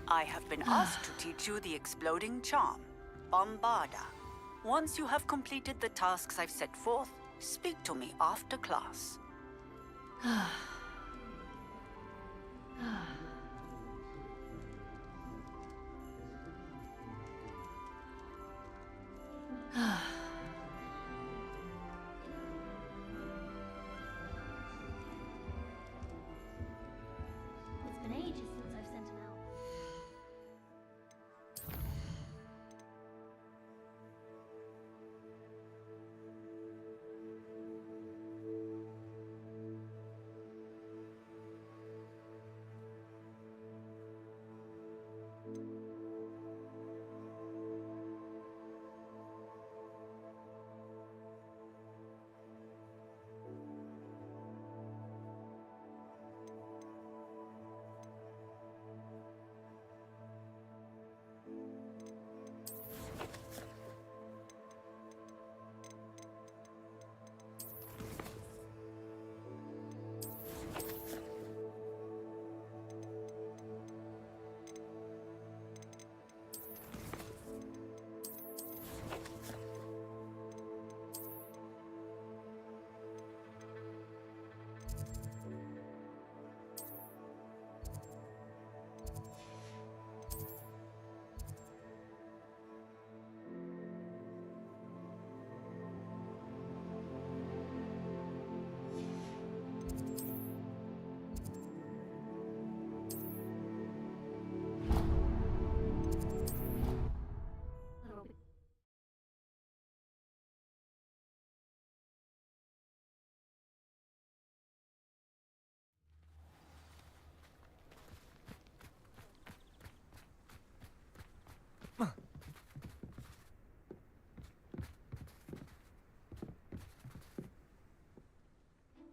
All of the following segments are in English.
I have been asked to teach you the exploding charm, Bombarda. Once you have completed the tasks I've set forth, speak to me after class. It's been ages since I've sent him out.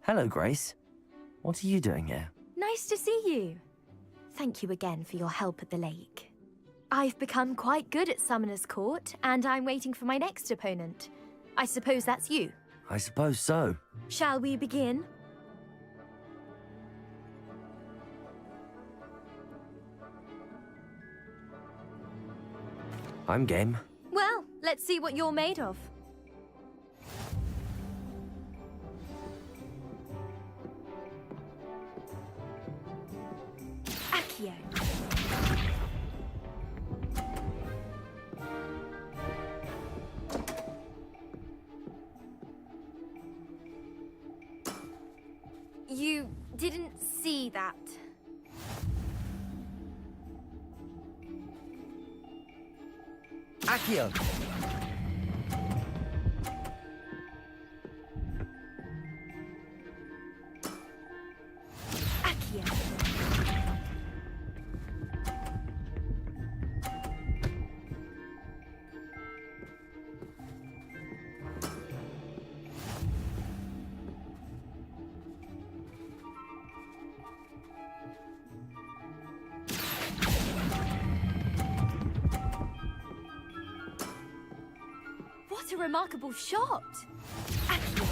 Hello, Grace. What are you doing here? Nice to see you. Thank you again for your help at the lake. I've become quite good at Summoner's Court, and I'm waiting for my next opponent. I suppose that's you. I suppose so. Shall we begin? I'm game. Well, let's see what you're made of. Accio. You didn't see that. Accio! Accio. What a remarkable shot! Accio.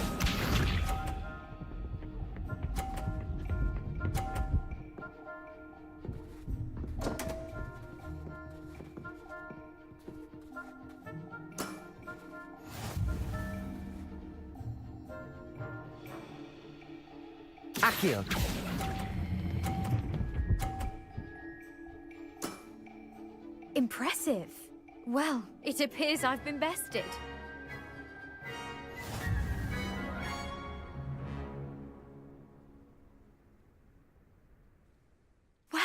Accio! Impressive. Well, it appears I've been bested.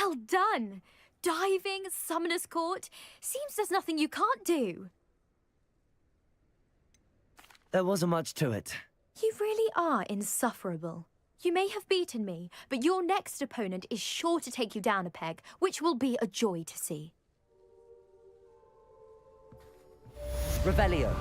Well done! Diving, Summoner's Court. Seems there's nothing you can't do. There wasn't much to it. You really are insufferable. You may have beaten me, but your next opponent is sure to take you down a peg, which will be a joy to see. Revelio.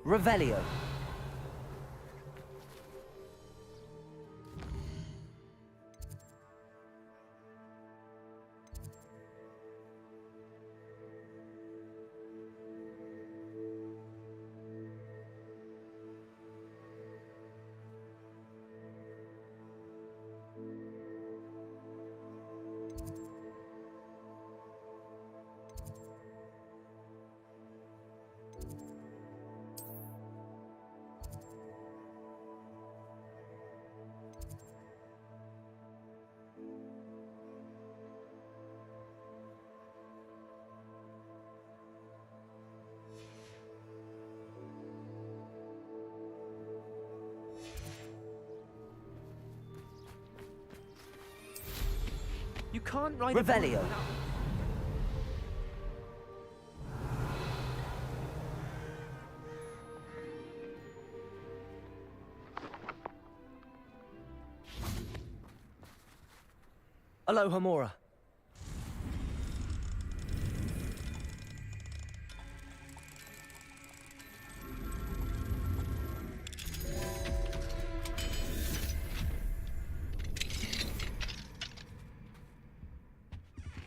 Revelio. You can't ride Revelio. a boat without... Aloha Mora.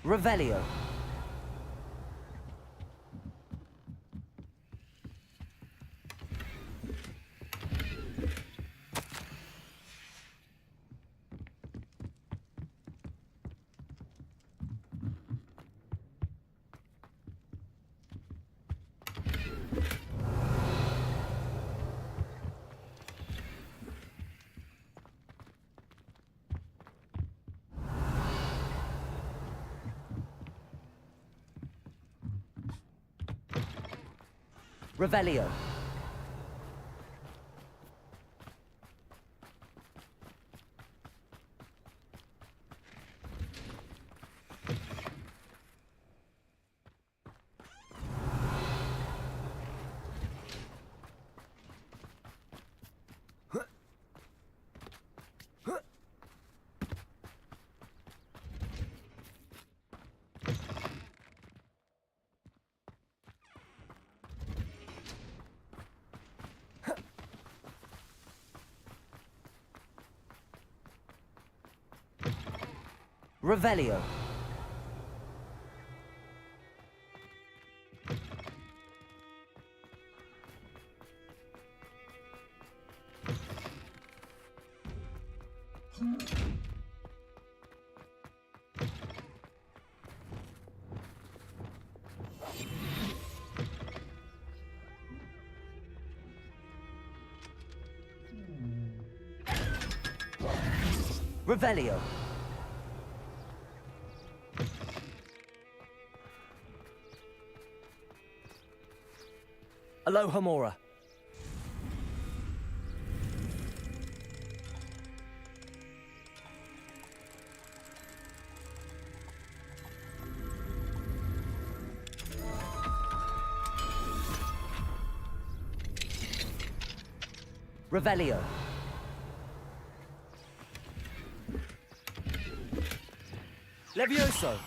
Revelio. Revelio. Revelio. Revelio. Aloha Mora. Revelio. Levioso.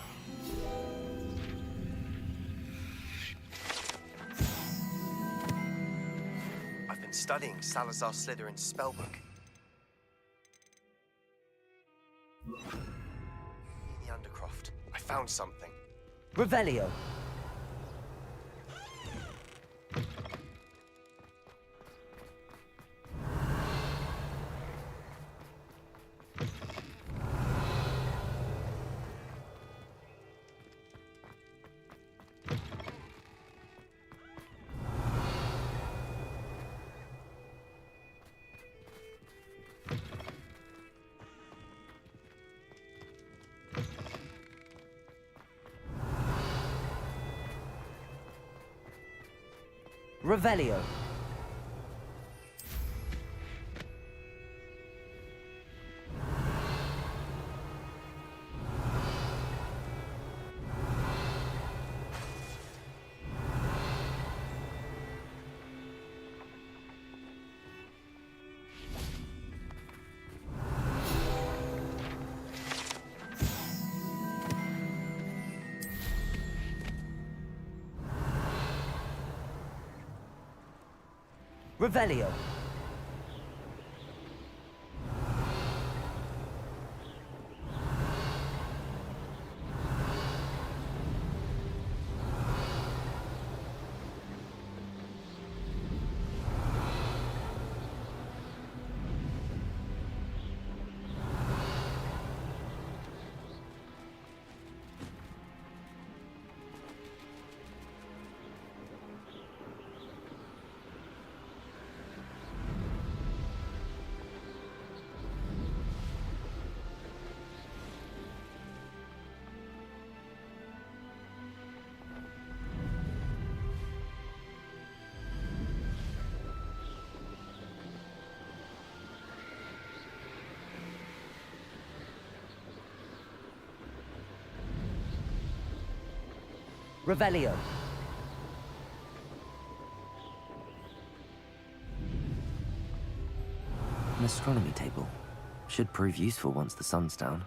I've been studying Salazar Slytherin's spellbook. In the Undercroft, I found something. Revelio. Revelio. Revelio. Revelio. An astronomy table. Should prove useful once the sun's down.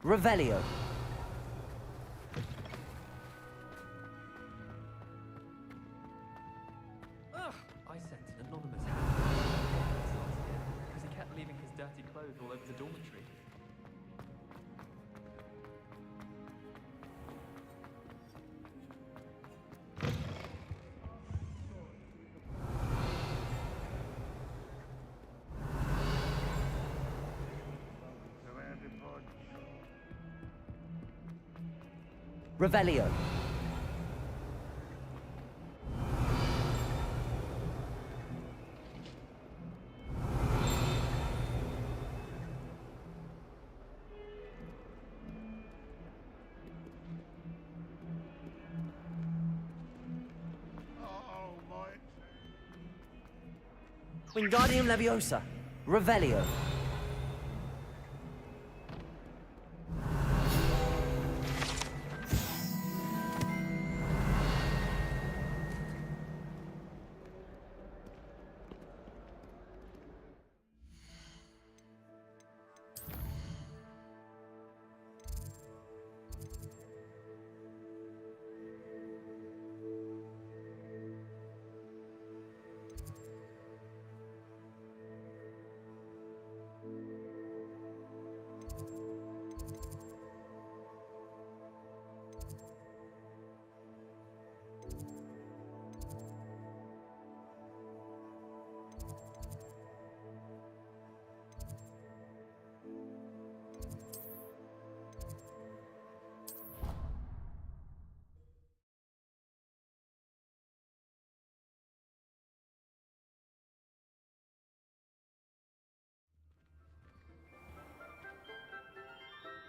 Revelio. I sent an anonymous hacker to Hogwarts last year because he kept leaving his dirty clothes all over the dormitory. Revelio. Wingardium Leviosa. Revelio.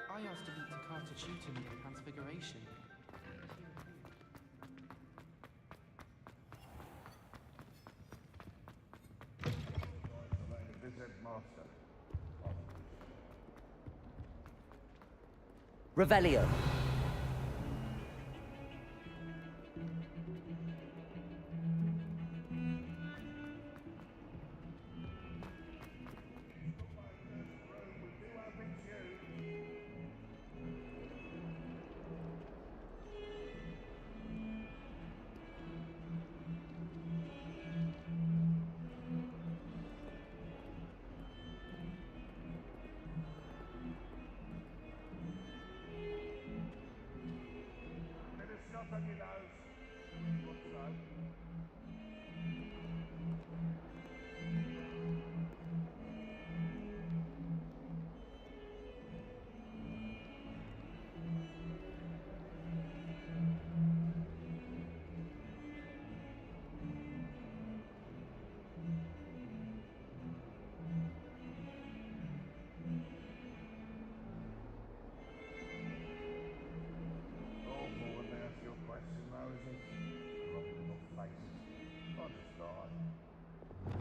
I asked to meet Takata tutor me in Transfiguration. Revelio.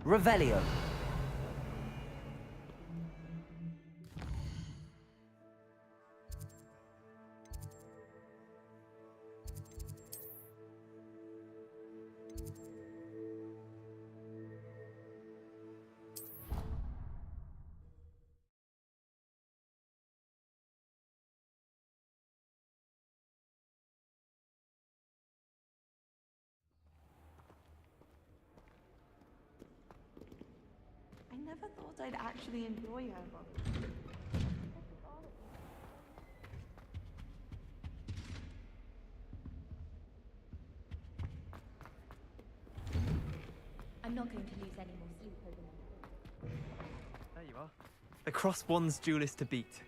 Revelio. I never thought I'd actually enjoy her. I'm not going to lose any more sleep over this. There you are. The crossed wands duelist to beat.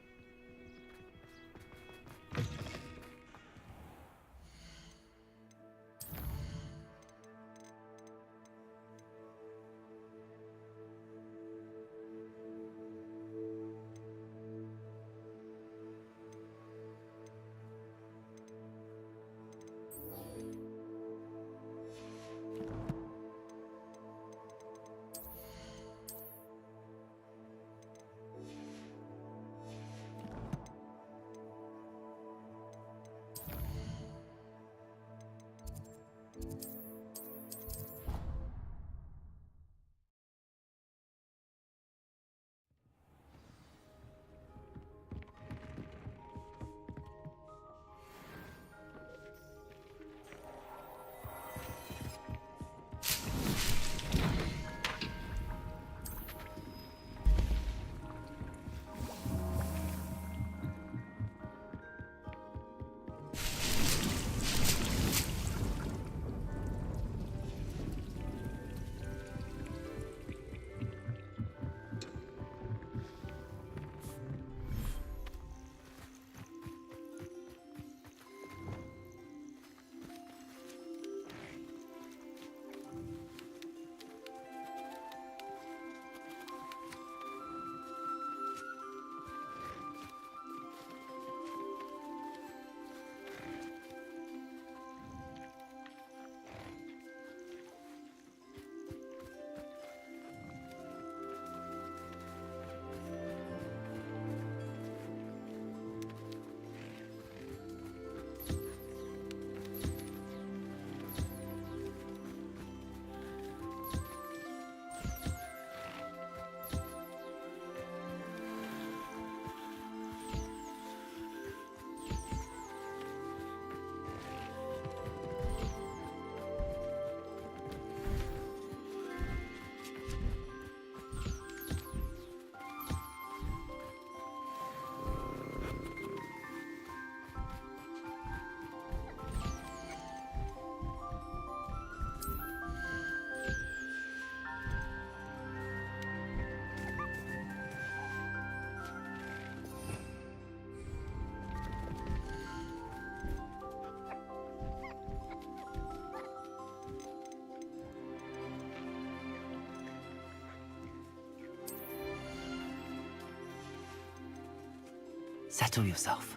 Settle yourself.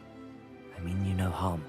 I mean you no harm.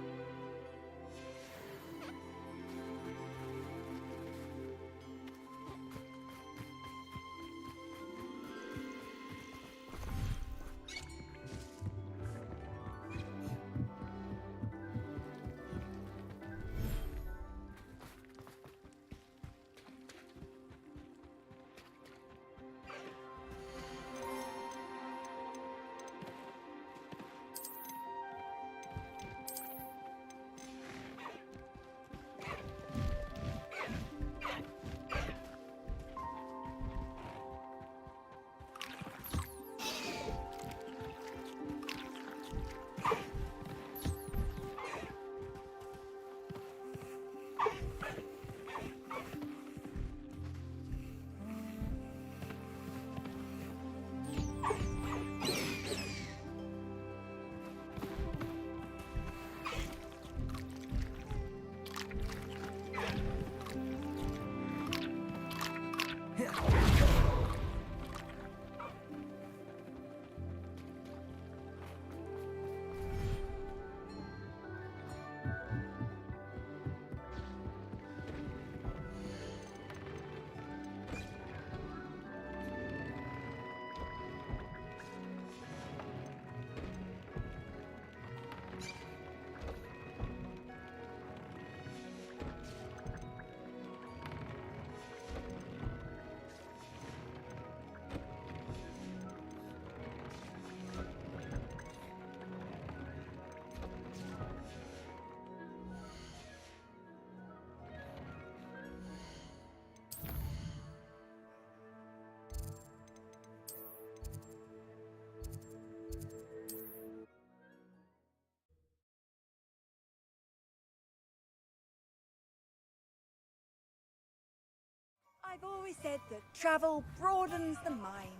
I've always said that travel broadens the mind.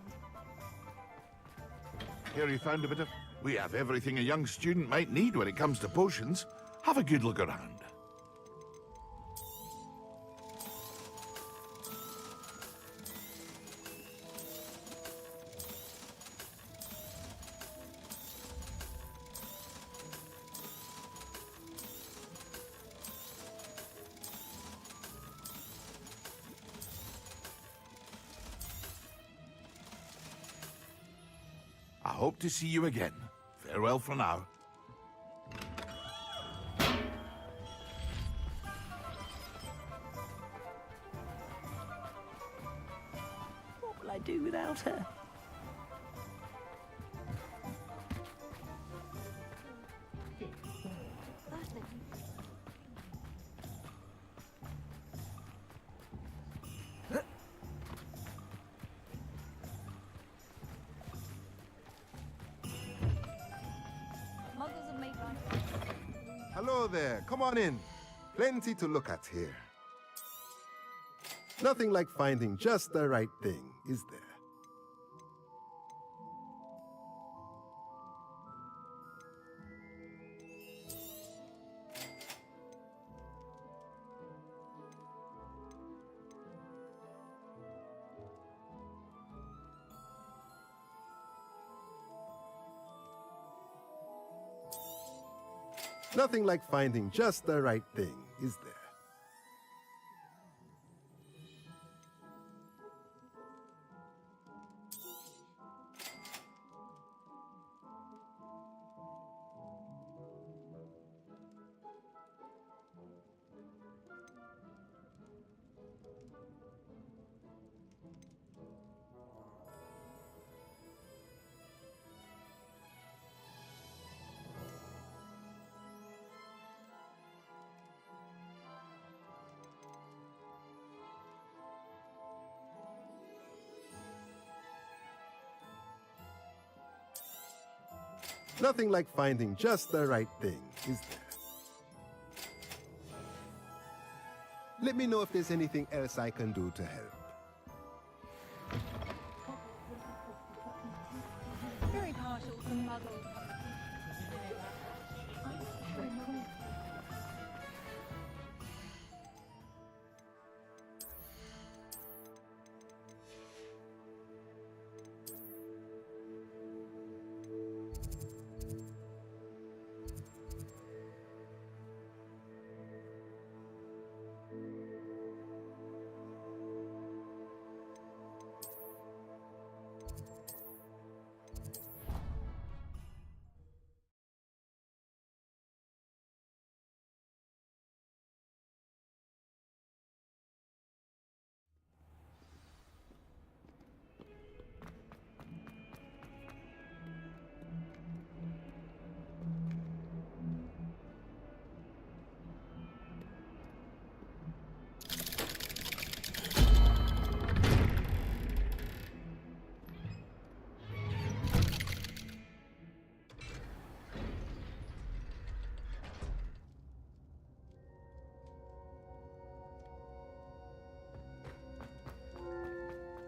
Here you found a bit of... We have everything a young student might need when it comes to potions. Have a good look around. I hope to see you again. Farewell for now. What will I do without her? Muggles have made life. Hello there, come on in. Plenty to look at here. Nothing like finding just the right thing, is there? Nothing like finding just the right thing, is there? Nothing like finding just the right thing, is there? Let me know if there's anything else I can do to help. Very partial to muggles.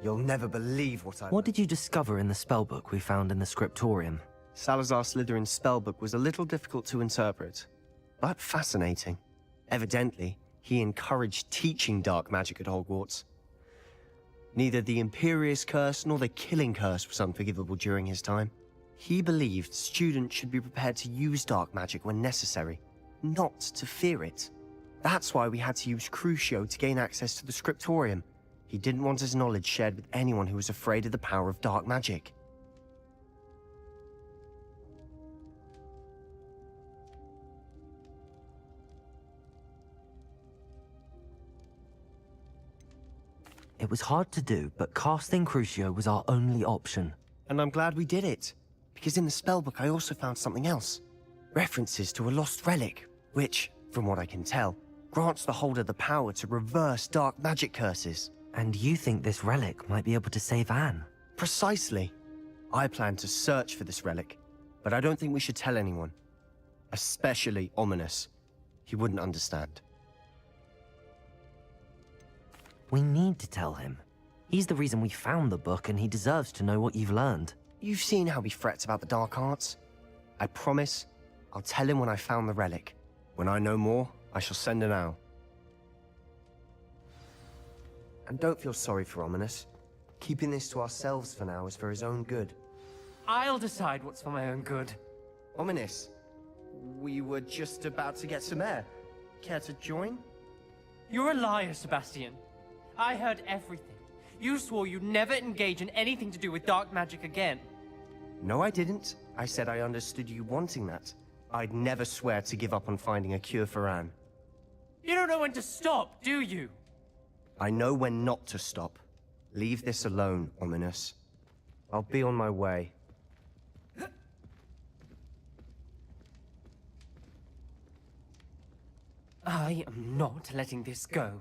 You'll never believe what I... What did you discover in the spellbook we found in the scriptorium? Salazar Slytherin's spellbook was a little difficult to interpret, but fascinating. Evidently, he encouraged teaching dark magic at Hogwarts. Neither the Imperious Curse nor the Killing Curse was unforgivable during his time. He believed students should be prepared to use dark magic when necessary, not to fear it. That's why we had to use Crucio to gain access to the scriptorium. He didn't want his knowledge shared with anyone who was afraid of the power of dark magic. It was hard to do, but casting Crucio was our only option. And I'm glad we did it, because in the spellbook I also found something else. References to a lost relic, which, from what I can tell, grants the holder the power to reverse dark magic curses. And you think this relic might be able to save Anne? Precisely. I plan to search for this relic, but I don't think we should tell anyone. Especially Ominous. He wouldn't understand. We need to tell him. He's the reason we found the book, and he deserves to know what you've learned. You've seen how he frets about the dark arts. I promise I'll tell him when I found the relic. When I know more, I shall send an owl. And don't feel sorry for Ominous. Keeping this to ourselves for now is for his own good. I'll decide what's for my own good. Ominous, we were just about to get some air. Care to join? You're a liar, Sebastian. I heard everything. You swore you'd never engage in anything to do with dark magic again. No, I didn't. I said I understood you wanting that. I'd never swear to give up on finding a cure for Anne. You don't know when to stop, do you? I know when not to stop. Leave this alone, Ominous. I'll be on my way. I am not letting this go.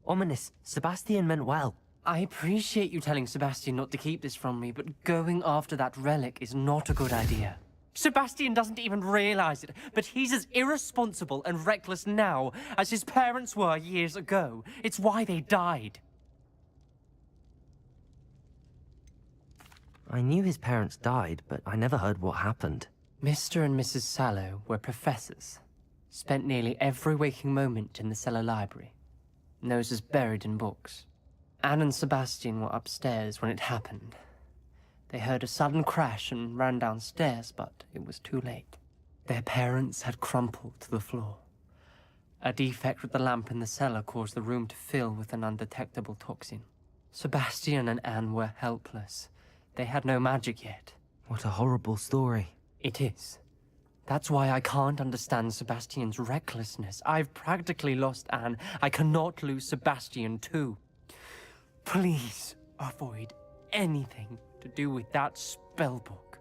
Ominous, Sebastian meant well. I appreciate you telling Sebastian not to keep this from me, but going after that relic is not a good idea. Sebastian doesn't even realize it, but he's as irresponsible and reckless now as his parents were years ago. It's why they died. I knew his parents died, but I never heard what happened. Mr. and Mrs. Sallow were professors. Spent nearly every waking moment in the cellar library. Noses buried in books. Anne and Sebastian were upstairs when it happened. They heard a sudden crash and ran downstairs, but it was too late. Their parents had crumpled to the floor. A defect with the lamp in the cellar caused the room to fill with an undetectable toxin. Sebastian and Anne were helpless. They had no magic yet. What a horrible story. It is. That's why I can't understand Sebastian's recklessness. I've practically lost Anne. I cannot lose Sebastian too. Please avoid anything to do with that spellbook.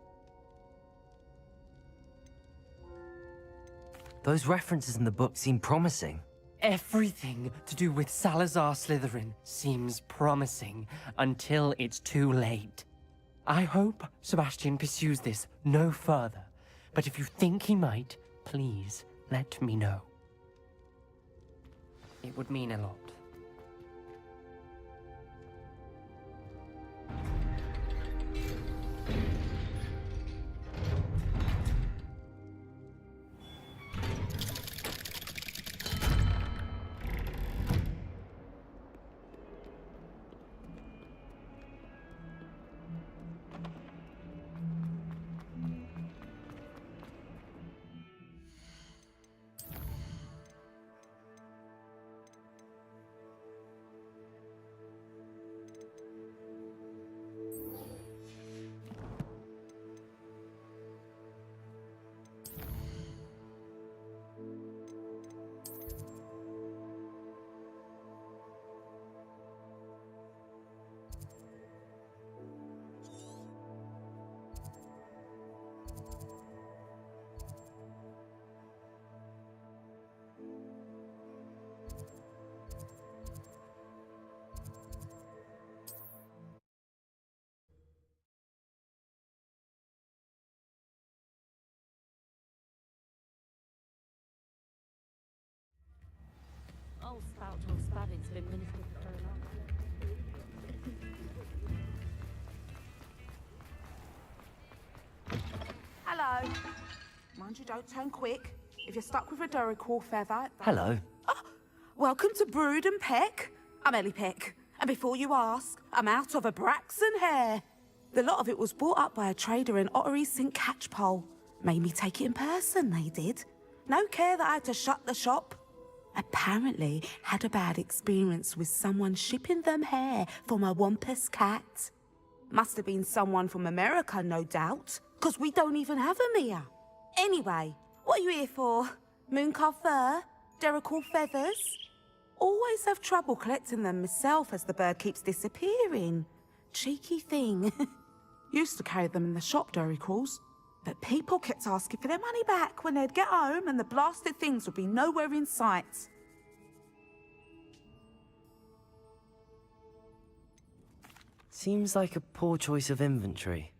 Those references in the book seem promising. Everything to do with Salazar Slytherin seems promising until it's too late. I hope Sebastian pursues this no further, but if you think he might, please let me know. It would mean a lot. Old spout or spavin's been ministering for very long. Hello. Mind you don't turn quick. If you're stuck with a Duracell feather... Hello. Oh, welcome to Brood and Peck. I'm Ellie Peck. And before you ask, I'm out of a Braxton hair. The lot of it was bought up by a trader in Ottery St. Catchpole. Made me take it in person, they did. No care that I had to shut the shop. Apparently had a bad experience with someone shipping them hair for my Wampus cat. Must have been someone from America, no doubt, because we don't even have them here. Anyway, what are you here for? Mooncarved fur? Duracell feathers? Always have trouble collecting them myself as the bird keeps disappearing. Cheeky thing. Used to carry them in the shop, Duracells. But people kept asking for their money back when they'd get home and the blasted things would be nowhere in sight. Seems like a poor choice of inventory.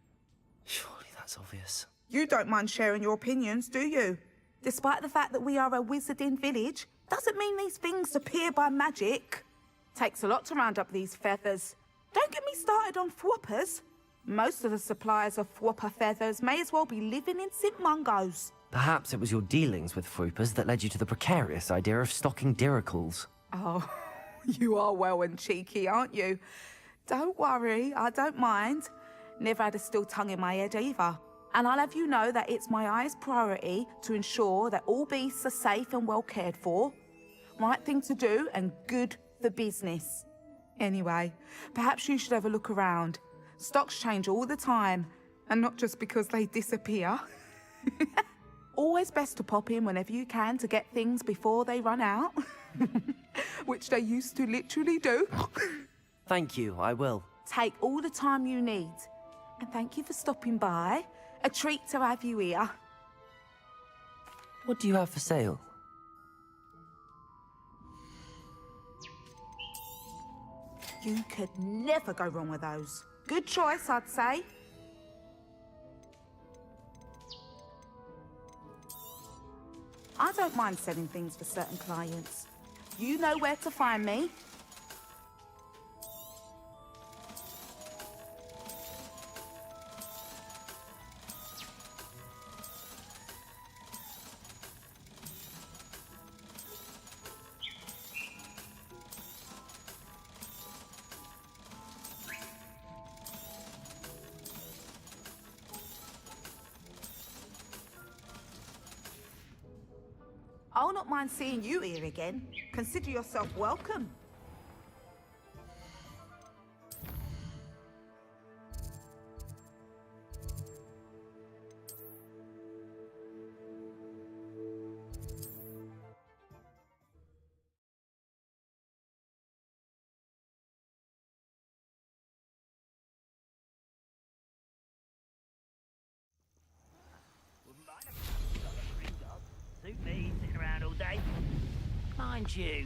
Surely that's obvious. You don't mind sharing your opinions, do you? Despite the fact that we are a wizarding village, Doesn't mean these things appear by magic. Takes a lot to round up these feathers. Don't get me started on thwoppers. Most of the suppliers of thwopper feathers may as well be living in St. Mungo's. Perhaps it was your dealings with Froopers that led you to the precarious idea of stocking diracles. Oh, you are well and cheeky, aren't you? Don't worry, I don't mind. Never had a still tongue in my head either. And I'll have you know that it's my highest priority to ensure that all beasts are safe and well cared for. Right thing to do and good for business. Anyway, perhaps you should have a look around. Stocks change all the time, and not just because they disappear. Always best to pop in whenever you can to get things before they run out. Which they used to literally do. Thank you, I will. Take all the time you need. And thank you for stopping by. A treat to have you here. What do you have for sale? You could never go wrong with those. Good choice, I'd say. I don't mind selling things for certain clients. You know where to find me. I'll not mind seeing you here again. Consider yourself welcome. Suit me, sitting around all day. Mind you.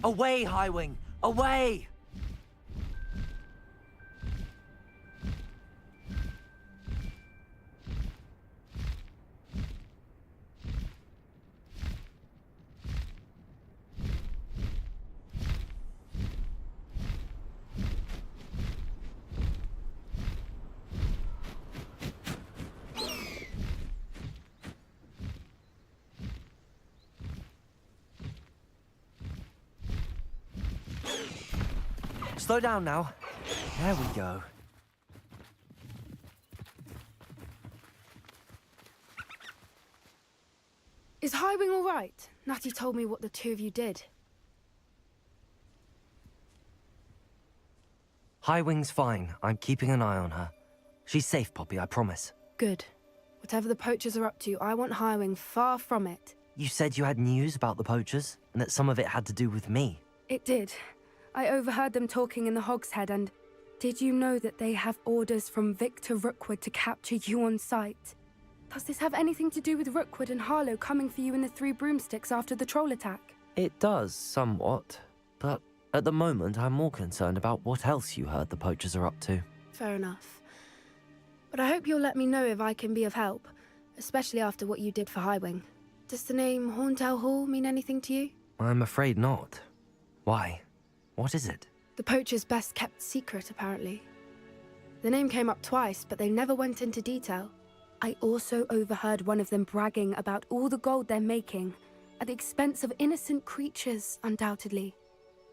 Away, Highwing! Away! Slow down now. There we go. Is Highwing all right? Natty told me what the two of you did. Highwing's fine. I'm keeping an eye on her. She's safe, Poppy, I promise. Good. Whatever the poachers are up to, I want Highwing far from it. You said you had news about the poachers, and that some of it had to do with me. It did. I overheard them talking in the Hogshead, and did you know that they have orders from Victor Rookwood to capture you on sight? Does this have anything to do with Rookwood and Harlow coming for you in the Three Broomsticks after the troll attack? It does, somewhat. But at the moment, I'm more concerned about what else you heard the poachers are up to. Fair enough. But I hope you'll let me know if I can be of help, especially after what you did for Highwing. Does the name Horntail Hall mean anything to you? I'm afraid not. Why? What is it? The poacher's best kept secret, apparently. The name came up twice, but they never went into detail. I also overheard one of them bragging about all the gold they're making, at the expense of innocent creatures, undoubtedly.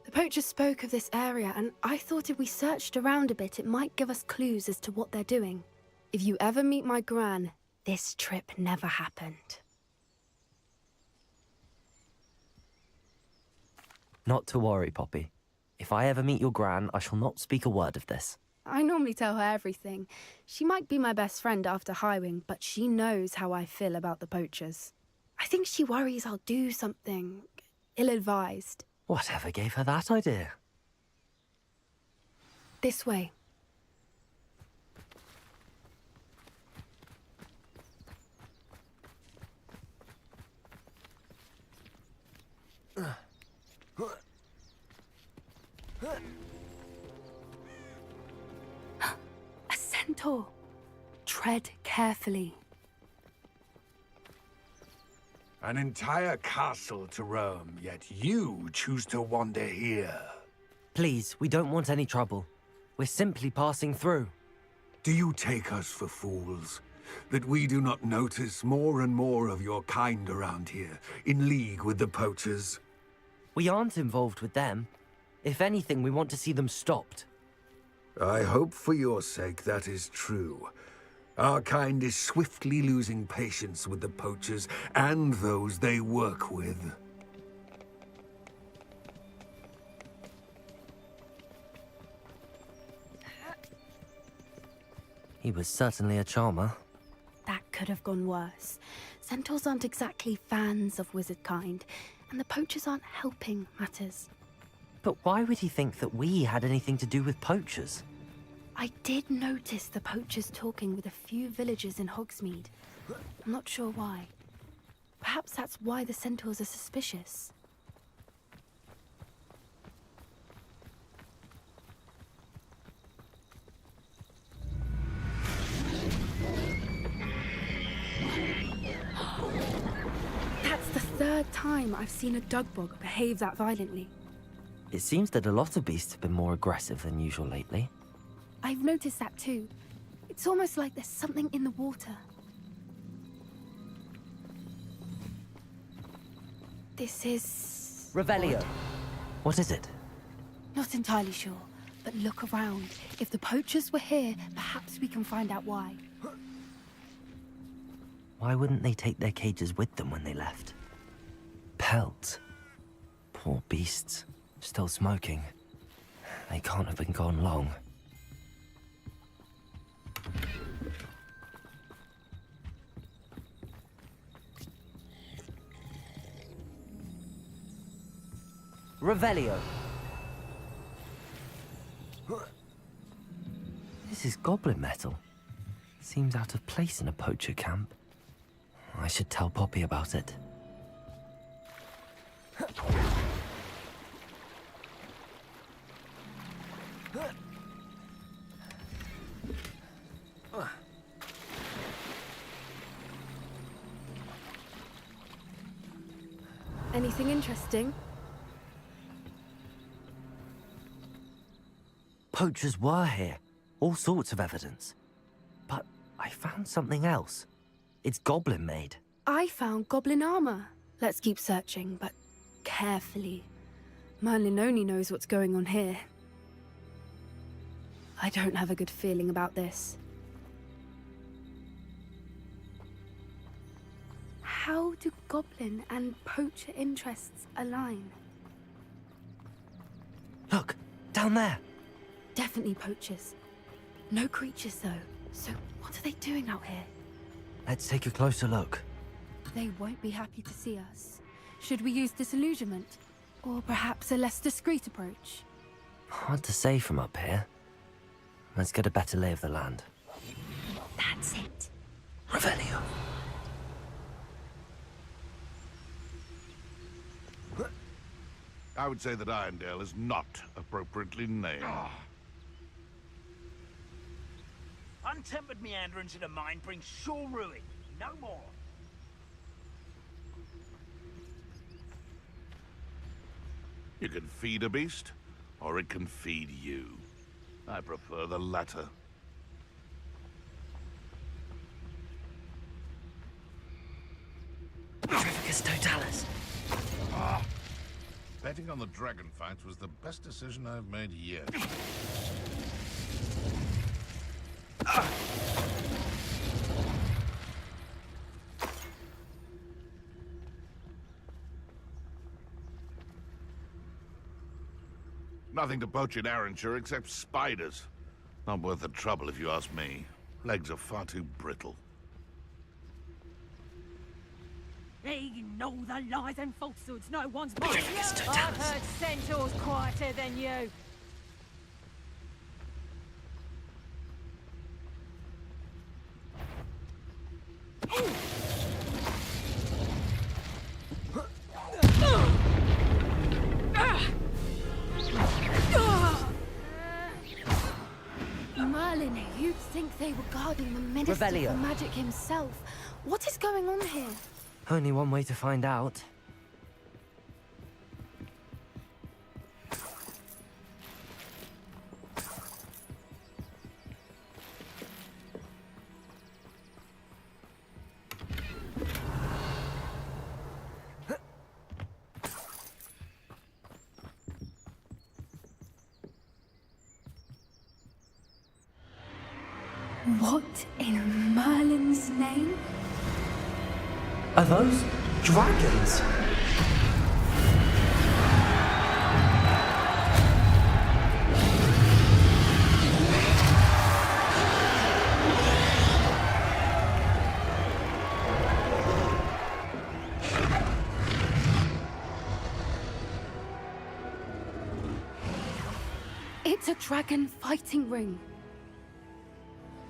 The poacher spoke of this area, and I thought if we searched around a bit, it might give us clues as to what they're doing. If you ever meet my gran, this trip never happened. Not to worry, Poppy. If I ever meet your gran, I shall not speak a word of this. I normally tell her everything. She might be my best friend after Highwing, but she knows how I feel about the poachers. I think she worries I'll do something ill-advised. Whatever gave her that idea? This way. centaur. Tread carefully. An entire castle to roam, yet you choose to wander here. Please, we don't want any trouble. We're simply passing through. Do you take us for fools? That we do not notice more and more of your kind around here, in league with the poachers? We aren't involved with them. If anything, we want to see them stopped. I hope for your sake that is true. Our kind is swiftly losing patience with the poachers and those they work with. He was certainly a charmer. That could have gone worse. Centaurs aren't exactly fans of wizard kind, and the poachers aren't helping matters. But why would he think that we had anything to do with poachers? I did notice the poachers talking with a few villagers in Hogsmeade. I'm not sure why. Perhaps that's why the centaurs are suspicious. That's the third time I've seen a dugbog behave that violently. It seems that a lot of beasts have been more aggressive than usual lately. I've noticed that too. It's almost like there's something in the water. This is... Revelio. What is it? Not entirely sure, but look around. If the poachers were here, perhaps we can find out why. Why wouldn't they take their cages with them when they left? Pelts. Poor beasts. Still smoking. They can't have been gone long. Revelio. This is goblin metal. Seems out of place in a poacher camp. I should tell Poppy about it. Anything interesting? Poachers were here. All sorts of evidence. But I found something else. It's goblin made. I found goblin armor. Let's keep searching, but carefully. Merlin only knows what's going on here. I don't have a good feeling about this. How do goblin and poacher interests align? Look, down there. Definitely poachers. No creatures, though. So what are they doing out here? Let's take a closer look. They won't be happy to see us. Should we use disillusionment? Or perhaps a less discreet approach? Hard to say from up here. Let's get a better lay of the land. That's it. Revelio. I would say that Irondale is not appropriately named. Untempered meanderings in a mine bring sure ruin. No more. You can feed a beast, or it can feed you. I prefer the latter. Trifficus totalis. Betting on the dragon fight was the best decision I've made yet. Nothing to poach in Arrynshire except spiders. Not worth the trouble if you ask me. Legs are far too brittle. They know the lies and falsehoods no one's bought. I've heard centaurs quieter than you. Merlin, you think they were guarding the Minister Revelio. for Magic himself. What is going on here? Only one way to find out. What in Merlin's name? Are those dragons? It's a dragon fighting ring.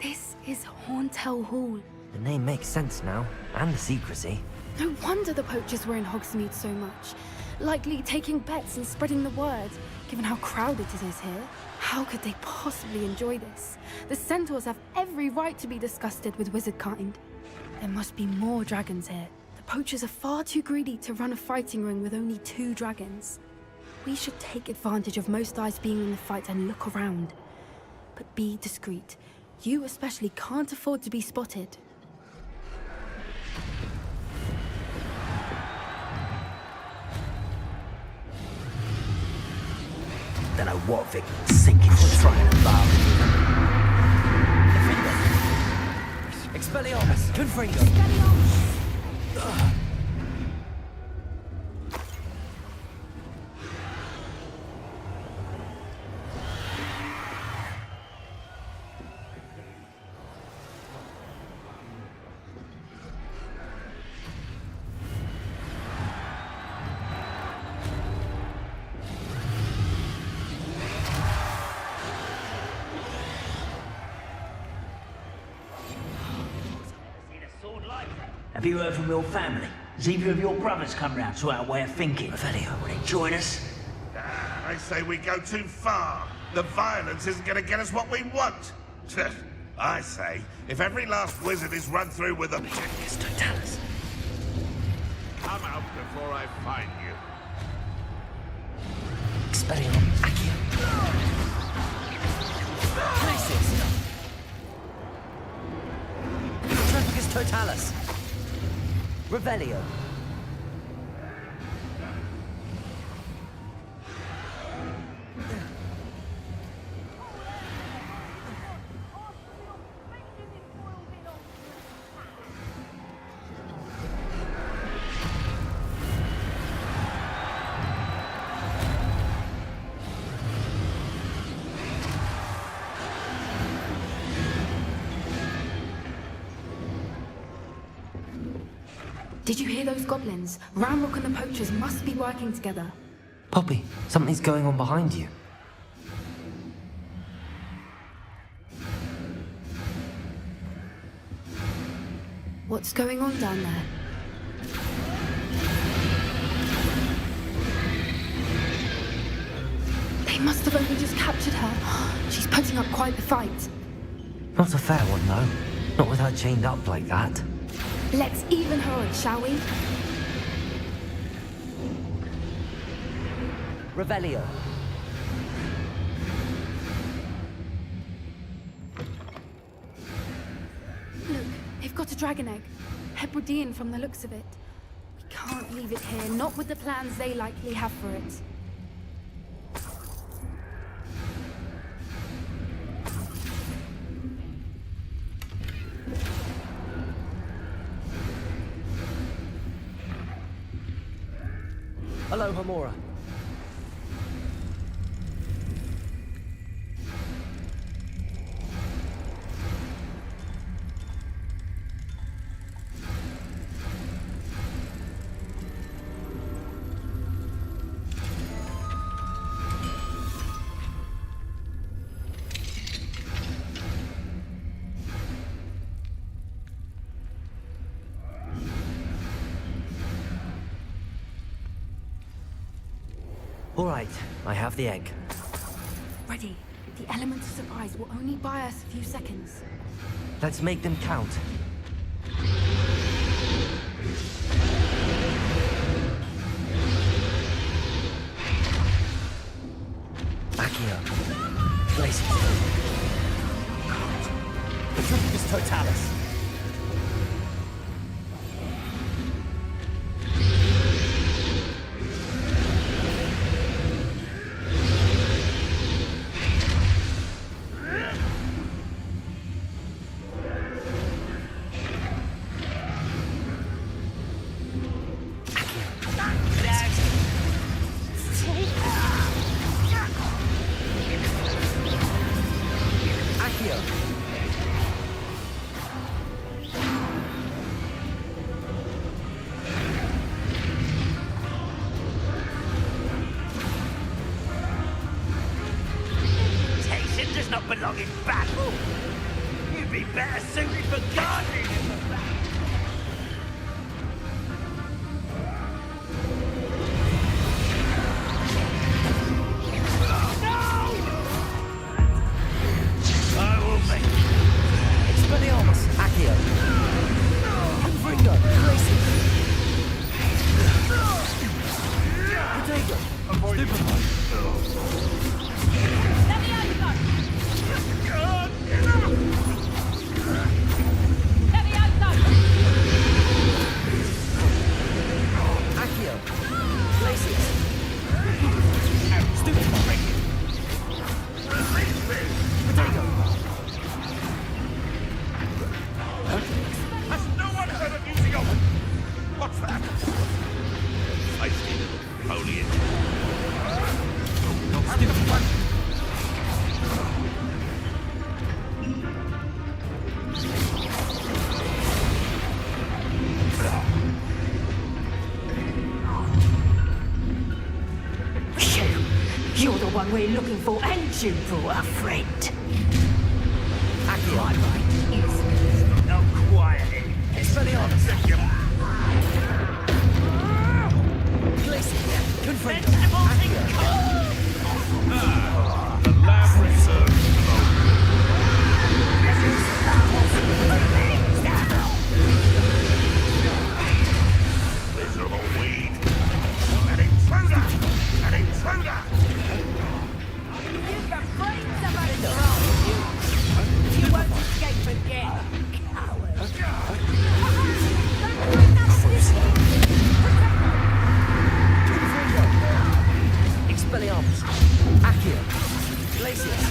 This is Hauntel Hall. The name makes sense now, and the secrecy. No wonder the poachers were in Hogsmeade so much. Likely taking bets and spreading the word, given how crowded it is here. How could they possibly enjoy this? The centaurs have every right to be disgusted with wizard kind. There must be more dragons here. The poachers are far too greedy to run a fighting ring with only 2 dragons. We should take advantage of most eyes being in the fight and look around. But be discreet. You especially can't afford to be spotted. Don't know what Vic sinking to trying to bar. Expelliarmus! Confringo! Have you heard from your family? Has either of your brothers come round to our way of thinking? Revelio, will they join us? I say we go too far. The violence isn't going to get us what we want. I say, if every last wizard is run through with a... Totalis. Come out before I find you. Expelliarmus. Accio. Crisis! Trafficus Totalis! Revelio! Did you hear those goblins? Ramrock and the poachers must be working together. Poppy, something's going on behind you. What's going on down there? They must have only just captured her. She's putting up quite the fight. Not a fair one, though. Not with her chained up like that. Let's even her on, shall we? Revelio. Look, they've got a dragon egg. Hebridean from the looks of it. We can't leave it here, not with the plans they likely have for it. Hello, Hamora. All right, I have the egg. Ready. The element of surprise will only buy us a few seconds. Let's make them count. Accio. Places. Patricius Totalis. Does not belong in battle. You'd be better suited for gardening in the back. I will make it. Expelliarmus. Accio. Confringo. Places. Potato. Stupefy. Accio. Places. Stupefy. Potato. Has no one heard of using a... What's that? Feisty little foliage. Stupefy. You're the one we're looking for, and you brought a friend. Accio. No quiet. Expelliarmus. Places. Confringo. Accio. The lab reserves miserable weed. An intruder! An intruder! You can bring somebody wrong with you. You won't escape again, coward. Expelliarmus. Accio. Glacius.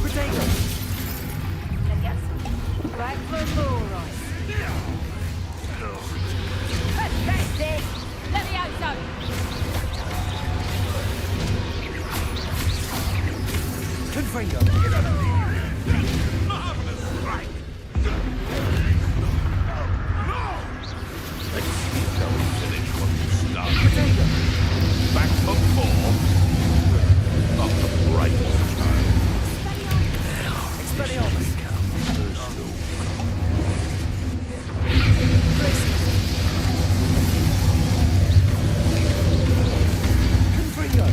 Potato. Back for more rice. Pathetic! Levioso! Confringo. Marvelous strike! Let's see how we finish what we started. Potato. Back for more. Not the brightest child. Expelliarmus. Confringo.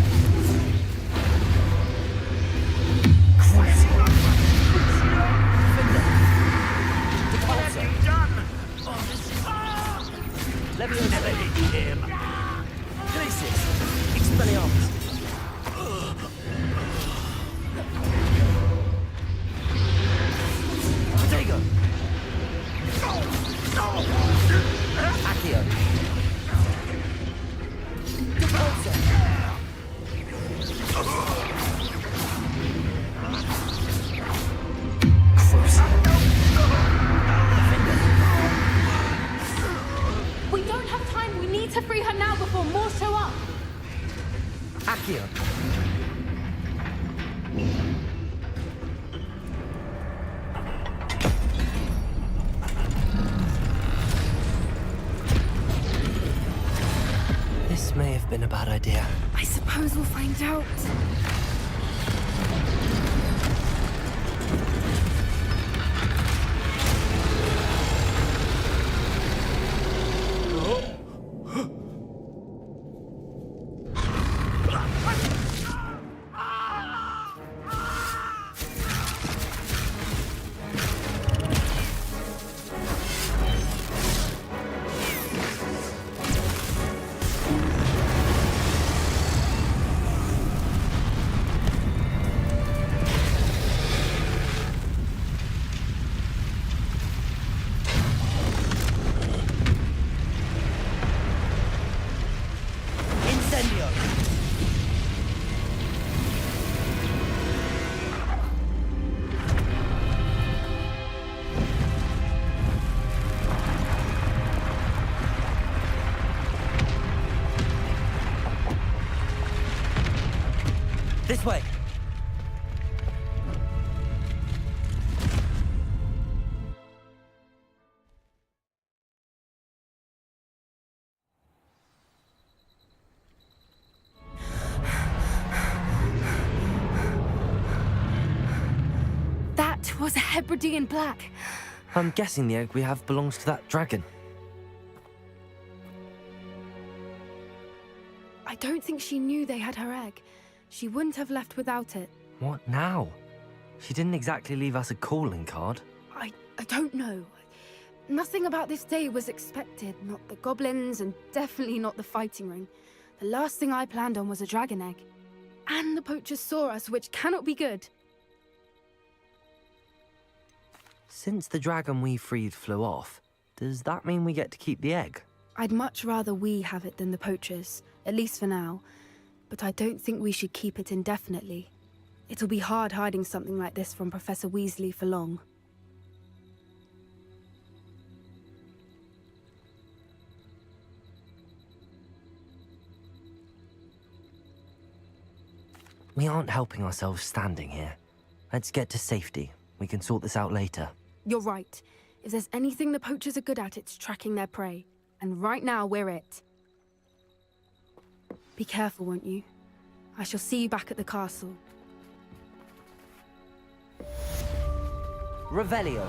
Glacius. Expelliarmus. Potato. Accio. Repulsor. We don't have time. We need to free her now before more show up. Accio. This may have been a bad idea. I suppose we'll find out. This way! That was a Hebridean black. I'm guessing the egg we have belongs to that dragon. I don't think she knew they had her egg. She wouldn't have left without it. What now? She didn't exactly leave us a calling card. I don't know. Nothing about this day was expected. Not the goblins, and definitely not the fighting ring. The last thing I planned on was a dragon egg. And the poachers saw us, which cannot be good. Since the dragon we freed flew off, does that mean we get to keep the egg? I'd much rather we have it than the poachers, at least for now. But I don't think we should keep it indefinitely. It'll be hard hiding something like this from Professor Weasley for long. We aren't helping ourselves standing here. Let's get to safety. We can sort this out later. You're right. If there's anything the poachers are good at, it's tracking their prey. And right now, we're it. Be careful, won't you? I shall see you back at the castle. Revelio.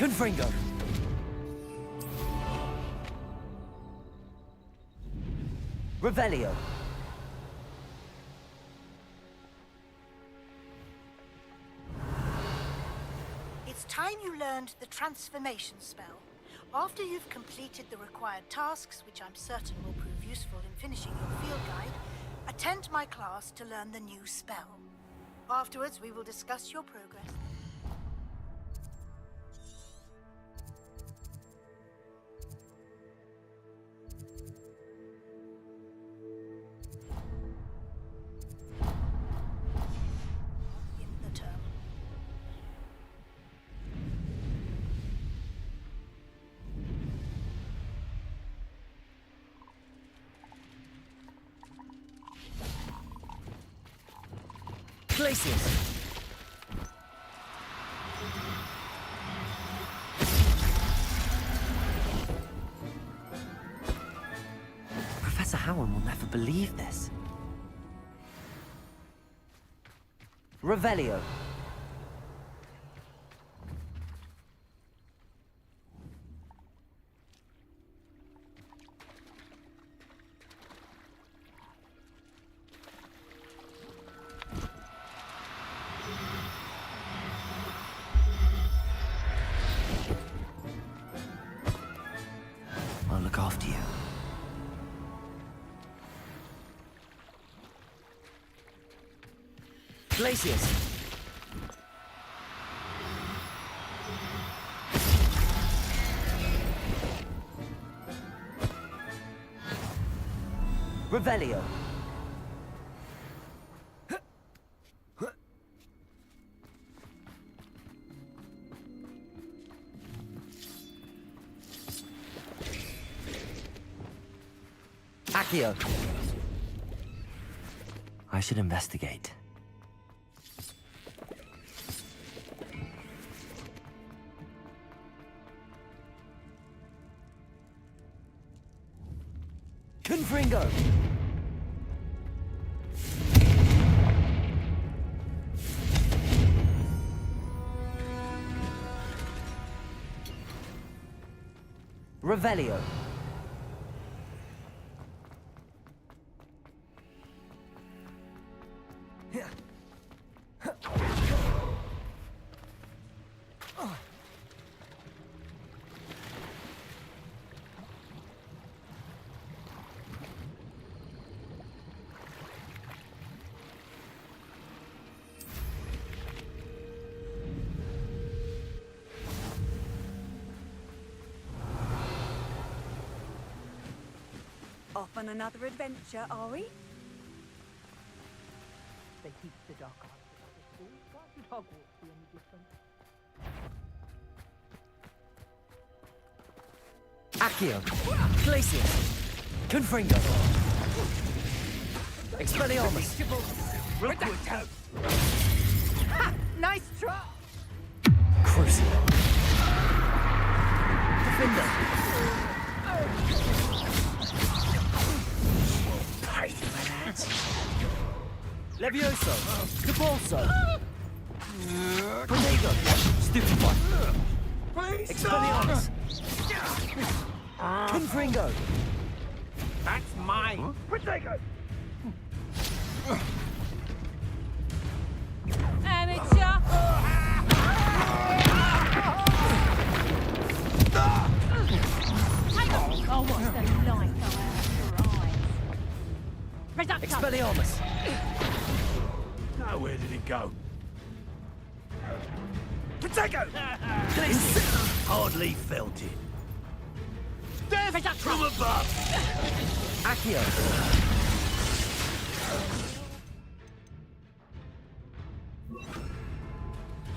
Confringo. Revelio. It's time you learned the transformation spell. After you've completed the required tasks, which I'm certain will prove useful in finishing your field guide, attend my class to learn the new spell. Afterwards, we will discuss your progress. Places. Professor Howard will never believe this. Revelio. look after you. Glacius! Revelio! Accio! I should investigate. Confringo! Revelio! Off on another adventure, are we? They teach the dark arts at other schools. Why should Hogwarts be any different? Accio! Glacius! Confringo! Expelliarmus! Ha! Nice try! Crucio! Defender! Levioso! Capolso! Protego! Stupid one! Please Expelliarmus! Confringo! That's mine! Protego! Amateur! Oh, what's the light go out of your eyes? Reducto! Expelliarmus! Now where did it go? Protego! Hardly felt it. Death from above! Accio!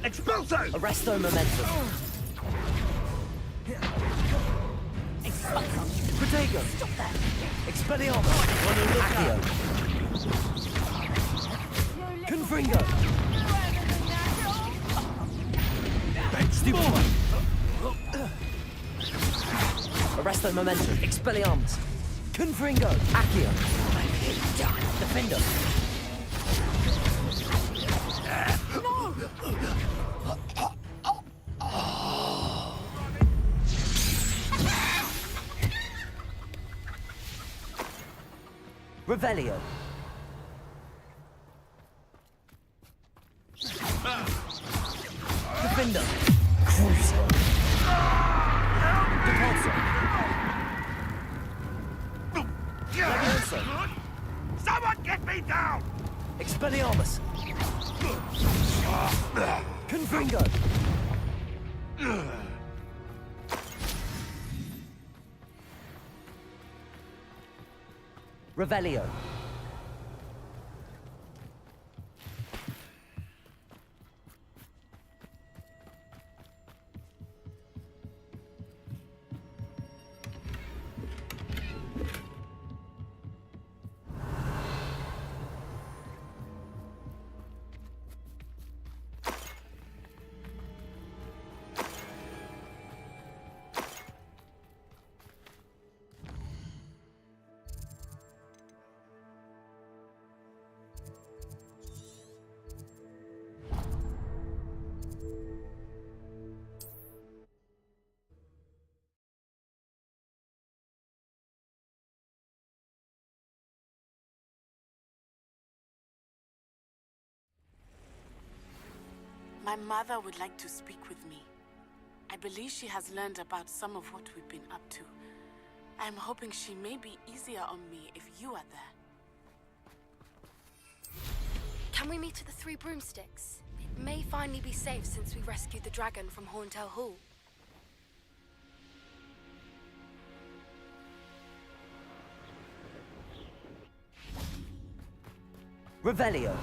Expulso! Arresto momentum! Protego! Stop that! Expelliarmus! Accio! Confringo! Stupid one! Arresto momentum! Expelliarmus! Confringo! Accio! Defender! Revelio! Defender! Crucio! Depulso! Levioso! Someone get me down! Expelliarmus! Confringo! Revelio! My mother would like to speak with me. I believe she has learned about some of what we've been up to. I'm hoping she may be easier on me if you are there. Can we meet at the Three Broomsticks? It may finally be safe since we rescued the dragon from Horntail Hall. Revelio.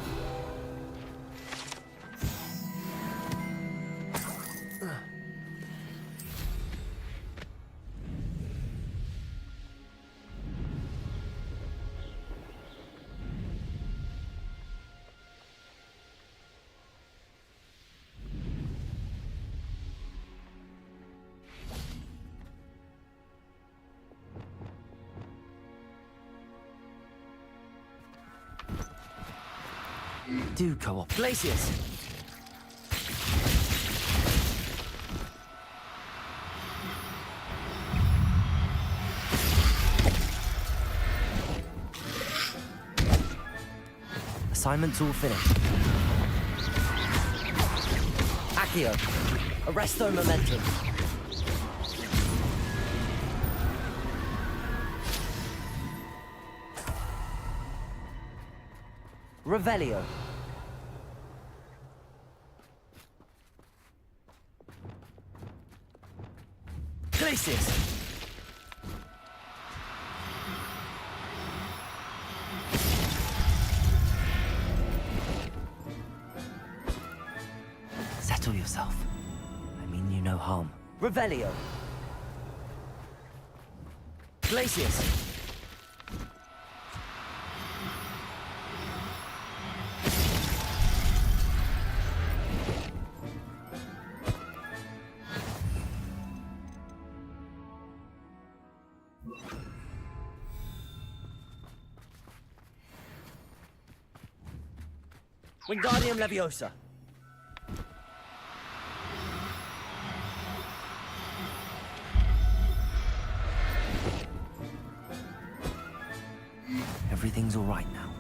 Do co-op. Glacius! Assignment's all finished. Accio. Arresto momentum. Revelio. Glacius! Settle yourself. I mean you no harm. Revelio. Glacius! Wingardium Leviosa. Everything's all right now.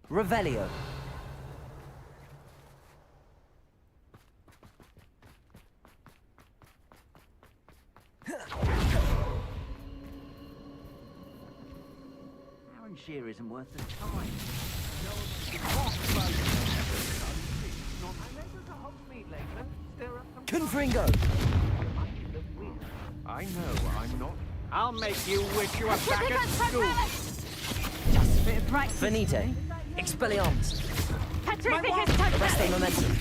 Revelio. Sheer isn't worth the time. Confringo! I know I'm not. I'll make you wish you were back at school. Just a bit of practice. Venite. Expelliarmus. Petrificus Arresto momentum.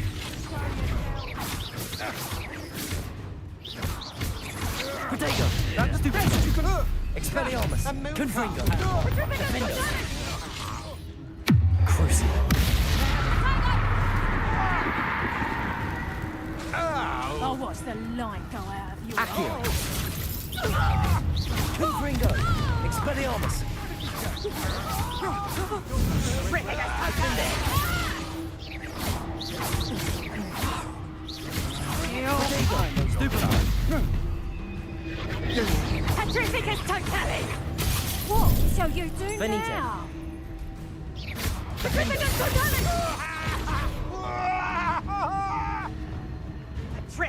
Protego. Expelliarmus. Confringo. Defender. Crucio. Oh, watch the light go out of you. Accio. Confringo. Expelliarmus. Petrificus totale! What shall you do Venite. now? Petrificus totale!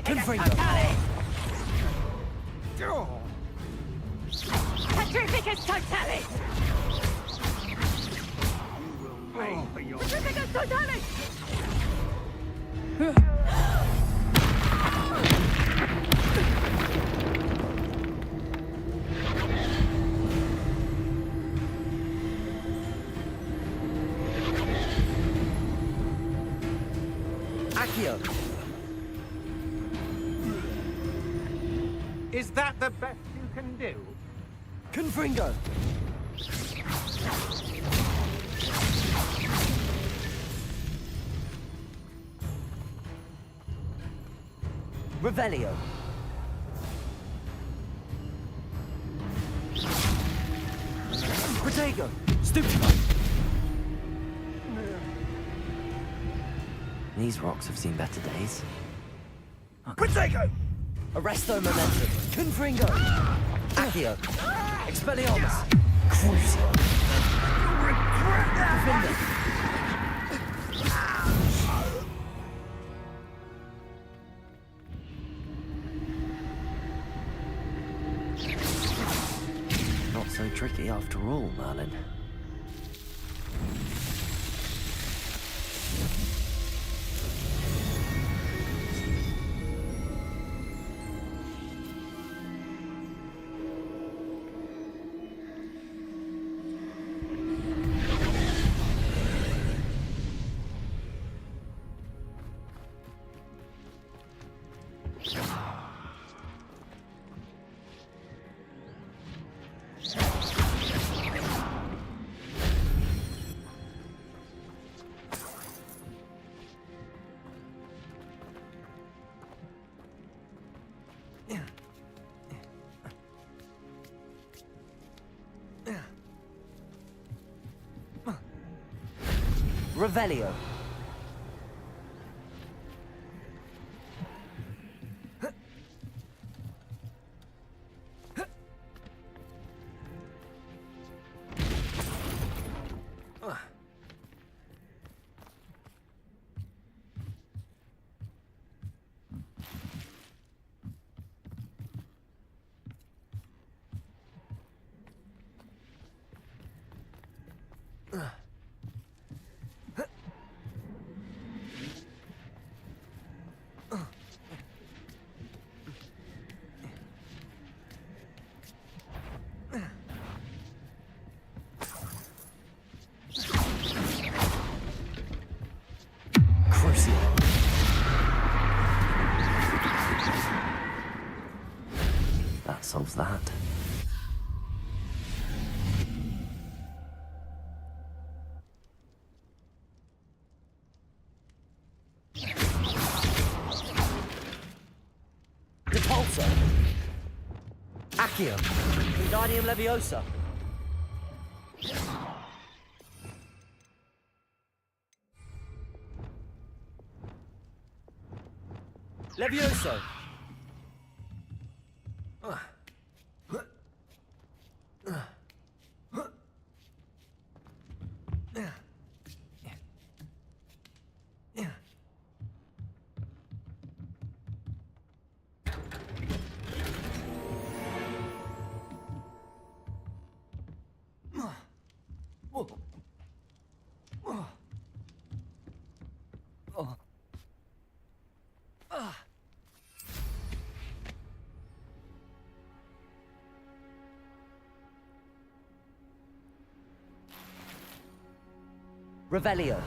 Confringo. Petrificus totale! Petrificus totale! Accio. Is that the best you can do? Confringo. Revelio. Protego. Stupefy. These rocks have seen better days. Protego. Arresto momentum. Confringo. Accio. Expelliarmus. Crucio. Defender. Newbie after all, Merlin. Revelio. That solves that. Repulsor. Accio. Wingardium Leviosa. Levioso. Revelio.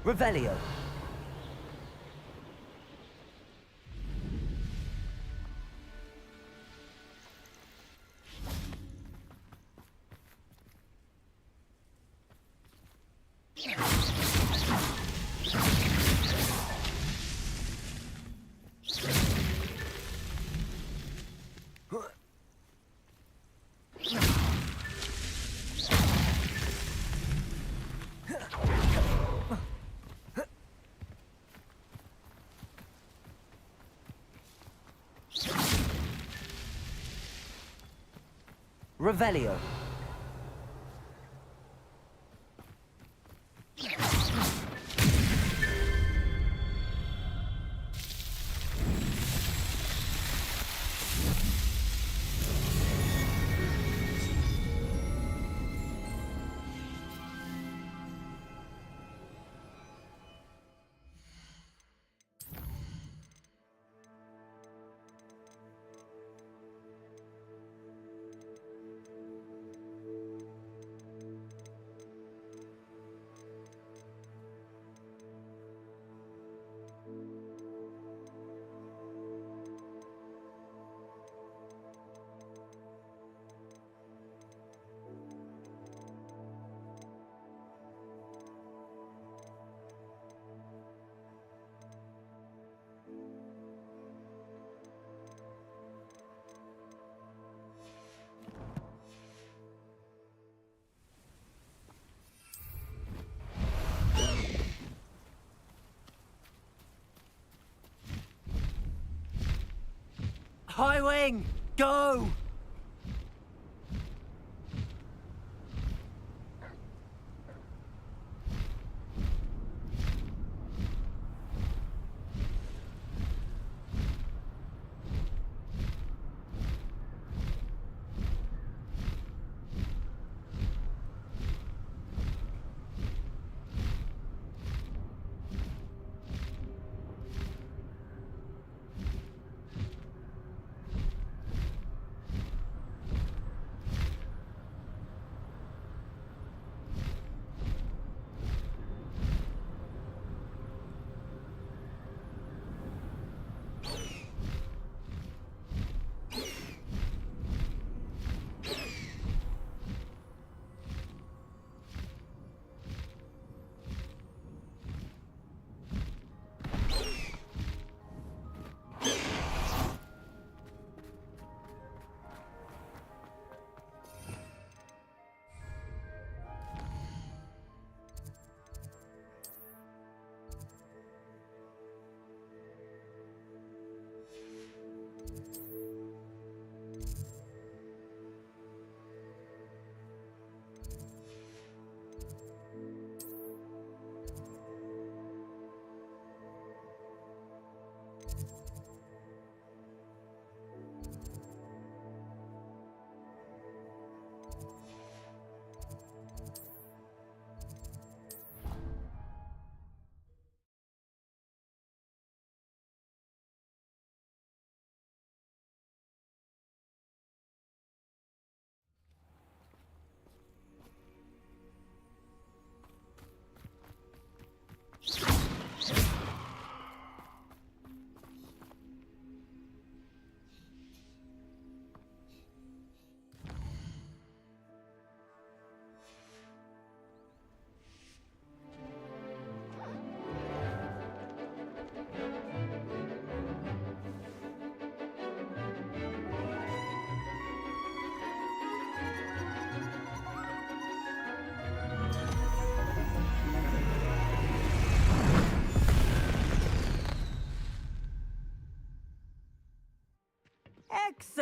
Revelio. Revelio. High Wing! Go!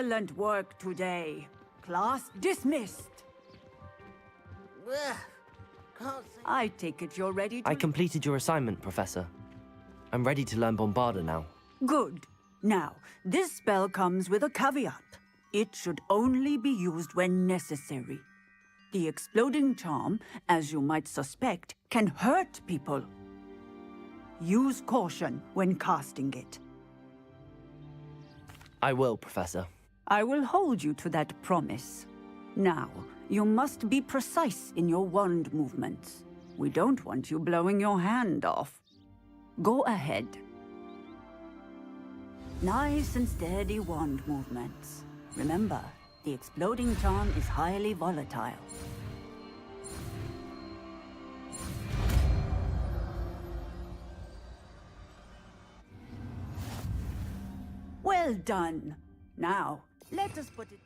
Excellent work today. Class dismissed. I take it you're ready to... I completed your assignment, Professor. I'm ready to learn Bombarda now. Good. Now, this spell comes with a caveat. It should only be used when necessary. The exploding charm, as you might suspect, can hurt people. Use caution when casting it. I will, Professor. I will hold you to that promise. Now, you must be precise in your wand movements. We don't want you blowing your hand off. Go ahead. Nice and steady wand movements. Remember, the exploding charm is highly volatile. Well done. Now, let us put it...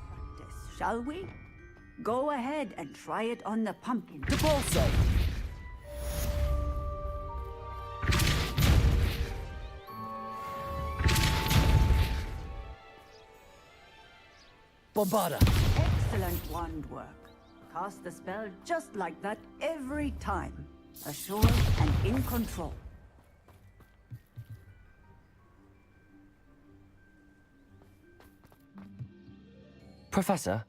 Practice, shall we? Go ahead and try it on the pumpkin. The also. Bombarda. Excellent wand work. Cast the spell just like that every time. Assured and in control. Professor,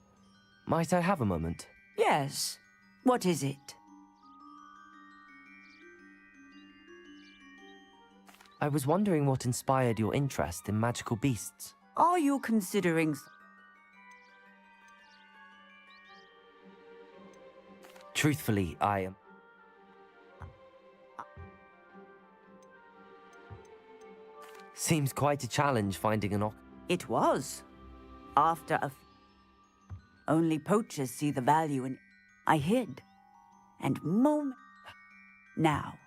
might I have a moment? Yes. What is it? I was wondering what inspired your interest in magical beasts. Are you considering... Truthfully, I am... Seems quite a challenge finding an It was. After a... Only poachers see the value in... I hid. And Now.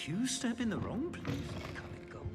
you step in the wrong place and become it gold.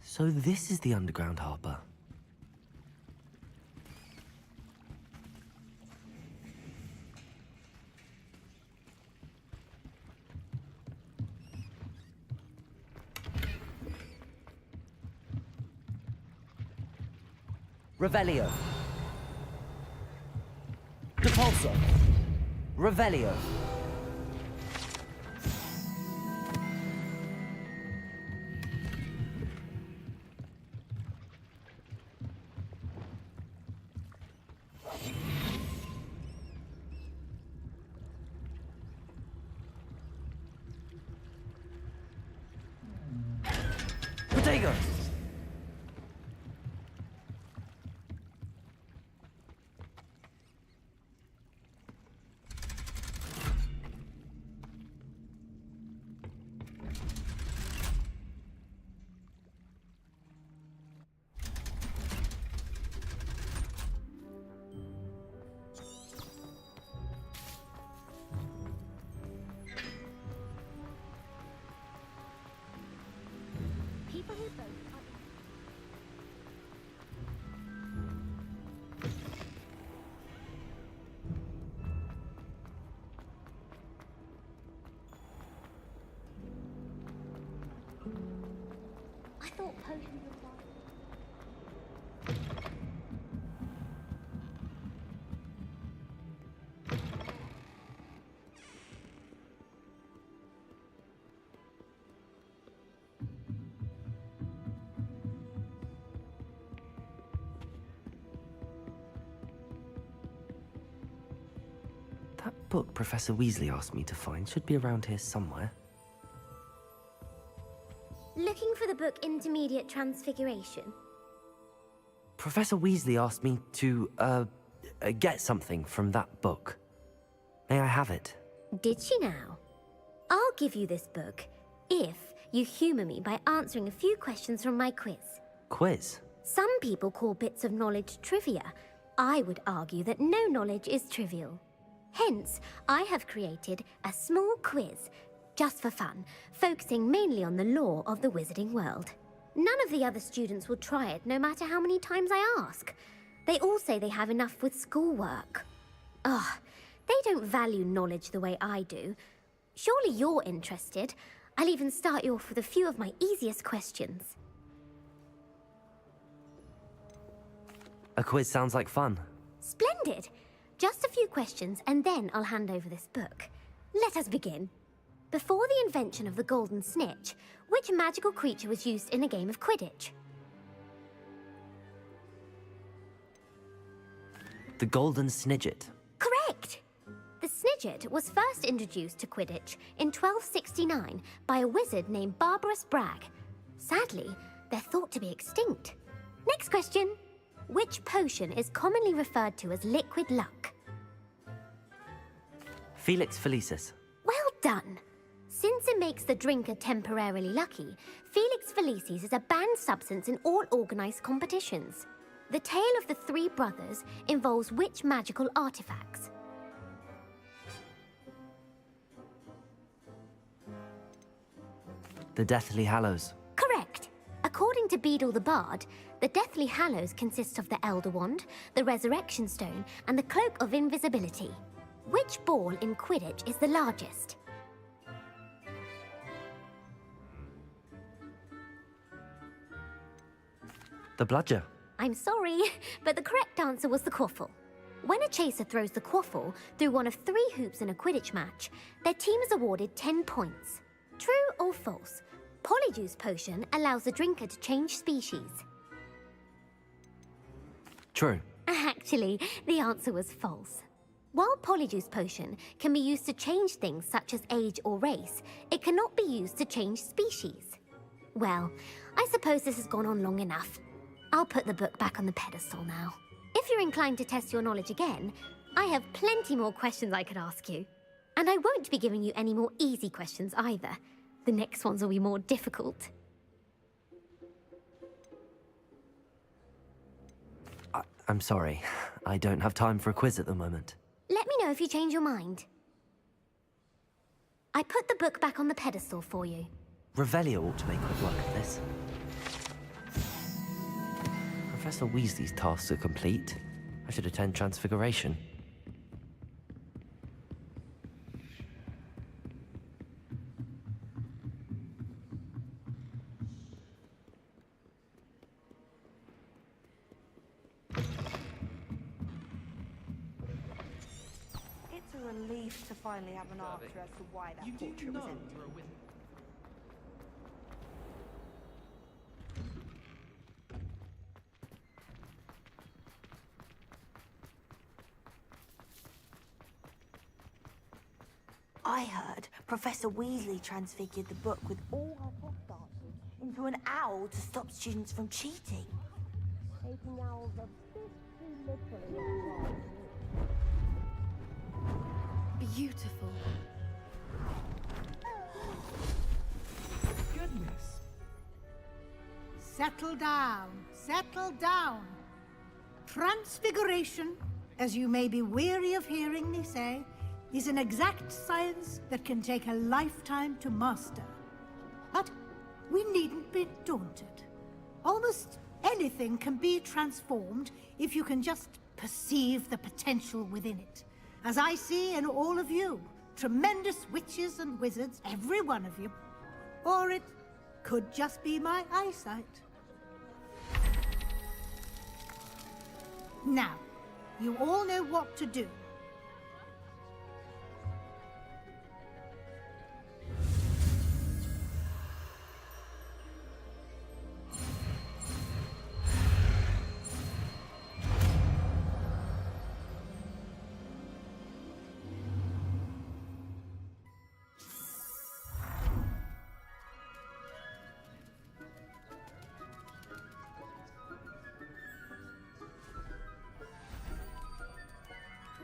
So this is the underground harbour. Revelio. Depulso. Revelio. Protego! People who vote are... I thought potions were fun. That book Professor Weasley asked me to find should be around here somewhere. Looking for the book Intermediate Transfiguration? Professor Weasley asked me to, get something from that book. May I have it? Did she now? I'll give you this book if you humour me by answering a few questions from my quiz. Quiz? Some people call bits of knowledge trivia. I would argue that no knowledge is trivial. Hence, I have created a small quiz, just for fun, focusing mainly on the lore of the wizarding world. None of the other students will try it, no matter how many times I ask. They all say they have enough with schoolwork. Ugh, they don't value knowledge the way I do. Surely you're interested. I'll even start you off with a few of my easiest questions. A quiz sounds like fun. Splendid! Just a few questions, and then I'll hand over this book. Let us begin. Before the invention of the golden snitch, which magical creature was used in a game of Quidditch? The golden snidget. Correct! The snidget was first introduced to Quidditch in 1269 by a wizard named Barbarous Bragg. Sadly, they're thought to be extinct. Next question. Which potion is commonly referred to as liquid luck? Felix Felicis. Well done! Since it makes the drinker temporarily lucky, Felix Felicis is a banned substance in all organised competitions. The tale of the three brothers involves which magical artifacts? The Deathly Hallows. Correct. According to Beedle the Bard, the Deathly Hallows consists of the Elder Wand, the Resurrection Stone, and the Cloak of Invisibility. Which ball in Quidditch is the largest? The bludger. I'm sorry, but the correct answer was the quaffle. When a chaser throws the quaffle through one of 3 hoops in a Quidditch match, their team is awarded 10 points. True or false? Polyjuice Potion allows the drinker to change species. True. Actually, the answer was false. While Polyjuice Potion can be used to change things such as age or race, it cannot be used to change species. Well, I suppose this has gone on long enough. I'll put the book back on the pedestal now. If you're inclined to test your knowledge again, I have plenty more questions I could ask you. And I won't be giving you any more easy questions either. The next ones will be more difficult. I'm sorry. I don't have time for a quiz at the moment. Let me know if you change your mind. I put the book back on the pedestal for you. Revelio ought to make quick work of this. Professor Weasley's tasks are complete. I should attend Transfiguration. It's a relief to finally have an answer as to why that portrait was empty. I heard Professor Weasley transfigured the book with all her test answers into an owl to stop students from cheating. Taking owls a bit too literally. Beautiful. Goodness. Settle down. Settle down. Transfiguration, as you may be weary of hearing me say, is an exact science that can take a lifetime to master. But we needn't be daunted. Almost anything can be transformed if you can just perceive the potential within it. As I see in all of you, tremendous witches and wizards, every one of you. Or it could just be my eyesight. Now, you all know what to do.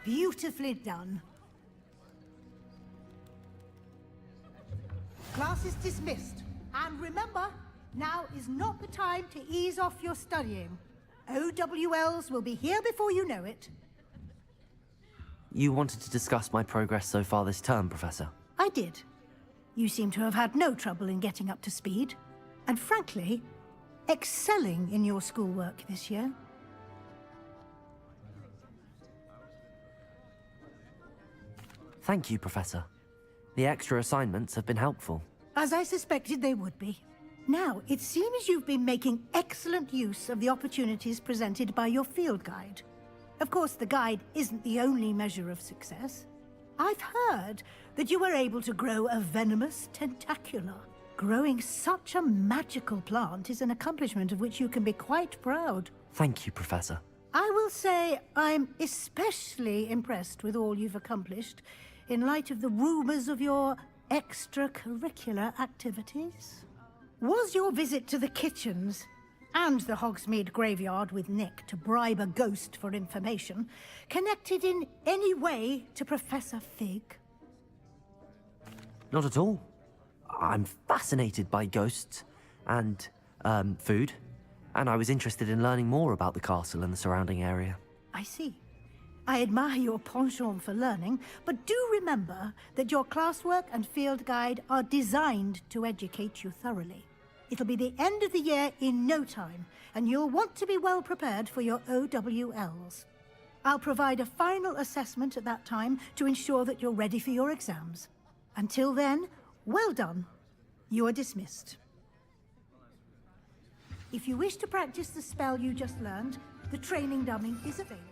Beautifully done. Class is dismissed. And remember, now is not the time to ease off your studying. OWLs will be here before you know it. You wanted to discuss my progress so far this term, Professor? I did. You seem to have had no trouble in getting up to speed. And frankly, excelling in your schoolwork this year. Thank you, Professor. The extra assignments have been helpful. As I suspected they would be. Now, it seems you've been making excellent use of the opportunities presented by your field guide. Of course, the guide isn't the only measure of success. I've heard that you were able to grow a venomous tentacula. Growing such a magical plant is an accomplishment of which you can be quite proud. Thank you, Professor. I will say I'm especially impressed with all you've accomplished in light of the rumors of your extracurricular activities. Was your visit to the kitchens and the Hogsmeade graveyard with Nick to bribe a ghost for information connected in any way to Professor Fig? Not at all. I'm fascinated by ghosts and, food, and I was interested in learning more about the castle and the surrounding area. I see. I admire your penchant for learning, but do remember that your classwork and field guide are designed to educate you thoroughly. It'll be the end of the year in no time, and you'll want to be well prepared for your OWLs. I'll provide a final assessment at that time to ensure that you're ready for your exams. Until then, well done. You are dismissed. If you wish to practice the spell you just learned, the training dummy is available.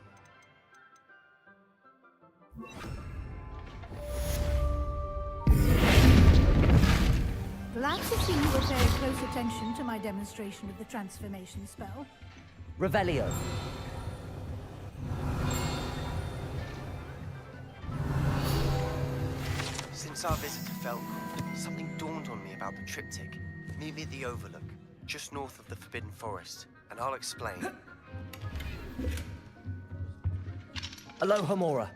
Glad to see you were paying close attention to my demonstration of the transformation spell. Revelio. Since our visit to Felcroft, something dawned on me about the triptych. Meet me at the Overlook, just north of the Forbidden Forest, and I'll explain. Aloha Mora.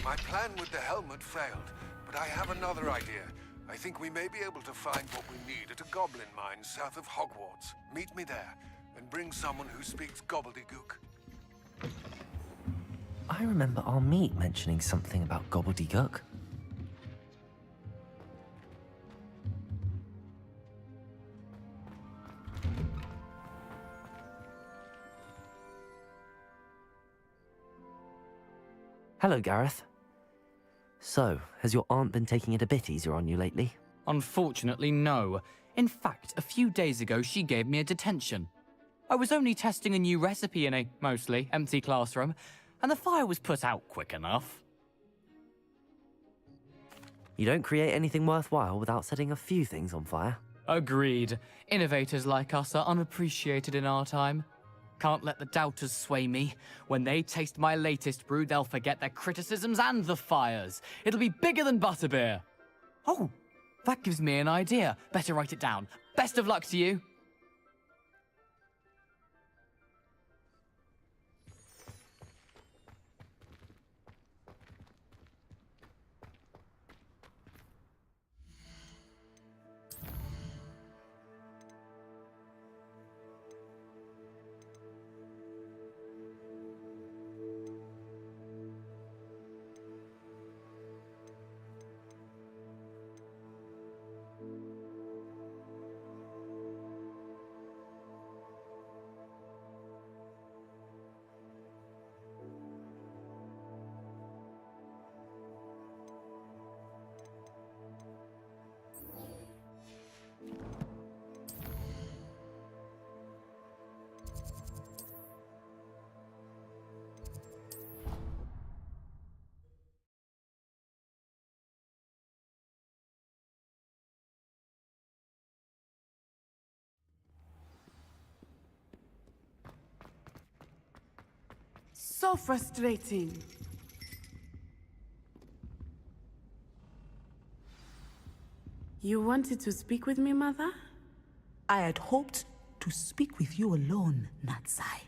My plan with the helmet failed, but I have another idea. I think we may be able to find what we need at a goblin mine south of Hogwarts. Meet me there, and bring someone who speaks gobbledygook. I remember our meet mentioning something about gobbledygook. Hello, Gareth. So, has your aunt been taking it a bit easier on you lately? Unfortunately, no. In fact, a few days ago, she gave me a detention. I was only testing a new recipe in a mostly empty classroom, and the fire was put out quick enough. You don't create anything worthwhile without setting a few things on fire. Agreed. Innovators like us are unappreciated in our time. Can't let the doubters sway me. When they taste my latest brew, they'll forget their criticisms and the fires. It'll be bigger than butterbeer. Oh, that gives me an idea. Better write it down. Best of luck to you. So frustrating. You wanted to speak with me, Mother? I had hoped to speak with you alone, Natsai.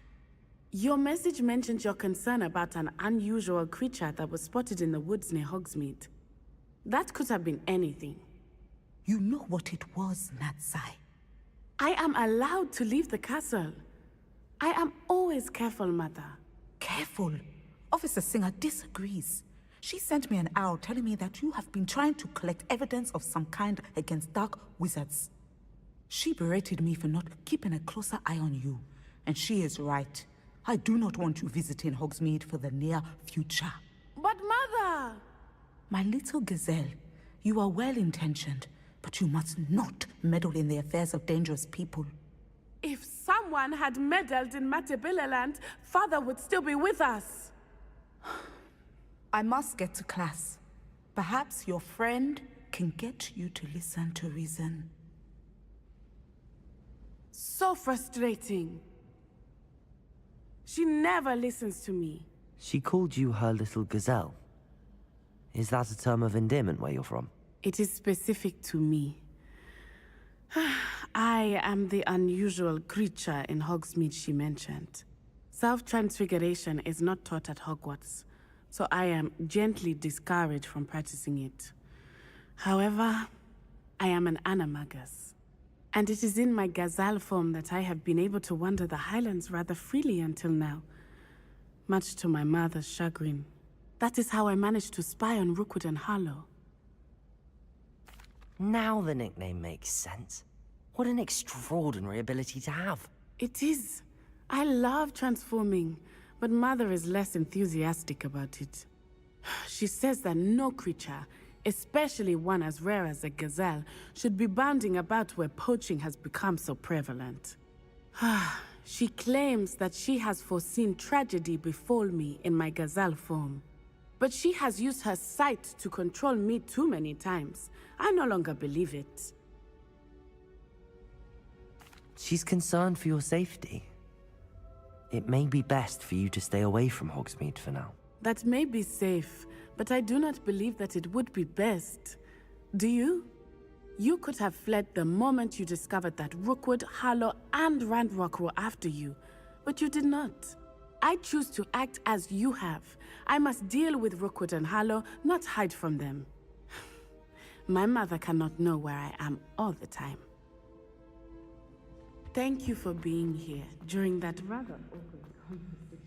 Your message mentioned your concern about an unusual creature that was spotted in the woods near Hogsmeade. That could have been anything. You know what it was, Natsai. I am allowed to leave the castle. I am always careful, Mother. Careful? Officer Singer disagrees. She sent me an owl telling me that you have been trying to collect evidence of some kind against dark wizards. She berated me for not keeping a closer eye on you. And she is right. I do not want you visiting Hogsmeade for the near future. But Mother! My little gazelle, you are well-intentioned, but you must not meddle in the affairs of dangerous people. If someone had meddled in Matabeleland, Father would still be with us. I must get to class. Perhaps your friend can get you to listen to reason. So frustrating. She never listens to me. She called you her little gazelle. Is that a term of endearment where you're from? It is specific to me. I am the unusual creature in Hogsmeade she mentioned. Self-transfiguration is not taught at Hogwarts, so I am gently discouraged from practicing it. However, I am an animagus, and it is in my gazelle form that I have been able to wander the Highlands rather freely until now, much to my mother's chagrin. That is how I managed to spy on Rookwood and Harlow. Now the nickname makes sense. What an extraordinary ability to have. It is. I love transforming, but Mother is less enthusiastic about it. She says that no creature, especially one as rare as a gazelle, should be bounding about where poaching has become so prevalent. She claims that she has foreseen tragedy befall me in my gazelle form. But she has used her sight to control me too many times. I no longer believe it. She's concerned for your safety. It may be best for you to stay away from Hogsmeade for now. That may be safe, but I do not believe that it would be best. Do you? You could have fled the moment you discovered that Rookwood, Harlow, and Ranrock were after you, but you did not. I choose to act as you have. I must deal with Rookwood and Harlow, not hide from them. My mother cannot know where I am all the time. Thank you for being here during that rather awkward conversation.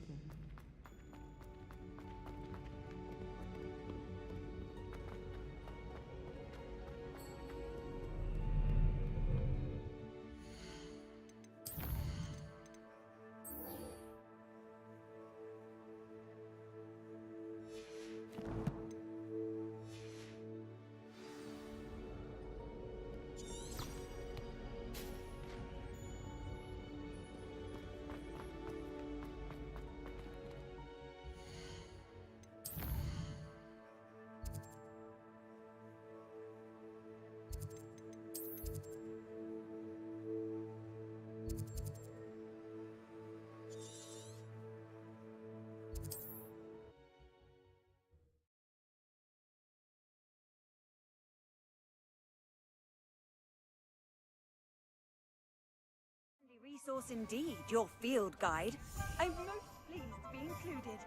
Resource indeed, your field guide. I'm most pleased to be included.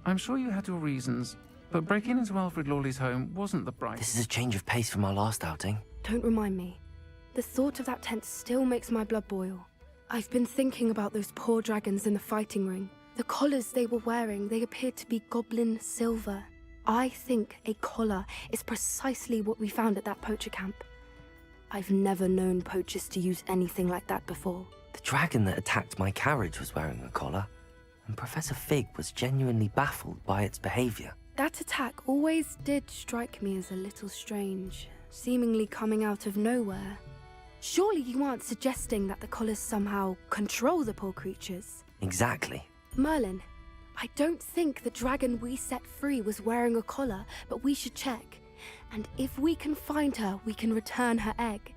I'm sure you had your reasons, but breaking into Alfred Lawley's home wasn't the brightest. This is a change of pace from our last outing. Don't remind me. The thought of that tent still makes my blood boil. I've been thinking about those poor dragons in the fighting ring. The collars they were wearing, they appeared to be goblin silver. I think a collar is precisely what we found at that poacher camp. I've never known poachers to use anything like that before. The dragon that attacked my carriage was wearing a collar, and Professor Fig was genuinely baffled by its behavior. That attack always did strike me as a little strange, seemingly coming out of nowhere. Surely you aren't suggesting that the collars somehow control the poor creatures? Exactly. Merlin, I don't think the dragon we set free was wearing a collar, but we should check. And if we can find her, we can return her egg.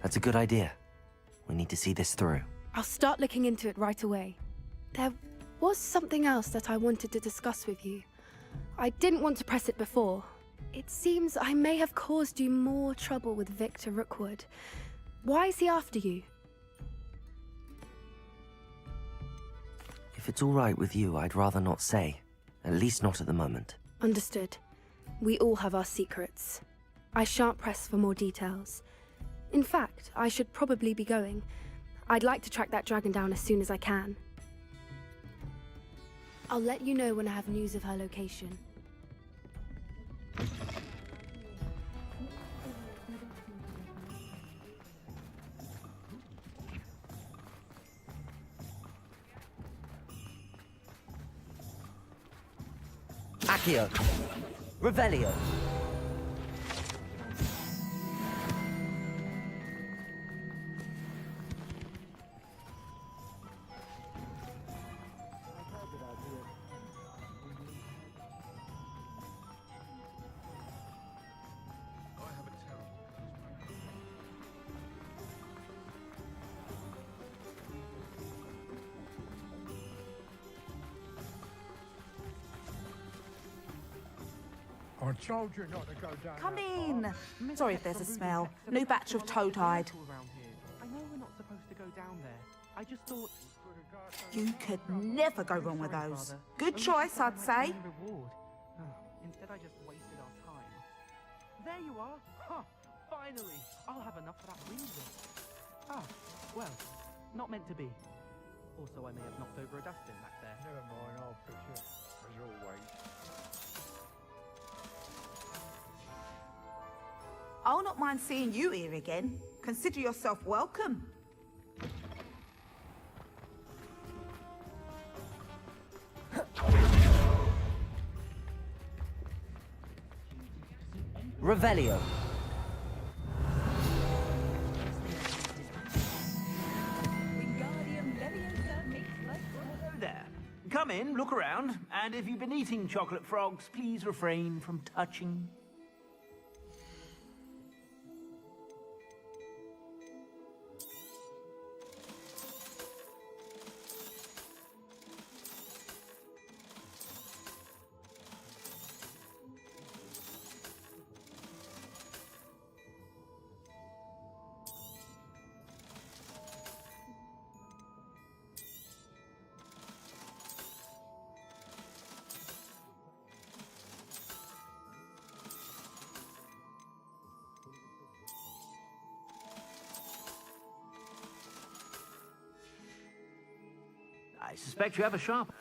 That's a good idea. We need to see this through. I'll start looking into it right away. There was something else that I wanted to discuss with you. I didn't want to press it before. It seems I may have caused you more trouble with Victor Rookwood. Why is he after you? If it's all right with you, I'd rather not say. At least not at the moment. Understood. We all have our secrets. I shan't press for more details. In fact, I should probably be going. I'd like to track that dragon down as soon as I can. I'll let you know when I have news of her location. Accio! Revelio! I told you not to go down. Come in. Sorry if there's a smell. New batch of toad-hide. I know we're not supposed to go down there. I just thought... You could never go wrong with those. Good choice, I'd say. Instead, I just wasted our time. There you are. Huh. Finally. I'll have enough for that reason. Ah, well, not meant to be. Also, I may have knocked over a dustbin back there. Never mind, I'll fix it, as always. I'll not mind seeing you here again. Consider yourself welcome. Revelio. Hello there. Come in, look around, and if you've been eating chocolate frogs, please refrain from touching. I suspect you have a sharp...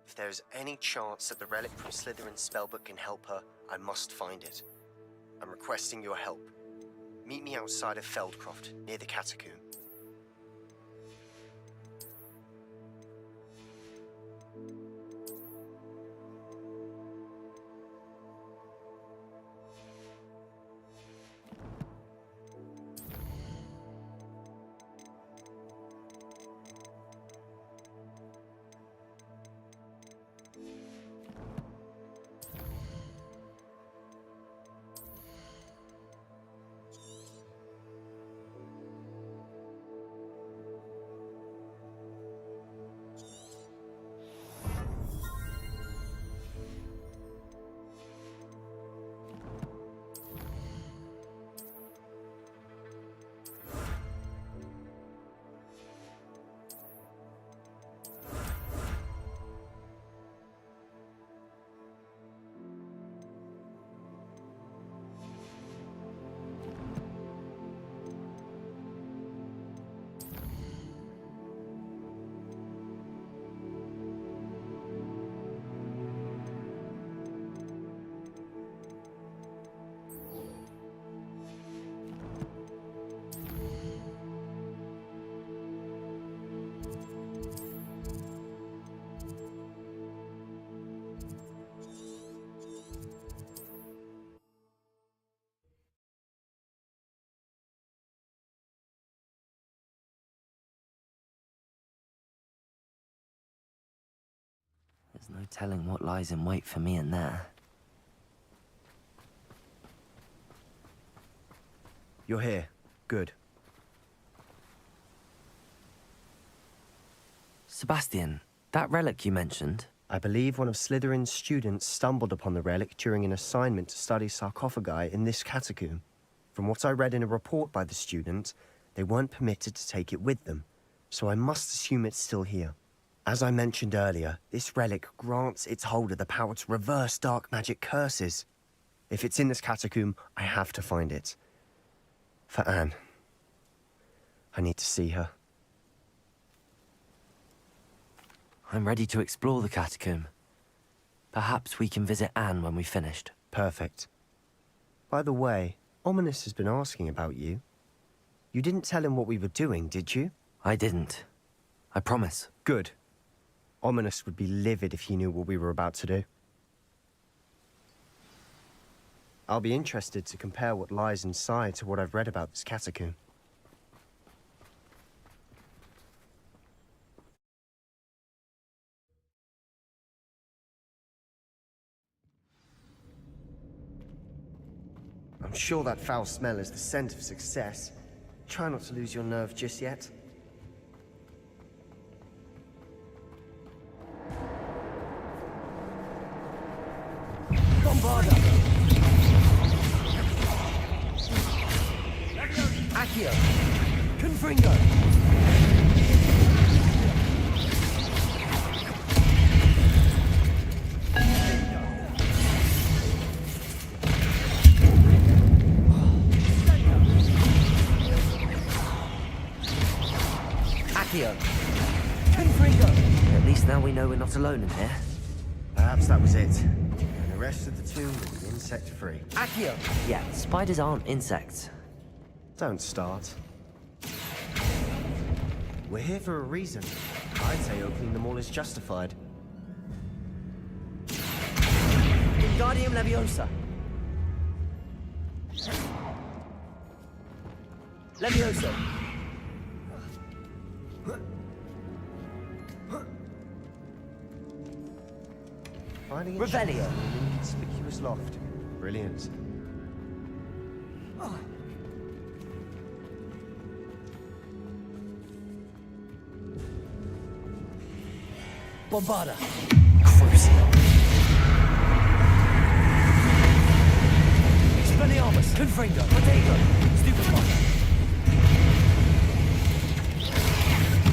If there's any chance that the relic from Slytherin's spellbook can help her, I must find it. I'm requesting your help. Meet me outside of Feldcroft, near the catacomb. There's no telling what lies in wait for me in there. You're here. Good. Sebastian, that relic you mentioned... I believe one of Slytherin's students stumbled upon the relic during an assignment to study sarcophagi in this catacomb. From what I read in a report by the student, they weren't permitted to take it with them, so I must assume it's still here. As I mentioned earlier, this relic grants its holder the power to reverse dark magic curses. If it's in this catacomb, I have to find it. For Anne. I need to see her. I'm ready to explore the catacomb. Perhaps we can visit Anne when we've finished. Perfect. By the way, Ominous has been asking about you. You didn't tell him what we were doing, did you? I didn't. I promise. Good. Ominous would be livid if he knew what we were about to do. I'll be interested to compare what lies inside to what I've read about this catacomb. I'm sure that foul smell is the scent of success. Try not to lose your nerve just yet. Accio! Confringo! Accio! Confringo! At least now we know we're not alone in here. Perhaps that was it. And the rest of the tomb will be insect-free. Accio! Yeah, spiders aren't insects. Don't start. We're here for a reason. I'd say opening them all is justified. Wingardium Leviosa! Leviosa! Finding a Revelio. chest in an inconspicuous loft. Brilliant. Bombarda! Crucio! Expelliarmus! Confringo! Potato! Stupefy!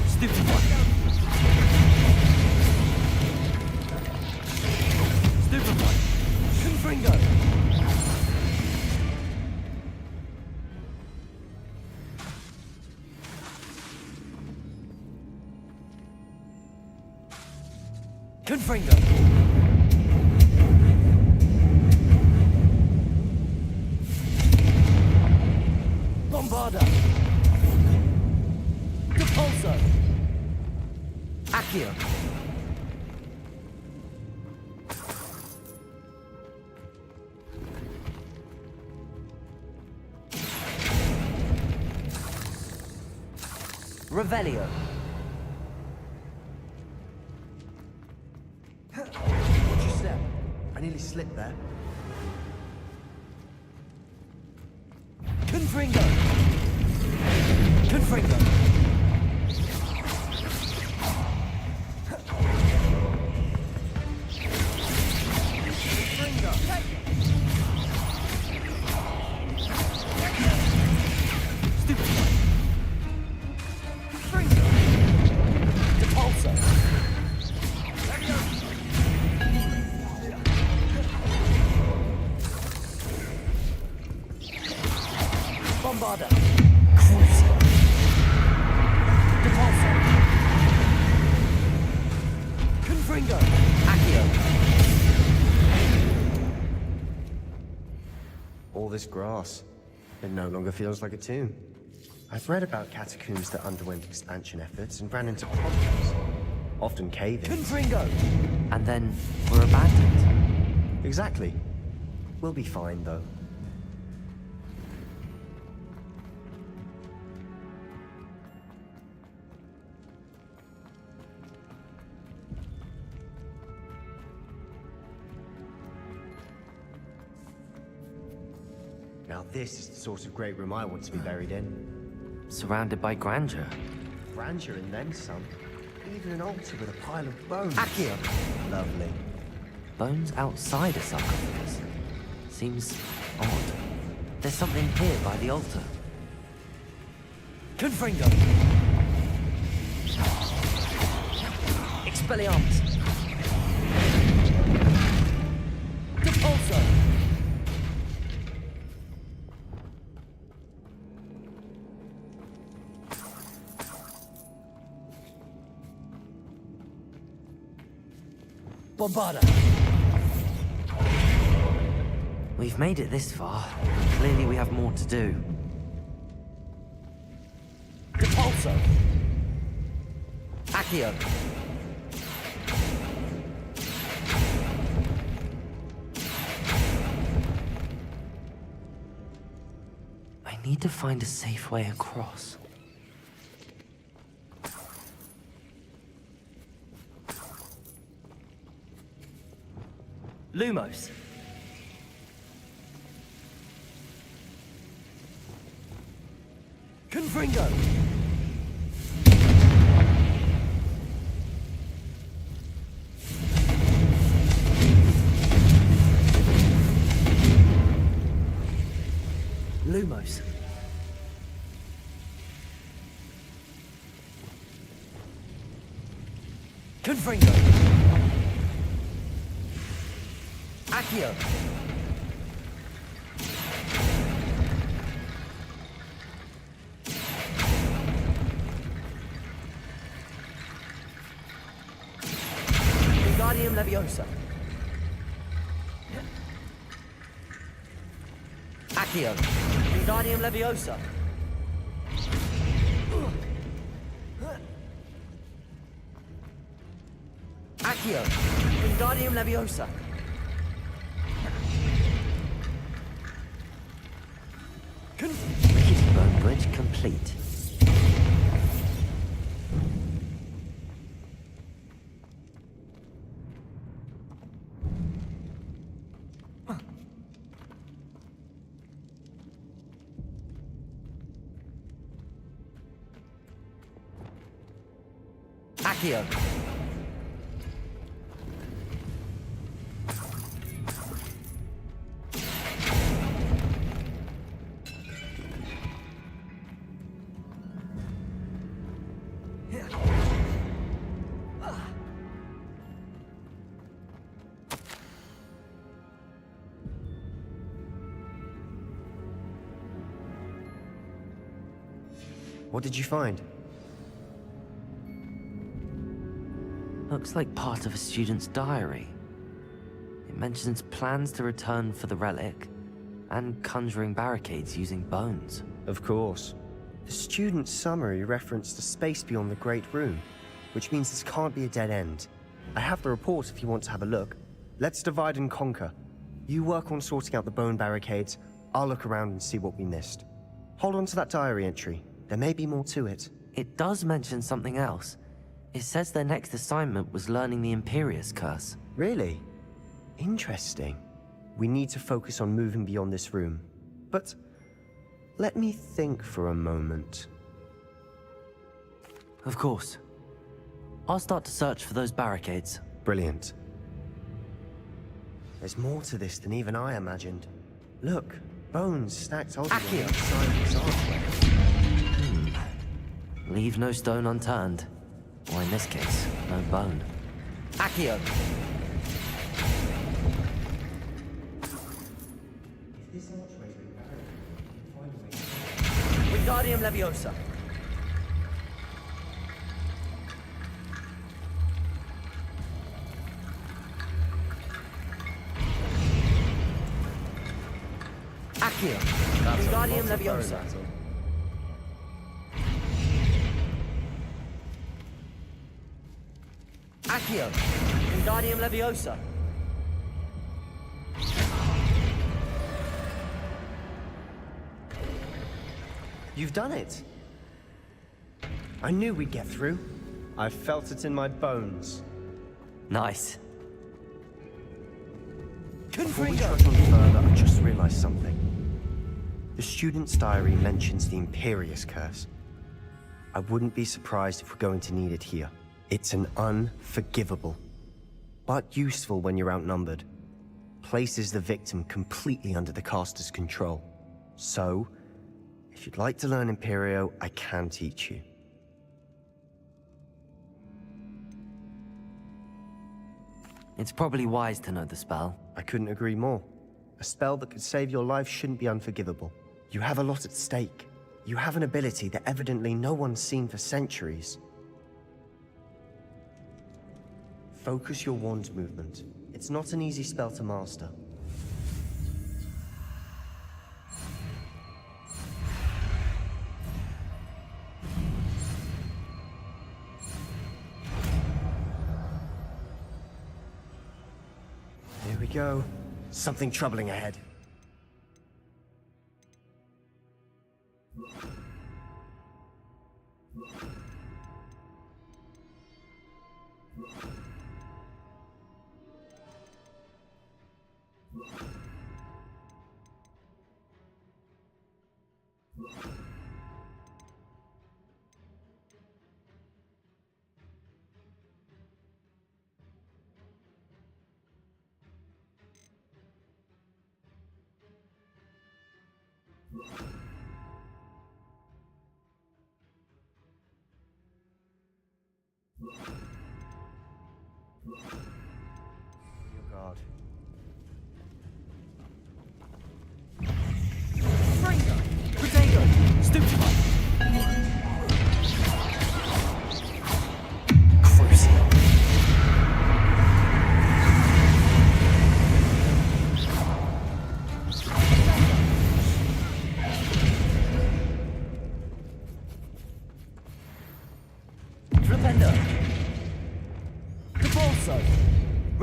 Stupefy! Stupefy! Confringo! Confringo! Bombarda! Depulso! Accio! Revelio! Watch your step. I nearly slipped there. Confringo! Confringo! Bombarda! Crucio! Depulso! Confringo! Accio! All this grass. It no longer feels like a tomb. I've read about catacombs that underwent expansion efforts and ran into problems. Often cave-ins. Confringo! And then we're abandoned. Exactly. We'll be fine, though. Now this is the sort of great room I want to be buried in. Surrounded by grandeur. Grandeur and then some. Even an altar with a pile of bones. Accio! Lovely. Bones outside a sarcophagus. Seems odd. There's something here by the altar. Confringo! Expelliarmus! Depulso! Bombarda! We've made it this far. Clearly we have more to do. Depulso! Accio! I need to find a safe way across. Lumos. Confringo. Lumos. Confringo! Accio! Wingardium Leviosa! Accio! Wingardium Leviosa! Accio! Wingardium Leviosa! Wicked Bone Bridge complete. Accio! What did you find? Looks like part of a student's diary. It mentions plans to return for the relic and conjuring barricades using bones. Of course. The student's summary referenced a space beyond the Great Room, which means this can't be a dead end. I have the report if you want to have a look. Let's divide and conquer. You work on sorting out the bone barricades, I'll look around and see what we missed. Hold on to that diary entry. There may be more to it. It does mention something else. It says their next assignment was learning the Imperius Curse. Really? Interesting. We need to focus on moving beyond this room. But let me think for a moment. Of course. I'll start to search for those barricades. Brilliant. There's more to this than even I imagined. Look, bones stacked on the side of this archway. Leave no stone unturned. Or in this case, no bone. Accio! Wingardium Leviosa! Accio! Wingardium Leviosa! Accio! Wingardium Leviosa! You've done it! I knew we'd get through. I felt it in my bones. Nice. Before we trudge on further, I just realized something. The student's diary mentions the Imperius Curse. I wouldn't be surprised if we're going to need it here. It's an unforgivable, but useful when you're outnumbered. Places the victim completely under the caster's control. So, if you'd like to learn Imperio, I can teach you. It's probably wise to know the spell. I couldn't agree more. A spell that could save your life shouldn't be unforgivable. You have a lot at stake. You have an ability that evidently no one's seen for centuries. Focus your wand's movement. It's not an easy spell to master. Here we go. Something troubling ahead.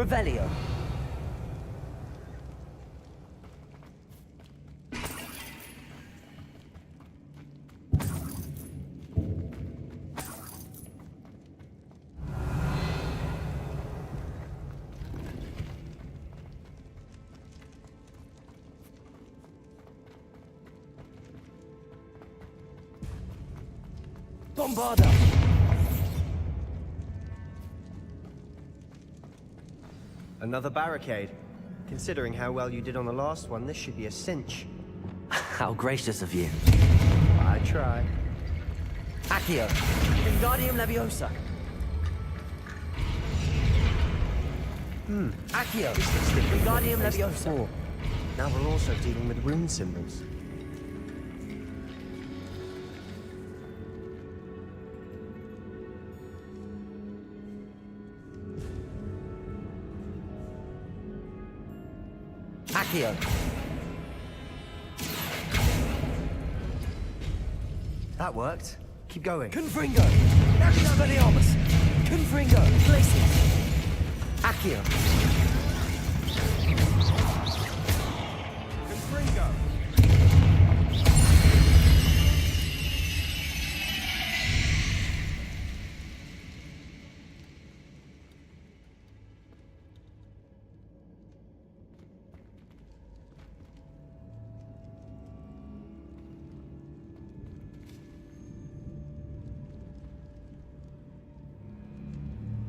Revelio. Bombarda! Another barricade. Considering how well you did on the last one, this should be a cinch. How gracious of you. I try. Accio. Wingardium Leviosa. Accio. Wingardium Leviosa. Now we're also dealing with rune symbols. Accio. That worked. Keep going. Confringo. Expelliarmus. Confringo. Places. Accio. Confringo.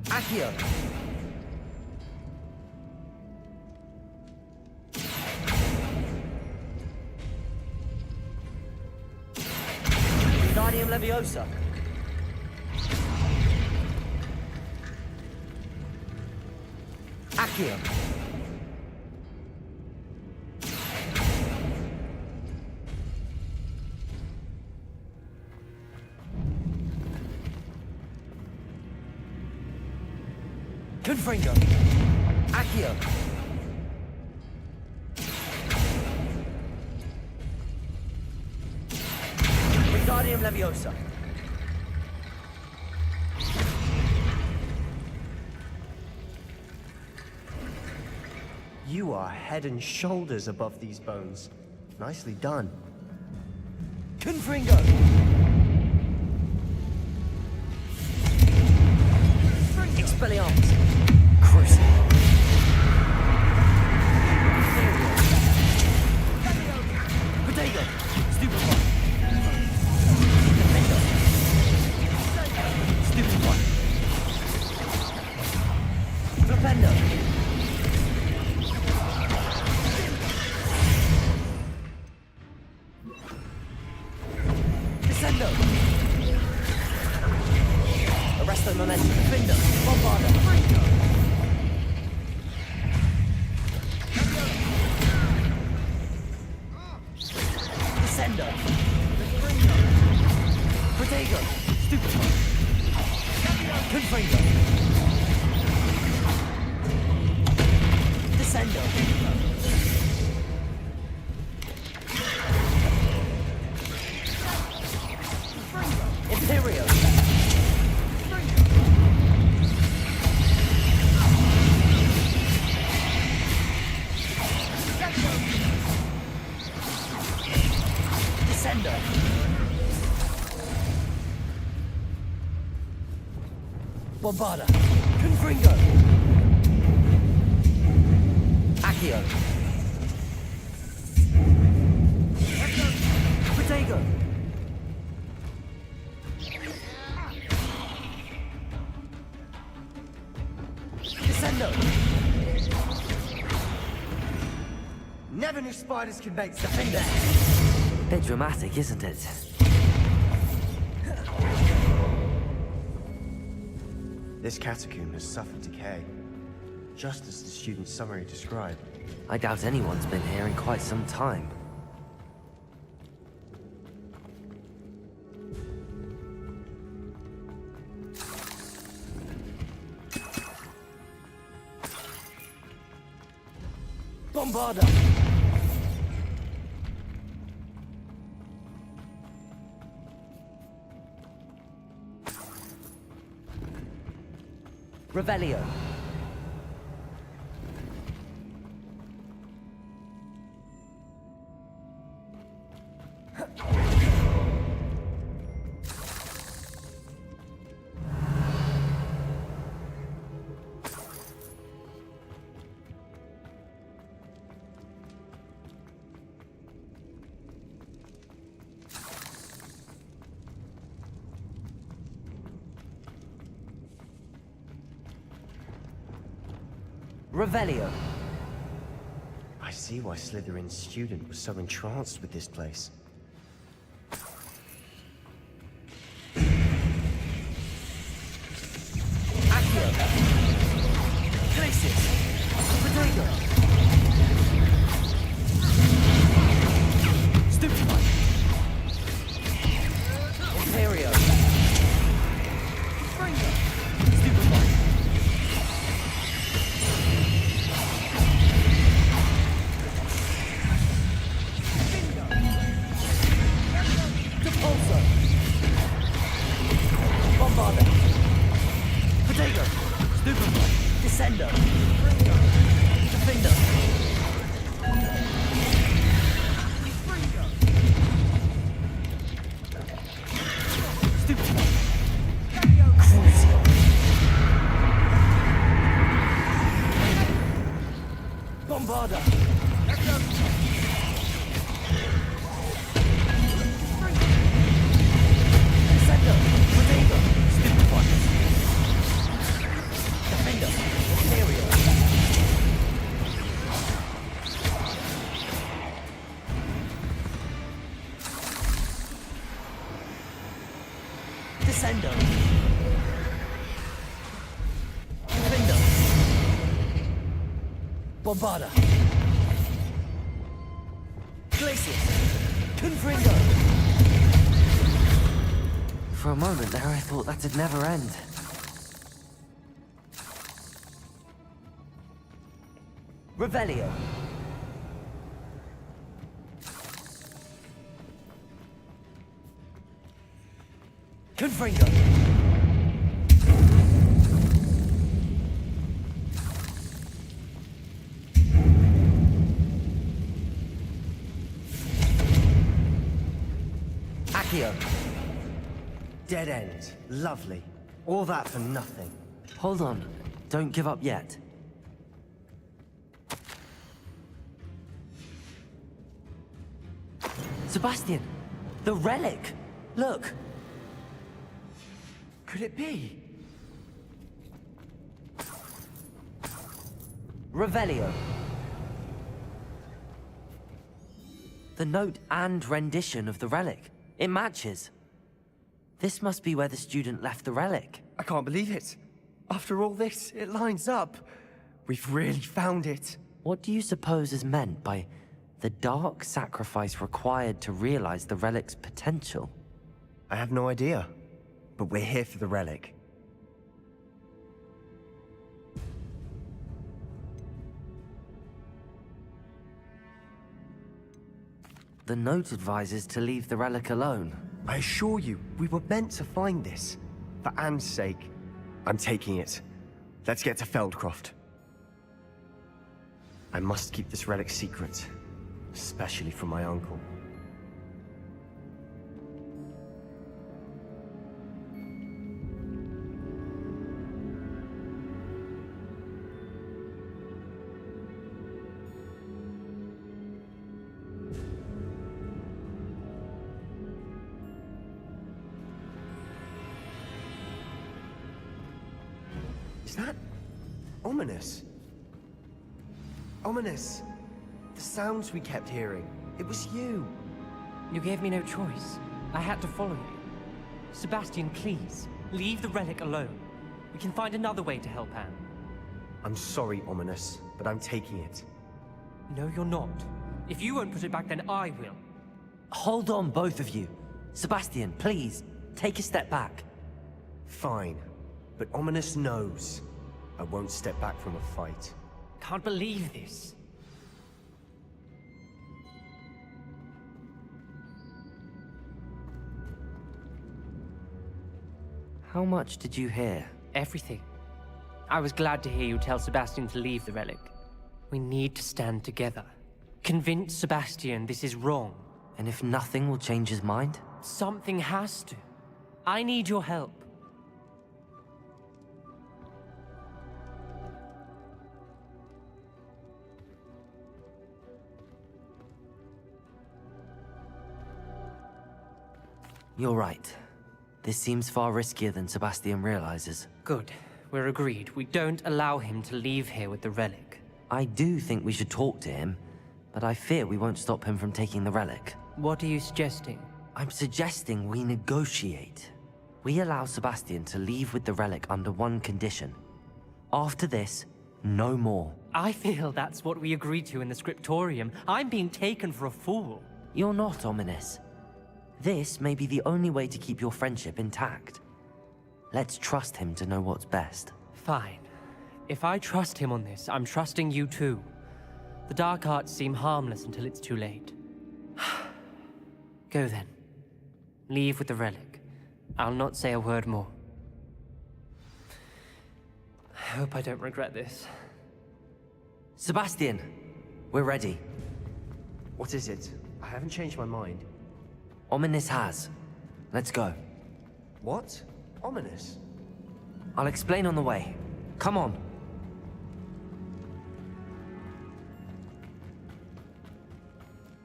Accio. Wingardium Leviosa. Accio. Confringo. Accio. Wingardium Leviosa. You are head and shoulders above these bones. Nicely done. Confringo. Expelliarmus. Crucible. Potato. Stupefy. Defender. Stupefy. Flipendo. Descendo. Arresto momentum. Defender. Bombarda. Descendo. Protego. Stupefy. Confringo. Descendo. Imperio. Descendo. Bombarda. Confringo. Accio. Protego. Descendo. Never knew spiders could make defender. Bit dramatic, isn't it? This catacomb has suffered decay, just as the student's summary described. I doubt anyone's been here in quite some time. Bombarda! Revelio. Revelio. I see why Slytherin's student was so entranced with this place. Accio. Glacis. Protego. Stupefy. Imperio. Fringo. Stupefy. Depulso. Bombarda. Protego. Stupefy. Descendo. Defender. Stupefy. Crucio. Bombarda. Descendo. Protego. Stupefy. Defender. Imperio. Descendo. Defender. Bombarda. Glacius. Confringo. For a moment there, I thought that'd never end. Revelio. Confringo. Accio. Dead end. Lovely. All that for nothing. Hold on. Don't give up yet. Sebastian! The relic! Look! Could it be? Revelio. The note and rendition of the relic. It matches. This must be where the student left the relic. I can't believe it. After all this, it lines up. We've really found it. What do you suppose is meant by the dark sacrifice required to realize the relic's potential? I have no idea, but we're here for the relic. The note advises to leave the relic alone. I assure you, we were meant to find this. For Anne's sake. I'm taking it. Let's get to Feldcroft. I must keep this relic secret, especially from my uncle. Is that ominous? Ominous. The sounds we kept hearing. It was you. You gave me no choice. I had to follow you. Sebastian, please, leave the relic alone. We can find another way to help Anne. I'm sorry, Ominous, but I'm taking it. No, you're not. If you won't put it back, then I will. Hold on, both of you. Sebastian, please, take a step back. Fine. But Ominous knows. I won't step back from a fight. Can't believe this. How much did you hear? Everything. I was glad to hear you tell Sebastian to leave the relic. We need to stand together. Convince Sebastian this is wrong. And if nothing will change his mind? Something has to. I need your help. You're right. This seems far riskier than Sebastian realizes. Good. we're agreed. We don't allow him to leave here with the relic. I do think we should talk to him, but I fear we won't stop him from taking the relic. What are you suggesting? I'm suggesting we negotiate. We allow Sebastian to leave with the relic under one condition. After this, no more. I feel that's what we agreed to in the scriptorium. I'm being taken for a fool. You're not, Ominous. This may be the only way to keep your friendship intact. Let's trust him to know what's best. Fine. If I trust him on this, I'm trusting you too. The dark arts seem harmless until it's too late. Go then. Leave with the relic. I'll not say a word more. I hope I don't regret this. Sebastian, we're ready. What is it? I haven't changed my mind. Ominous has. Let's go. What? Ominous? I'll explain on the way. Come on.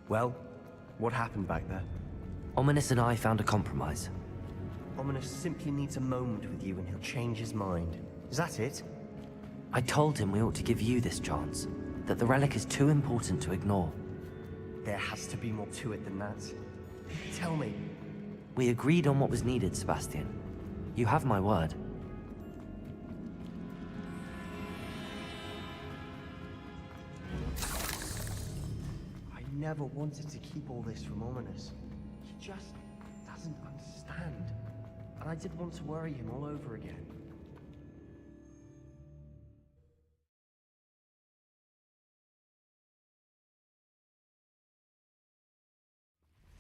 Well, what happened back there? Ominous and I found a compromise. Ominous simply needs a moment with you and he'll change his mind. Is that it? I told him we ought to give you this chance, that the relic is too important to ignore. There has to be more to it than that. Tell me. We agreed on what was needed, Sebastian. You have my word. I never wanted to keep all this from Ominous. He just doesn't understand. And I didn't want to worry him all over again.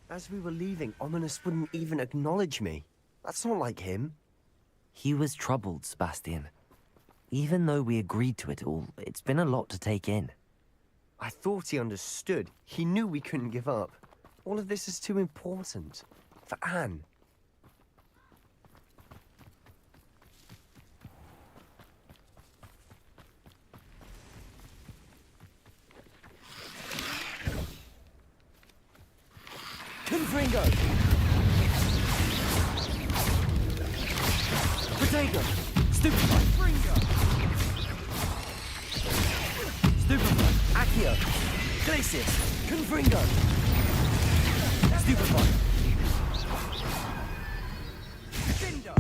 As we were leaving, Ominous wouldn't even acknowledge me. That's not like him. He was troubled, Sebastian. Even though we agreed to it all, it's been a lot to take in. I thought he understood. He knew we couldn't give up. All of this is too important. For Anne. Confringo! Potato! Stupefy! Stupefy! Accio! Glacius! Confringo! Stupefy! Cinder!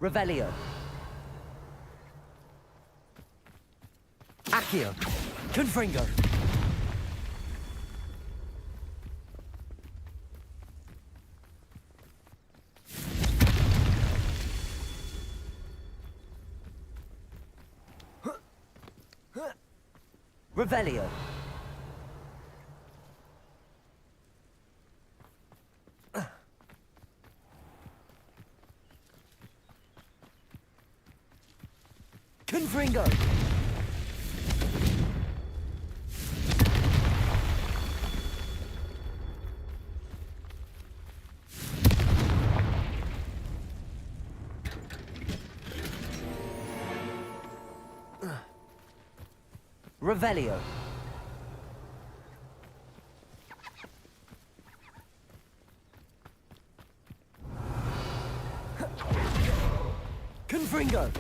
Revelio. Accio. Confringo. Revelio. Confringo! Revelio. Confringo!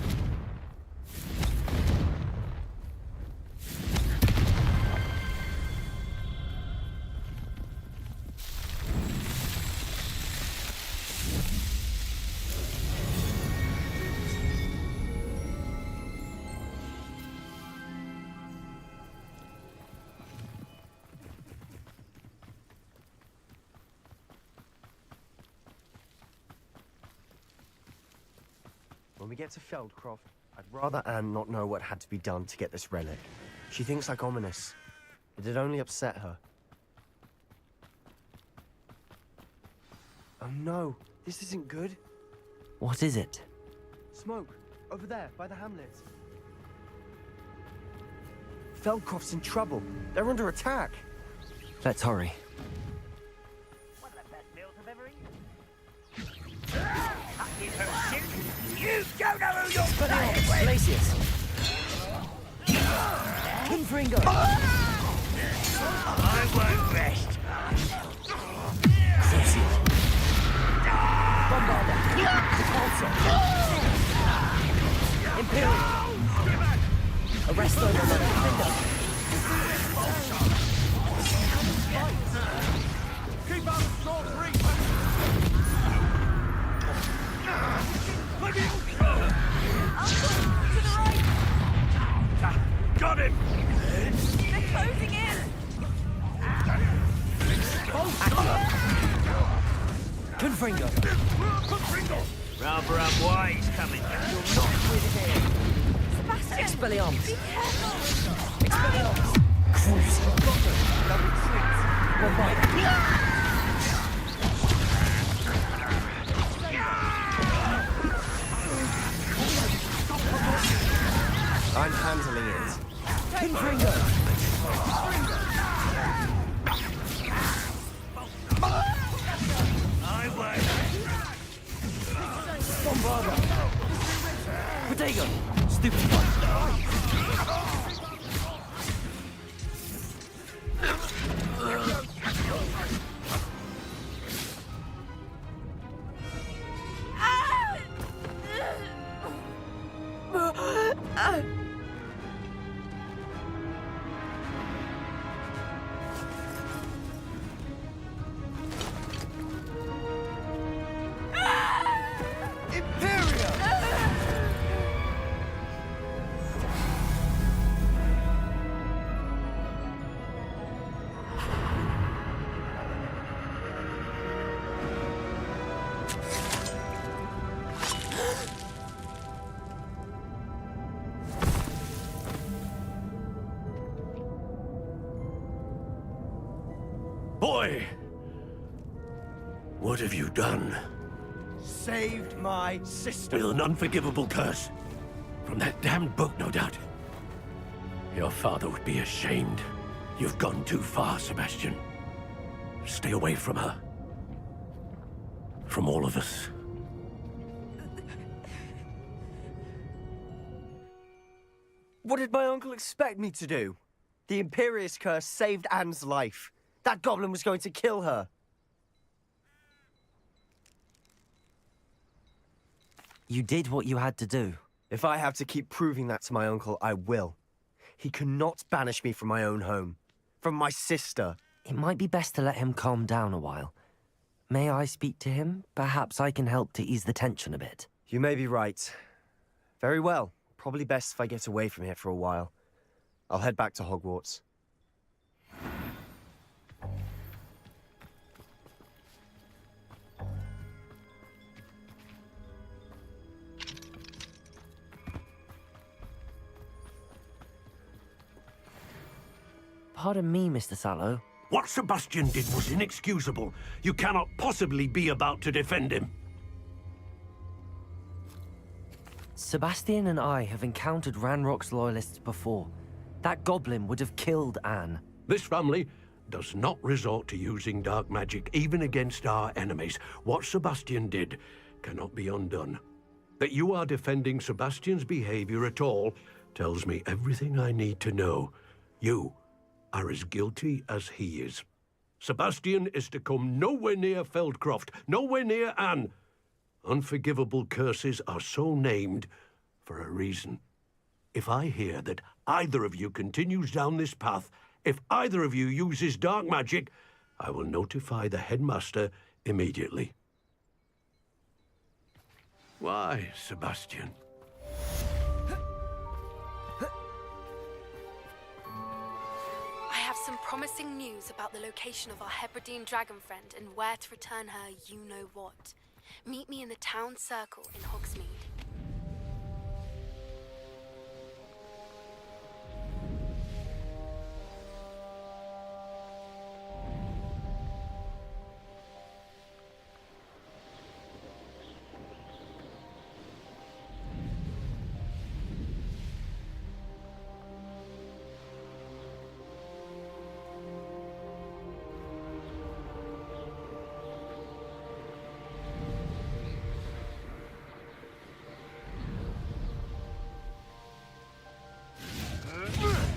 When we get to Feldcroft, I'd rather Anne not know what had to be done to get this relic. She thinks like Ominous. It'd only upset her. Oh no, this isn't good. What is it? Smoke, over there, by the hamlet. Feldcroft's in trouble. They're under attack. Let's hurry. You don't know who you're playing with! Glacius! Confringo! I won't rest. Crucius! Bombarda! Repulsor! Imperial! Arresto the Defender! Keep up short reach! To the right! Got him! They're closing in! Confringo! Rather unwise coming down. You're not with him. Sebastian! Expelliarmus! Be careful! Expelliarmus! Crucial! Double tricks! Bombarda! I'm handling it. Confringo! I won't. Bombarda! Protego! Stupefy! Boy! What have you done? Saved my sister. With an unforgivable curse. From that damned book, no doubt. Your father would be ashamed. You've gone too far, Sebastian. Stay away from her. From all of us. What did my uncle expect me to do? The Imperious curse saved Anne's life. That goblin was going to kill her. You did what you had to do. If I have to keep proving that to my uncle, I will. He cannot banish me from my own home. From my sister. It might be best to let him calm down a while. May I speak to him? Perhaps I can help to ease the tension a bit. You may be right. Very well. Probably best if I get away from here for a while. I'll head back to Hogwarts. Pardon me, Mr. Sallow. What Sebastian did was inexcusable. You cannot possibly be about to defend him. Sebastian and I have encountered Ranrock's loyalists before. That goblin would have killed Anne. This family does not resort to using dark magic, even against our enemies. What Sebastian did cannot be undone. That you are defending Sebastian's behavior at all tells me everything I need to know. You are as guilty as he is. Sebastian is to come nowhere near Feldcroft, nowhere near Anne. Unforgivable curses are so named for a reason. If I hear that either of you continues down this path, if either of you uses dark magic, I will notify the headmaster immediately. Why, Sebastian? I have some promising news about the location of our Hebridean dragon friend and where to return her you-know-what. Meet me in the town circle in Hogsmeade.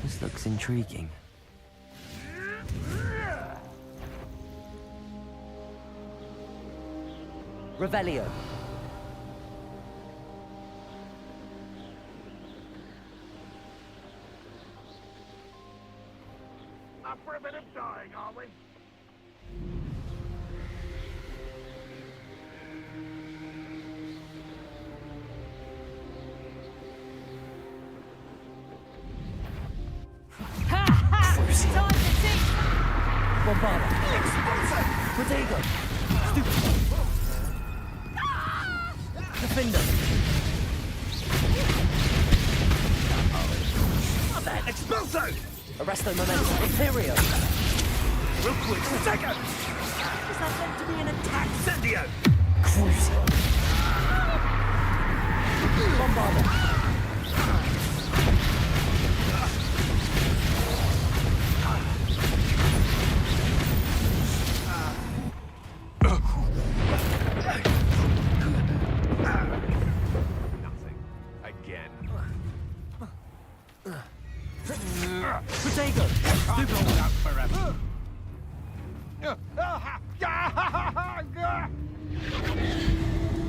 This looks intriguing. Revelio. Up for a bit of dying, are we? Time to see! Bombarda. Protego. Stupid. Defender. Not bad. Expulso! Arresto Momentum. Imperio. Real quick, Protego! Is that meant to be an attack? Incendio! Cruiser. Bombarda. Again. Protego. Can't hold out forever.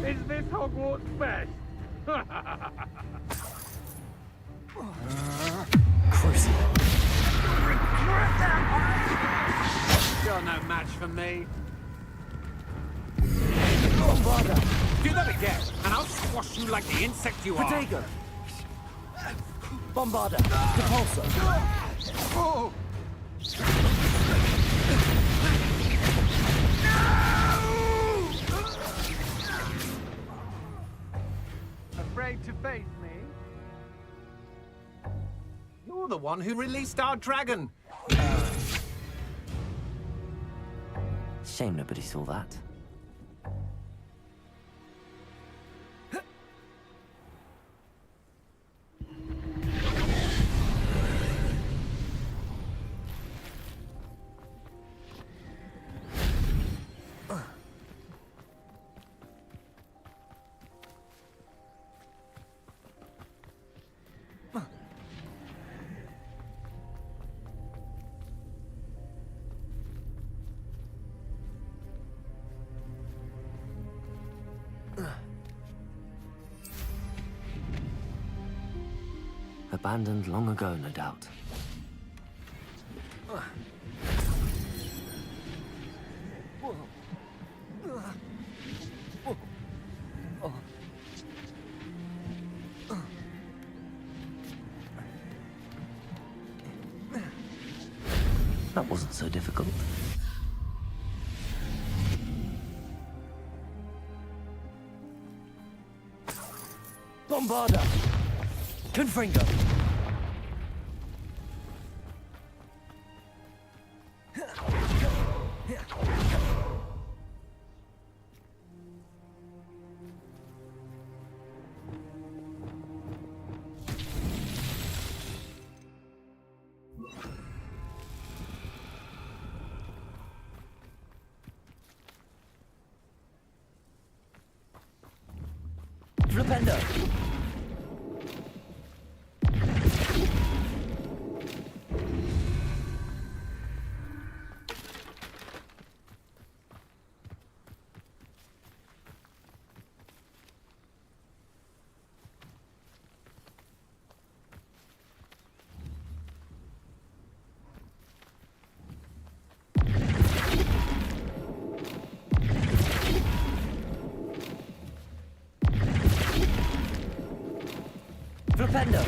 Is this Hogwarts best? Cruiser. You're no match for me. Bombarda. Do that again, and I'll squash you like the insect you are. Protego. Bombarda. Depulso. Oh. Afraid to face me? You're the one who released our dragon. Shame nobody saw that. Abandoned long ago, no doubt. That wasn't so difficult. Bombarda. Confringo. Flipendo. Flipendo.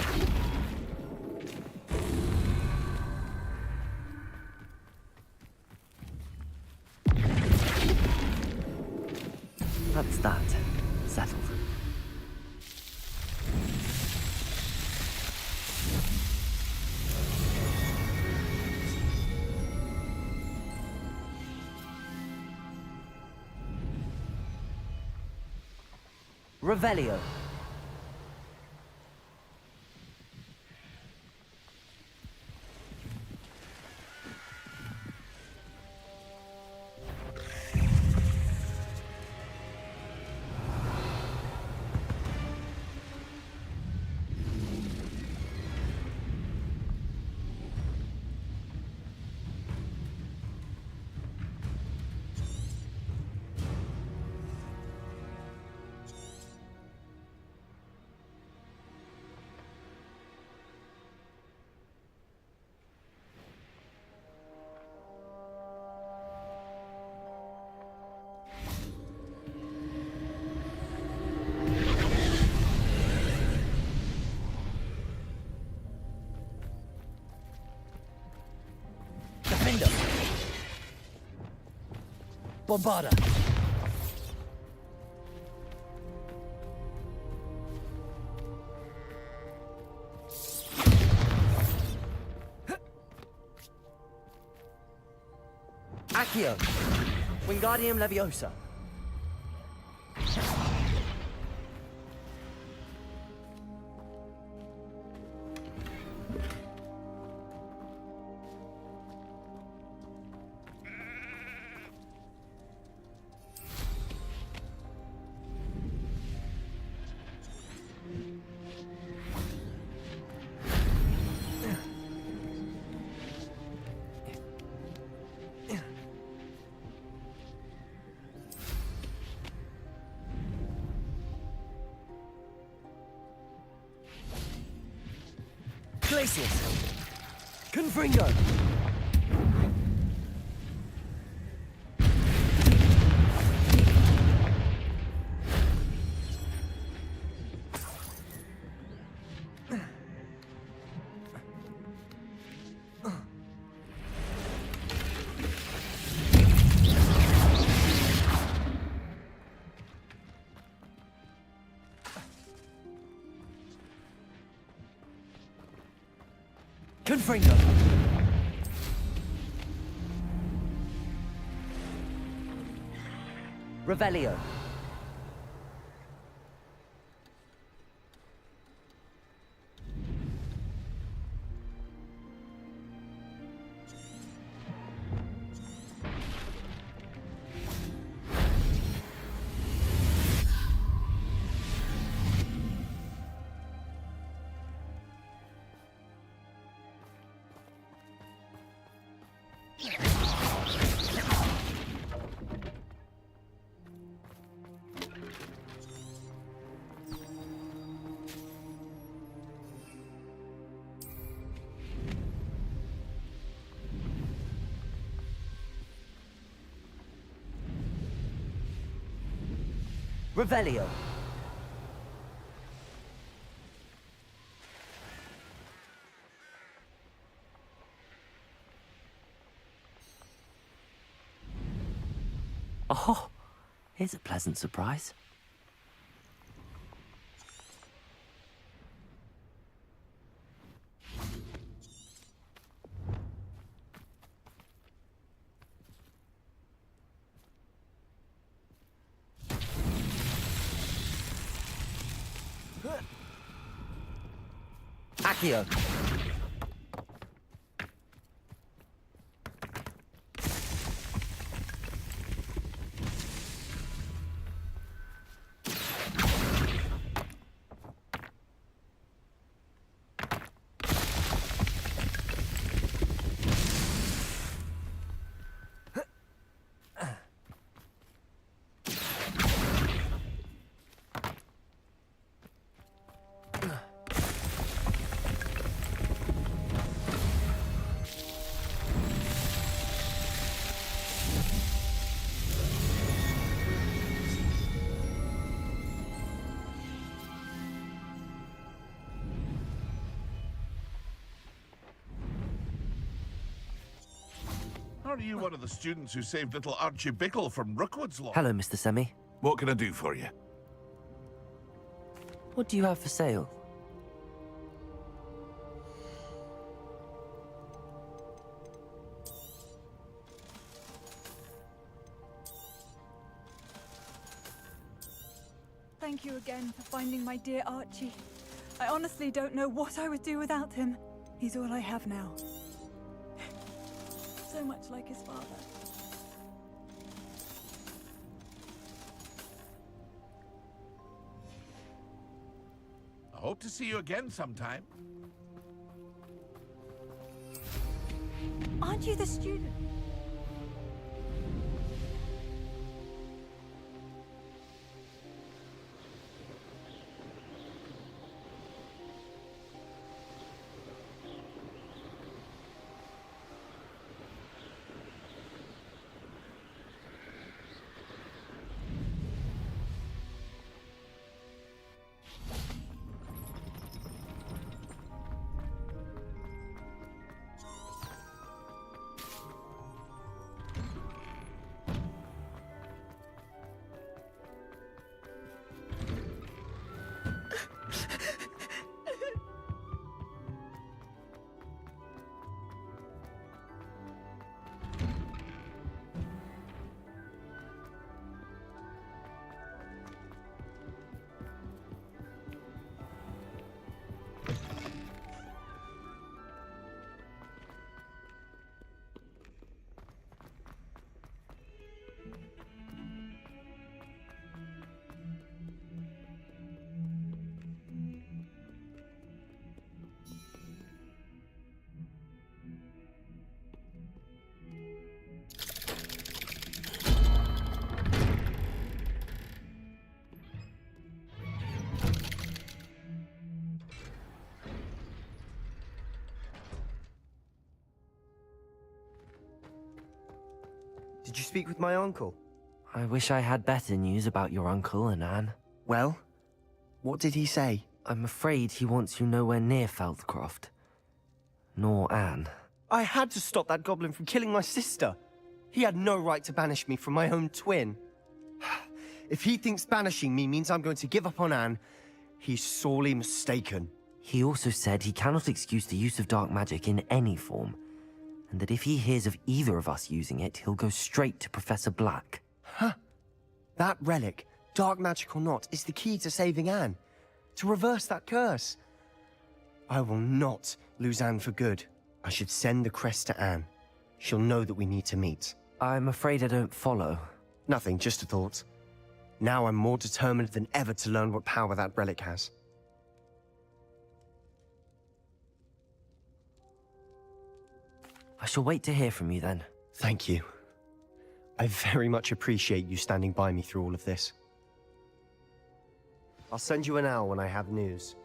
That's that. Settled. Revelio. Bombarda. Accio. Wingardium Leviosa. Glacius. Confringo. Confringo. Revelio. Revelio. Oh, here's a pleasant surprise. Accio. Are you one of the students who saved little Archie Bickle from Rookwood's Law? Hello, Mr. Semi. What can I do for you? What do you have for sale? Thank you again for finding my dear Archie. I honestly don't know what I would do without him. He's all I have now. So much like his father. I hope to see you again sometime. Aren't you the student? Did you speak with my uncle? I wish I had better news about your uncle and Anne. Well, what did he say? I'm afraid he wants you nowhere near Feldcroft. Nor Anne. I had to stop that goblin from killing my sister. He had no right to banish me from my own twin. If he thinks banishing me means I'm going to give up on Anne, he's sorely mistaken. He also said he cannot excuse the use of dark magic in any form, and that if he hears of either of us using it, he'll go straight to Professor Black. Huh. That relic, dark magic or not, is the key to saving Anne. To reverse that curse. I will not lose Anne for good. I should send the crest to Anne. She'll know that we need to meet. I'm afraid I don't follow. Nothing, just a thought. Now I'm more determined than ever to learn what power that relic has. I shall wait to hear from you then. Thank you. I very much appreciate you standing by me through all of this. I'll send you an owl when I have news.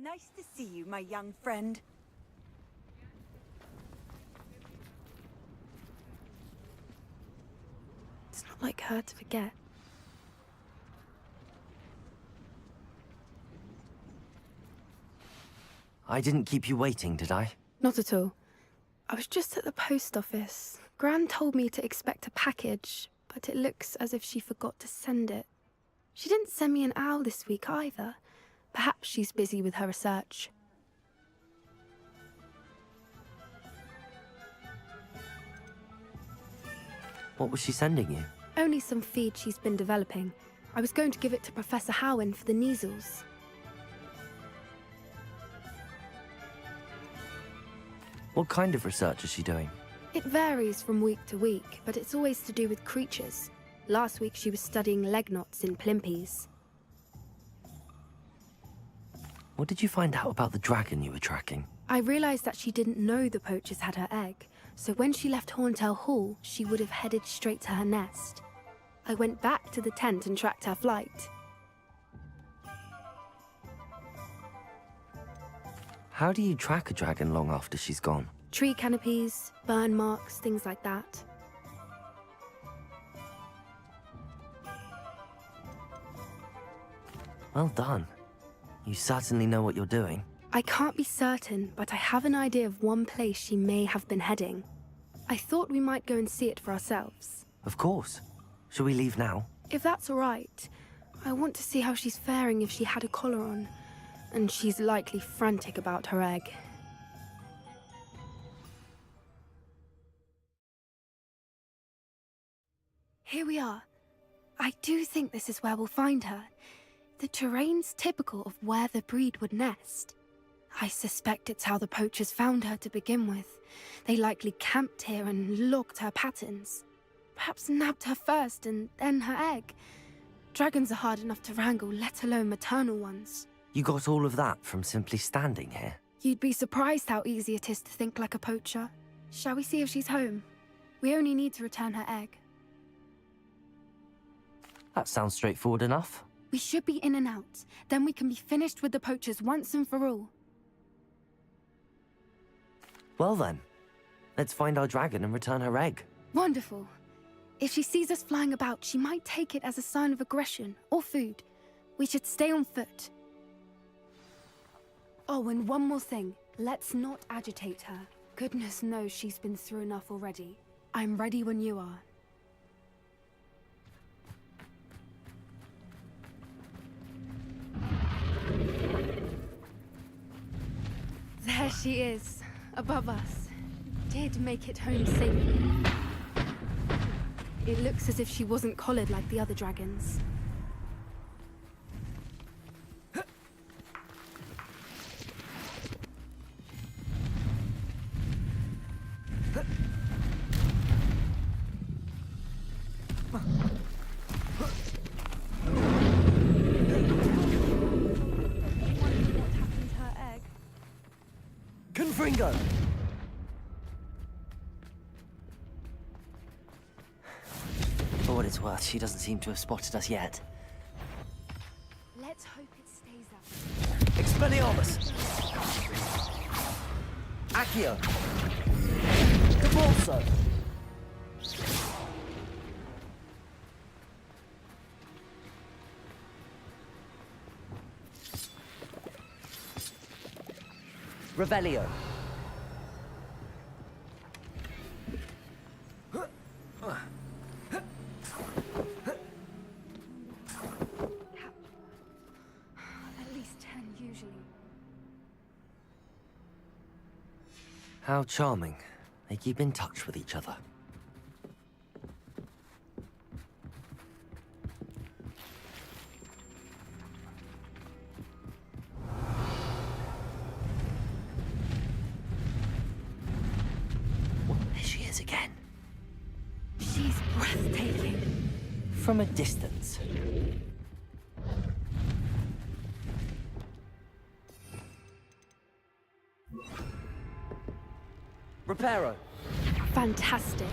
Nice to see you, my young friend. It's not like her to forget. I didn't keep you waiting, did I? Not at all. I was just at the post office. Gran told me to expect a package, but it looks as if she forgot to send it. She didn't send me an owl this week either. Perhaps she's busy with her research. What was she sending you? Only some feed she's been developing. I was going to give it to Professor Howin for the measles. What kind of research is she doing? It varies from week to week, but it's always to do with creatures. Last week she was studying leg knots in Plimpies. What did you find out about the dragon you were tracking? I realized that she didn't know the poachers had her egg, so when she left Horntail Hall, she would have headed straight to her nest. I went back to the tent and tracked her flight. How do you track a dragon long after she's gone? Tree canopies, burn marks, things like that. Well done. You certainly know what you're doing. I can't be certain, but I have an idea of one place she may have been heading. I thought we might go and see it for ourselves. Of course. Shall we leave now? If that's all right. I want to see how she's faring if she had a collar on. And she's likely frantic about her egg. Here we are. I do think this is where we'll find her. The terrain's typical of where the breed would nest. I suspect it's how the poachers found her to begin with. They likely camped here and logged her patterns. Perhaps nabbed her first and then her egg. Dragons are hard enough to wrangle, let alone maternal ones. You got all of that from simply standing here? You'd be surprised how easy it is to think like a poacher. Shall we see if she's home? We only need to return her egg. That sounds straightforward enough. We should be in and out. Then we can be finished with the poachers once and for all. Well then, let's find our dragon and return her egg. Wonderful. If she sees us flying about, she might take it as a sign of aggression or food. We should stay on foot. Oh, and one more thing. Let's not agitate her. Goodness knows she's been through enough already. I'm ready when you are. There she is, above us. Did make it home safely. It looks as if she wasn't collared like the other dragons. Confringo! For what it's worth, she doesn't seem to have spotted us yet. Let's hope it stays that way. Expelliarmus! Accio! Cabalso! Revelio! At least 10 usually. How charming. They keep in touch with each other. There she is again. She's breathtaking. From a distance. Reparo! Fantastic.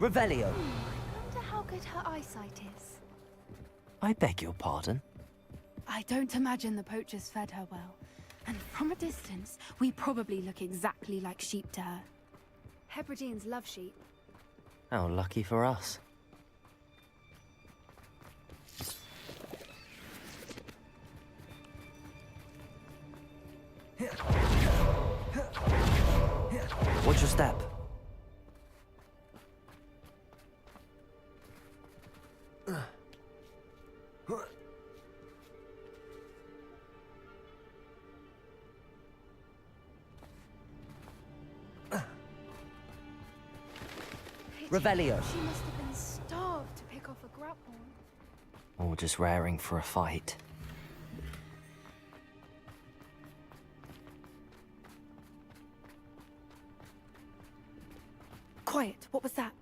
Revelio! I wonder how good her eyesight is. I beg your pardon? I don't imagine the poachers fed her well. And from a distance, we probably look exactly like sheep to her. Hebrideans love sheep. How lucky for us. Watch your step. Revelio! She must have been starved to pick off a grapple. Or just raring for a fight. Quiet, what was that?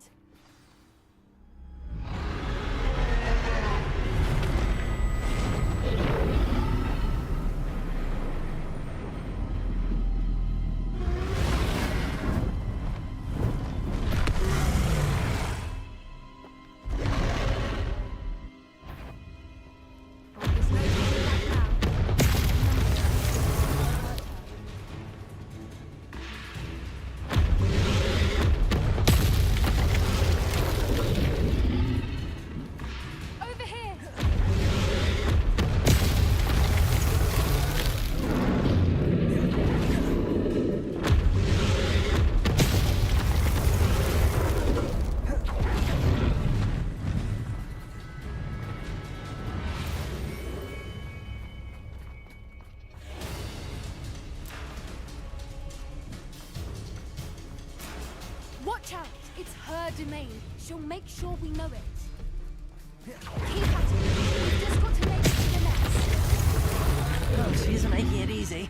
Watch out! It's her domain. She'll make sure we know it. Keep at it. We've just got to make it to the nest. Oh, she isn't making it easy.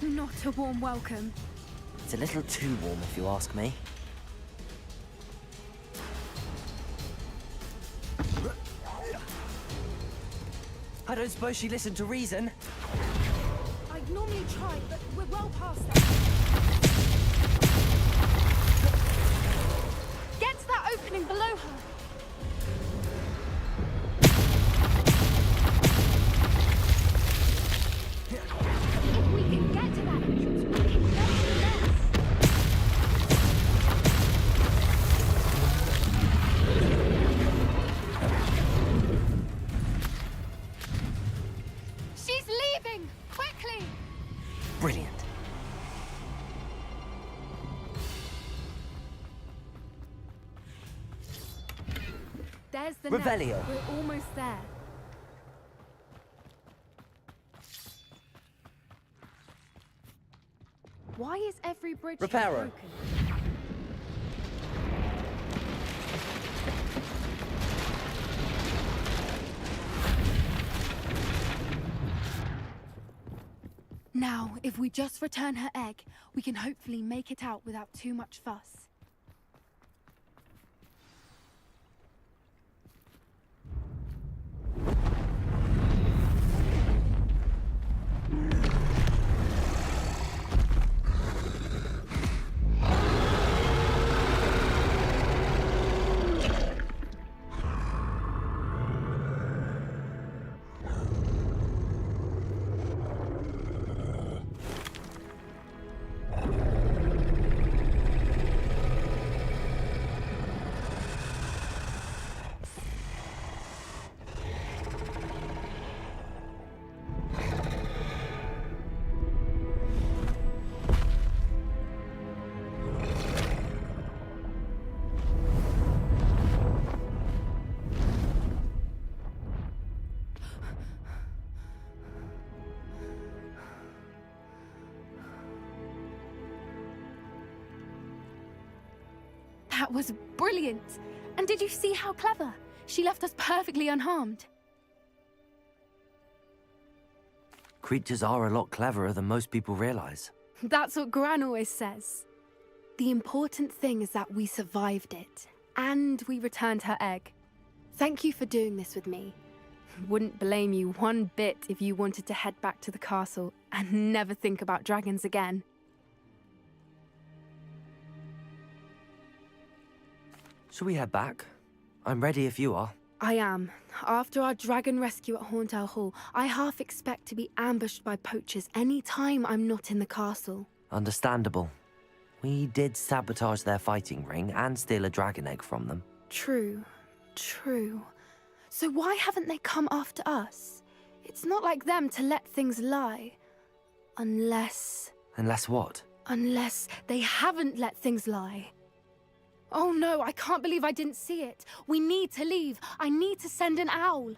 Not a warm welcome. It's a little too warm, if you ask me. I don't suppose she listened to reason. I'd normally try, but we're well past that. Get to that opening below her. If we can get to that entrance, we can get to the nest. She's leaving! Quickly! Brilliant. There's the Revelio. nest. We're almost there. Why is every bridge here Reparo. broken? Now, if we just return her egg, we can hopefully make it out without too much fuss. That was brilliant! And did you see how clever? She left us perfectly unharmed. Creatures are a lot cleverer than most people realize. That's what Gran always says. The important thing is that we survived it, and we returned her egg. Thank you for doing this with me. Wouldn't blame you one bit if you wanted to head back to the castle and never think about dragons again. Shall we head back? I'm ready if you are. I am. After our dragon rescue at Hauntel Hall, I half expect to be ambushed by poachers any time I'm not in the castle. Understandable. We did sabotage their fighting ring and steal a dragon egg from them. True. So why haven't they come after us? It's not like them to let things lie. Unless what? Unless they haven't let things lie. Oh no, I can't believe I didn't see it. We need to leave. I need to send an owl.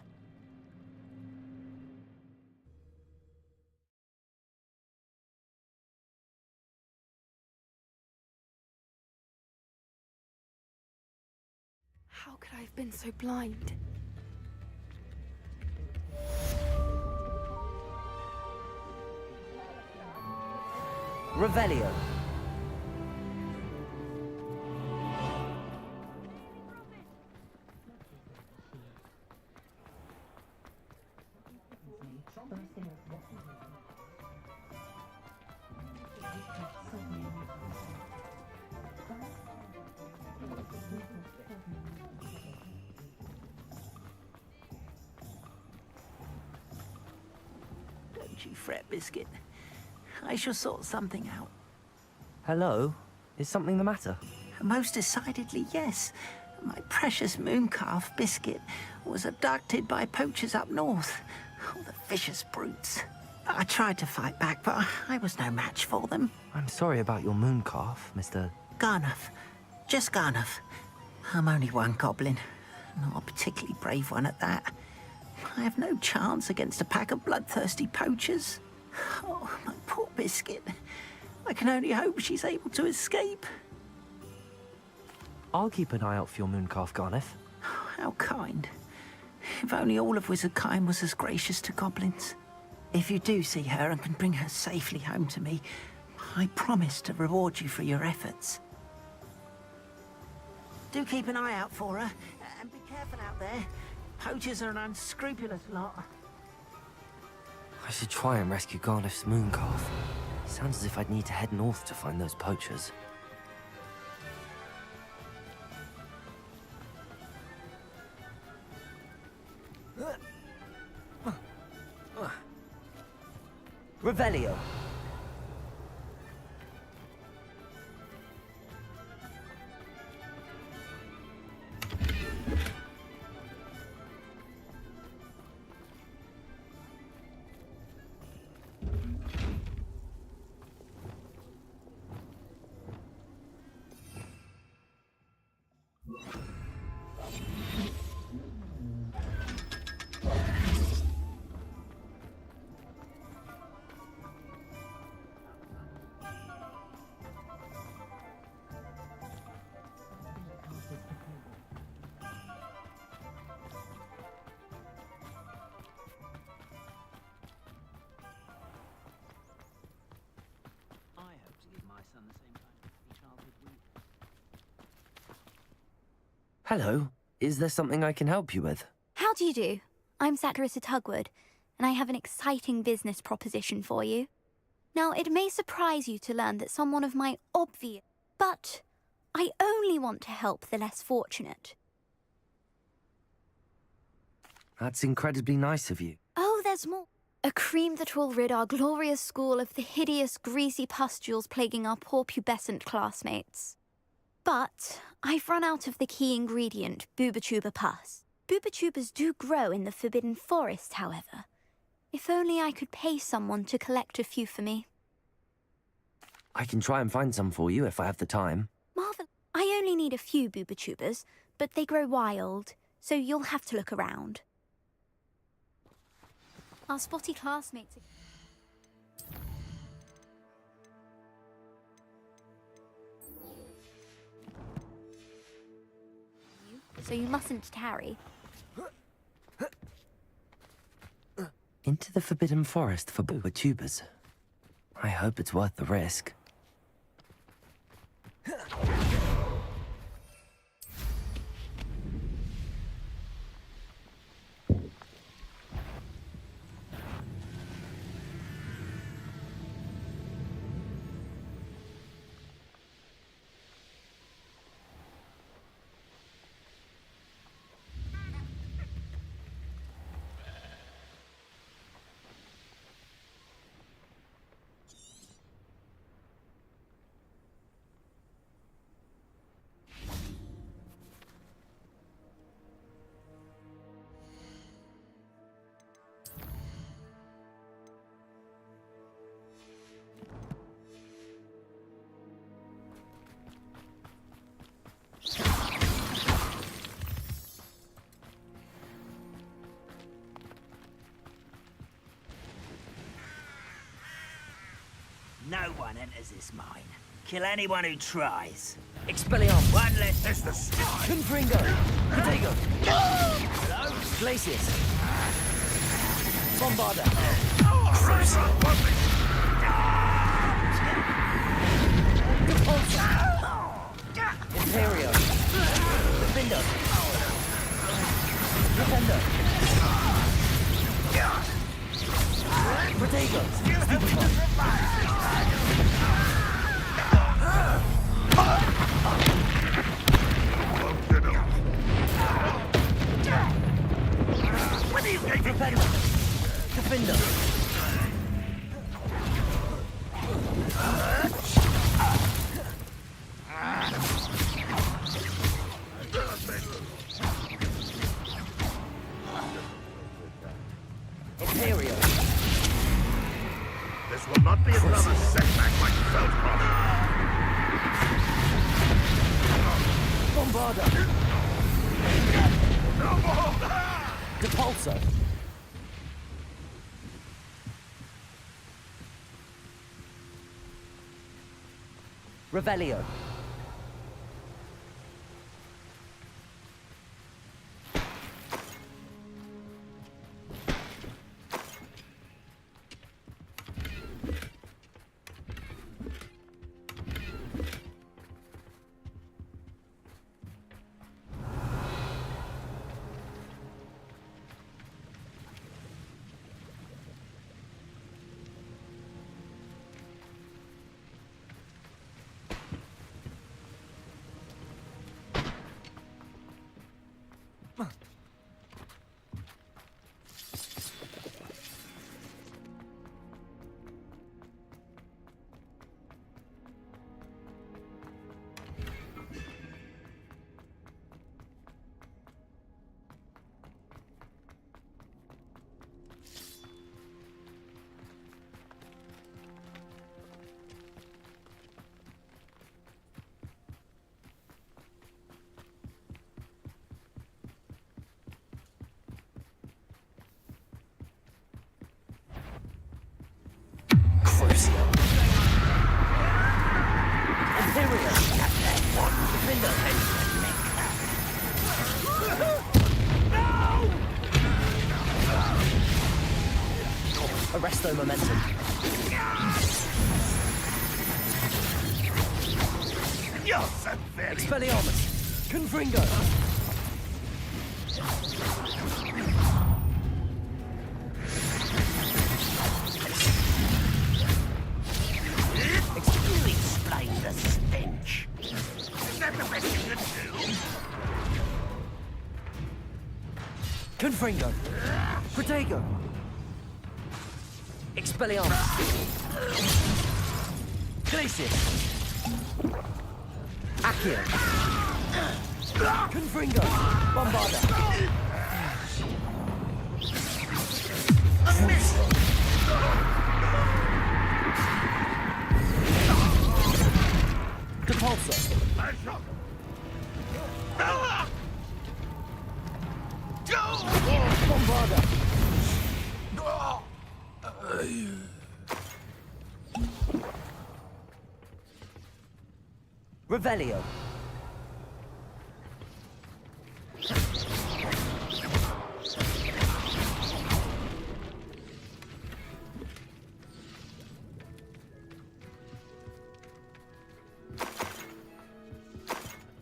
How could I have been so blind? Revelio. Don't you fret, Biscuit. I shall sort something out. Hello? Is something the matter? Most decidedly, yes. My precious mooncalf, Biscuit, was abducted by poachers up north. Oh, the vicious brutes. I tried to fight back, but I was no match for them. I'm sorry about your mooncalf, Mr. Garnuff. Just Garnuff. I'm only one goblin. Not a particularly brave one at that. I have no chance against a pack of bloodthirsty poachers. Oh, my poor Biscuit. I can only hope she's able to escape. I'll keep an eye out for your mooncalf, Garniff. Oh, how kind. If only all of Wizardkind was as gracious to goblins. If you do see her and can bring her safely home to me, I promise to reward you for your efforts. Do keep an eye out for her, and be careful out there. Poachers are an unscrupulous lot. I should try and rescue Garniff's mooncalf. Sounds as if I'd need to head north to find those poachers. Revelio. Hello. Is there something I can help you with? How do you do? I'm Satirissa Tugwood, and I have an exciting business proposition for you. Now, it may surprise you to learn that someone of my obvious... But I only want to help the less fortunate. That's incredibly nice of you. Oh, there's more. A cream that will rid our glorious school of the hideous, greasy pustules plaguing our poor pubescent classmates. But I've run out of the key ingredient, booba-tuber pus. Booba-tubers do grow in the Forbidden Forest, however. If only I could pay someone to collect a few for me. I can try and find some for you if I have the time. Marvel, I only need a few booba-tubers, but they grow wild, so you'll have to look around. Our spotty classmates... So you mustn't tarry. Into the Forbidden Forest for booba-tubers. I hope it's worth the risk. No one enters this mine. Kill anyone who tries. Expelliarmus. One less. There's the start. Confringo. Protego. Hello? Glacius. Bombarda. Imperio. Defender. Defender. Protego. Defender. Imperio. This will not be another setback like Feldcroft. Bombarda. Depulso. Revelio. Arresto momentum. You're so very... Expelliarmus. Confringo. Explain the stench. Is that the best you can do? Confringo! Protego! Expelliarmus! Glacius! Accio! Confringo! Bombarda! Depulso! Bombarda! Revelio!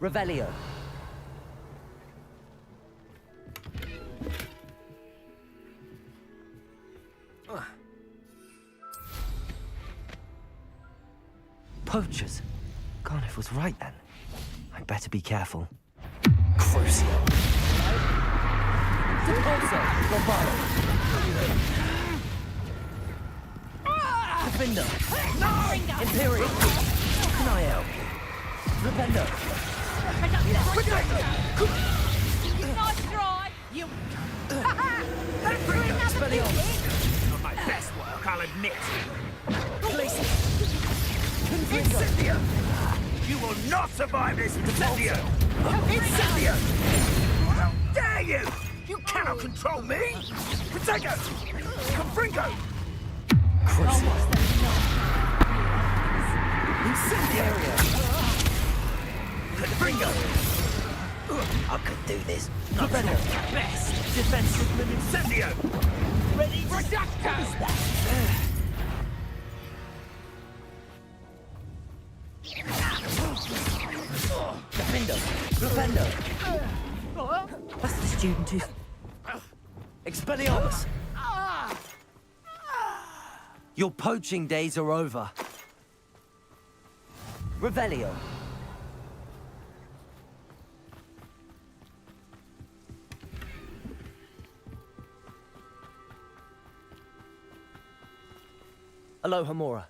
Revelio! Poachers? Garniff was right then. I'd better be careful. Crucio! Depulso! Bombardo! Defender! Imperial! Can I help? Rependo! Nice try! You... Expelliarmus! Not my best work, I'll admit. Glacius! Incendio! You will not survive this, Incendio! Incendio! How dare you! You cannot control me! Protego! Confringo! Incendio! Confringo! I could do this. Not your best! Defense with Incendio! Ready? Reducto! Defendo! Defendo! That's the student who's... Expelliarmus! Your poaching days are over. Revelio! Aloha Mora.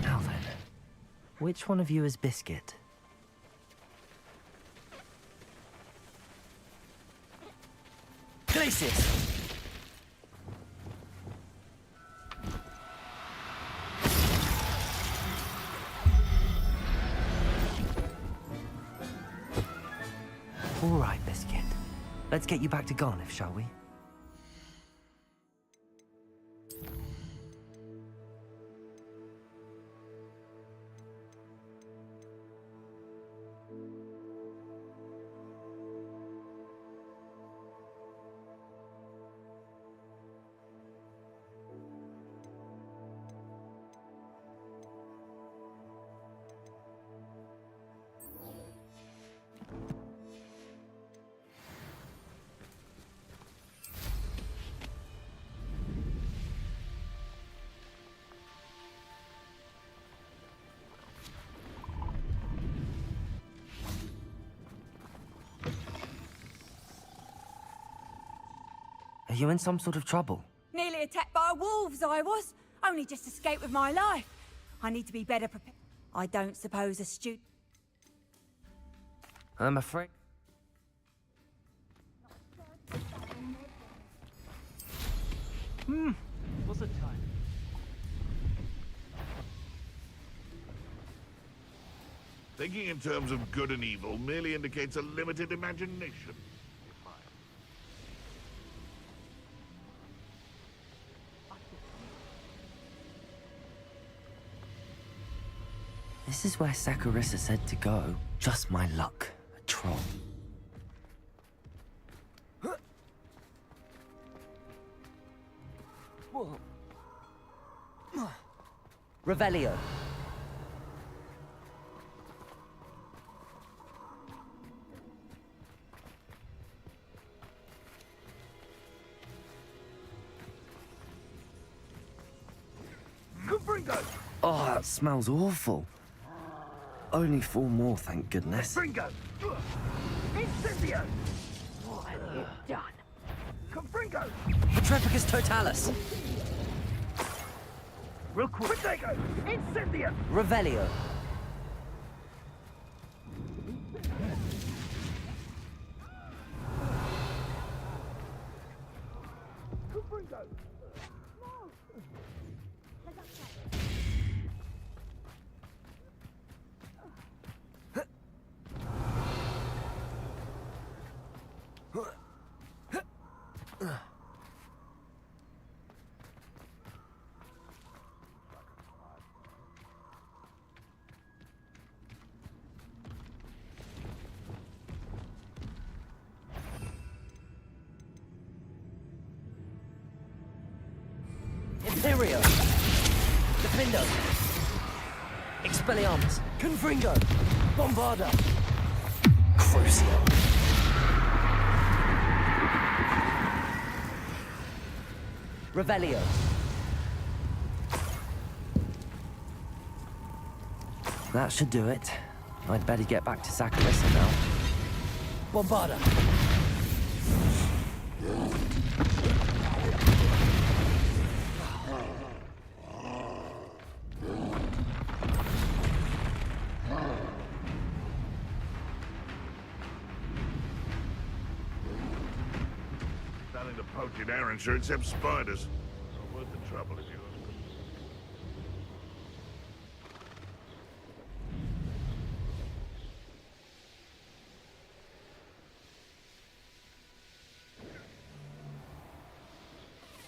Now then, which one of you is Biscuit? Glacius! All right, Biscuit. Let's get you back to Garniff, shall we? Are you in some sort of trouble? Nearly attacked by wolves, I was. Only just escaped with my life. I need to be better prepared. I don't suppose a student... I'm afraid... What's the time? Thinking in terms of good and evil merely indicates a limited imagination. This is where Saccharissa said to go. Just my luck. A troll. Revelio. Oh, that smells awful. Only 4 more, thank goodness. Confringo! Incendio! What have you done? Confringo! Petrepicus totalis. Real quick. Protego! Incendio! Revelio. Confringo! Imperio. Defendo. Expelliarmus. Confringo. Bombarda. Crucio. Revelio. That should do it. I'd better get back to Saccharissa now. Bombarda. Starting to poach in errands, sure, except spiders. Not worth the trouble if you ask me.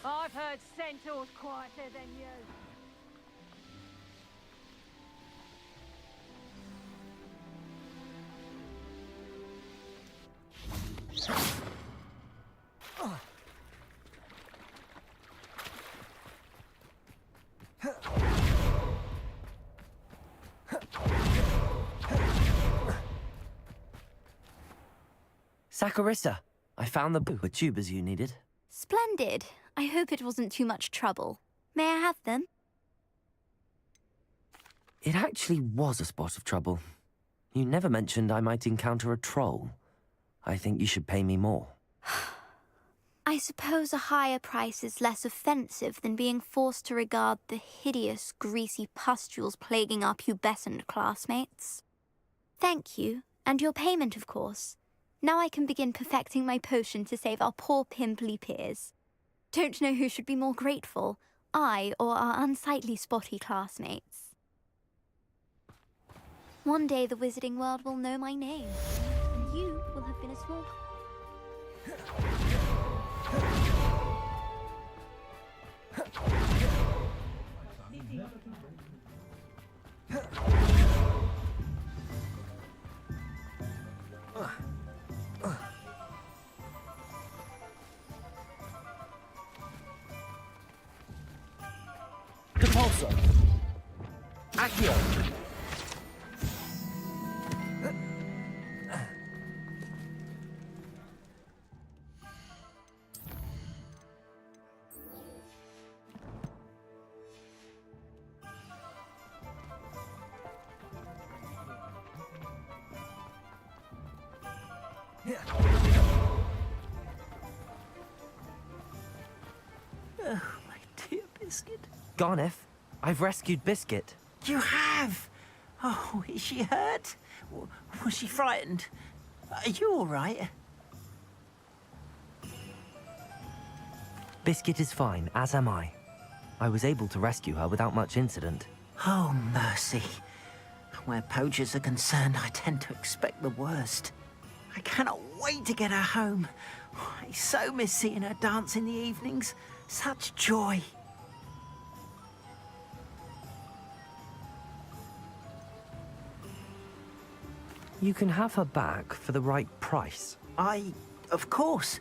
I've heard centaurs quieter than you. Saccharissa, I found the tubers you needed. Splendid. I hope it wasn't too much trouble. May I have them? It actually was a spot of trouble. You never mentioned I might encounter a troll. I think you should pay me more. I suppose a higher price is less offensive than being forced to regard the hideous, greasy pustules plaguing our pubescent classmates. Thank you, and your payment, of course. Now I can begin perfecting my potion to save our poor pimply peers. Don't know who should be more grateful, I or our unsightly spotty classmates. One day the wizarding world will know my name, and you will have been a small... Compulso. Accio. Oh, my dear Biscuit. Garneth, I've rescued Biscuit. You have? Oh, is she hurt? Was she frightened? Are you all right? Biscuit is fine, as am I. I was able to rescue her without much incident. Oh, mercy. Where poachers are concerned, I tend to expect the worst. I cannot wait to get her home. I so miss seeing her dance in the evenings. Such joy. You can have her back for the right price. Of course.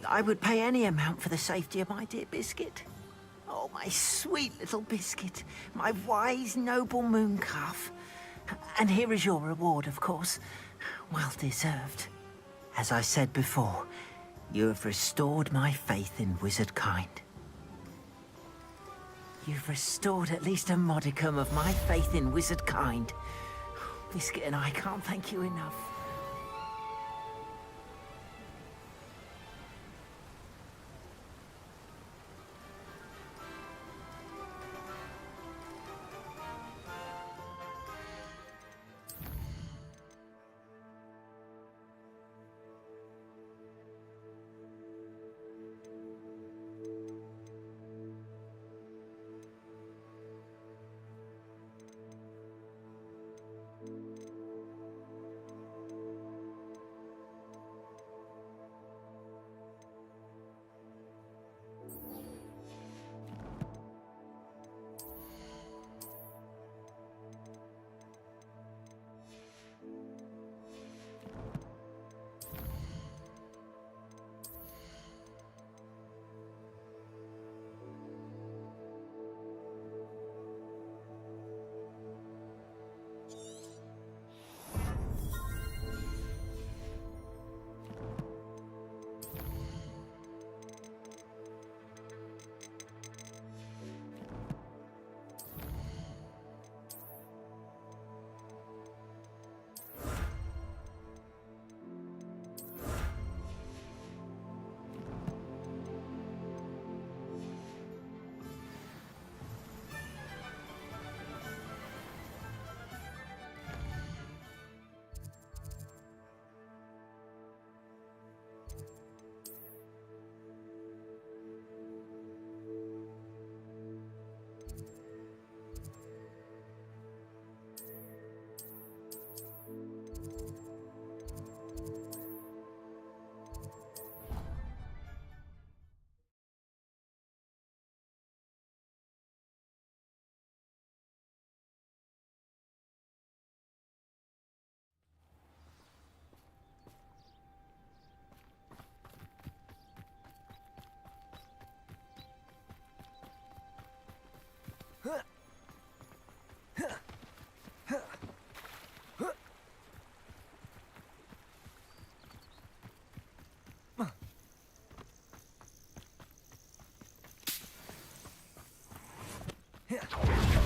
I would pay any amount for the safety of my dear Biscuit. Oh, my sweet little biscuit. My wise, noble mooncalf. And here is your reward, of course. Well deserved. As I said before, you have restored my faith in wizard kind. You've restored at least a modicum of my faith in wizard kind. Biscuit and I can't thank you enough.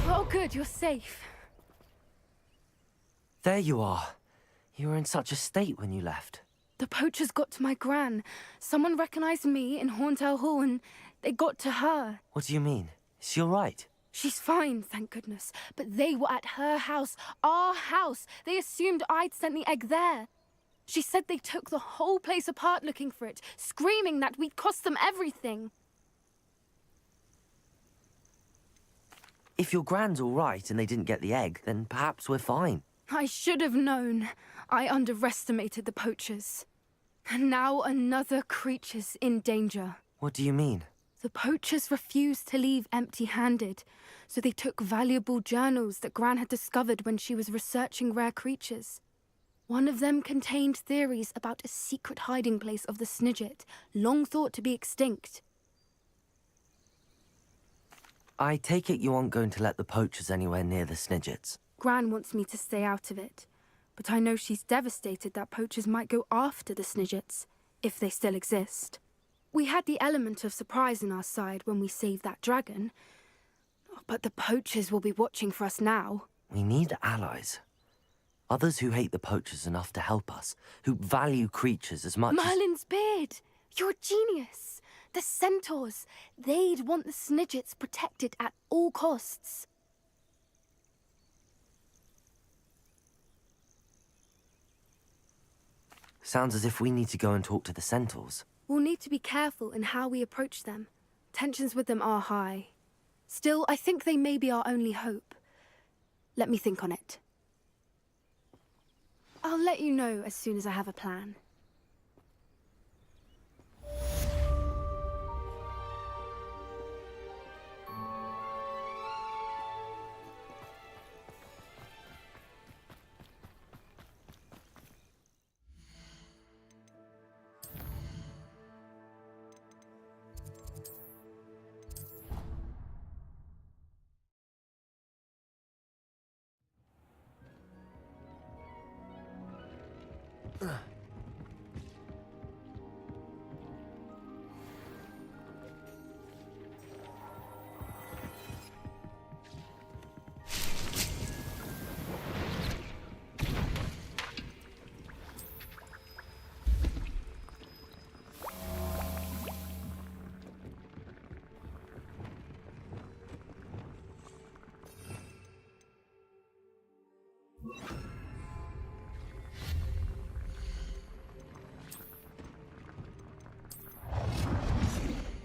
Oh, good, you're safe. There you are. You were in such a state when you left. The poachers got to my gran. Someone recognized me in Horntail Hall and they got to her. What do you mean? Is she all right? She's fine, thank goodness. But they were at her house, our house. They assumed I'd sent the egg there. She said they took the whole place apart looking for it, screaming that we'd cost them everything. If your gran's all right and they didn't get the egg, then perhaps we're fine. I should have known. I underestimated the poachers. And now another creature's in danger. What do you mean? The poachers refused to leave empty-handed, so they took valuable journals that Gran had discovered when she was researching rare creatures. One of them contained theories about a secret hiding place of the Snidget, long thought to be extinct. I take it you aren't going to let the poachers anywhere near the Snidgets. Gran wants me to stay out of it, but I know she's devastated that poachers might go after the Snidgets, if they still exist. We had the element of surprise on our side when we saved that dragon, but the poachers will be watching for us now. We need allies. Others who hate the poachers enough to help us, who value creatures as much Merlin's beard! You're a genius! The centaurs! They'd want the Snidgets protected at all costs. Sounds as if we need to go and talk to the centaurs. We'll need to be careful in how we approach them. Tensions with them are high. Still, I think they may be our only hope. Let me think on it. I'll let you know as soon as I have a plan.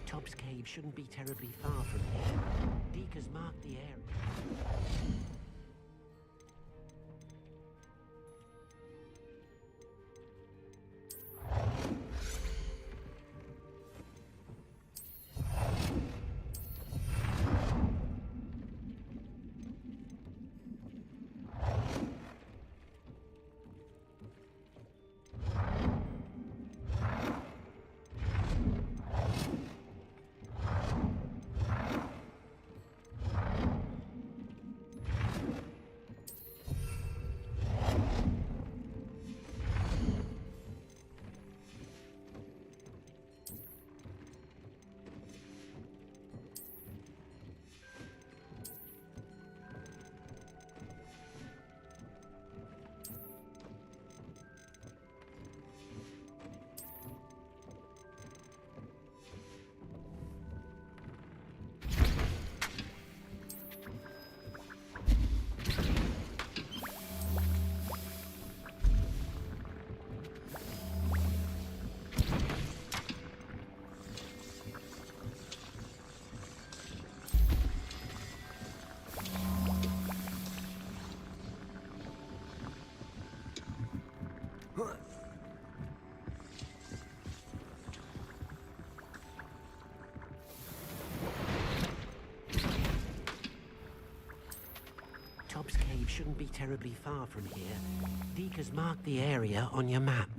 Tobbs Cave shouldn't be terribly far from here. Deke has marked the area. Tobbs Cave shouldn't be terribly far from here. Deke has marked the area on your map.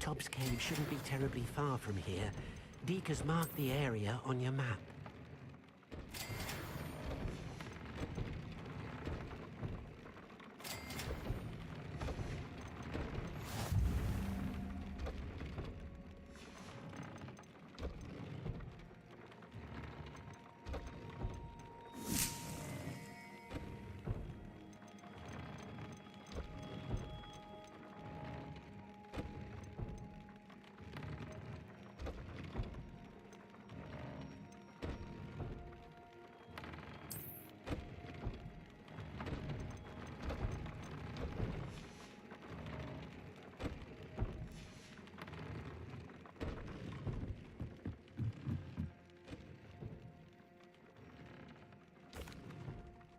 Tobbs Cave shouldn't be terribly far from here. Deke has marked the area on your map.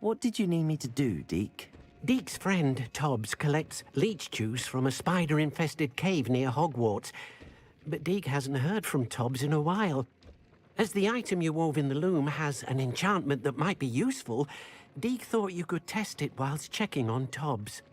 What did you need me to do, Deke? Deke's friend, Tobbs, collects leech juice from a spider-infested cave near Hogwarts. But Deke hasn't heard from Tobbs in a while. As the item you wove in the loom has an enchantment that might be useful, Deke thought you could test it whilst checking on Tobbs.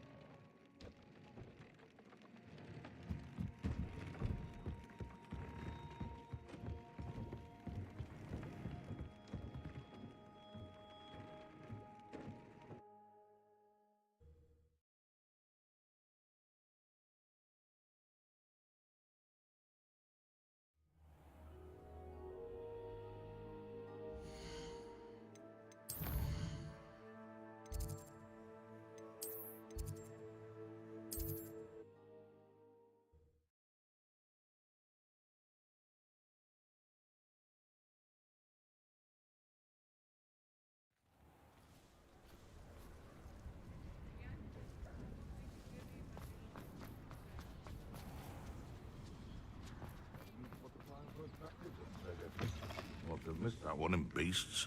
Must have missed that one in Beasts.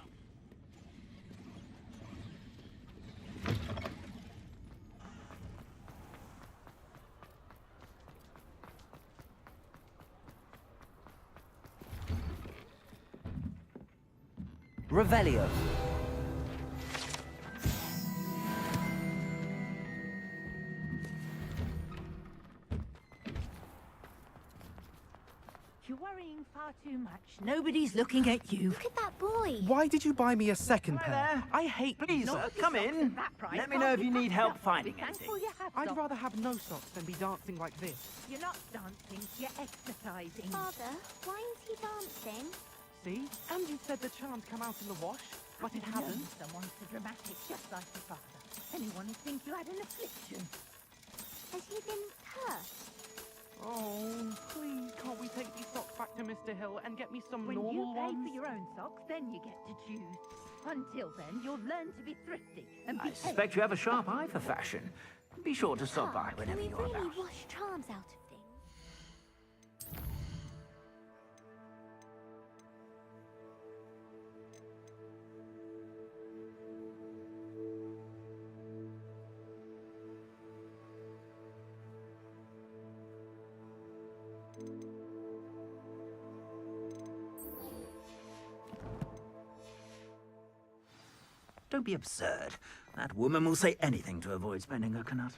Revelio. You're worrying far too much. Nobody's looking at you. Look at that boy. Why did you buy me a second pair? I hate... Please, come in. Let me know if you need help finding anything. I'd rather have no socks than be dancing like this. You're not dancing, you're exercising. Father, why is he dancing? See? And you said the charms come out in the wash, but it hasn't. Someone so dramatic, just like your father. Anyone would think you had an affliction. Has he been cursed? Oh, please, can't we take these socks back to Mr. Hill and get me some When normal you pay ones? for your own socks, then you get to choose. Until then, you'll learn to be thrifty and I behave. suspect you have a sharp eye for fashion. Be sure to stop by Can whenever we you're really about. wash charms out of things? Don't be absurd. That woman will say anything to avoid spending her canut.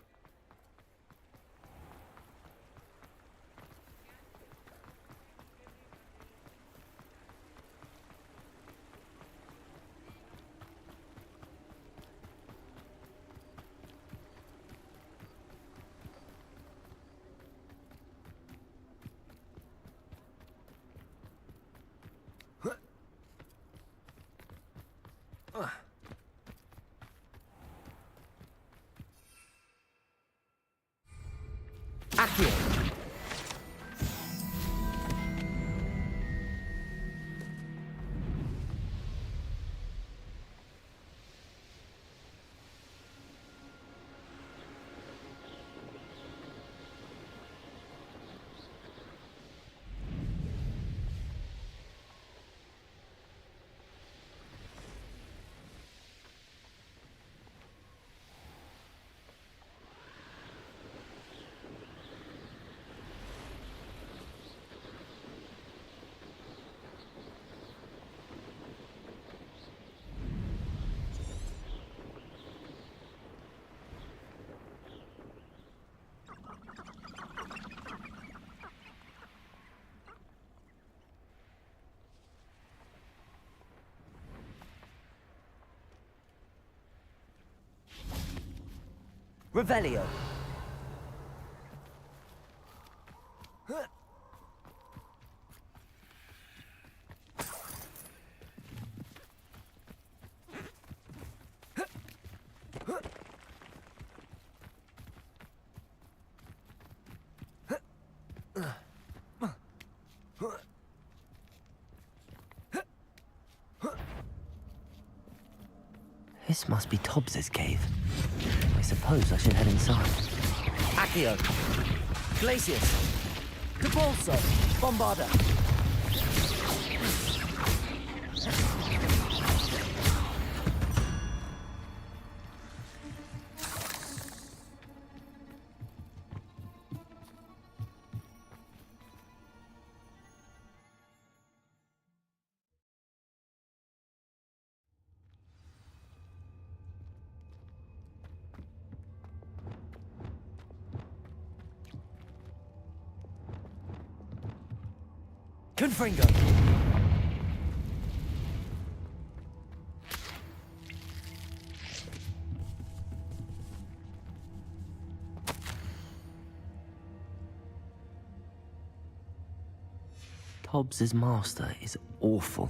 Revelio. This must be Tobbs's cave. I suppose I should head inside. Accio! Glacius! Capulso! Bombarda! Confringo! Tobbs's master is awful.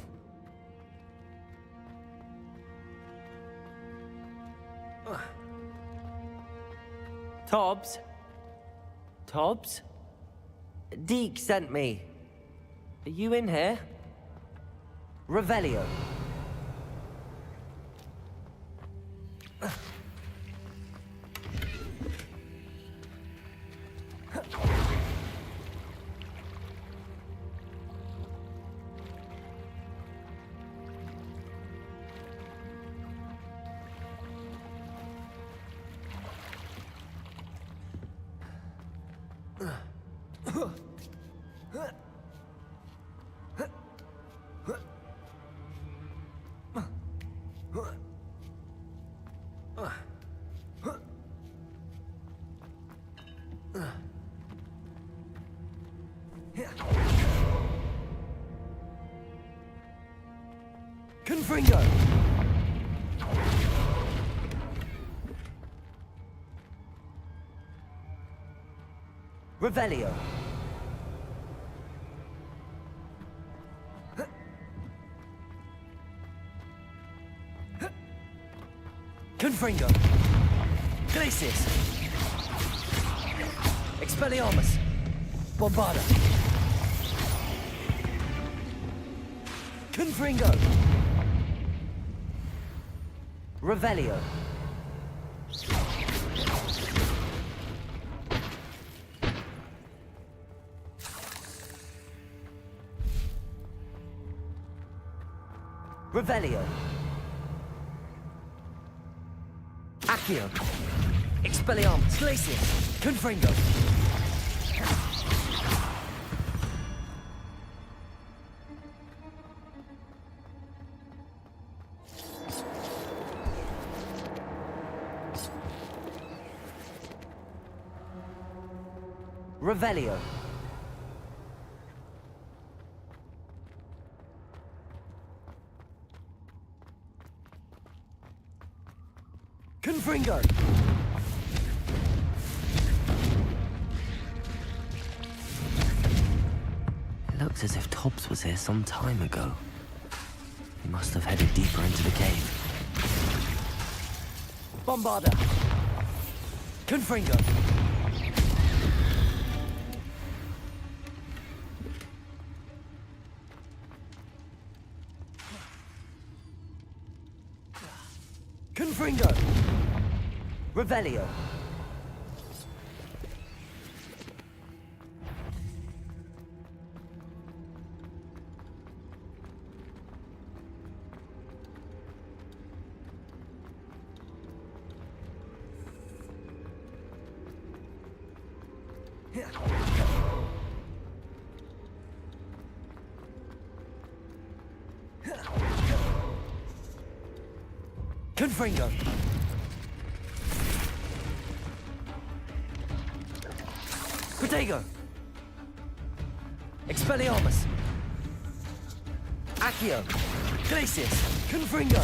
Tobbs? Tobbs? Deke sent me. Are you in here? Revelio. Confringo! Revelio. Confringo. Glacius. Expelliarmus. Bombarda. Confringo. Revelio. Revelio. Accio. Expelliarmus. Glacius. Confringo. Revelio. Confringo. It looks as if Tobbs was here some time ago. He must have headed deeper into the cave. Bombarda. Confringo. Confringo. Revelio. Confringo. Protego. Expelliarmus. Accio. Glacius. Confringo.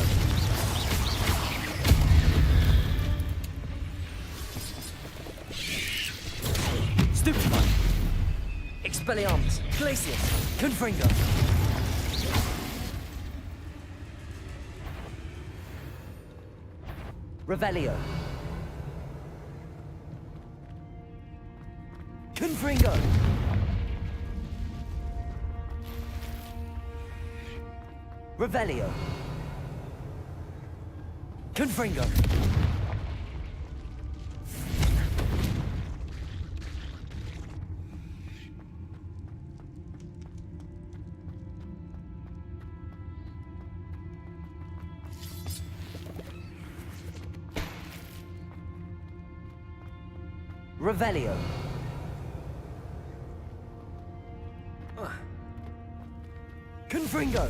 Expelliarmus! Glacius! Confringo! Revelio! Confringo! Revelio! Confringo! Revelio. Confringo.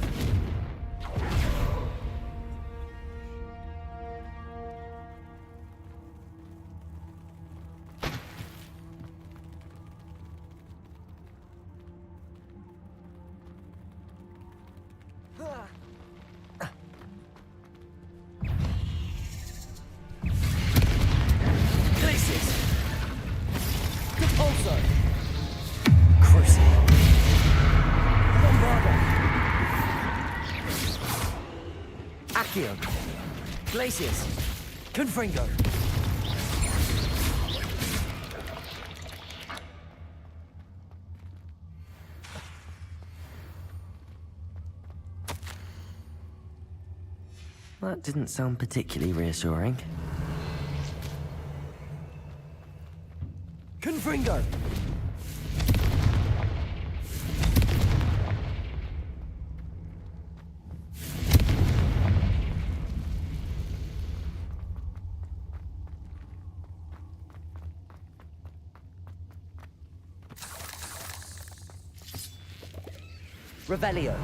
Glacius! Confringo! That didn't sound particularly reassuring. Confringo! Revelio.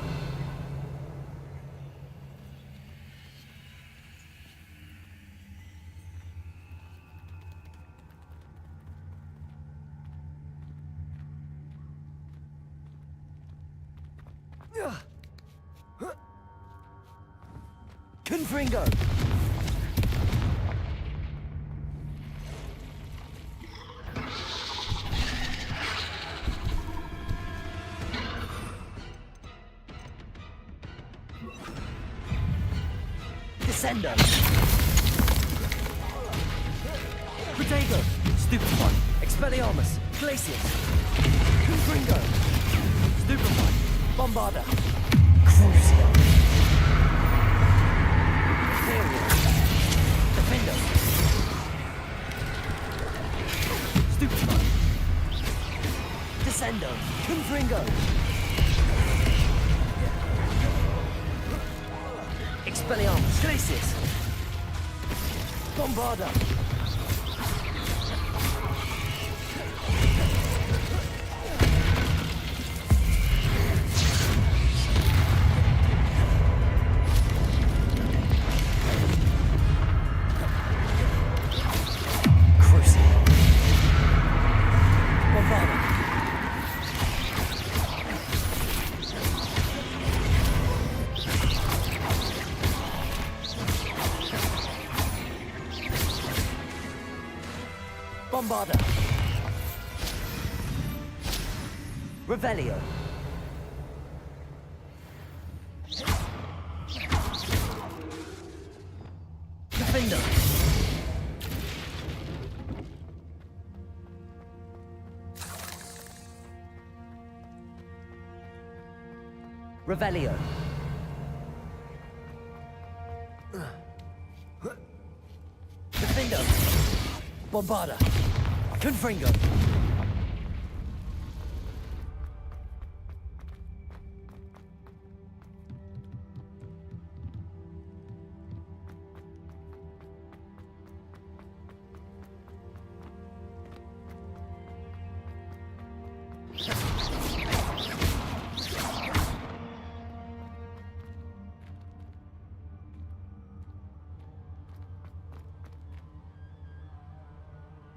Confringo. Descendo! Protego! Stupefy! Expelliarmus! Glacius! Confringo! Stupefy! Bombarda! Crucio! Imperial! Defendo! Stupefy! Descendo! Confringo! Expelliarmus! Glacius! Bombarda! Crucio! Bombarda! Bombarda! Revelio! Defender! Revelio! Defender! Bombarda! Confringo!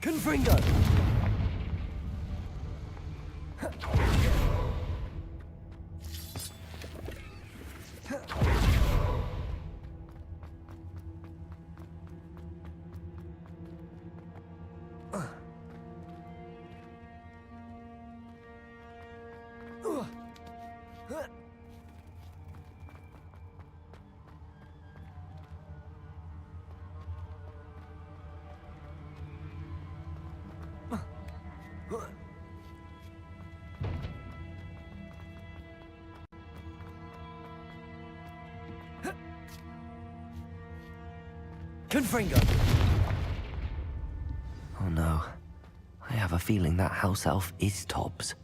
Confringo! Confringo! Oh no. I have a feeling that house elf is Tobbs.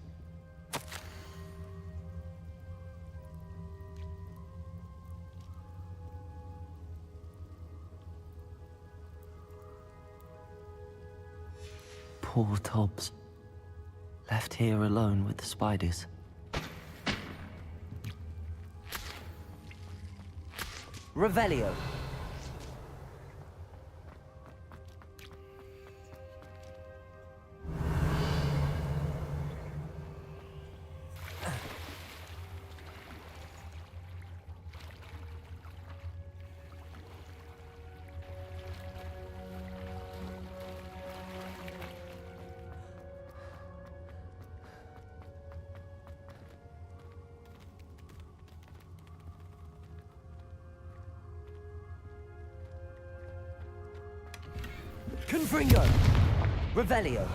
Poor Tobbs. Left here alone with the spiders. Revelio. Confringo! Revelio!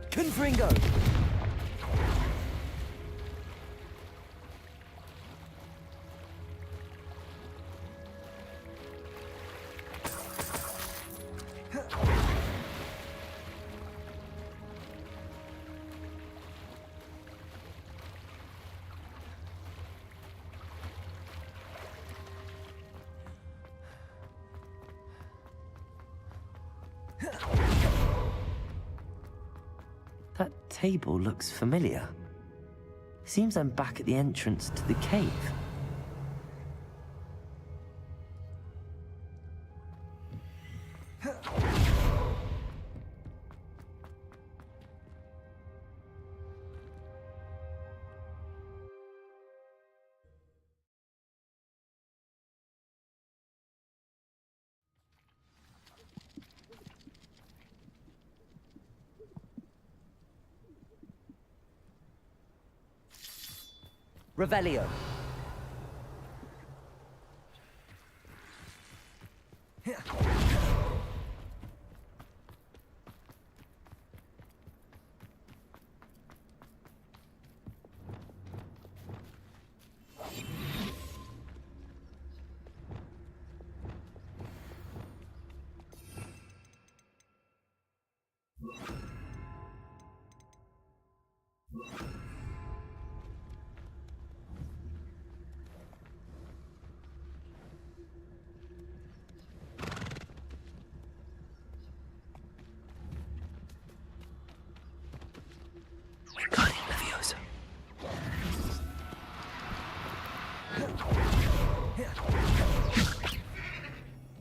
Confringo! That table looks familiar. Seems I'm back at the entrance to the cave. Revelio.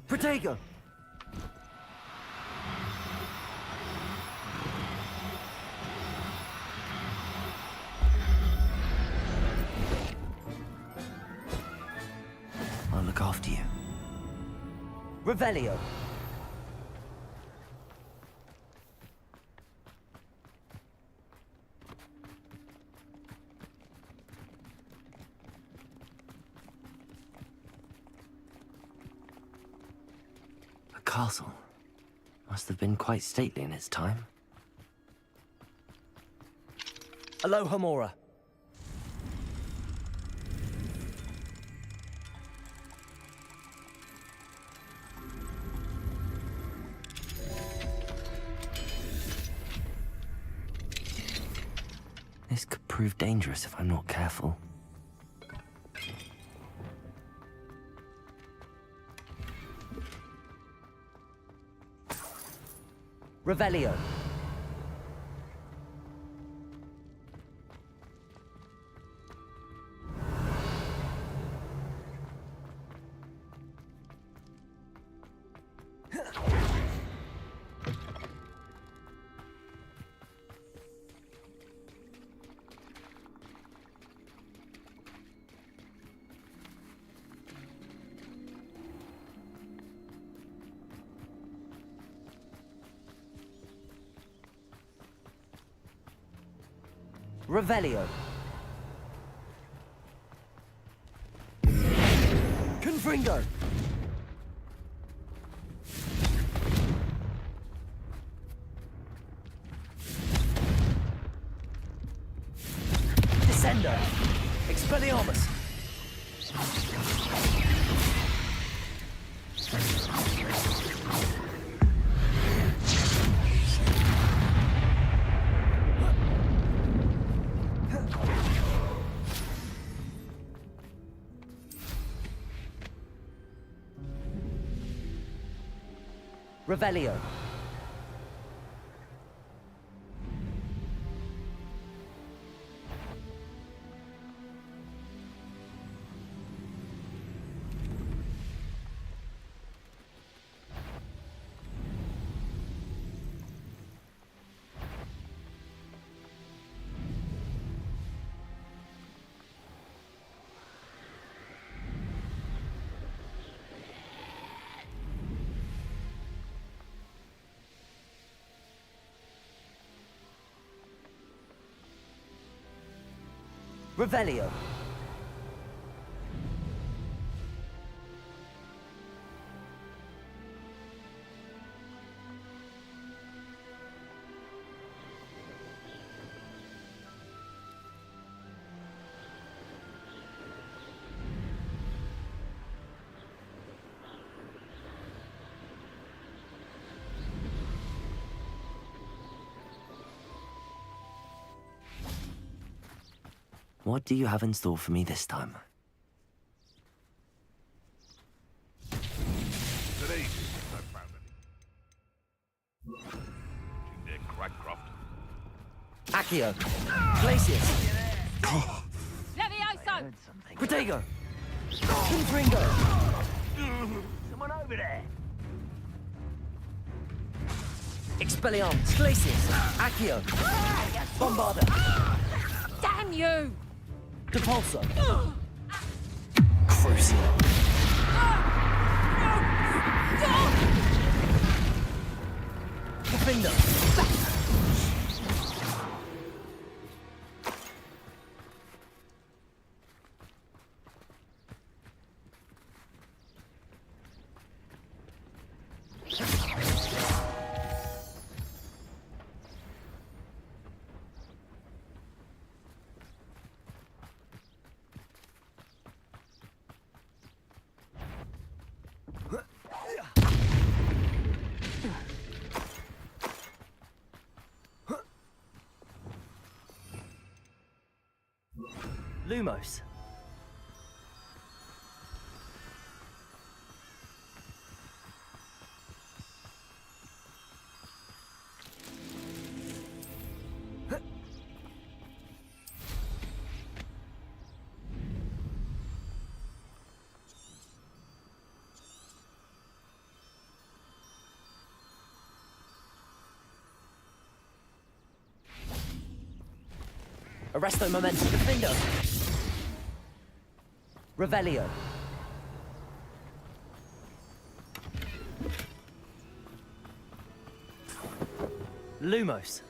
Protego! I'll look after you. Revelio! Castle. Must have been quite stately in its time. Aloha Mora. This could prove dangerous if I'm not careful. Revelio. Revelio. Confringo. Descendo. Expelliarmus. Revelio. Revelio. What do you have in store for me this time? Today, I found it. Near Cragcroft. Accio. Glacius. Levioso! Protego. Confringo. Someone over there. Expelliarmus. Glacius. Accio. Bombarda. Damn you! Depulso. Crucio. Defender. Lumos. Arresto momentum. Defender. Revelio. Lumos.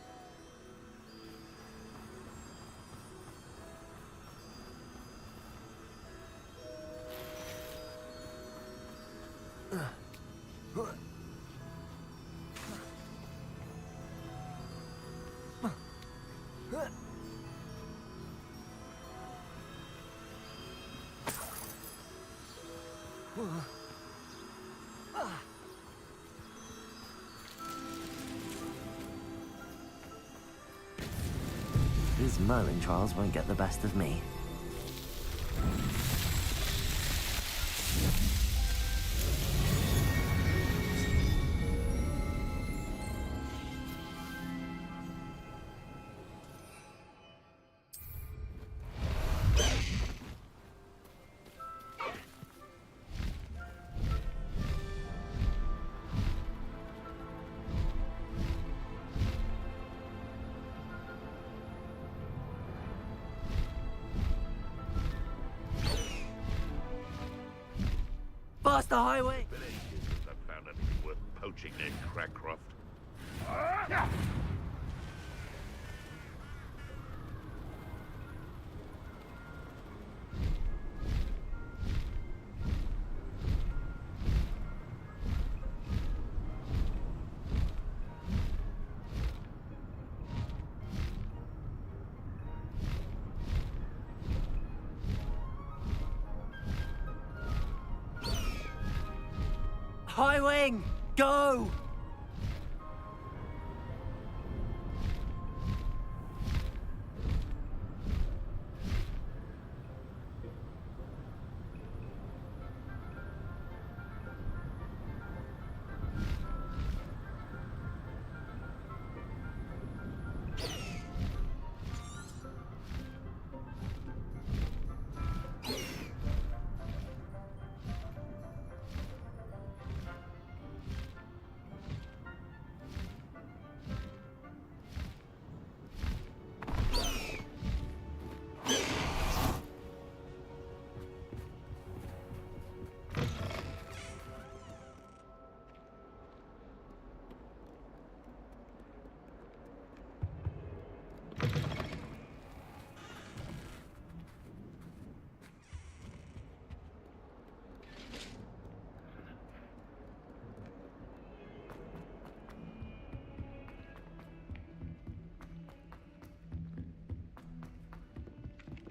These Merlin trials won't get the best of me. Past the highway! But ages I found anything worth poaching near Cragcroft. High Wing, go!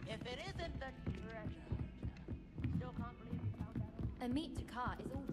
If it isn't the treasure, still can't believe you found that. A meet to cart is already.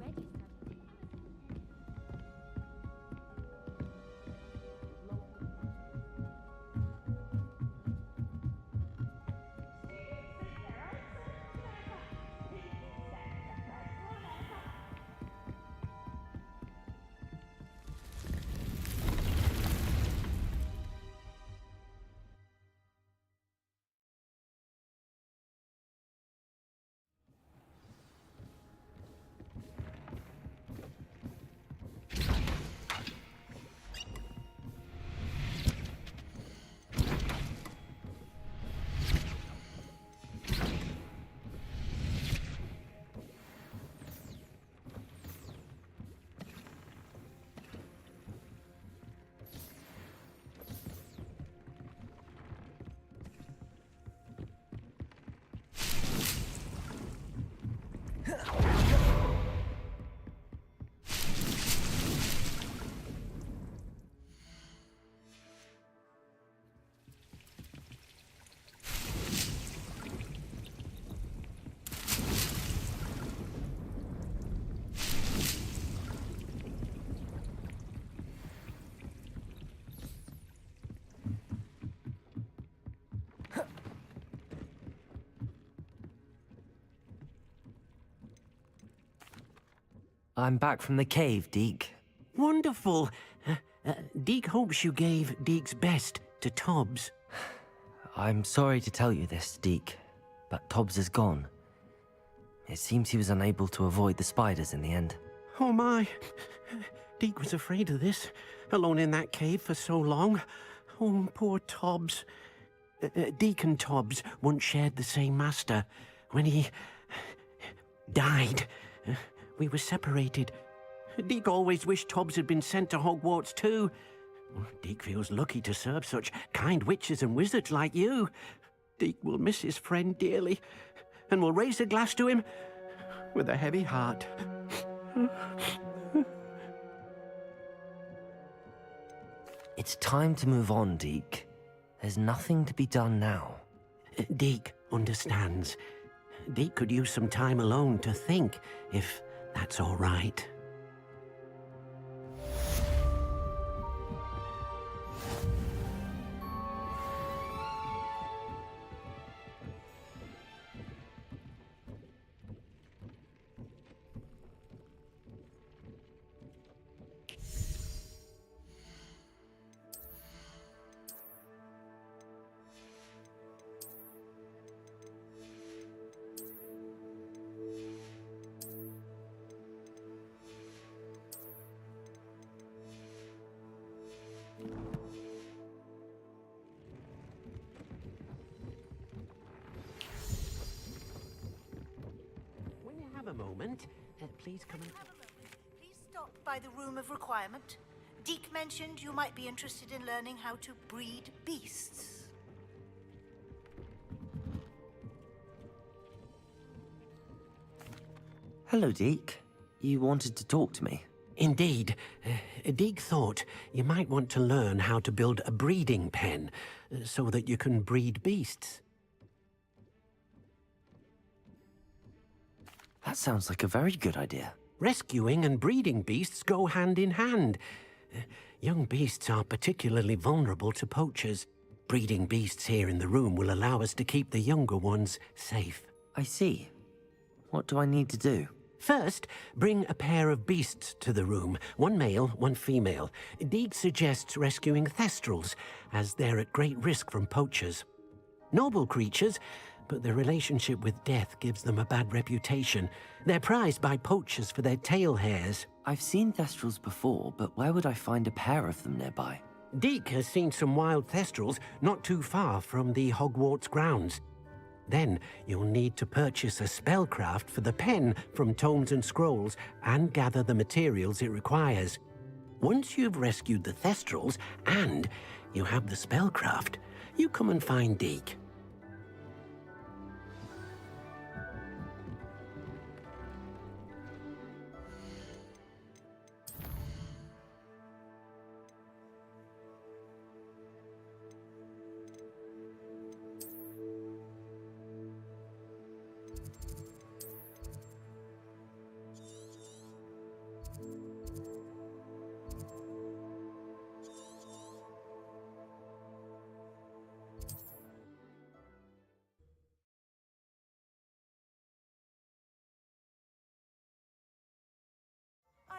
I'm back from the cave, Deke. Wonderful. Deke hopes you gave Deke's best to Tobbs. I'm sorry to tell you this, Deke, but Tobbs is gone. It seems he was unable to avoid the spiders in the end. Oh my. Deke was afraid of this, alone in that cave for so long. Oh, poor Tobbs. Deke and Tobbs once shared the same master. When he died, we were separated. Deke always wished Tobbs had been sent to Hogwarts too. Deke feels lucky to serve such kind witches and wizards like you. Deke will miss his friend dearly, and will raise a glass to him with a heavy heart. It's time to move on, Deke. There's nothing to be done now. Deke understands. Deke could use some time alone to think, if that's all right. A moment. Please come in. Please stop by the room of requirement. Deke mentioned you might be interested in learning how to breed beasts. Hello, Deke. You wanted to talk to me? Indeed. Deke thought you might want to learn how to build a breeding pen so that you can breed beasts. That sounds like a very good idea. Rescuing and breeding beasts go hand in hand. Young beasts are particularly vulnerable to poachers. Breeding beasts here in the room will allow us to keep the younger ones safe. I see. What do I need to do? First, bring a pair of beasts to the room. One male, one female. Deek suggests rescuing thestrals, as they're at great risk from poachers. Noble creatures, but their relationship with death gives them a bad reputation. They're prized by poachers for their tail hairs. I've seen thestrals before, but where would I find a pair of them nearby? Deek has seen some wild thestrals not too far from the Hogwarts grounds. Then you'll need to purchase a spellcraft for the pen from Tomes and Scrolls and gather the materials it requires. Once you've rescued the thestrals and you have the spellcraft, you come and find Deek.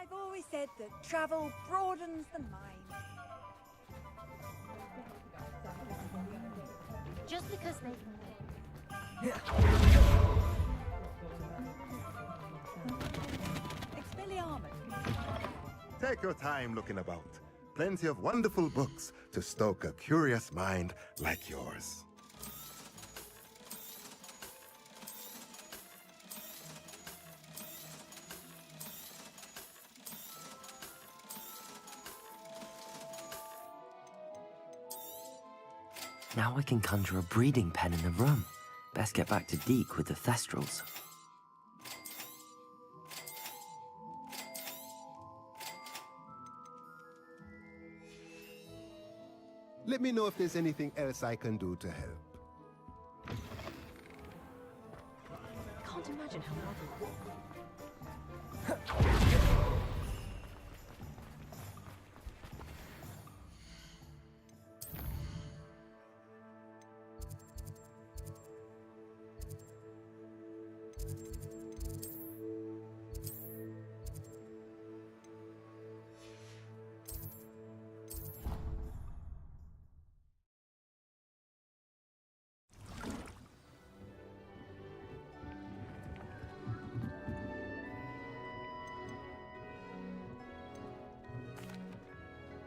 I've always said that travel broadens the mind. Just because they Expelliarmus. Take your time looking about. Plenty of wonderful books to stoke a curious mind like yours. Now I can conjure a breeding pen in the room. Best get back to Deek with the thestrals. Let me know if there's anything else I can do to help. can't imagine how lovely.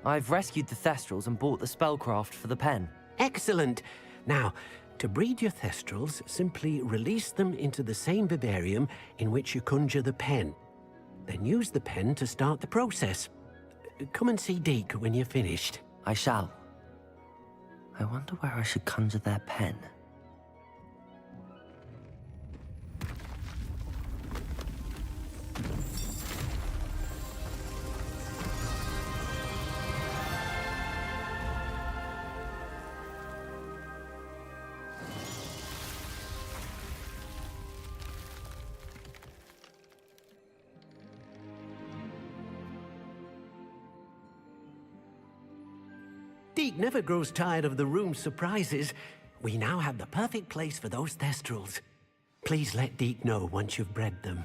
I've rescued the thestrals and bought the spellcraft for the pen. Excellent! Now, to breed your thestrals, simply release them into the same vivarium in which you conjure the pen. Then use the pen to start the process. Come and see Deek when you're finished. I shall. I wonder where I should conjure their pen. Deek never grows tired of the room's surprises. We now have the perfect place for those thestrals. Please let Deek know once you've bred them.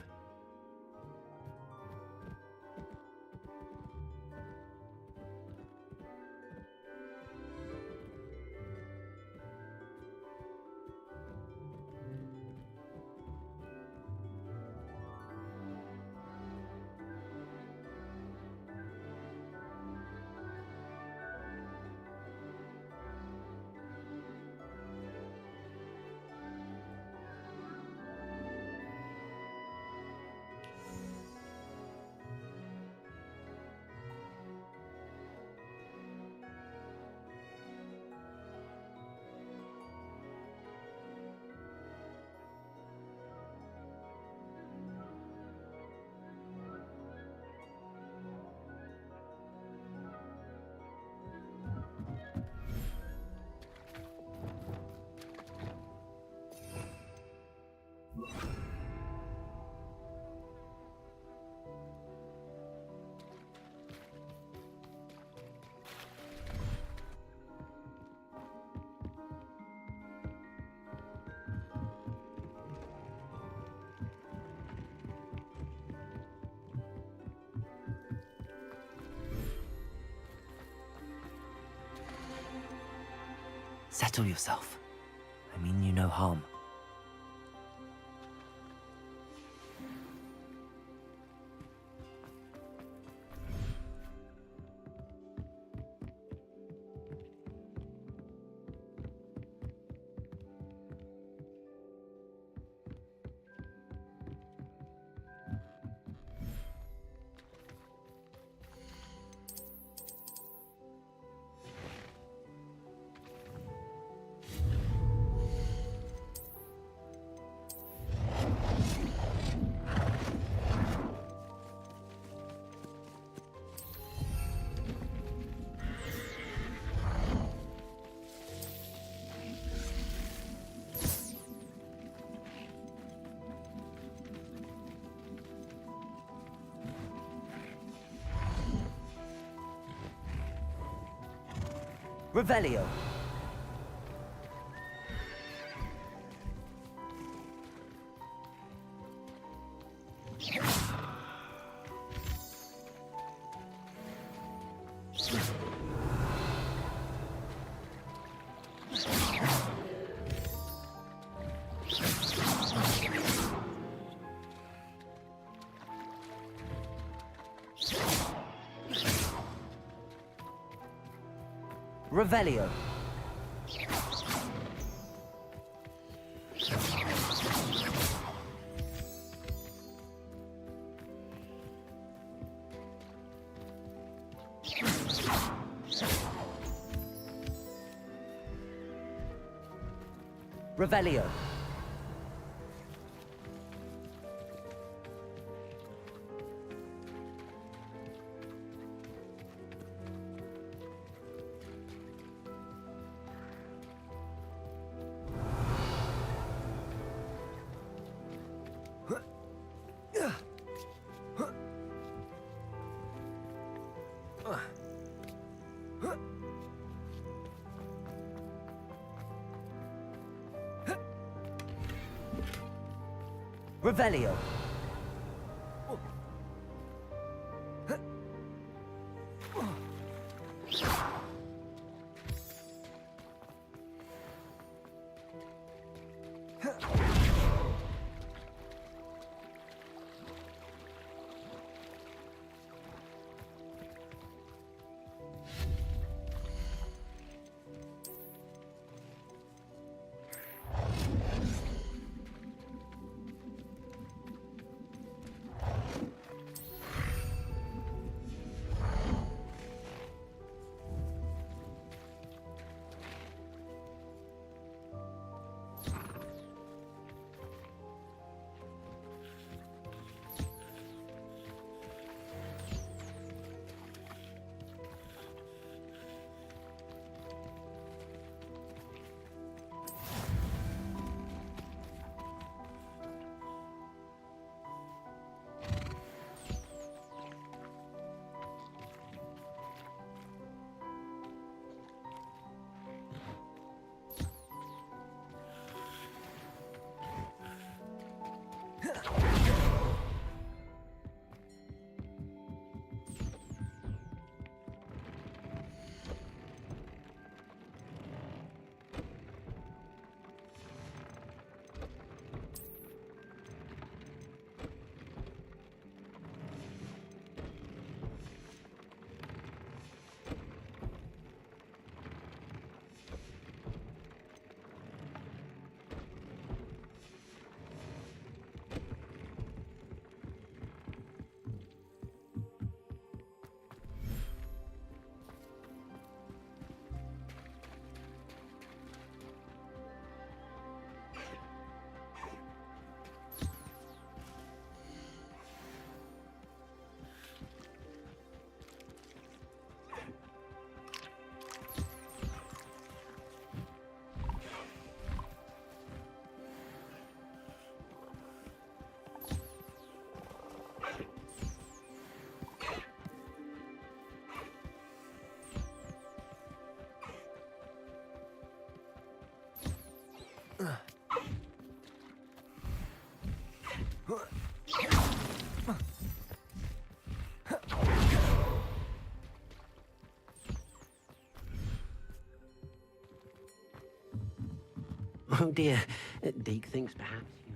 Settle yourself. I mean you no harm. Revelio. Revelio. Revelio. Revelio. Oh dear. Deke thinks perhaps you...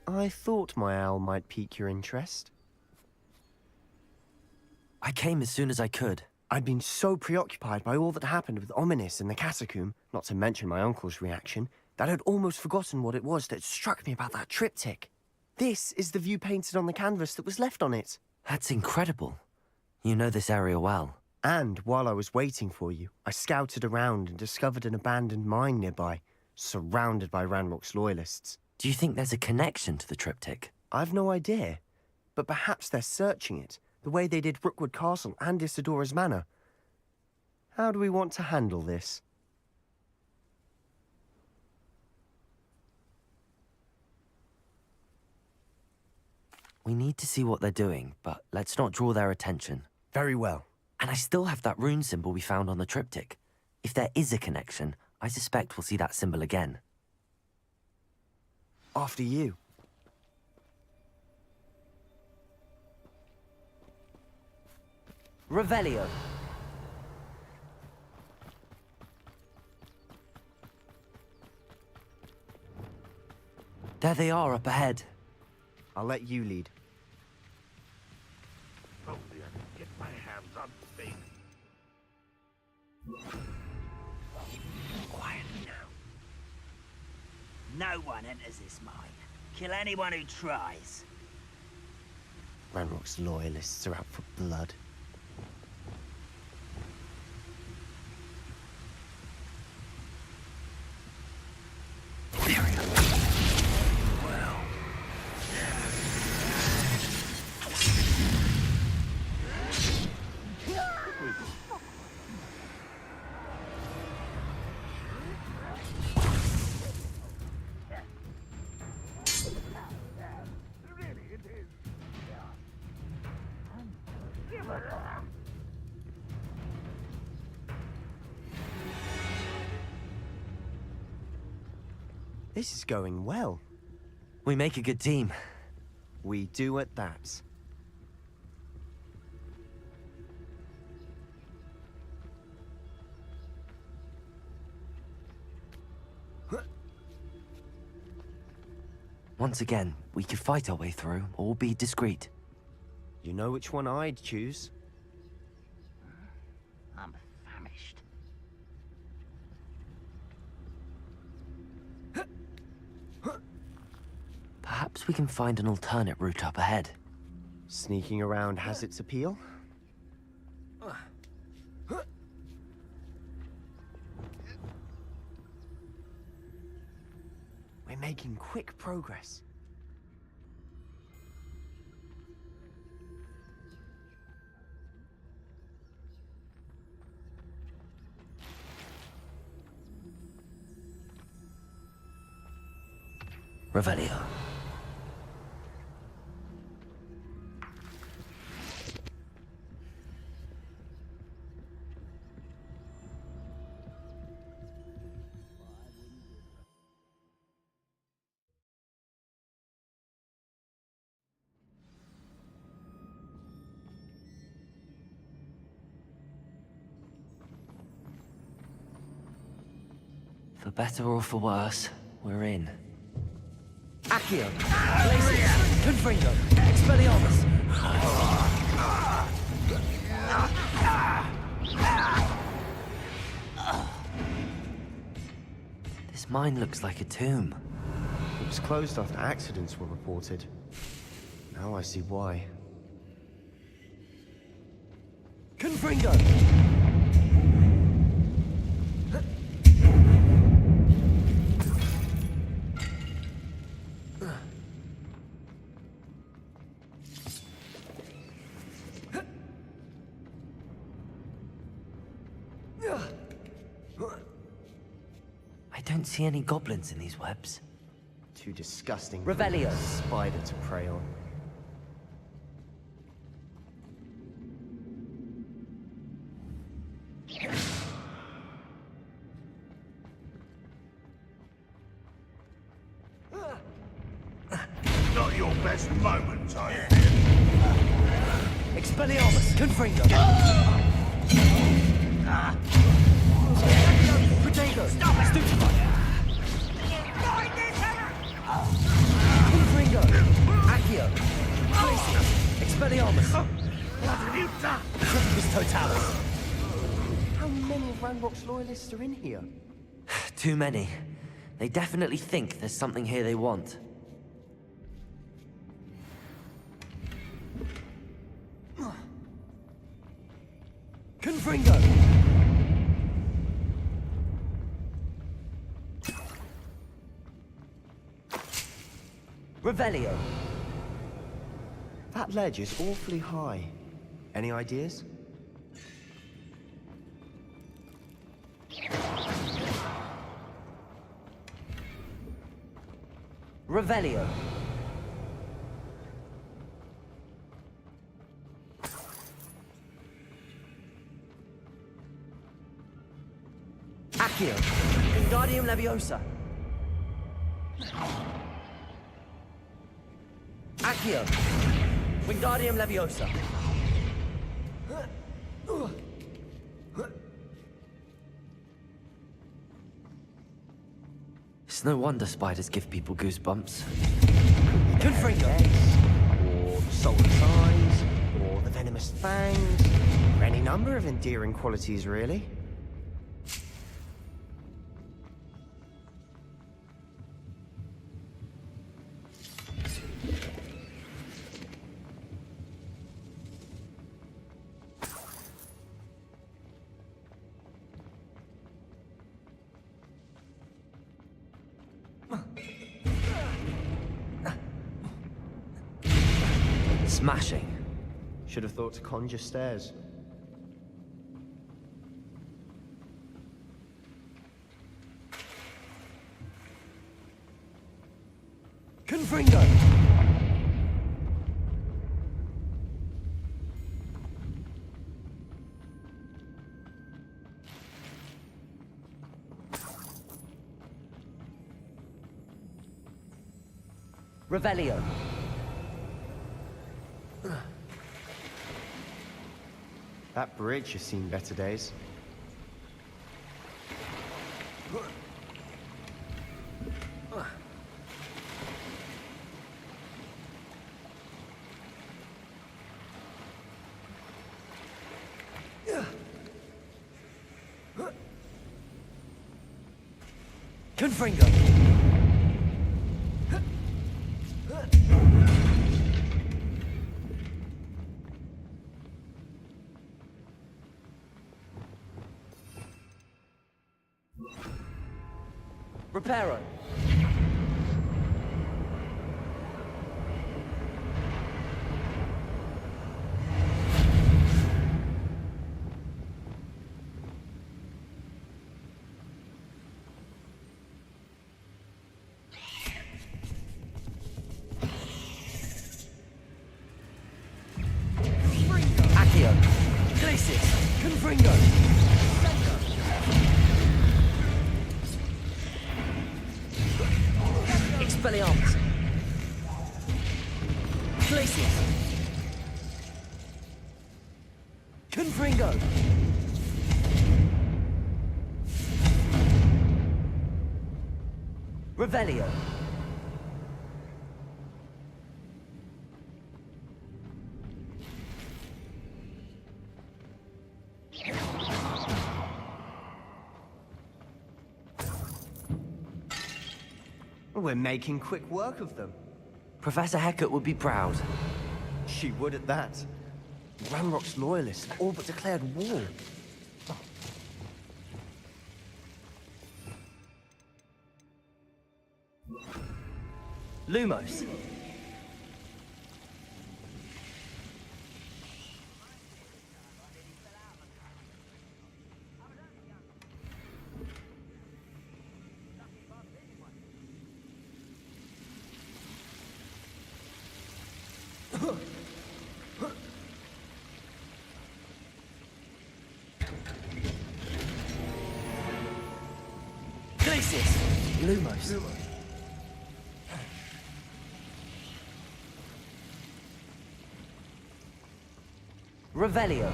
I thought my owl might pique your interest. I came as soon as I could. I'd been so preoccupied by all that happened with Ominis and the catacomb, not to mention my uncle's reaction, that I'd almost forgotten what it was that struck me about that triptych. This is the view painted on the canvas that was left on it. That's incredible. You know this area well. And while I was waiting for you, I scouted around and discovered an abandoned mine nearby, surrounded by Ranrock's loyalists. Do you think there's a connection to the triptych? I've no idea, but perhaps they're searching it, the way they did Rookwood Castle and Isidora's Manor. How do we want to handle this? We need to see what they're doing, but let's not draw their attention. Very well. And I still have that rune symbol we found on the triptych. If there is a connection, I suspect we'll see that symbol again. After you. Revelio. There they are up ahead. I'll let you lead. Only I can get my hands on things. Quietly now. No one enters this mine. Kill anyone who tries. Ranrock's loyalists are out for blood. This is going well. We make a good team. We do at that. Once again, we could fight our way through, or be discreet. You know which one I'd choose? I'm famished. Perhaps we can find an alternate route up ahead. Sneaking around has its appeal. We're making quick progress. Revelio. For better or for worse, we're in. Accio! Glacius! Confringo! Expelliarmus! This mine looks like a tomb. It was closed after accidents were reported. Now I see why. Confringo! I don't see any goblins in these webs. Too disgusting. Revelio. Spider to prey on. Not your best moment, I Expelliarmus! Confringo! Protego! Stupefy! Confringo! Accio! Glacius! Expelliarmus! What have you done? Crispus Totalis! How many of Ranrock's loyalists are in here? Too many. They definitely think there's something here they want. Confringo! Revelio! That ledge is awfully high. Any ideas? Revelio! Accio! Wingardium Leviosa! Accio! Wingardium Leviosa! It's no wonder spiders give people goosebumps. Confringo! Or sultan's eyes, or the venomous fangs, or any number of endearing qualities, really. Smashing. Should have thought to conjure stairs. Confringo! Revelio. That bridge has seen better days. Confringo. Reparo. Accio. Glacis. Confringo. Expelliarmus. Glacius. Confringo. Revelio. We're making quick work of them. Professor Hecat would be proud. She would at that. Ramrock's loyalists have all but declared war. Lumos. Glacius. Lumos. Revelio.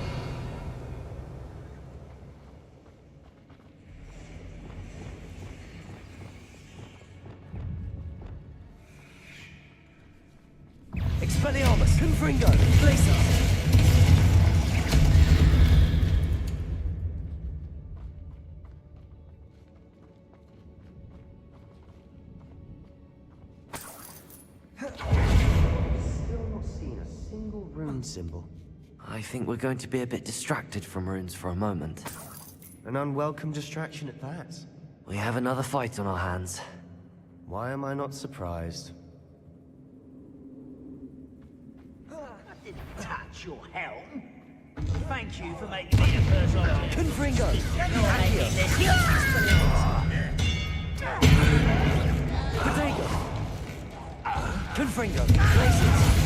Expelliarmus. Confringo. Glacius. Still not seen a single rune symbol. I think we're going to be a bit distracted from runes for a moment. An unwelcome distraction at that. We have another fight on our hands. Why am I not surprised? I didn't touch your helm. Thank you for making me the first object. Confringo. Potato. Confringo. Glacius.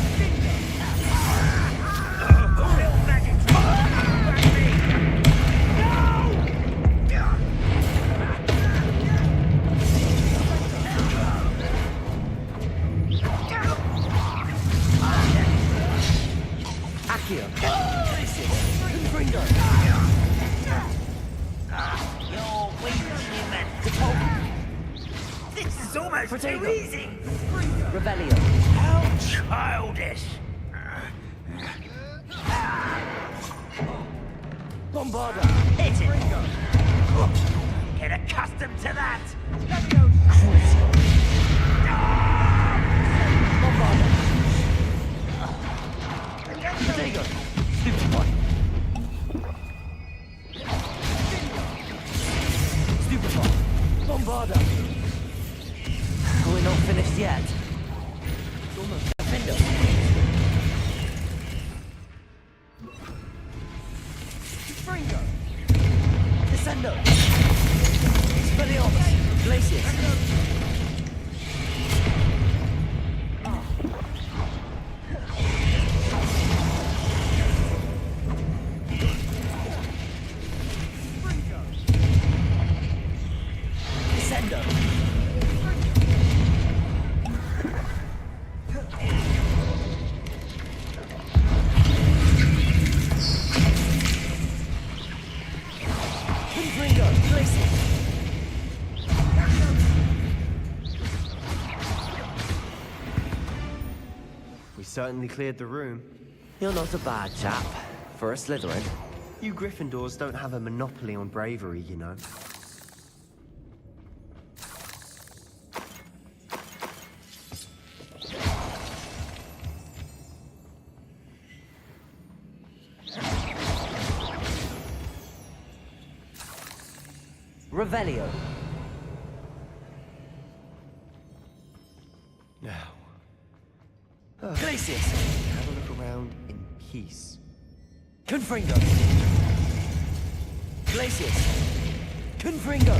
Accio. Glacius. Confringo. You're weak, human. This is almost too easy. Revelio. How childish. Bombarda. Hit it. Get accustomed to that. Bombarda. Potato. Stupefy. Stupefy. Bombarda. We're not finished yet. It's almost Defendo. Fringo. Descendo. Expelliarmus. Glacius. We certainly cleared the room. You're not a bad chap. For a Slytherin. You Gryffindors don't have a monopoly on bravery, you know. Revelio. Now. Glacius. Have a look around in peace. Confringo. Glacius. Confringo.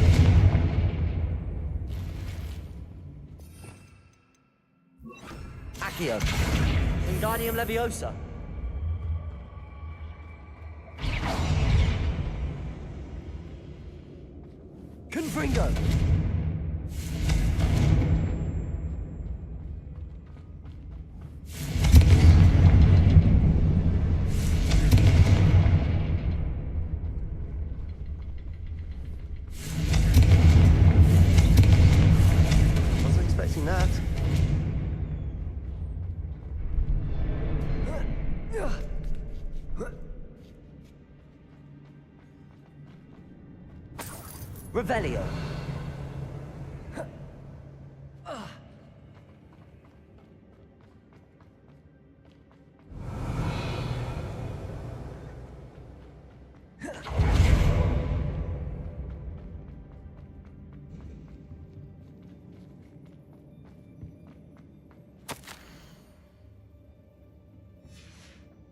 Accio. Wingardium Leviosa. Confringo. Wasn't expecting that. Revelio.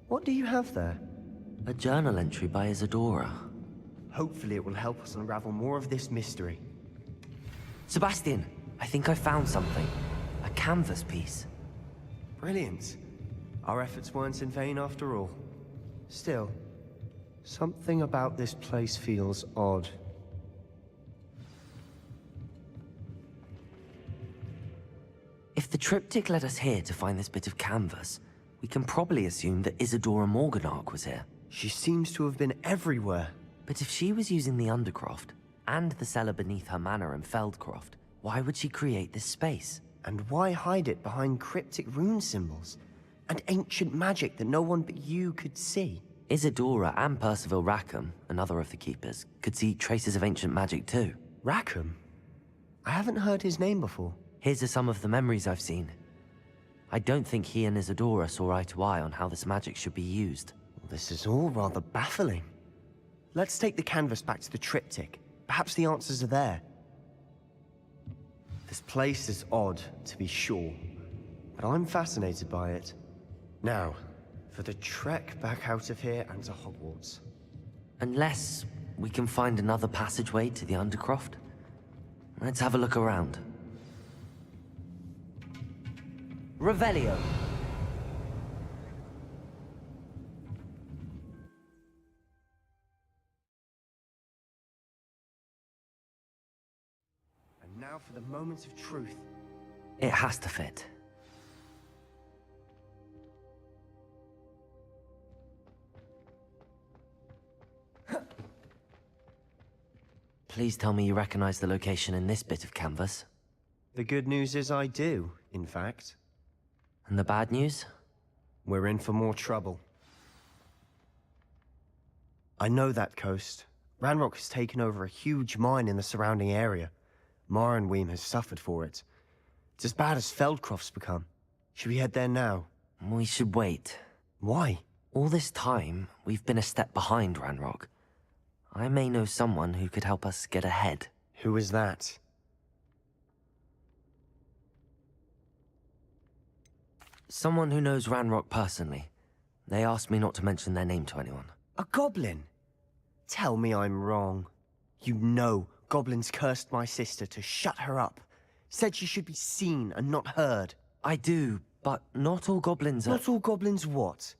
What do you have there? A journal entry by Isadora. Hopefully it will help us unravel more of this mystery. Sebastian, I think I found something. A canvas piece. Brilliant. Our efforts weren't in vain after all. Still, something about this place feels odd. If the triptych led us here to find this bit of canvas, we can probably assume that Isadora Morganach was here. She seems to have been everywhere. But if she was using the Undercroft, and the cellar beneath her manor in Feldcroft, why would she create this space? And why hide it behind cryptic rune symbols? And ancient magic that no one but you could see? Isadora and Percival Rackham, another of the Keepers, could see traces of ancient magic too. Rackham? I haven't heard his name before. Here's are some of the memories I've seen. I don't think he and Isadora saw eye to eye on how this magic should be used. This is all rather baffling. Let's take the canvas back to the triptych. Perhaps the answers are there. This place is odd, to be sure, but I'm fascinated by it. Now, for the trek back out of here and to Hogwarts. Unless we can find another passageway to the Undercroft. Let's have a look around. Revelio. And now for the moment of truth. It has to fit. Please tell me you recognize the location in this bit of canvas. The good news is I do, in fact. And the bad news? We're in for more trouble. I know that coast. Ranrock has taken over a huge mine in the surrounding area. Marrenweem has suffered for it. It's as bad as Feldcroft's become. Should we head there now? We should wait. Why? All this time, we've been a step behind Ranrock. I may know someone who could help us get ahead. Who is that? Someone who knows Ranrock personally. They asked me not to mention their name to anyone. A goblin? Tell me I'm wrong. You know goblins cursed my sister to shut her up. Said she should be seen and not heard. I do, but not all goblins are... Not all goblins what?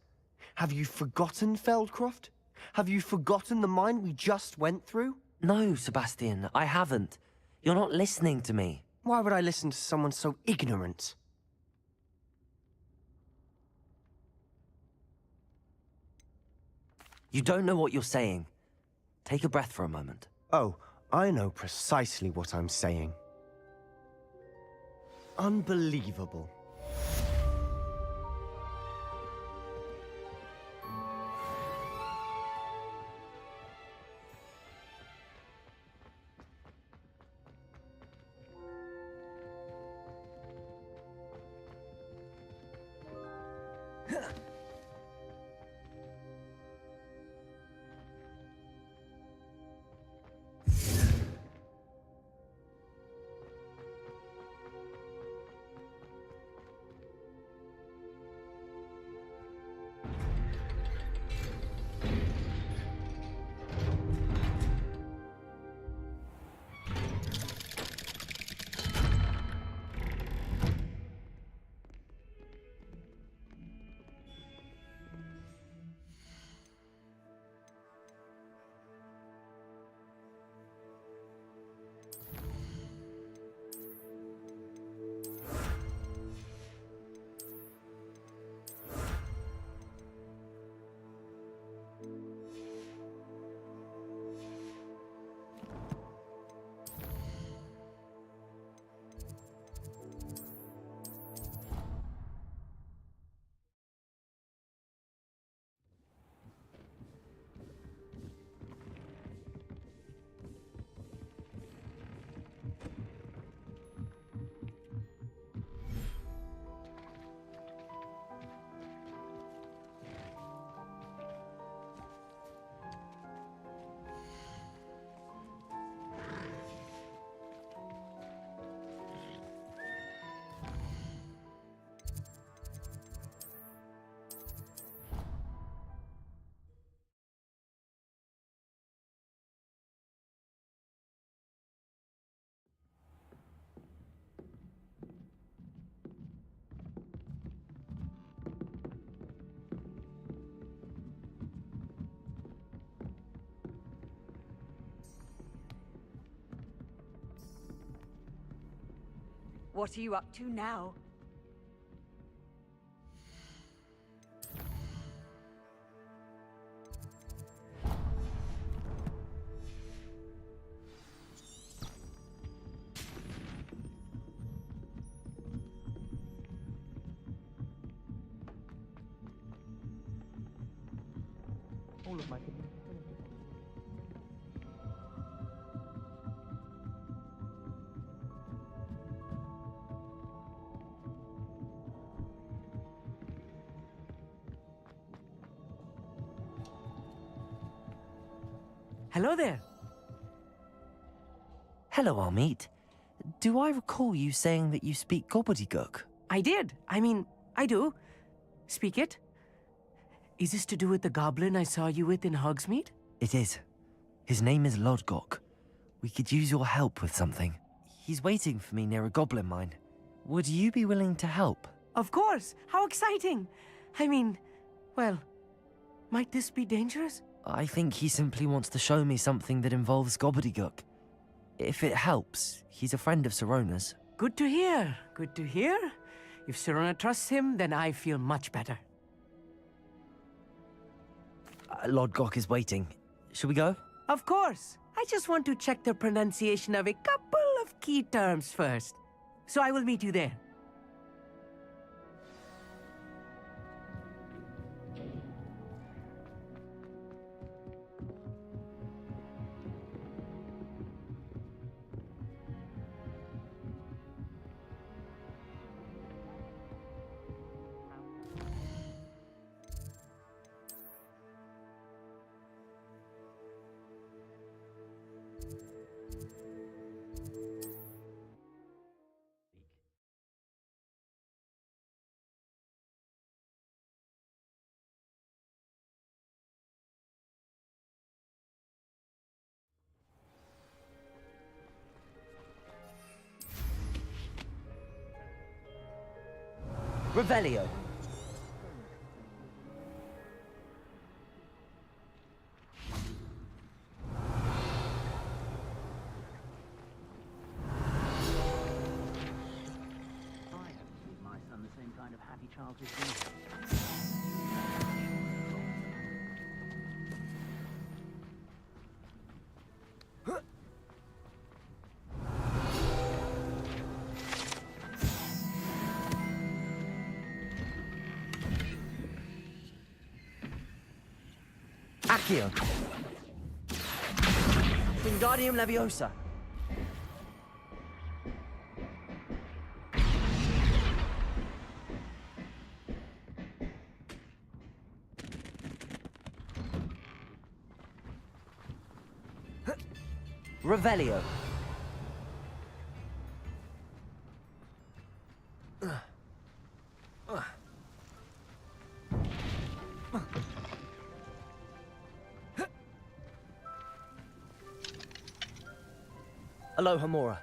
Have you forgotten Feldcroft? Have you forgotten the mine we just went through? No, Sebastian, I haven't. You're not listening to me. Why would I listen to someone so ignorant? You don't know what you're saying. Take a breath for a moment. Oh, I know precisely what I'm saying. Unbelievable. What are you up to now? All of my Hello there. Hello, Amit. Do I recall you saying that you speak gobbledygook? I did. I mean, I do. Speak it. Is this to do with the goblin I saw you with in Hogsmeade? It is. His name is Lodgok. We could use your help with something. He's waiting for me near a goblin mine. Would you be willing to help? Of course. How exciting. I mean, well, might this be dangerous? I think he simply wants to show me something that involves gobbledygook. If it helps, he's a friend of Sirona's. Good to hear. Good to hear. If Sirona trusts him, then I feel much better. Lodgok is waiting. Should we go? Of course. I just want to check the pronunciation of a couple of key terms first. So I will meet you there. Revelio. My son the same kind of happy childhood as Accio. Wingardium Leviosa. Revelio. Aloha Mora.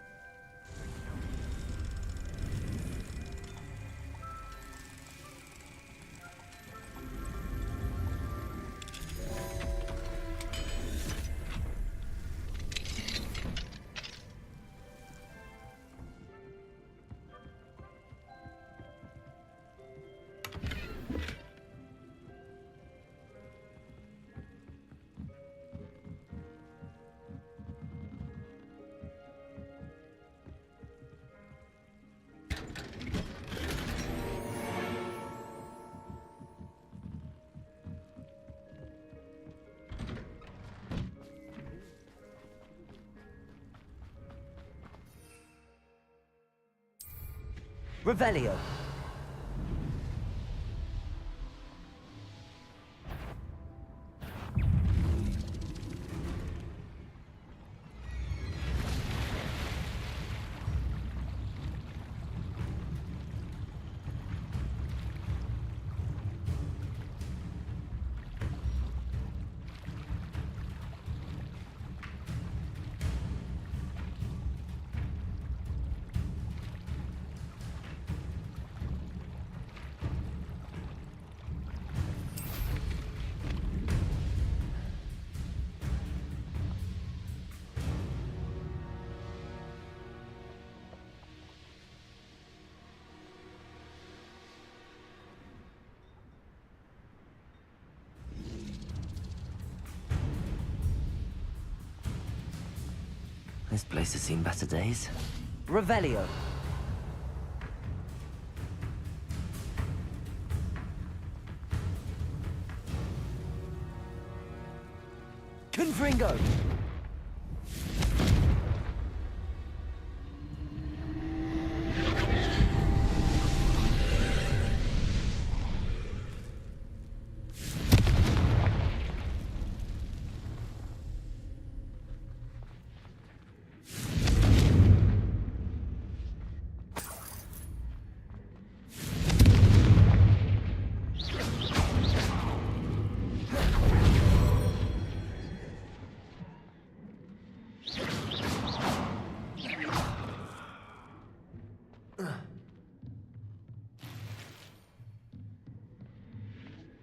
Revelio. This place has seen better days. Revelio. Confringo.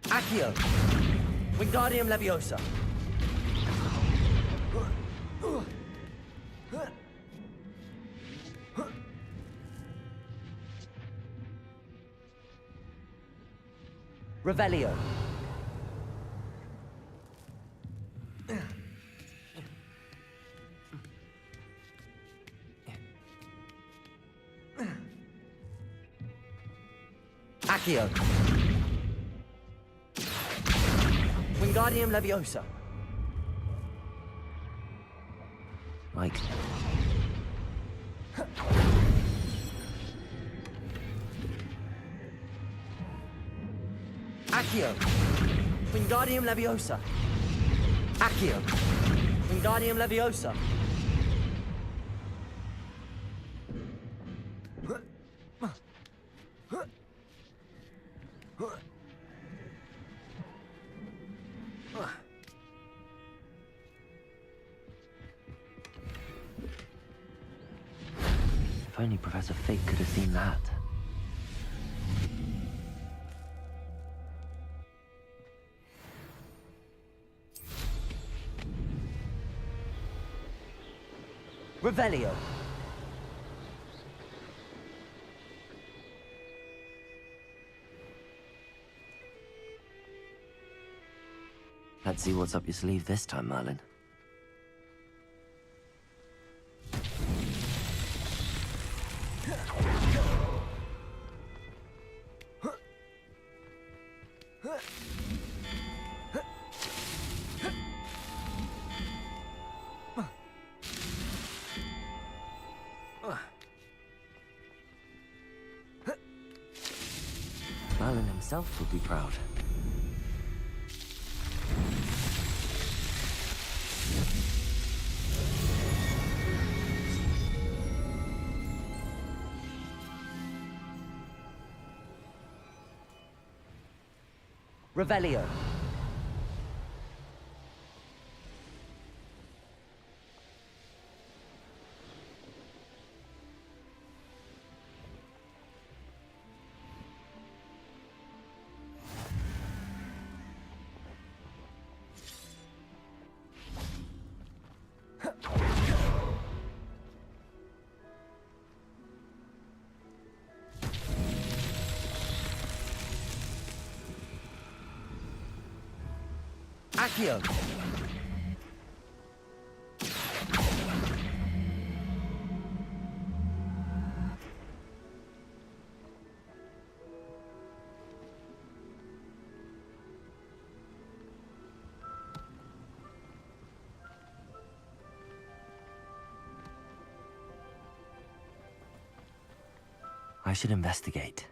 Accio. Wingardium Leviosa. Revelio. Accio. Wingardium Leviosa. Mike. Accio. Wingardium Leviosa. Accio. Wingardium Leviosa. If only Professor Fig could have seen that. Revelio. Let's see what's up your sleeve this time, Merlin. Merlin himself would be proud. Revelio. Accio. I should investigate.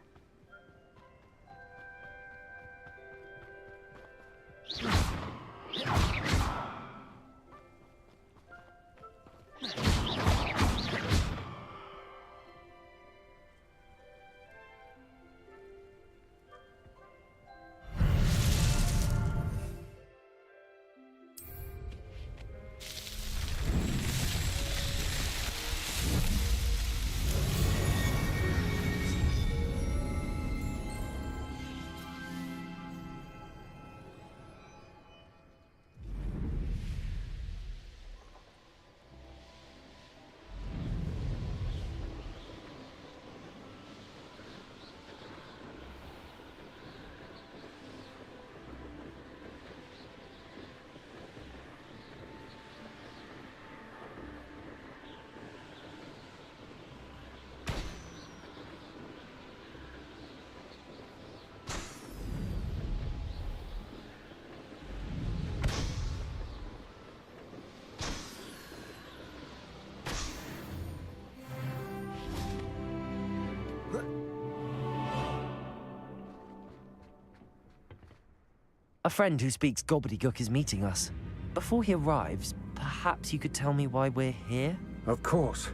A friend who speaks gobbledygook is meeting us. Before he arrives, perhaps you could tell me why we're here? Of course.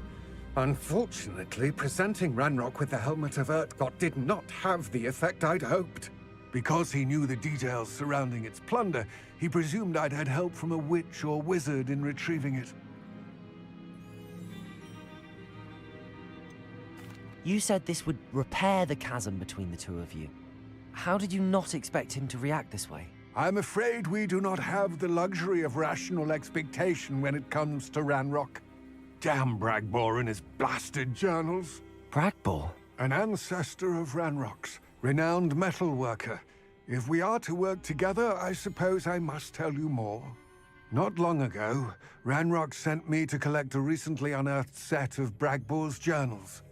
Unfortunately, presenting Ranrock with the Helmet of Urtkot did not have the effect I'd hoped. Because he knew the details surrounding its plunder, he presumed I'd had help from a witch or wizard in retrieving it. You said this would repair the chasm between the two of you. How did you not expect him to react this way? I'm afraid we do not have the luxury of rational expectation when it comes to Ranrock. Damn Bragbor and his blasted journals. Bragbor? An ancestor of Ranrock's, renowned metal worker. If we are to work together, I suppose I must tell you more. Not long ago, Ranrock sent me to collect a recently unearthed set of Bragbor's journals.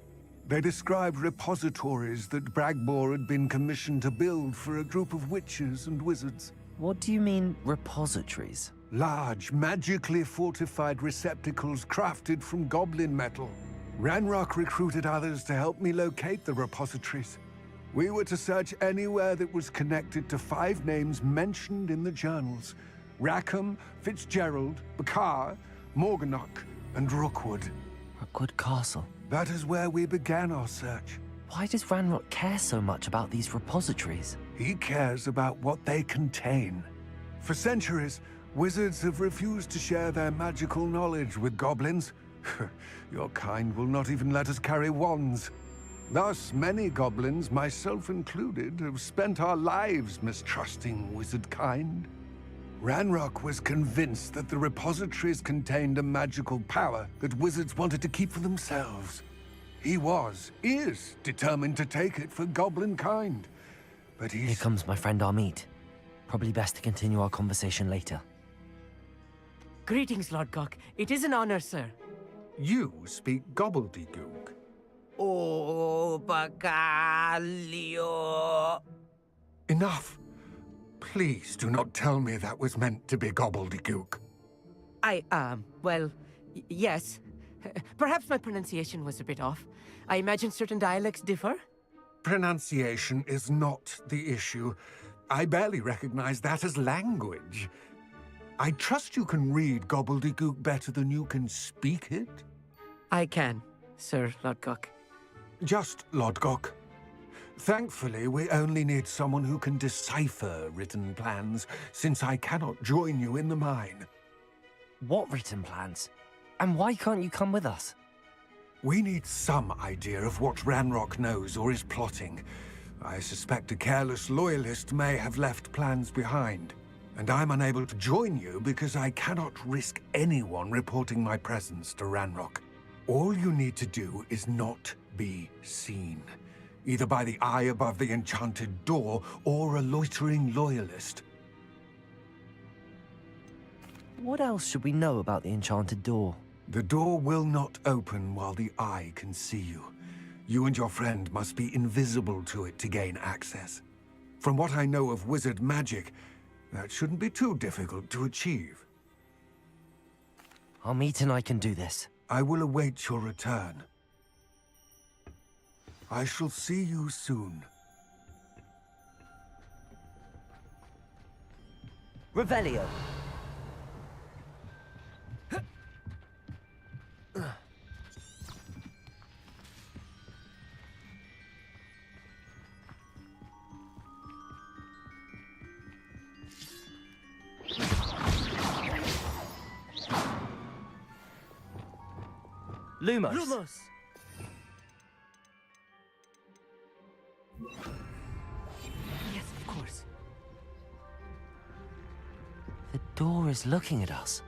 They described repositories that Bragbor had been commissioned to build for a group of witches and wizards. What do you mean, repositories? Large, magically fortified receptacles crafted from goblin metal. Ranrock recruited others to help me locate the repositories. We were to search anywhere that was connected to 5 names mentioned in the journals: Rackham, Fitzgerald, Bakar, Morganach, and Rookwood. Rookwood Castle. That is where we began our search. Why does Ranrock care so much about these repositories? He cares about what they contain. For centuries, wizards have refused to share their magical knowledge with goblins. Your kind will not even let us carry wands. Thus, many goblins, myself included, have spent our lives mistrusting wizard kind. Ranrock was convinced that the repositories contained a magical power that wizards wanted to keep for themselves. He is determined to take it for goblin kind. But Here comes my friend Amit. Probably best to continue our conversation later. Greetings, Lord Cock. It is an honor, sir. You speak gobbledygook. Oh, Bacalio. Enough. Please do not tell me that was meant to be gobbledygook. Well, yes. Perhaps my pronunciation was a bit off. I imagine certain dialects differ. Pronunciation is not the issue. I barely recognize that as language. I trust you can read gobbledygook better than you can speak it? I can, Sir Lodgok. Just Lodgok. Thankfully, we only need someone who can decipher written plans, since I cannot join you in the mine. What written plans? And why can't you come with us? We need some idea of what Ranrock knows or is plotting. I suspect a careless loyalist may have left plans behind. And I'm unable to join you because I cannot risk anyone reporting my presence to Ranrock. All you need to do is not be seen. Either by the eye above the enchanted door, or a loitering loyalist. What else should we know about the enchanted door? The door will not open while the eye can see you. You and your friend must be invisible to it to gain access. From what I know of wizard magic, that shouldn't be too difficult to achieve. Amit and I can do this. I will await your return. I shall see you soon. Revelio. Lumos. Lumos. Yes, of course. The door is looking at us.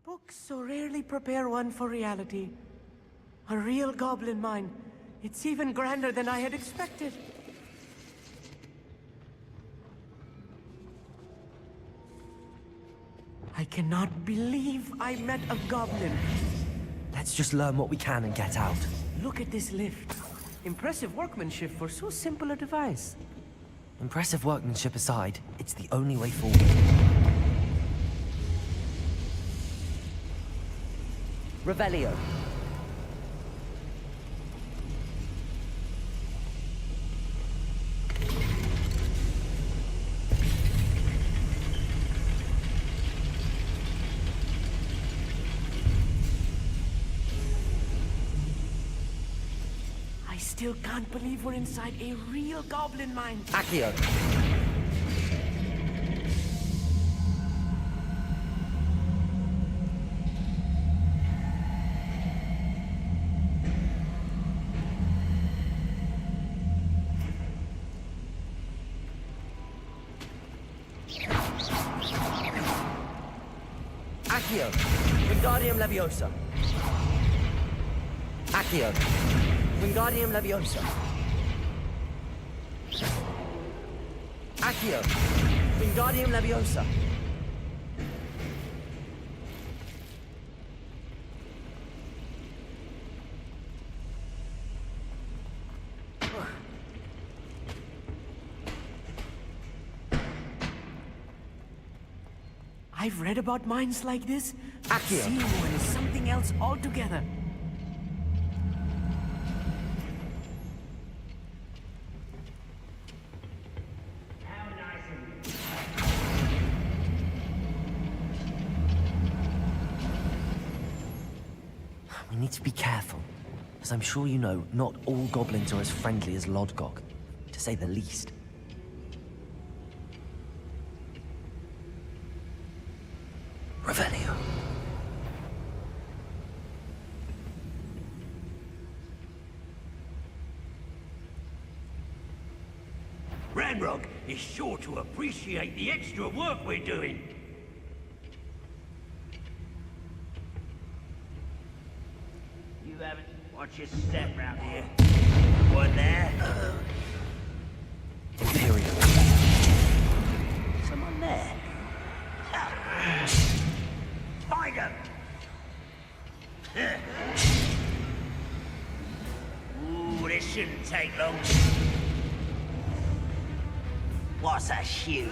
Books so rarely prepare one for reality. A real goblin mine. It's even grander than I had expected. I cannot believe I met a goblin. Let's just learn what we can and get out. Look at this lift. Impressive workmanship for so simple a device. Impressive workmanship aside, it's the only way forward. Revelio. I still can't believe we're inside a real goblin mine. Accio. Accio. Wingardium Leviosa. Accio. Wingardium Leviosa. Accio. Wingardium Leviosa. I've read about mines like this. Accio. Seeing one is something else altogether. We need to be careful. As I'm sure you know, not all goblins are as friendly as Lodgok, to say the least. Revelio. Ranrock is sure to appreciate the extra work we're doing. You haven't... Watch your step round here. One there. Imperial. Someone there. Find him! Ooh, this shouldn't take long. What's a shoe?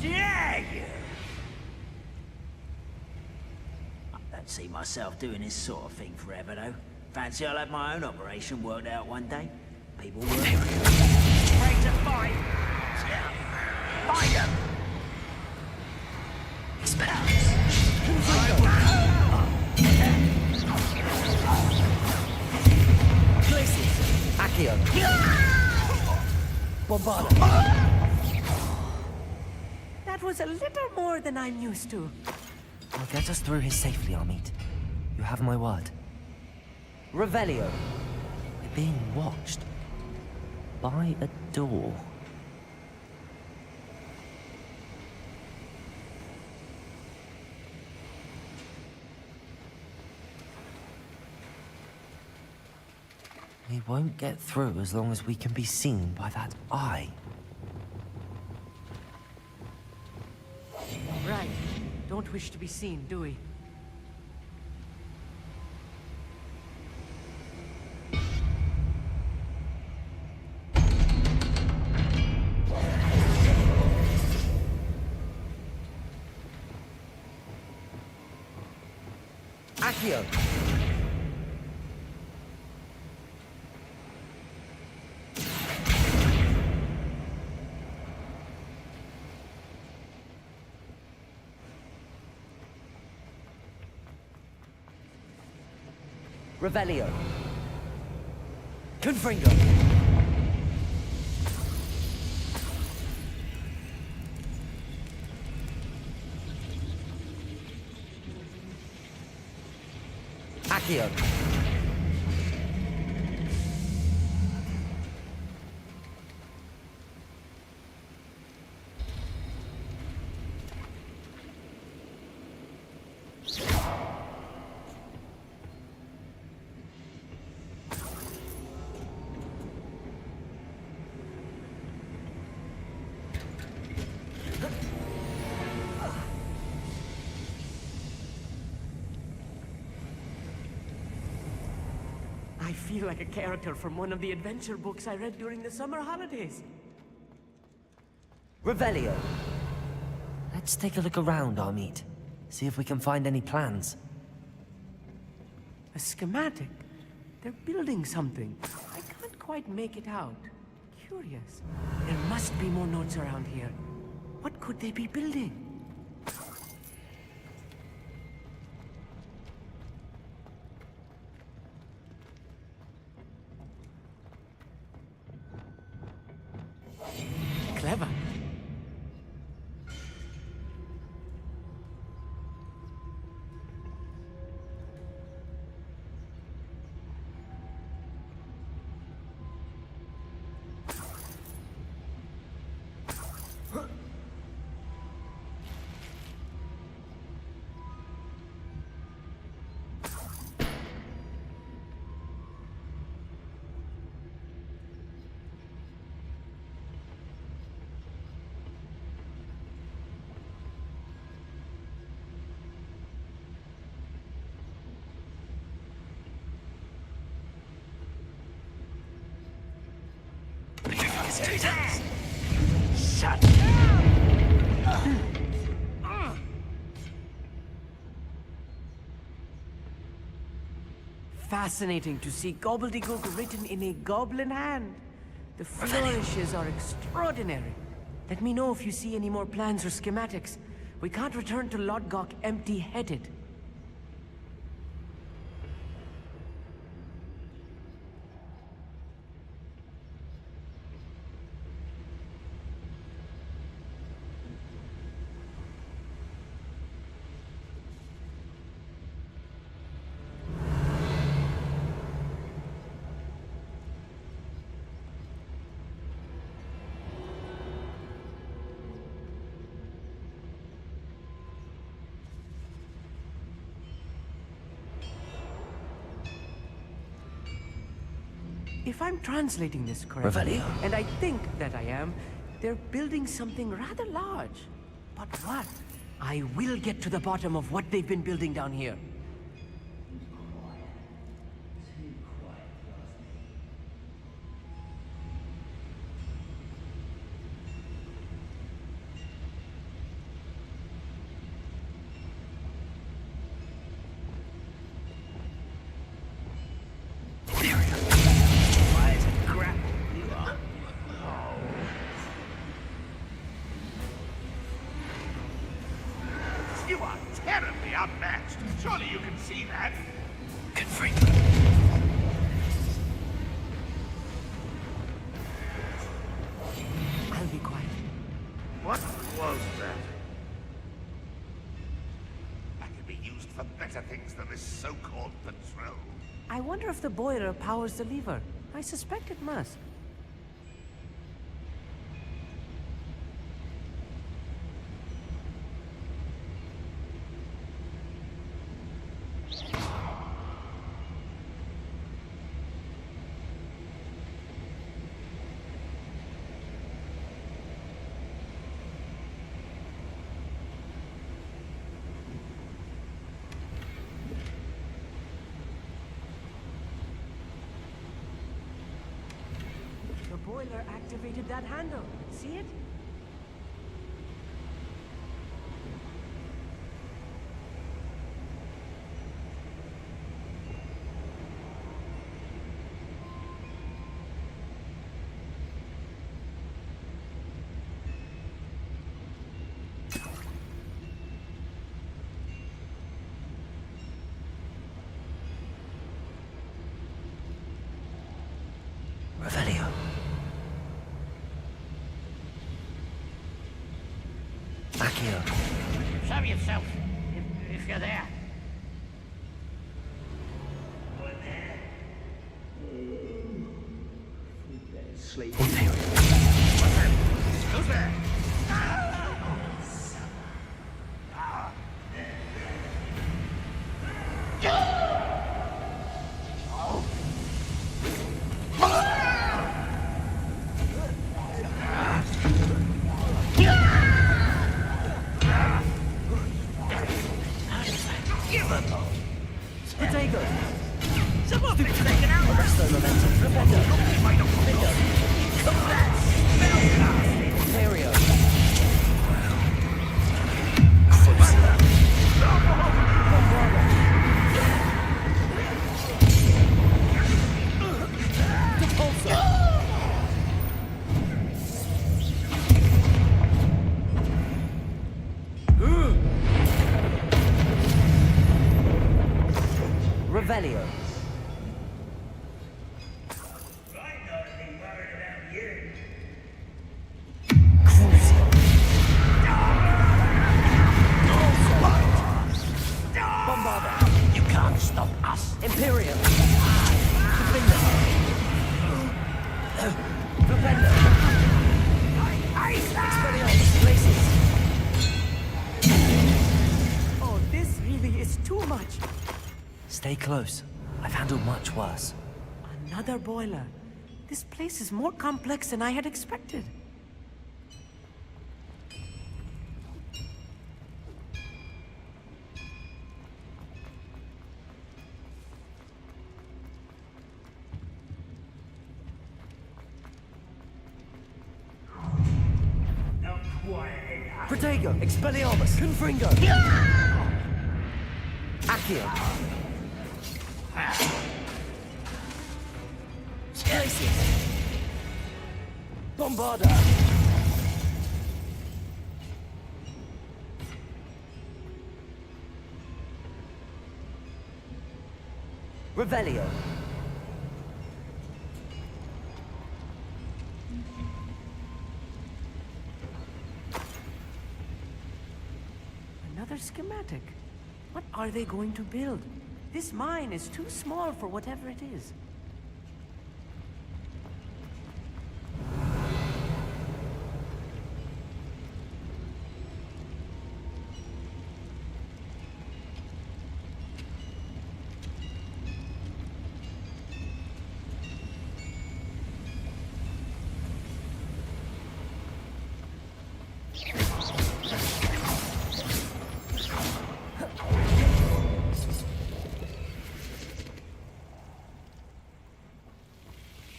Yeah! I don't see myself doing this sort of thing forever, though. Fancy I'll have my own operation worked out one day. People will. Ready to fight! Find them! Accio. Bombarda. That was a little more than I'm used to. I'll get us through here safely, Amit. You have my word. Revelio. We're being watched. By a door. We won't get through as long as we can be seen by that eye. Right. Don't wish to be seen, do we? Accio. Revelio. Confringo. Accio. I feel like a character from one of the adventure books I read during the summer holidays. Revelio. Let's take a look around, Amit. See if we can find any plans. A schematic. They're building something. I can't quite make it out. Curious. There must be more notes around here. What could they be building? Clever. Shut. Fascinating to see gobbledygook written in a goblin hand. The flourishes are extraordinary. Let me know if you see any more plans or schematics. We can't return to Lodgok empty-headed. If I'm translating this correctly, Revelio. and I think that I am, they're building something rather large. But what? I will get to the bottom of what they've been building down here. are terribly unmatched. Surely you can see that. I'll be quiet. What was that? That could be used for better things than this so-called patrol. I wonder if the boiler powers the lever. I suspect it must. The boiler activated that handle. See it? Revelio. Accio. Show yourself, if you're there. Sleep. Who's there? Potato! Someone's been taken out! Arresto momentum. Defender. Imperio. Revelio. Bombarda. You can't stop us! Imperial. Defender. Expelliarmus. Laces. Oh, this really is too much. Stay close. I've handled much worse. Another boiler. This place is more complex than I had expected. Protego. Expelliarmus. Confringo. Accio. Laces. Bombarda. Revelio. Another schematic. What are they going to build? This mine is too small for whatever it is.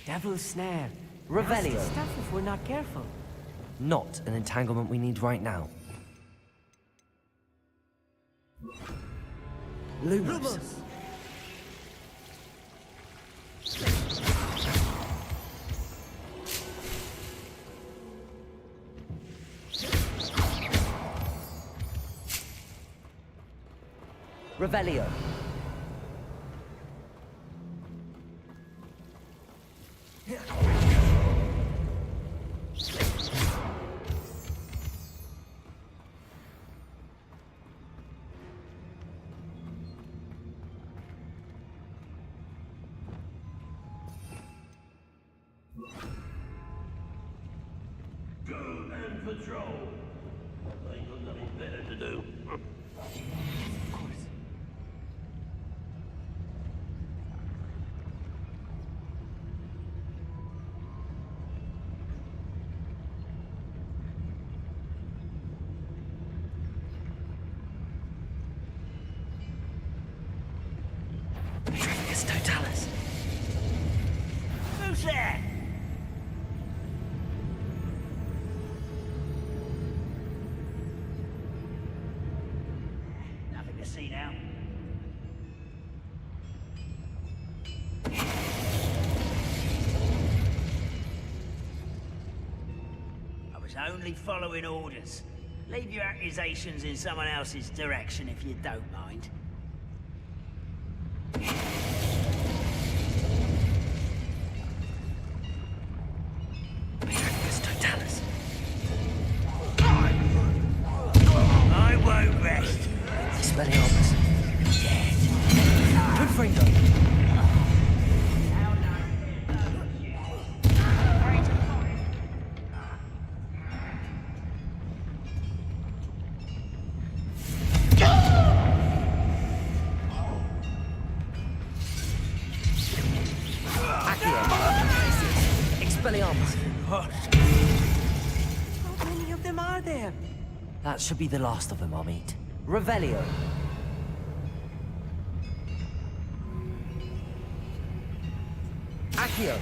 Devil's snare. Revelio. Nasty stuff if we're not careful. Not an entanglement we need right now. Lumos. Revelio. Go and patrol. I ain't got nothing better to do. Of course. It's Totalis. Who's there? Nothing to see now. I was only following orders. Leave your accusations in someone else's direction if you don't mind. It's Totalis. I won't rest. Expelliarmus. Confringo. Expelliarmus. How many of them are there? That should be the last of them, Amit. Revelio. Accio.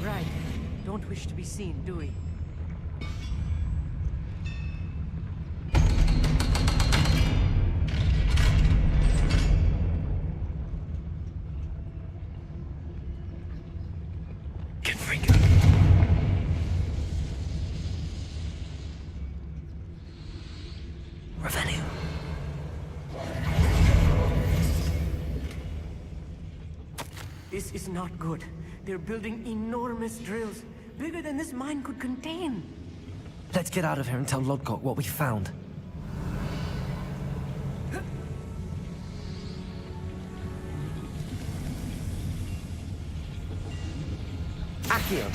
Right. Don't wish to be seen, do we? Confringo. Revelio. This is not good. They're building enormous drills, bigger than this mine could contain. Let's get out of here and tell Lodgok what we found. Accio.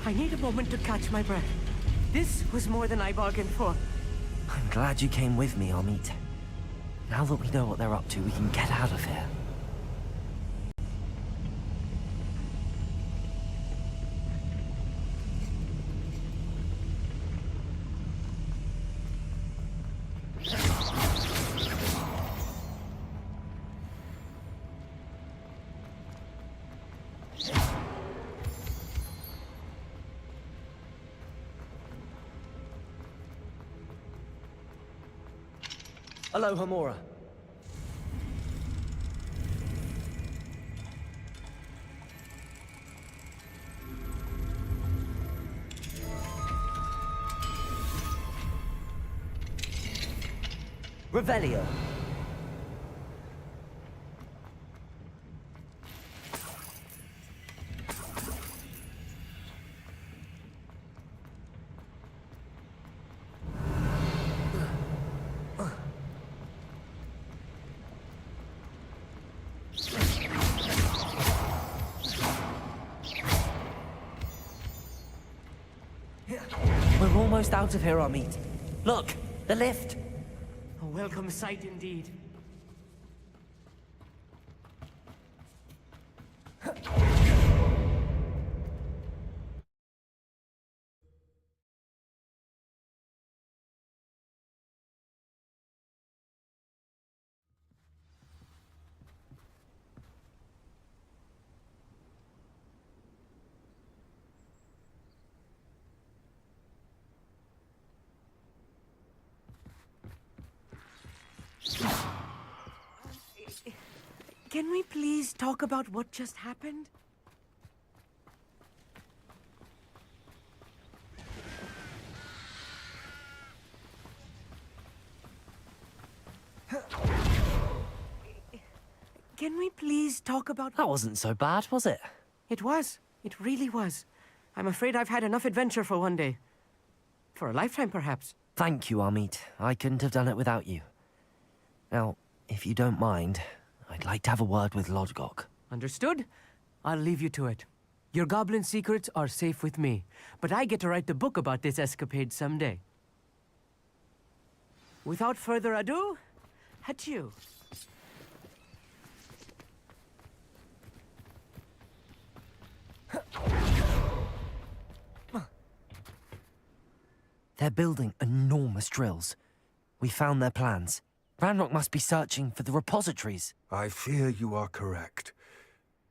I need a moment to catch my breath. This was more than I bargained for. I'm glad you came with me, Amit. Now that we know what they're up to, we can get out of here. Hello, Hamura. Revelio. We're almost out of here, Amit. Look, the lift. A welcome sight indeed. Can we please talk about what just happened? Can we please talk about... That wasn't so bad, was it? It was. It really was. I'm afraid I've had enough adventure for one day. For a lifetime, perhaps. Thank you, Amit. I couldn't have done it without you. Now, if you don't mind, I'd like to have a word with Lodgok. Understood? I'll leave you to it. Your goblin secrets are safe with me, but I get to write the book about this escapade someday. Without further ado, adieu. They're building enormous drills. We found their plans. Ranrock must be searching for the repositories. I fear you are correct.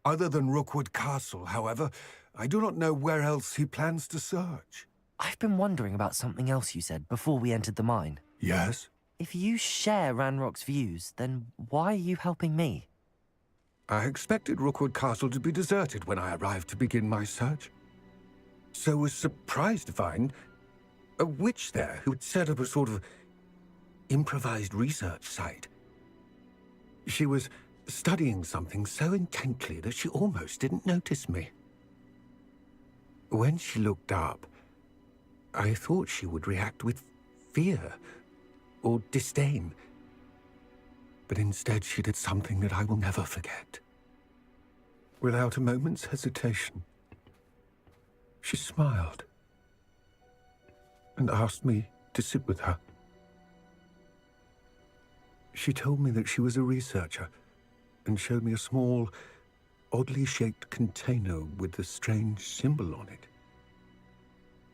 Other than Rookwood Castle, however, I do not know where else he plans to search. I've been wondering about something else you said before we entered the mine. Yes? If you share Ranrock's views, then why are you helping me? I expected Rookwood Castle to be deserted when I arrived to begin my search. So was surprised to find a witch there who had set up a sort of improvised research site. She was studying something so intently that she almost didn't notice me. When she looked up, I thought she would react with fear or disdain. But instead she did something that I will never forget. Without a moment's hesitation, she smiled and asked me to sit with her. She told me that she was a researcher and showed me a small, oddly shaped container with a strange symbol on it.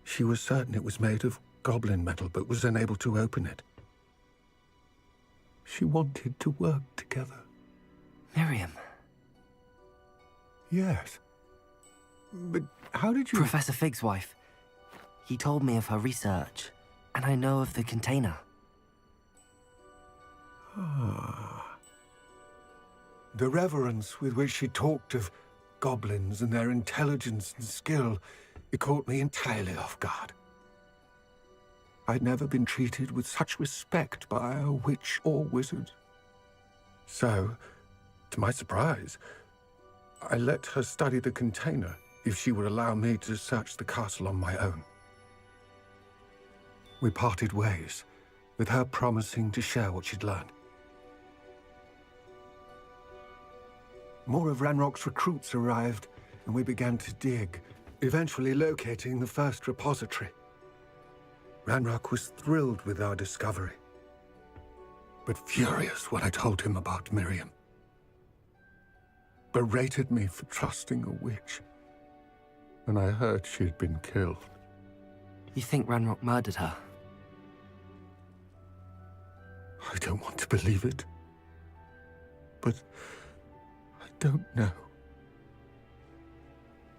She was certain it was made of goblin metal, but was unable to open it. She wanted to work together. Miriam. Yes. But how did you... Professor Fig's wife. He told me of her research, and I know of the container. Ah. The reverence with which she talked of goblins and their intelligence and skill, it caught me entirely off guard. I'd never been treated with such respect by a witch or wizard. So, to my surprise, I let her study the container if she would allow me to search the castle on my own. We parted ways, with her promising to share what she'd learned. More of Ranrock's recruits arrived, and we began to dig, eventually locating the first repository. Ranrock was thrilled with our discovery, but furious when I told him about Miriam. Berated me for trusting a witch, and I heard she had been killed. You think Ranrock murdered her? I don't want to believe it, but I don't know.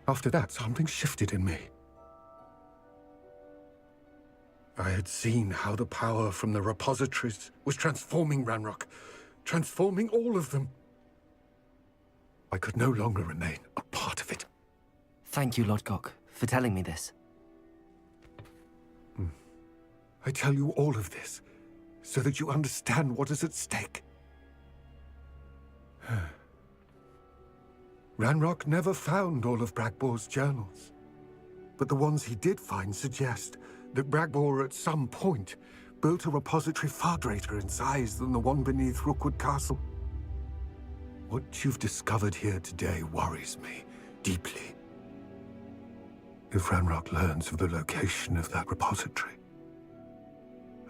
After that, something shifted in me. I had seen how the power from the repositories was transforming Ranrock, transforming all of them. I could no longer remain a part of it. Thank you, Lodgok, for telling me this. I tell you all of this so that you understand what is at stake. Ranrock never found all of Bragbor's journals, but the ones he did find suggest that Bragbor at some point built a repository far greater in size than the one beneath Rookwood Castle. What you've discovered here today worries me deeply. If Ranrock learns of the location of that repository,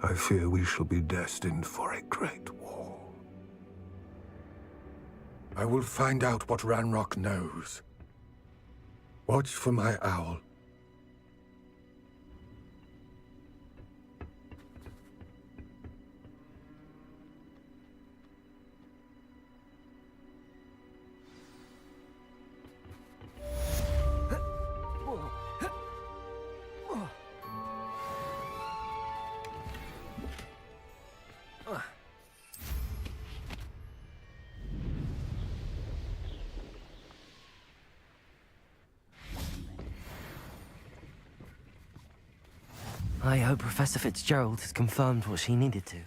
I fear we shall be destined for a great war. I will find out what Ranrock knows. Watch for my owl. I hope Professor Fitzgerald has confirmed what she needed to.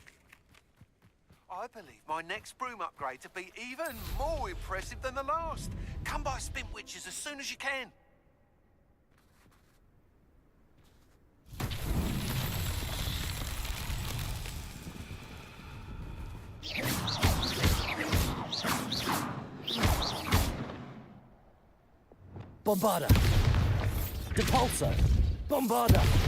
I believe my next broom upgrade to be even more impressive than the last. Come by Spin Witches as soon as you can. Bombarda! Depulso! Bombarda!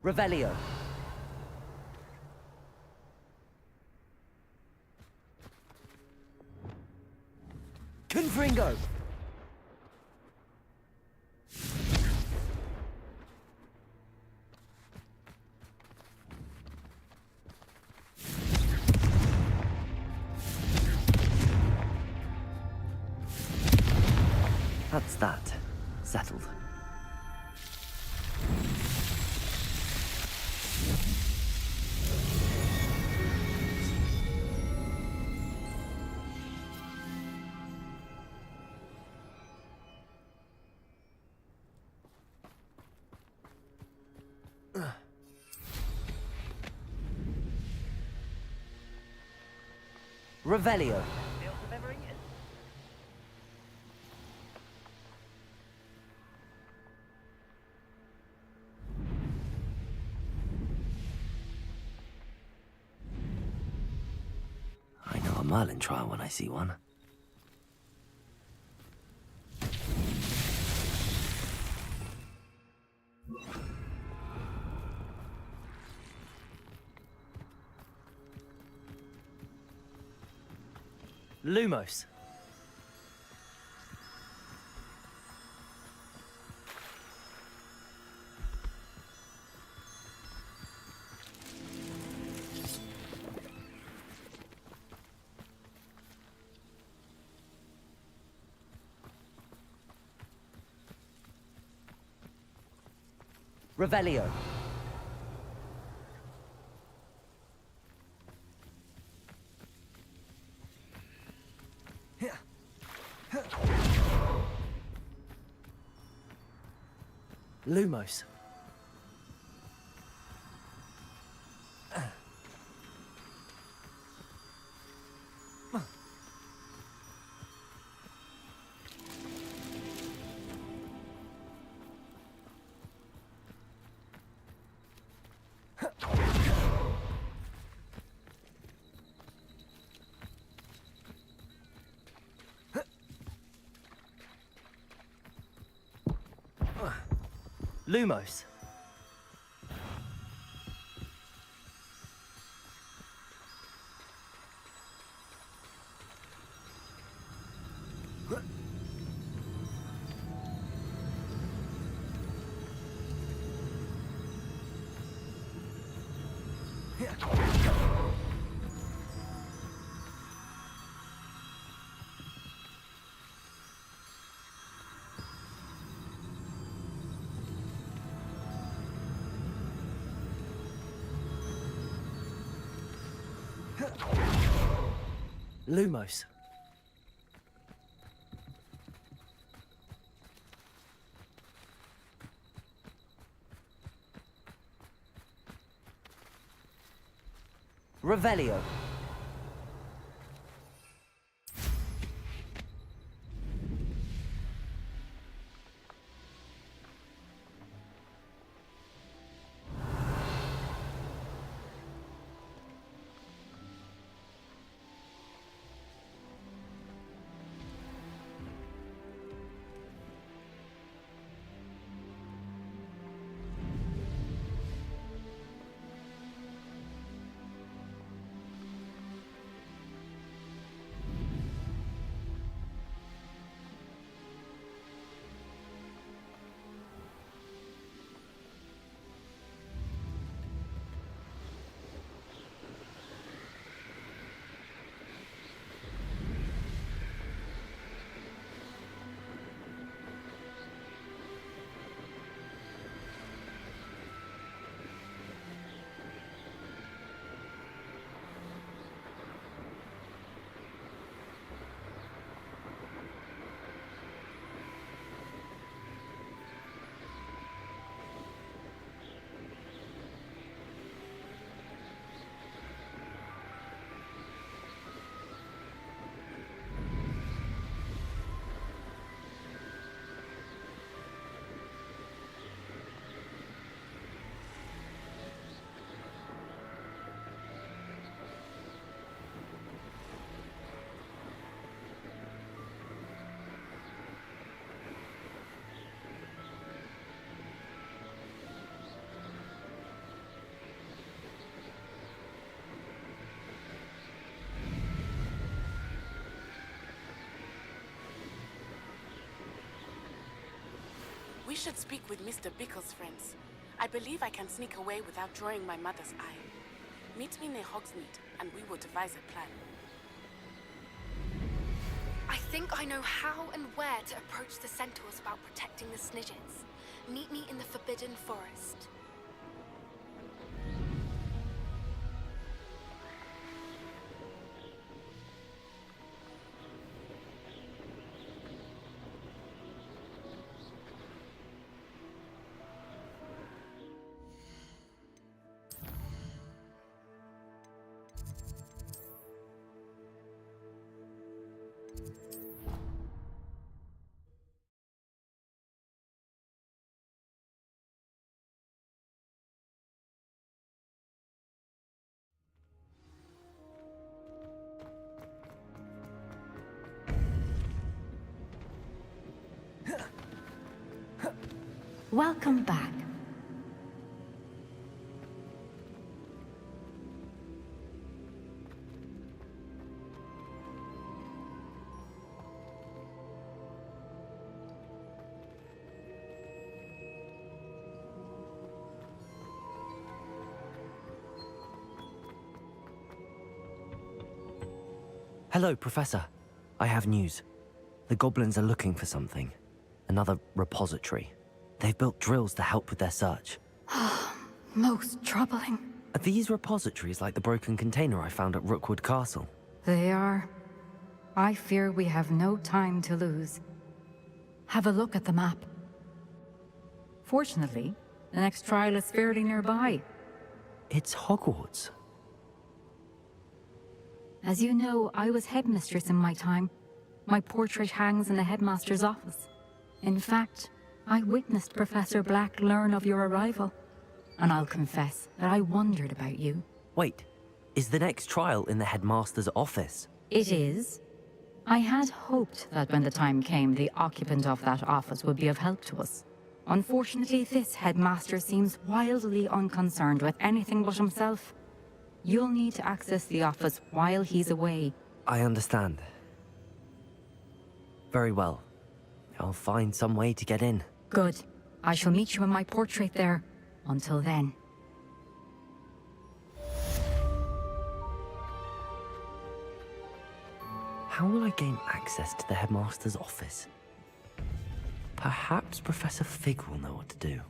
Revelio. Confringo. That's that. Settled. Revelio. I know a Merlin trial when I see one. Lumos. Revelio. Lumos. Lumos. Lumos. Revelio. should speak with Mr. Bickle's friends. I believe I can sneak away without drawing my mother's eye. Meet me near Hogsmeade, and we will devise a plan. I think I know how and where to approach the centaurs about protecting the Snidgets. Meet me in the Forbidden Forest. Welcome back. Hello, Professor. I have news. The goblins are looking for something. Another repository. They've built drills to help with their search. Most troubling. Are these repositories like the broken container I found at Rookwood Castle? They are. I fear we have no time to lose. Have a look at the map. Fortunately, the next trial is fairly nearby. It's Hogwarts. As you know, I was headmistress in my time. My portrait hangs in the headmaster's office. In fact, I witnessed Professor Black learn of your arrival. And I'll confess that I wondered about you. Wait, is the next trial in the headmaster's office? It is. I had hoped that when the time came, the occupant of that office would be of help to us. Unfortunately, this headmaster seems wildly unconcerned with anything but himself. You'll need to access the office while he's away. I understand. Very well. I'll find some way to get in. Good. I shall meet you in my portrait there. Until then. How will I gain access to the headmaster's office? Perhaps Professor Fig will know what to do.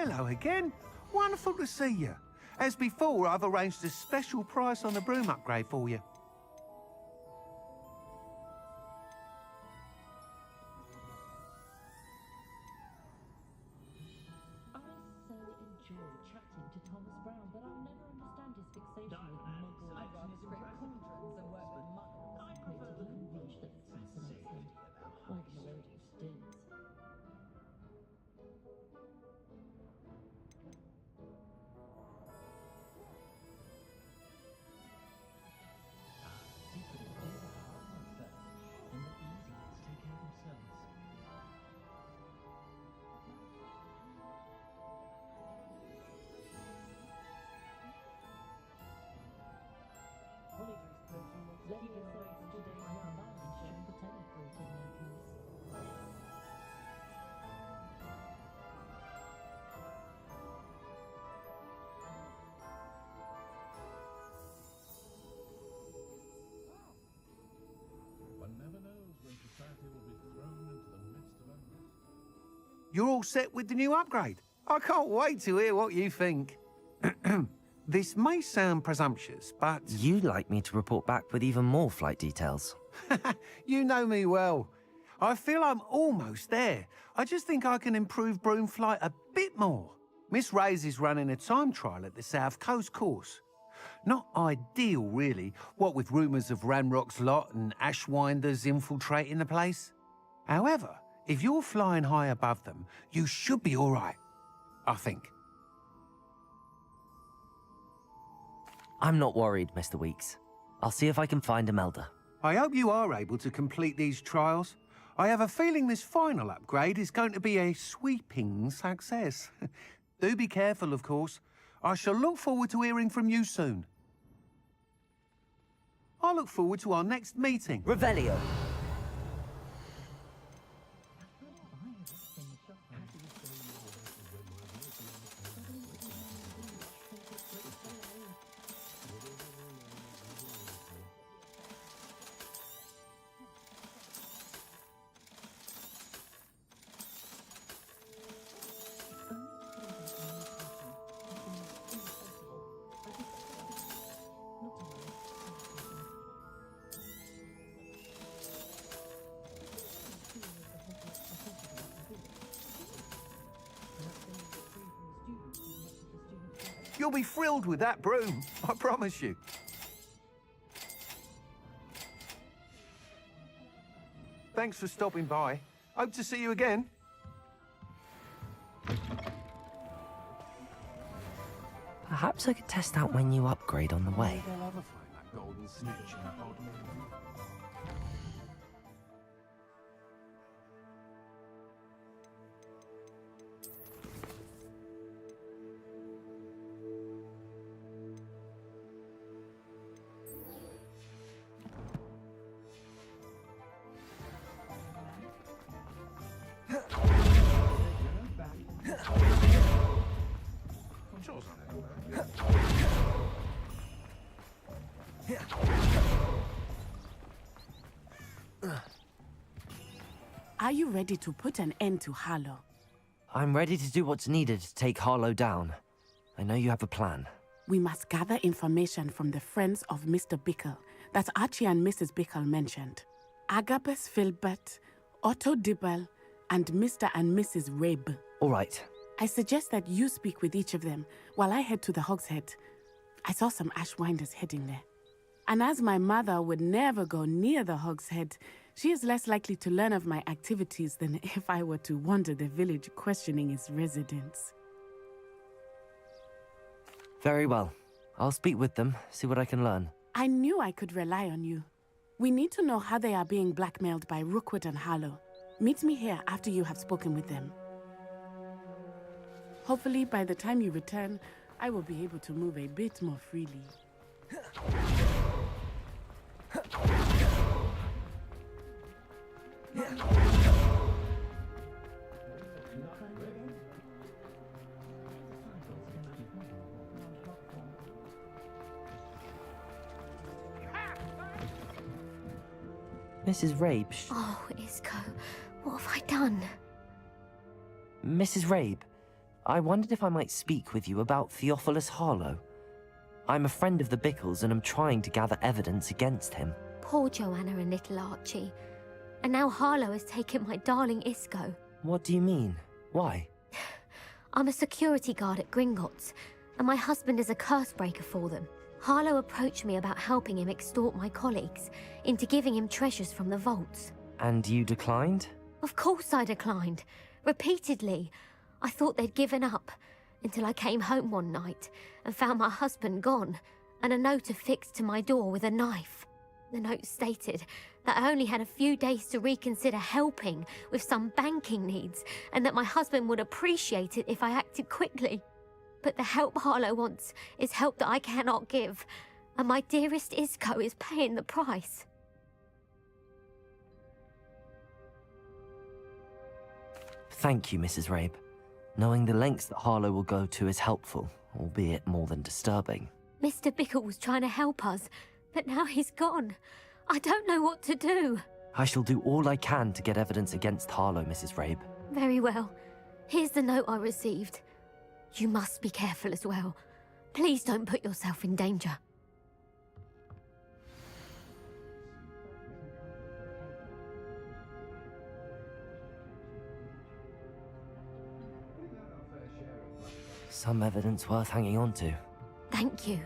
Hello again. Wonderful to see you. As before, I've arranged a special price on the broom upgrade for you. You're all set with the new upgrade. I can't wait to hear what you think. This may sound presumptuous, but... You'd like me to report back with even more flight details. You know me well. I feel I'm almost there. I just think I can improve broom flight a bit more. Miss Ray's is running a time trial at the South Coast course. Not ideal, really, what with rumours of Ranrock's lot and Ashwinders infiltrating the place. However, if you're flying high above them, you should be all right, I think. I'm not worried, Mr. Weeks. I'll see if I can find Imelda. I hope you are able to complete these trials. I have a feeling this final upgrade is going to be a sweeping success. Do be careful, of course. I shall look forward to hearing from you soon. I look forward to our next meeting. Revelio. You'll be thrilled with that broom, I promise you. Thanks for stopping by. Hope to see you again. Perhaps I could test out my new upgrade on the way. They'll ever find that golden snitch in that old man. Are you ready to put an end to Harlow? I'm ready to do what's needed to take Harlow down. I know you have a plan. We must gather information from the friends of Mr. Bickle that Archie and Mrs. Bickle mentioned. Agabus Filbert, Otto Dibble, and Mr. and Mrs. Rabe. All right. I suggest that you speak with each of them while I head to the Hogshead. I saw some Ashwinders heading there. And as my mother would never go near the Hogshead, she is less likely to learn of my activities than if I were to wander the village questioning its residents. Very well. I'll speak with them, see what I can learn. I knew I could rely on you. We need to know how they are being blackmailed by Rookwood and Harlow. Meet me here after you have spoken with them. Hopefully, by the time you return, I will be able to move a bit more freely. Mrs. Rabe. Oh, Isco, what have I done? Mrs. Rabe, I wondered if I might speak with you about Theophilus Harlow. I'm a friend of the Bickles and am trying to gather evidence against him. Poor Joanna and little Archie. And now Harlow has taken my darling Isco. What do you mean? Why? I'm a security guard at Gringotts, and my husband is a curse breaker for them. Harlow approached me about helping him extort my colleagues into giving him treasures from the vaults. And you declined? Of course I declined. Repeatedly. I thought they'd given up, until I came home one night and found my husband gone, and a note affixed to my door with a knife. The note stated that I only had a few days to reconsider helping with some banking needs, and that my husband would appreciate it if I acted quickly. But the help Harlow wants is help that I cannot give, and my dearest Isco is paying the price. Thank you, Mrs. Rabe. Knowing the lengths that Harlow will go to is helpful, albeit more than disturbing. Mr. Bickle was trying to help us, but now he's gone. I don't know what to do. I shall do all I can to get evidence against Harlow, Mrs. Rabe. Very well. Here's the note I received. You must be careful as well. Please don't put yourself in danger. Some evidence worth hanging on to. Thank you.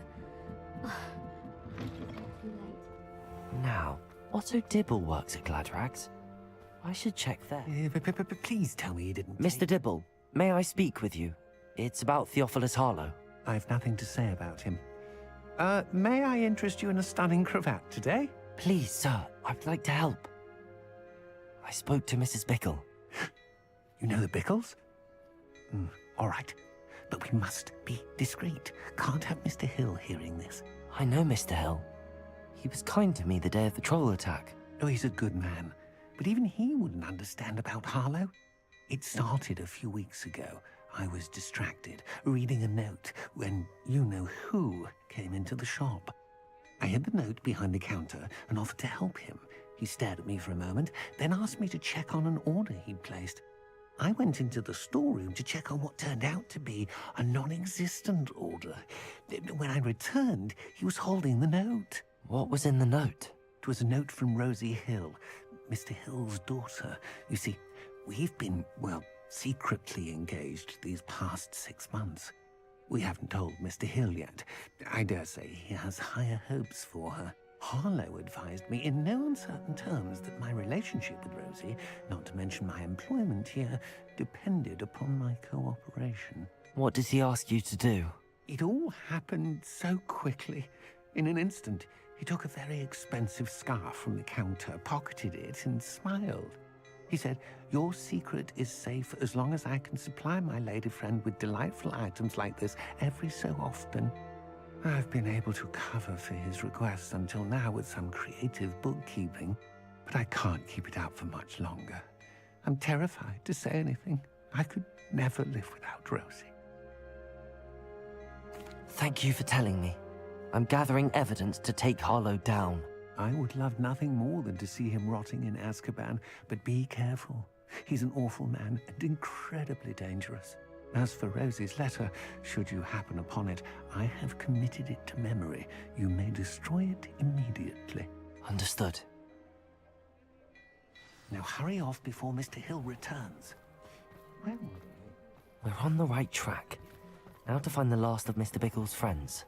Now, Otto Dibble works at Gladrags. I should check there. Please tell me you didn't... Mr. Dibble, may I speak with you? It's about Theophilus Harlow. I've nothing to say about him. May I interest you in a stunning cravat today? Please, sir, I'd like to help. I spoke to Mrs. Bickle. You know the Bickles? All right. But we must be discreet. Can't have Mr. Hill hearing this. I know Mr. Hill. He was kind to me the day of the troll attack. Oh, he's a good man. But even he wouldn't understand about Harlow. It started a few weeks ago. I was distracted, reading a note, when you-know-who came into the shop. I hid the note behind the counter and offered to help him. He stared at me for a moment, then asked me to check on an order he'd placed. I went into the storeroom to check on what turned out to be a non-existent order. When I returned, he was holding the note. What was in the note? It was a note from Rosie Hill, Mr. Hill's daughter. You see, we've been, well, secretly engaged these past 6 months. We haven't told Mr. Hill yet. I dare say he has higher hopes for her. Harlow advised me in no uncertain terms that my relationship with Rosie, not to mention my employment here, depended upon my cooperation. What does he ask you to do? It all happened so quickly. In an instant, he took a very expensive scarf from the counter, pocketed it, and smiled. He said, "Your secret is safe as long as I can supply my lady friend with delightful items like this every so often." I've been able to cover for his requests until now with some creative bookkeeping, but I can't keep it up for much longer. I'm terrified to say anything. I could never live without Rosie. Thank you for telling me. I'm gathering evidence to take Harlow down. I would love nothing more than to see him rotting in Azkaban, but be careful. He's an awful man and incredibly dangerous. As for Rosie's letter, should you happen upon it, I have committed it to memory. You may destroy it immediately. Understood. Now hurry off before Mr. Hill returns. Well, we're on the right track. Now to find the last of Mr. Bickle's friends.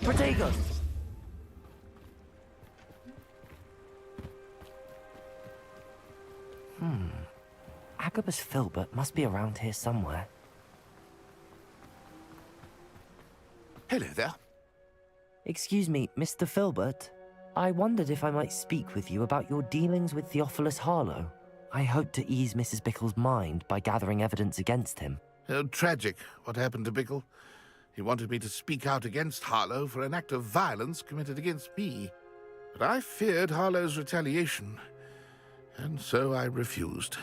Protego! Agabus Filbert must be around here somewhere. Hello there. Excuse me, Mr. Filbert. I wondered if I might speak with you about your dealings with Theophilus Harlow. I hope to ease Mrs. Bickle's mind by gathering evidence against him. Oh, tragic, what happened to Bickle. He wanted me to speak out against Harlow for an act of violence committed against me. But I feared Harlow's retaliation, and so I refused.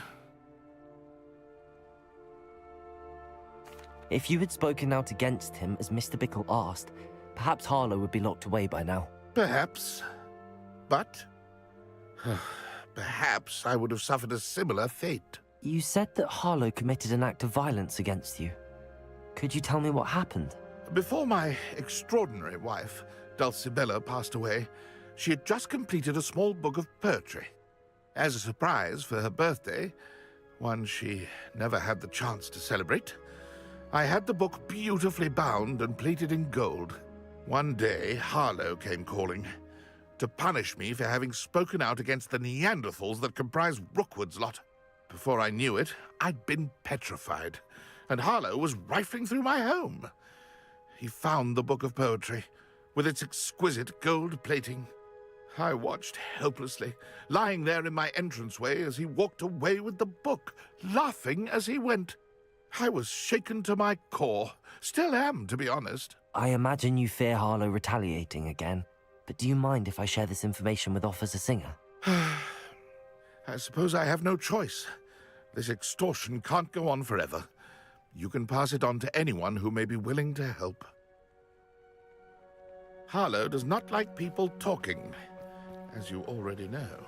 If you had spoken out against him, as Mr. Bickle asked, perhaps Harlow would be locked away by now. Perhaps. But perhaps I would have suffered a similar fate. You said that Harlow committed an act of violence against you. Could you tell me what happened? Before my extraordinary wife, Dulcibella, passed away, she had just completed a small book of poetry. As a surprise for her birthday, one she never had the chance to celebrate, I had the book beautifully bound and plated in gold. One day, Harlow came calling to punish me for having spoken out against the Neanderthals that comprise Rookwood's lot. Before I knew it, I'd been petrified, and Harlow was rifling through my home. He found the book of poetry, with its exquisite gold plating. I watched helplessly, lying there in my entranceway as he walked away with the book, laughing as he went. I was shaken to my core. Still am, to be honest. I imagine you fear Harlow retaliating again, but do you mind if I share this information with Officer Singer? I suppose I have no choice. This extortion can't go on forever. You can pass it on to anyone who may be willing to help. Harlow does not like people talking, as you already know.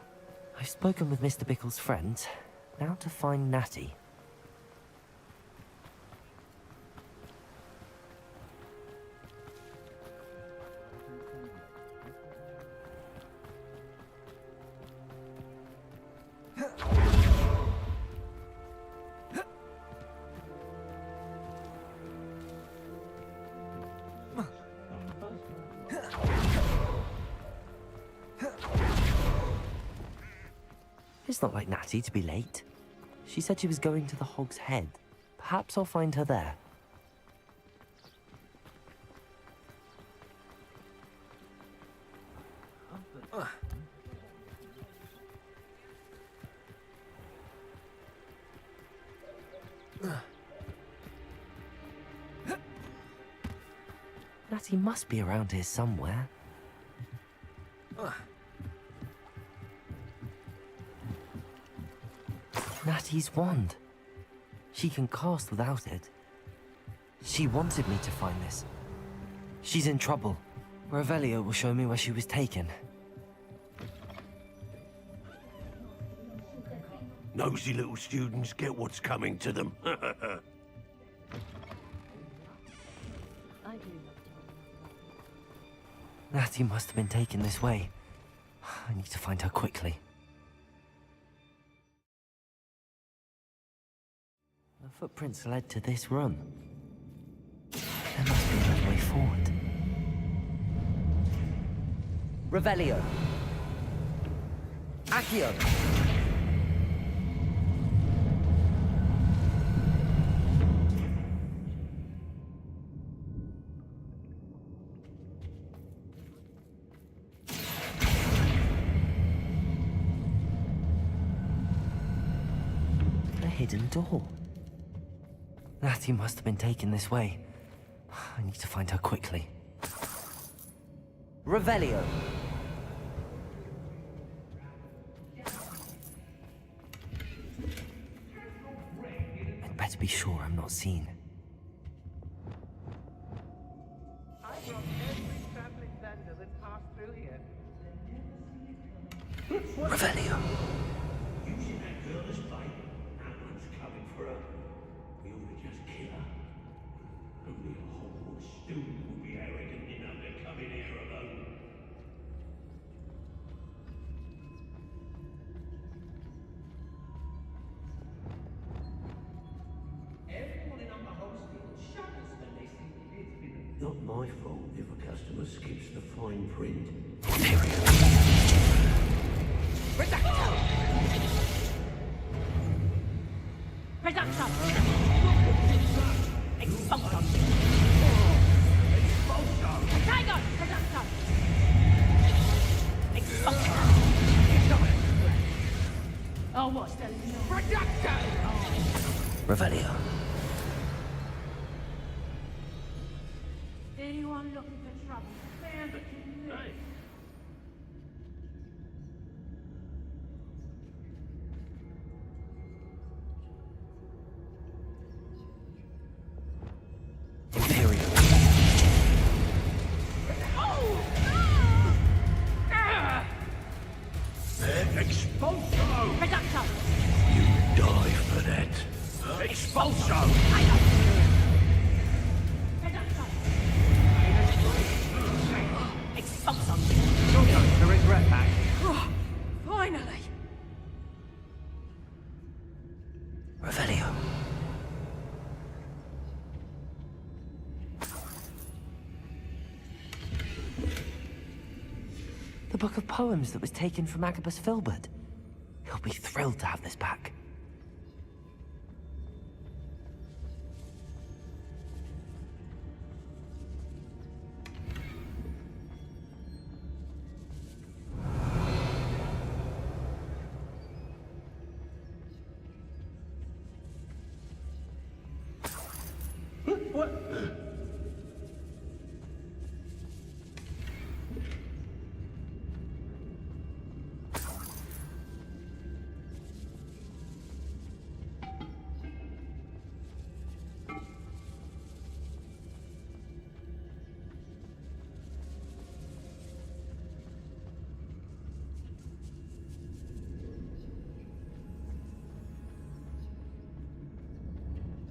I've spoken with Mr. Bickle's friends. Now to find Natty. It's not like Natty to be late. She said she was going to the Hog's Head. Perhaps I'll find her there. Natty must be around here somewhere. Natty's wand. She can cast without it. She wanted me to find this. She's in trouble. Revelio will show me where she was taken. Nosy little students get what's coming to them. Natty must have been taken this way. I need to find her quickly. The footprints led to this room. There must be another way forward. Revelio. Accio. A hidden door. Natty must have been taken this way. I need to find her quickly. Revelio. I'd better be sure I'm not seen. I brought every traveling vendor that's passed through here. Revelio. Using that girl as bait, no one's coming for her. We ought to just kill her. Only a Hogwarts student will be arrogant enough to come in here alone. Everyone in Upper Hogsfield shudders when they see the kids with Not my fault if a customer skips the fine print. Reduction! Expulsion! Tiger! Reduction! Expulsion! Oh, what's the reduction? Revelio. Anyone looking for trouble? Stand to me. Expulso! Reducto! You die for that. Expulso! Expulso! You're going to the regret pack. Finally! Revelio. The book of poems that was taken from Agabus Filbert. He'll be thrilled to have this back.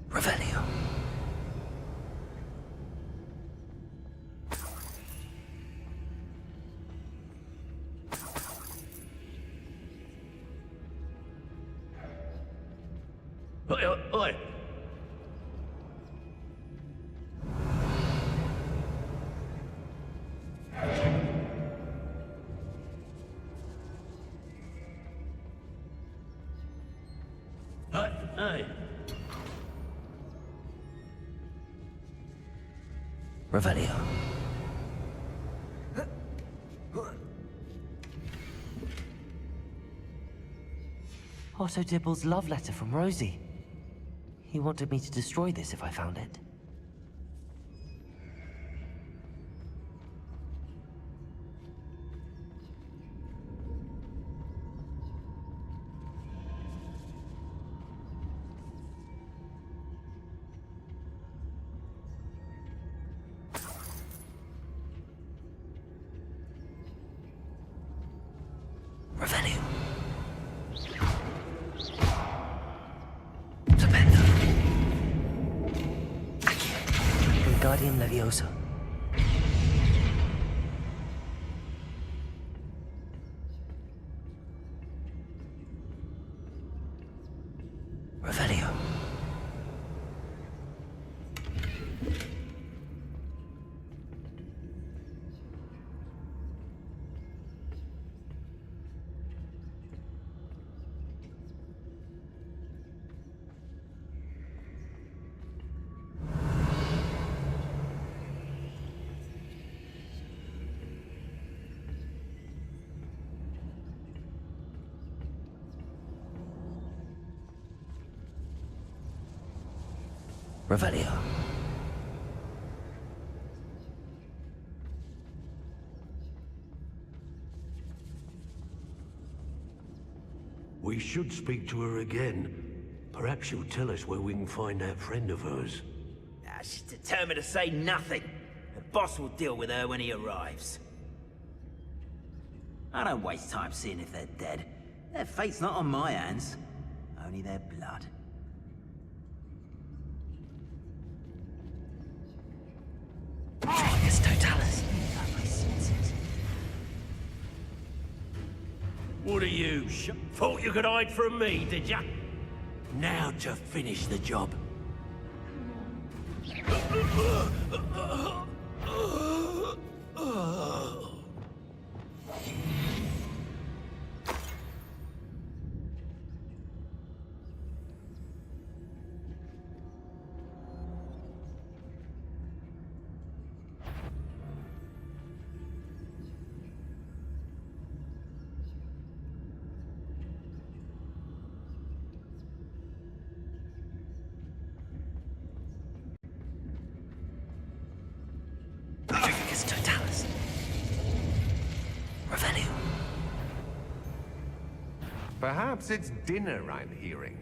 Revelio. Oi. Hey. Revelio. Otto Dibble's love letter from Rosie. He wanted me to destroy this if I found it. Revelio. Stupendo. Wingardium Leviosa. Revelio. Revelio. We should speak to her again. Perhaps she'll tell us where we can find that friend of hers. She's determined to say nothing. The boss will deal with her when he arrives. I don't waste time seeing if they're dead. Their fate's not on my hands. Only their blood. Focus Totalis. What are you? Thought you could hide from me, did ya? Now to finish the job. Focus Totalis. Revelio. Perhaps it's dinner I'm hearing.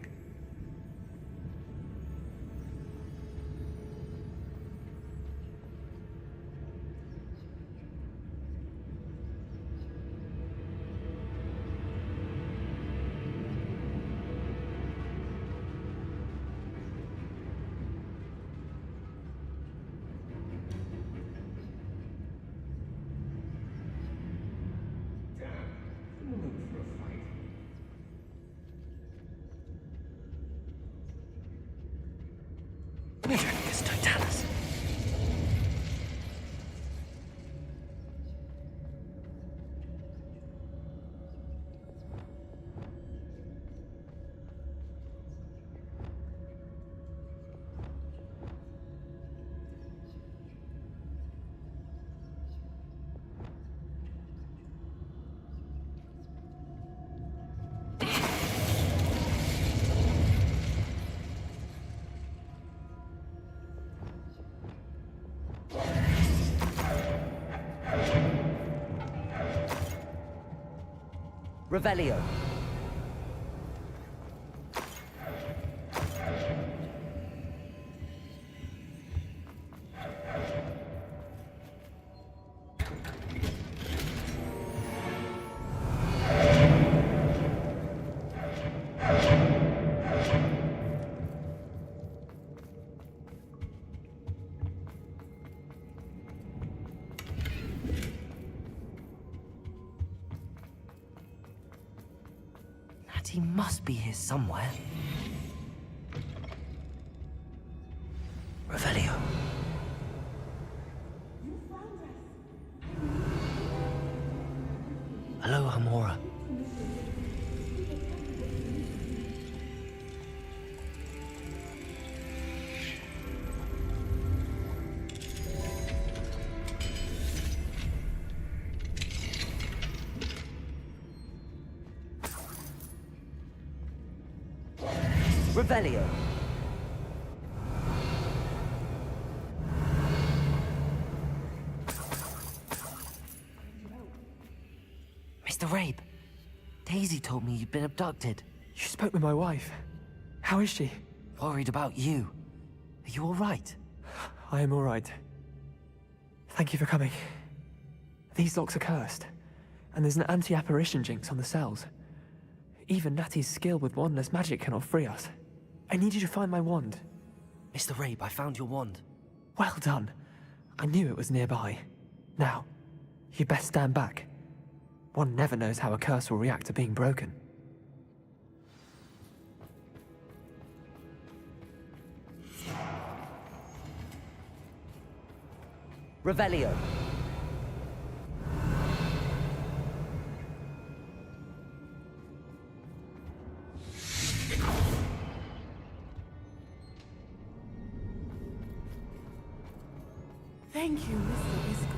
Totalus, Totalus. Revelio. He must be here somewhere. Revelio. Hello, Hamora. Revelio. Mr. Rabe, Daisy told me you'd been abducted. You spoke with my wife. How is she? Worried about you. Are you all right? I am all right. Thank you for coming. These locks are cursed, and there's an anti-apparition jinx on the cells. Even Natty's skill with wandless magic cannot free us. I need you to find my wand. Mr. Rabe, I found your wand. Well done. I knew it was nearby. Now, you best stand back. One never knows how a curse will react to being broken. Revelio. Thank you, Mr. Isco.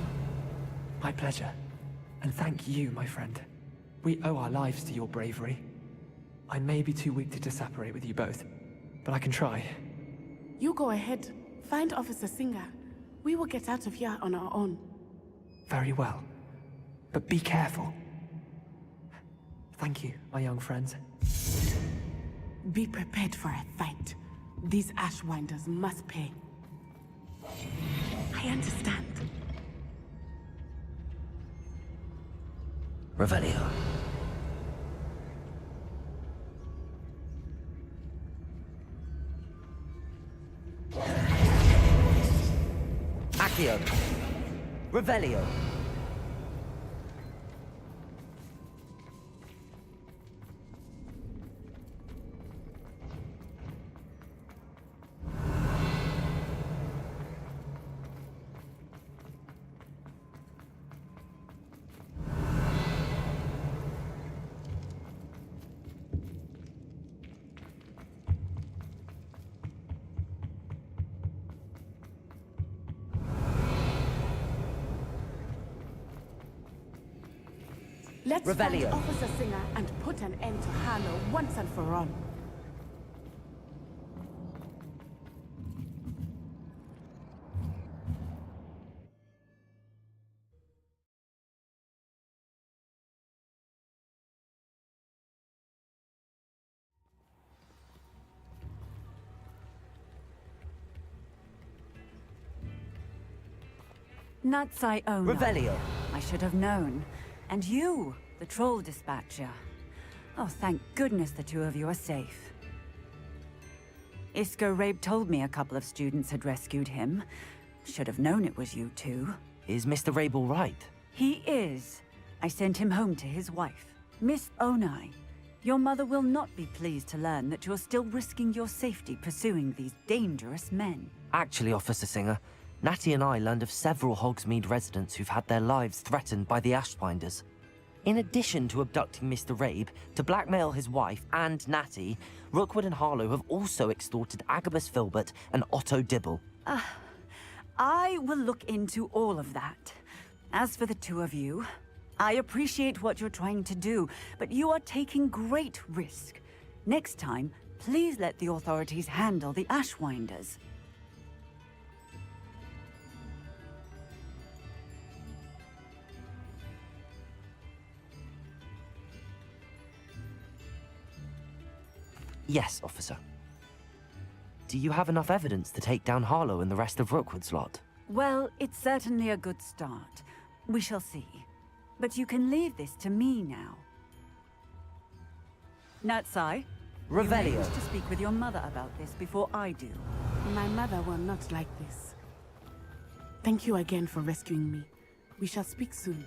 My pleasure. And thank you, my friend. We owe our lives to your bravery. I may be too weak to disapparate with you both, but I can try. You go ahead. Find Officer Singer. We will get out of here on our own. Very well. But be careful. Thank you, my young friends. Be prepared for a fight. These Ashwinders must pay. I understand. Revelio. Accio. Revelio. Let's Revelio. find Officer Singer and put an end to Harlow once and for all. Nuts I own. Revelio. I should have known. And you, the troll dispatcher. Oh, thank goodness the two of you are safe. Isco Rabe told me a couple of students had rescued him. Should have known it was you two. Is Mr. Rabe all right? He is. I sent him home to his wife, Miss Onai. Your mother will not be pleased to learn that you're still risking your safety pursuing these dangerous men. Actually, Officer Singer, Natty and I learned of several Hogsmeade residents who've had their lives threatened by the Ashbinders. In addition to abducting Mr. Rabe to blackmail his wife and Natty, Rookwood and Harlow have also extorted Agabus Filbert and Otto Dibble. I will look into all of that. As for the two of you, I appreciate what you're trying to do, but you are taking great risk. Next time, please let the authorities handle the Ashwinders. Yes, officer. Do you have enough evidence to take down Harlow and the rest of Rookwood's lot? Well, it's certainly a good start. We shall see. But you can leave this to me now. Natsai, Revelio. you may wish to speak with your mother about this before I do. My mother will not like this. Thank you again for rescuing me. We shall speak soon.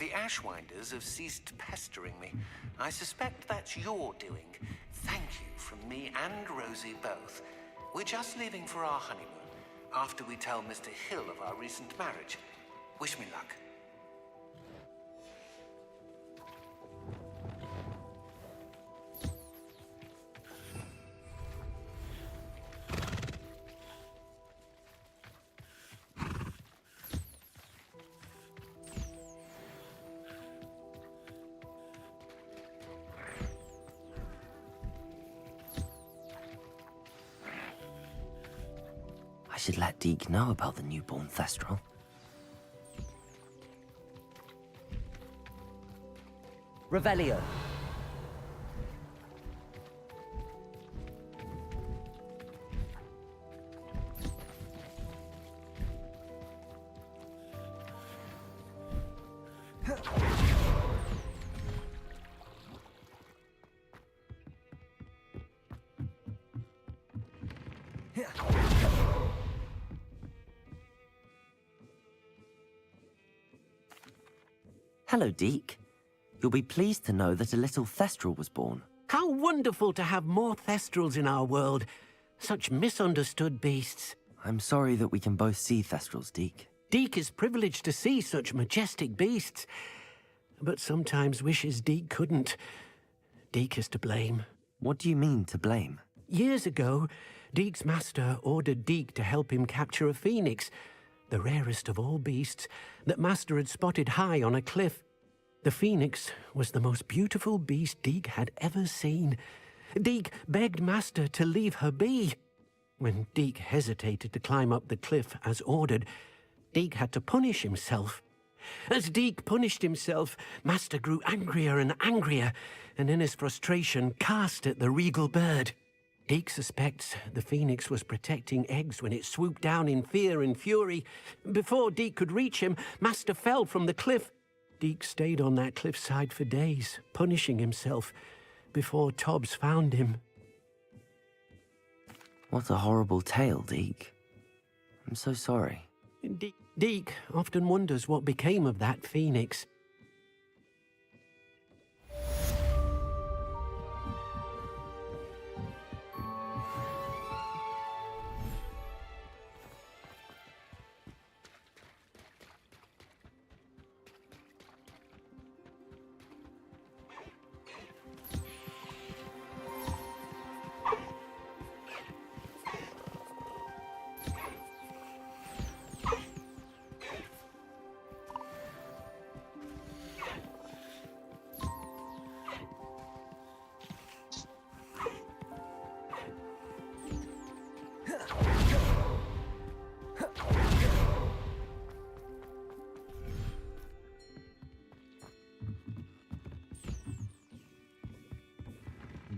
The Ashwinders have ceased pestering me. I suspect that's your doing. Thank you from me and Rosie both. We're just leaving for our honeymoon, after we tell Mr. Hill of our recent marriage. Wish me luck. I should let Deke know about the newborn Thestral. Revelio. Hello, Deke. You'll be pleased to know that a little Thestral was born. How wonderful to have more Thestrals in our world. Such misunderstood beasts. I'm sorry that we can both see Thestrals, Deke. Deke is privileged to see such majestic beasts, but sometimes wishes Deke couldn't. Deke is to blame. What do you mean, to blame? Years ago, Deke's master ordered Deke to help him capture a phoenix, the rarest of all beasts, that Master had spotted high on a cliff. The phoenix was the most beautiful beast Deke had ever seen. Deke begged Master to leave her be. When Deke hesitated to climb up the cliff as ordered, Deke had to punish himself. As Deke punished himself, Master grew angrier and angrier, and in his frustration cast at the regal bird. Deke suspects the phoenix was protecting eggs when it swooped down in fear and fury. Before Deke could reach him, Master fell from the cliff. Deke stayed on that cliffside for days, punishing himself, before Tobbs found him. What a horrible tale, Deke. I'm so sorry. Deke often wonders what became of that phoenix.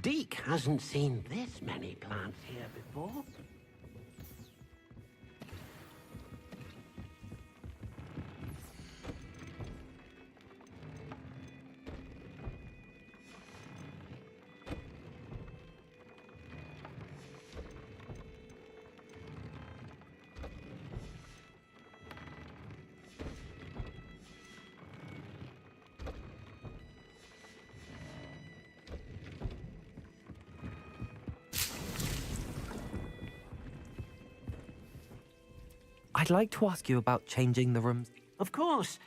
Deke hasn't seen this many plants here before. I'd like to ask you about changing the rooms. Of course.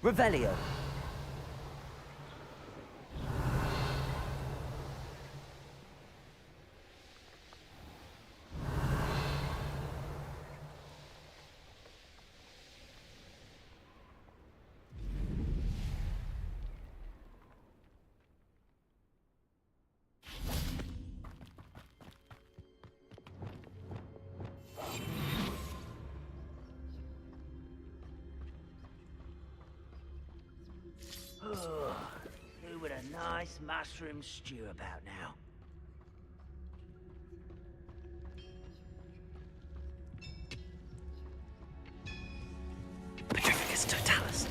Revelio. Who would a nice mushroom stew about now? Petrificus totalis.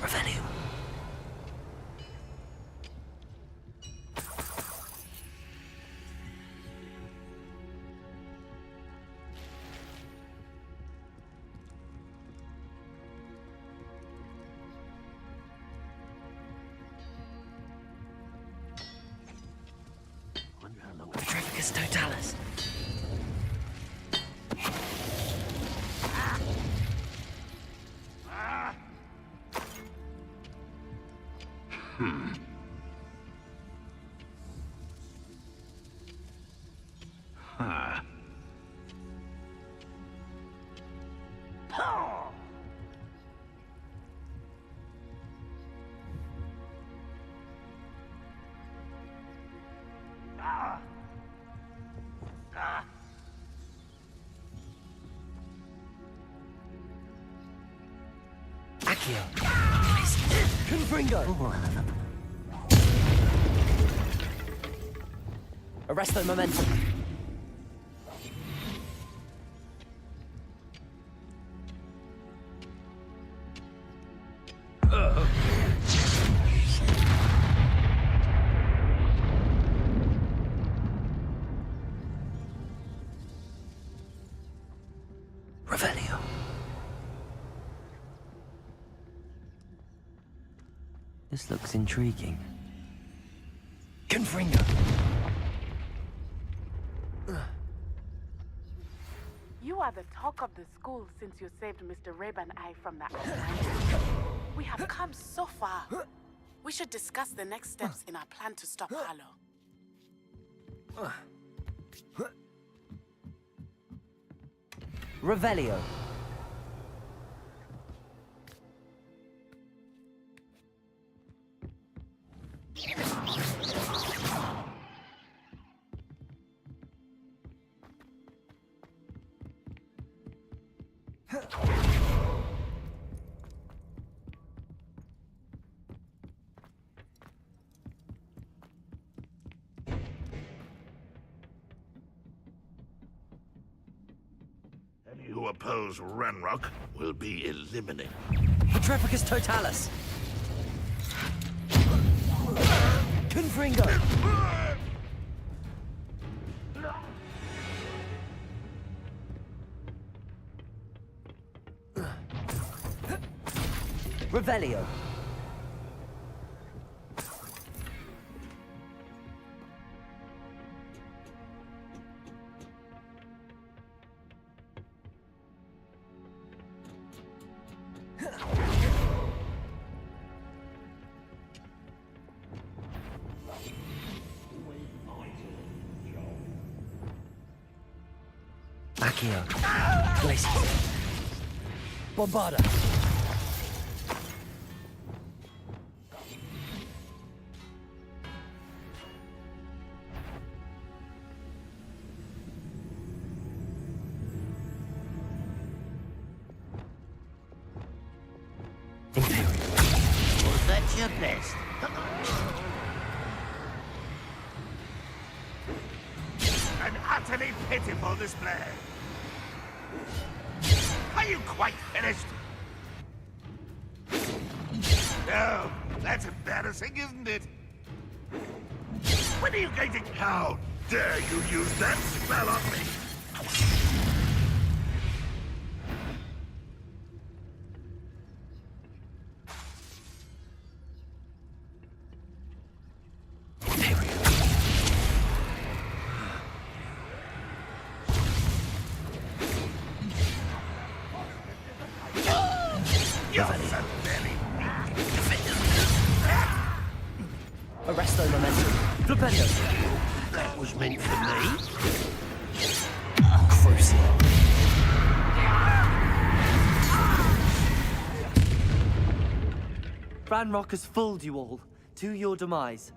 Revelio. Petrificus totalis. Huh. Accio. Confringo. Arresto momentum. Revelio. This looks intriguing. Confringo. You are the talk of the school since you saved Mr. Rabe and I from the Ashwinders. We have come so far. We should discuss the next steps in our plan to stop Harlow. Revelio. Any who oppose Ranrock will be eliminated. Petrificus totalis. Confringo. Revelio. Accio. Glacius. Bombarda. Was that your best? An utterly pitiful display. Are you quite finished? No, that's embarrassing, isn't it? When are you going to... How dare you use that spell on me? Arresto momentum. Flipendo. That was meant for me. Crucio. Ranrock has fooled you all. To your demise.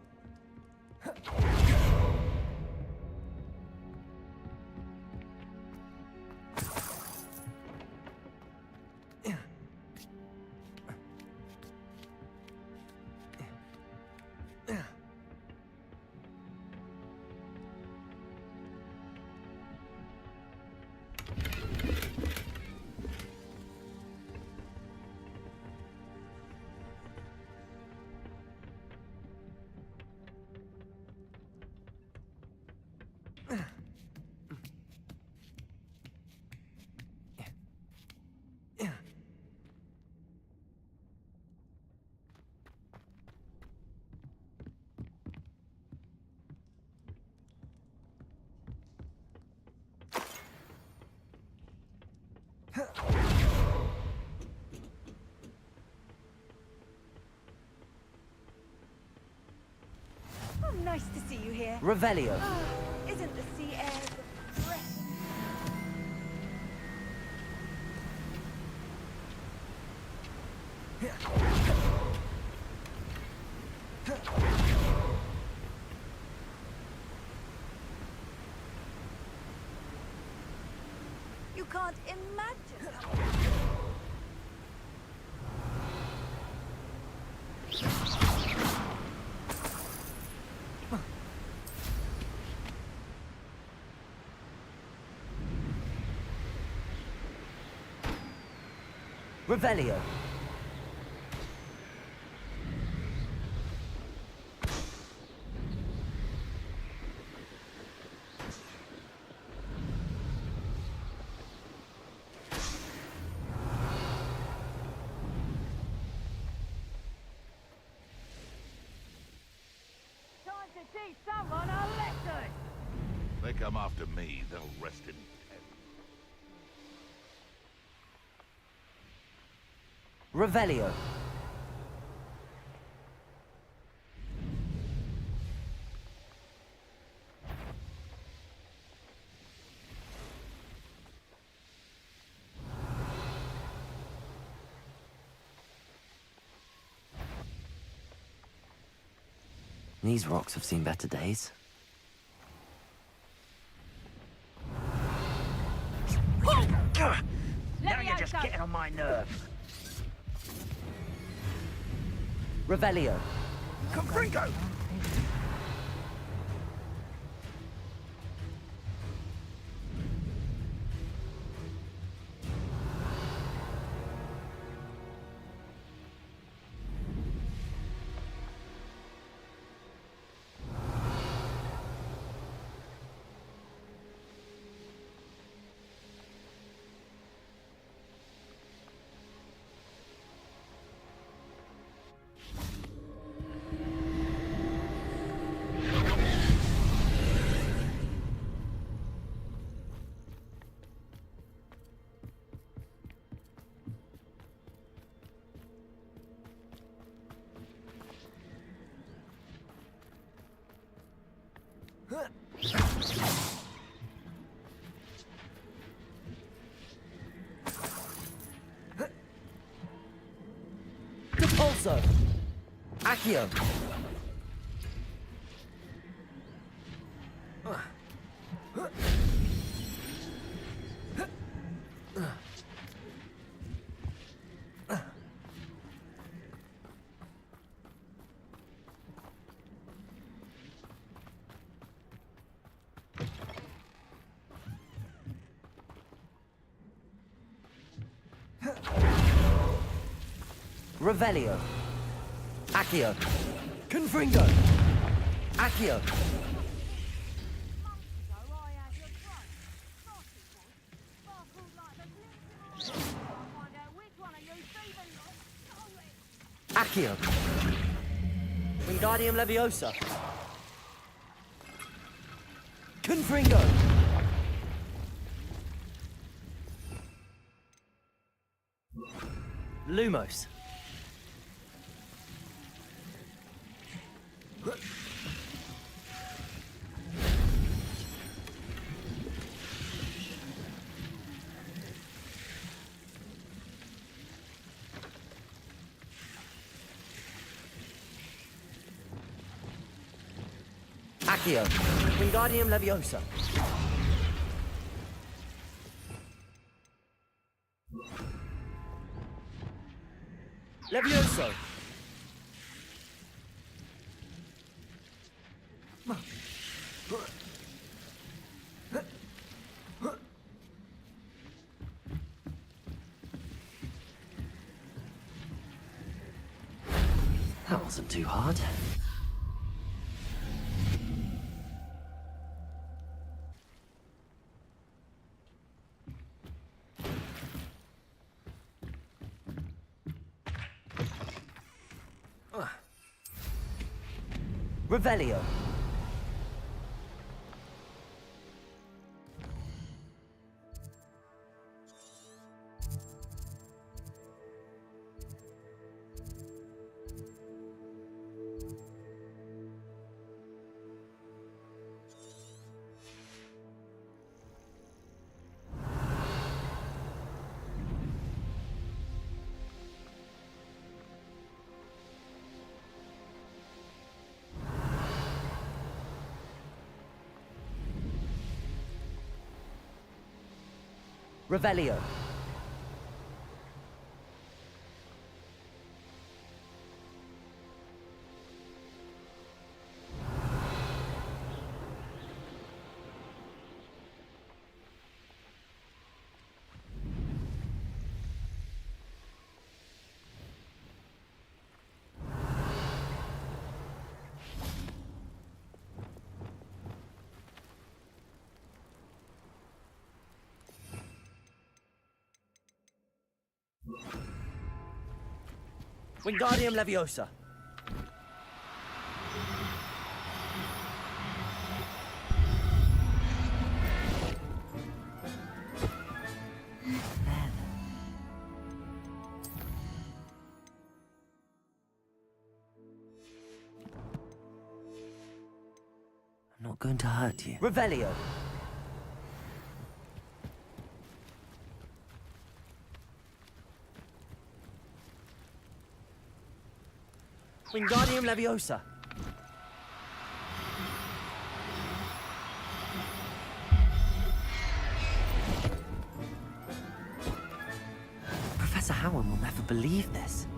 Oh, nice to see you here. Revelio. Oh, isn't the sea air refreshing? You can't imagine. Revelio. Time to teach someone a lesson. They come after me, they'll rest in peace. Revelio. These rocks have seen better days. Now you're just getting on my nerves. Revelio. Confringo! Depulso. Accio. Revelio. Accio. Confringo. Accio. Accio. Wingardium Leviosa. Confringo. Lumos. Accio, Wingardium Leviosa. Levioso. That wasn't too hard. Revelio. Revelio. Wingardium Leviosa. I'm not going to hurt you. Revelio. Wingardium Leviosa. Professor Howard will never believe this.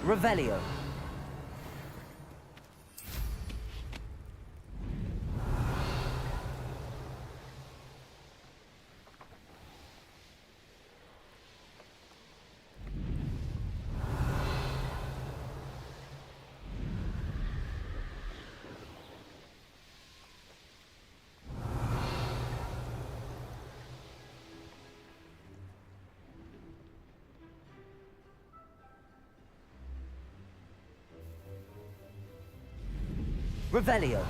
Revelio. Revelio.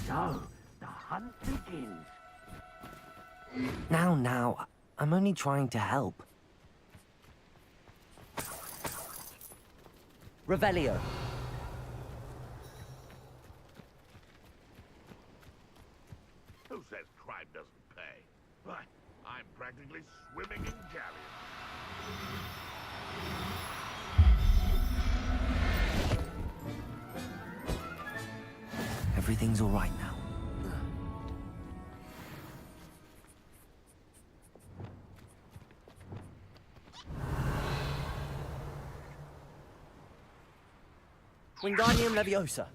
So, the hunt begins. Now, I'm only trying to help. Revelio. Who says crime doesn't pay? Why, I'm practically swimming in galleons. Everything's all right now. Wingardium Leviosa.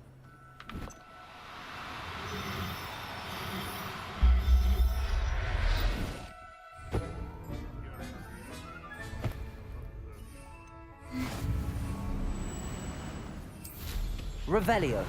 Revelio.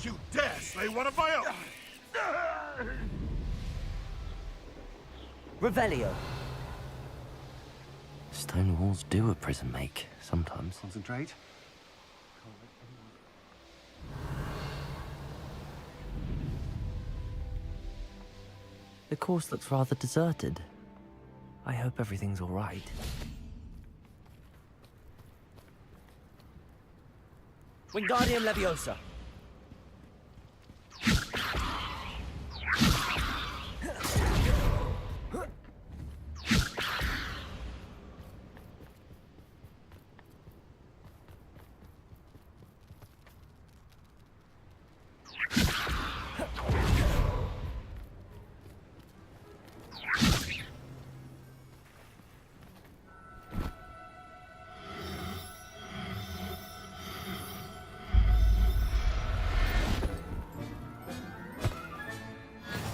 You dare slay one of my own! Revelio. Stone walls do a prison make, sometimes. Concentrate. The course looks rather deserted. I hope everything's all right. Wingardium Leviosa.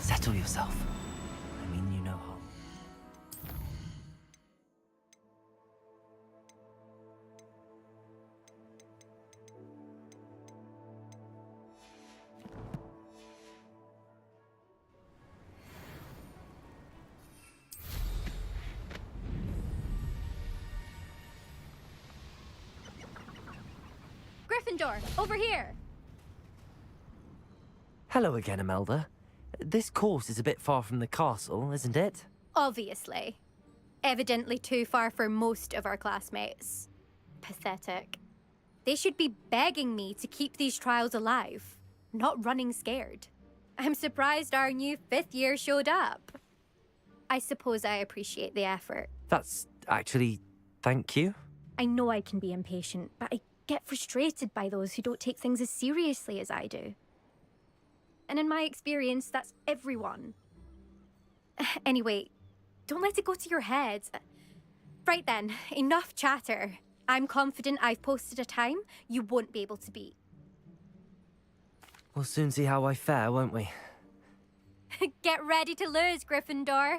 Settle yourself. I mean you no harm. Gryffindor, over here! Hello again, Imelda. This course is a bit far from the castle, isn't it? Obviously. Evidently too far for most of our classmates. Pathetic. They should be begging me to keep these trials alive, not running scared. I'm surprised our new 5th year showed up. I suppose I appreciate the effort. That's actually... thank you. I know I can be impatient, but I get frustrated by those who don't take things as seriously as I do. And in my experience, that's everyone. Anyway, don't let it go to your head. Right then, enough chatter. I'm confident I've posted a time you won't be able to beat. We'll soon see how I fare, won't we? Get ready to lose, Gryffindor.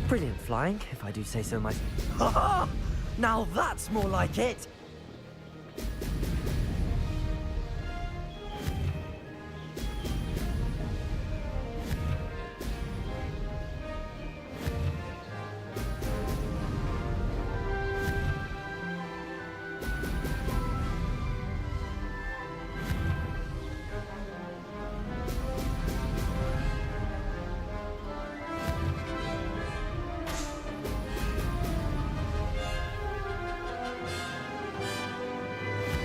Brilliant flying, if I do say so myself. Ha ha! Now that's more like it!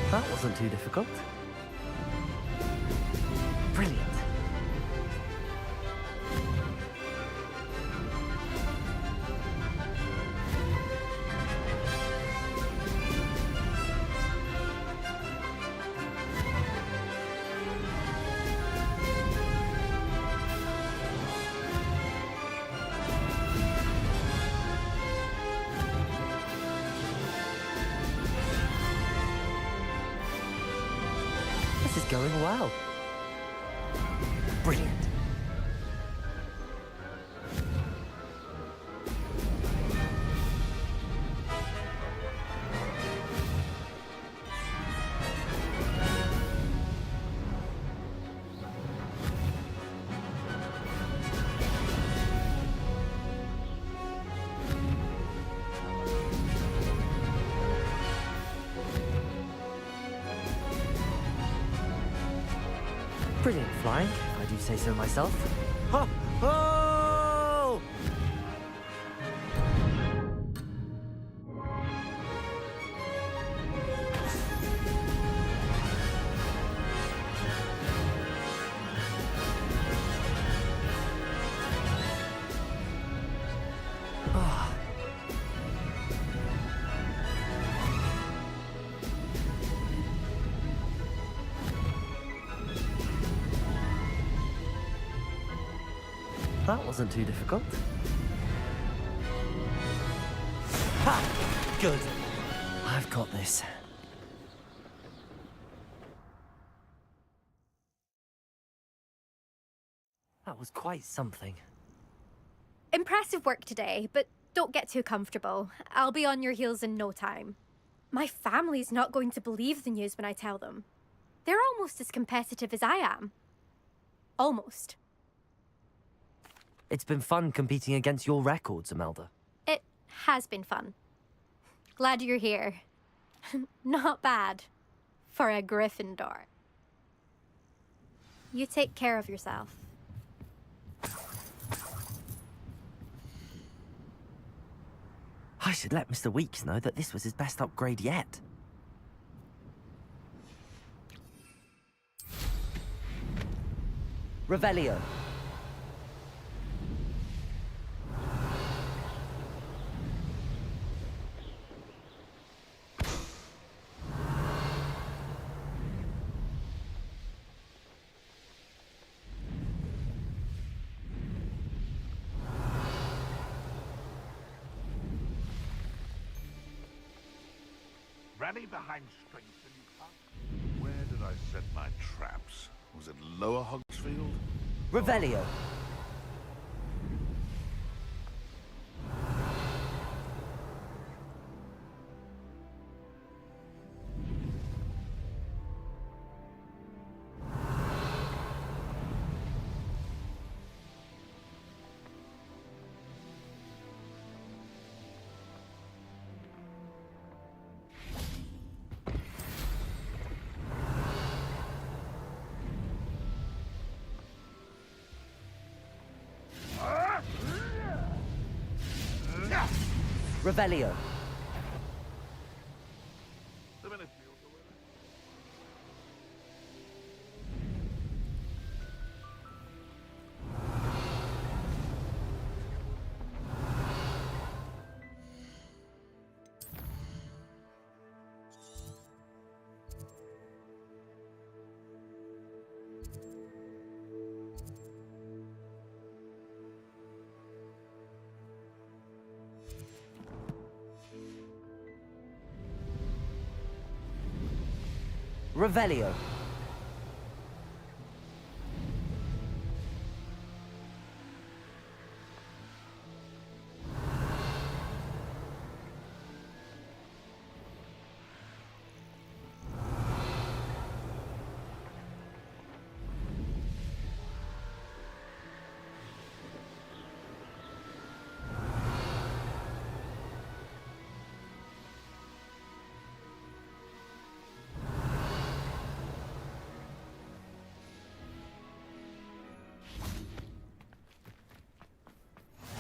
That wasn't too difficult. Brilliant. This is going well. Brilliant. Brilliant flying, if I do say so myself. Ha! Ho! That wasn't too difficult. Ha! Good. I've got this. That was quite something. Impressive work today, but don't get too comfortable. I'll be on your heels in no time. My family's not going to believe the news when I tell them. They're almost as competitive as I am. Almost. It's been fun competing against your records, Imelda. It has been fun. Glad you're here. Not bad. For a Gryffindor. You take care of yourself. I should let Mr. Weeks know that this was his best upgrade yet. Revelio. Rally behind strength and you can't. Where did I set my traps? Was it Lower Hogsfield? Revelio. Revelio. Revelio.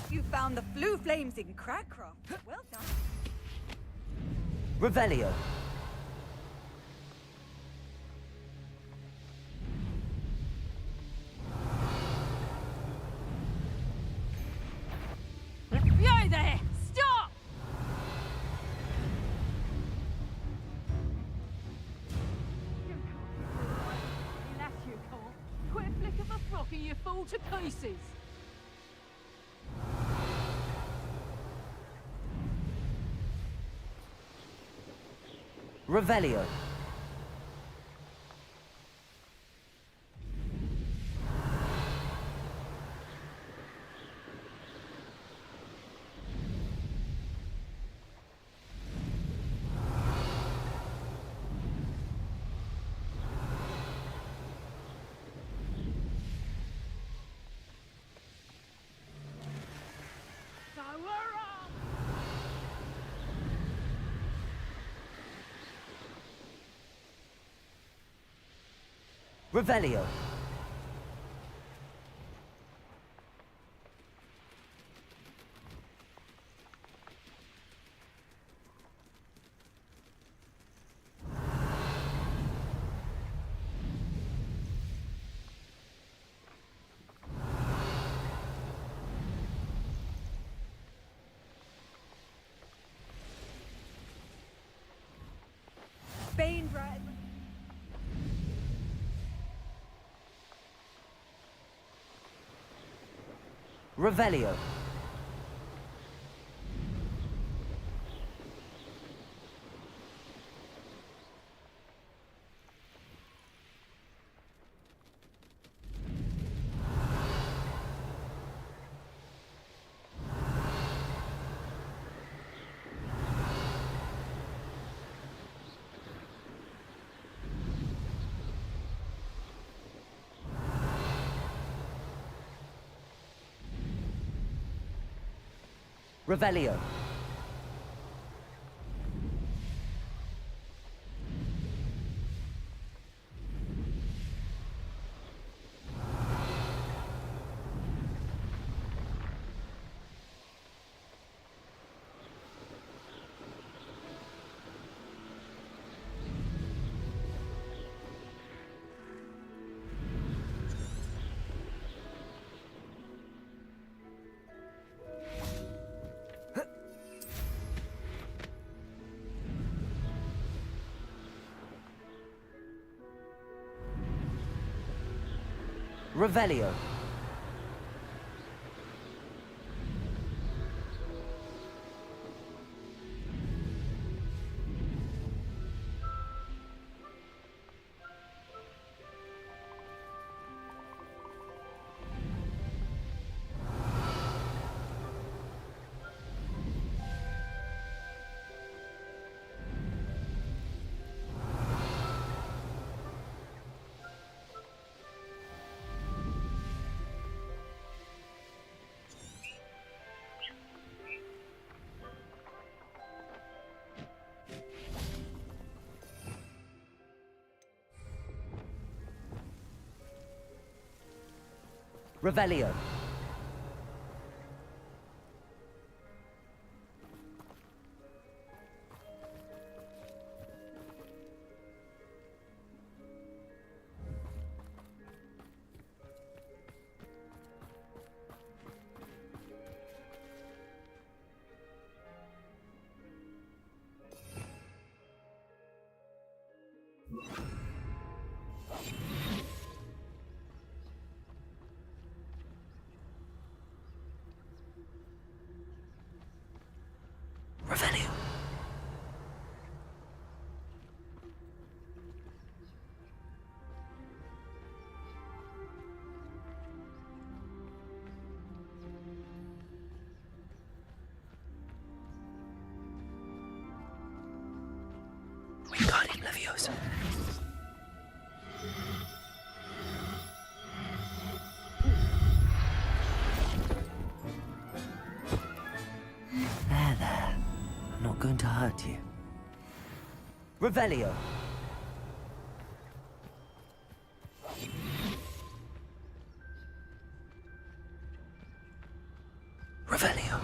You found the flue flames in Crackcroft. Well done. Revelio. Yo there! Stop! That's you, Cole. Quick flick of a frock and you fall to pieces. Revelio. Revelio. Revelio. Revelio. Revelio. Revelio. Revelio. Wingardium Leviosa. There. I'm not going to hurt you. Revelio. Revelio.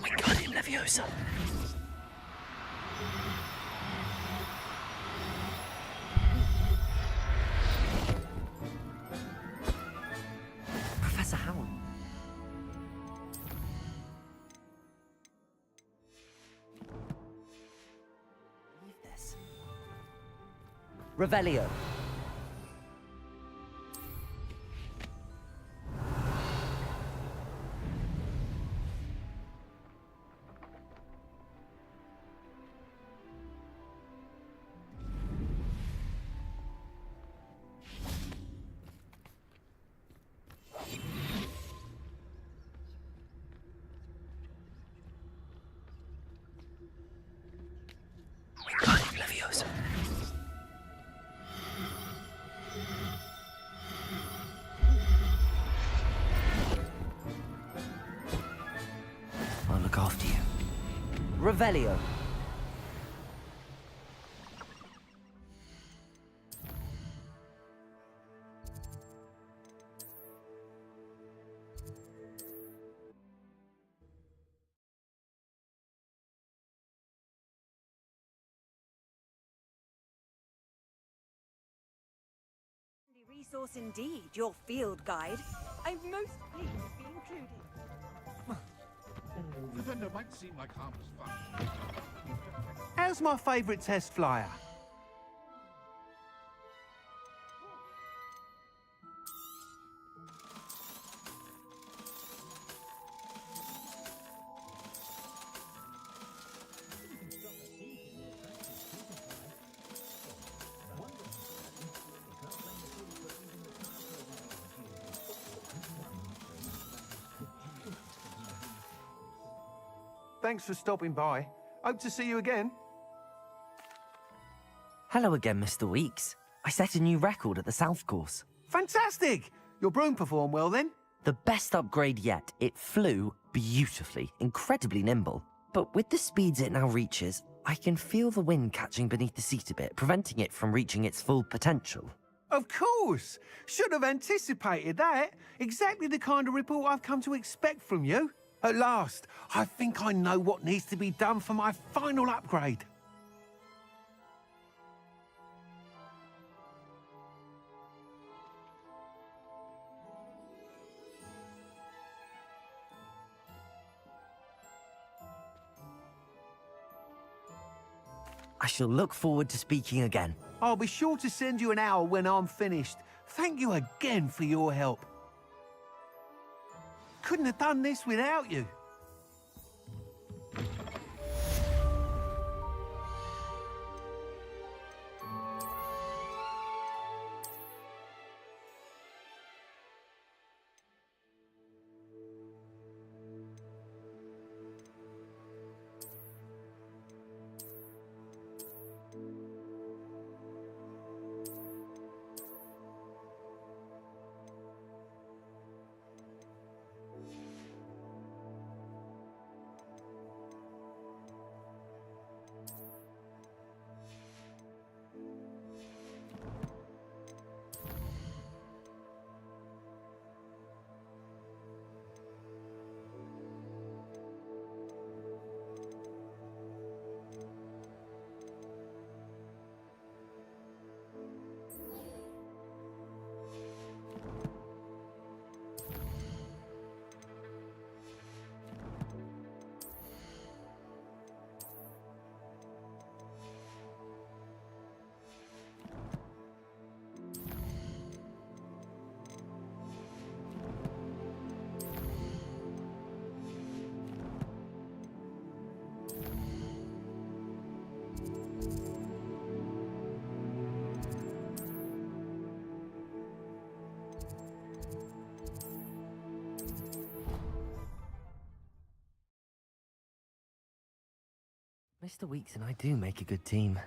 Wingardium Leviosa. Professor Howell. Leave this. Revelio. Wingardium Leviosa. I'll look after you. Revelio. resource indeed, your field guide. I'm most pleased to be included. Defender might seem like harmless fun. How's my favourite test flyer? Thanks for stopping by. Hope to see you again. Hello again, Mr. Weeks. I set a new record at the South Course. Fantastic! Your broom performed well then? The best upgrade yet. It flew beautifully, incredibly nimble. But with the speeds it now reaches, I can feel the wind catching beneath the seat a bit, preventing it from reaching its full potential. Of course! Should have anticipated that. Exactly the kind of report I've come to expect from you. At last, I think I know what needs to be done for my final upgrade. I shall look forward to speaking again. I'll be sure to send you an owl when I'm finished. Thank you again for your help. Couldn't have done this without you. Mr. Weeks and I do make a good team.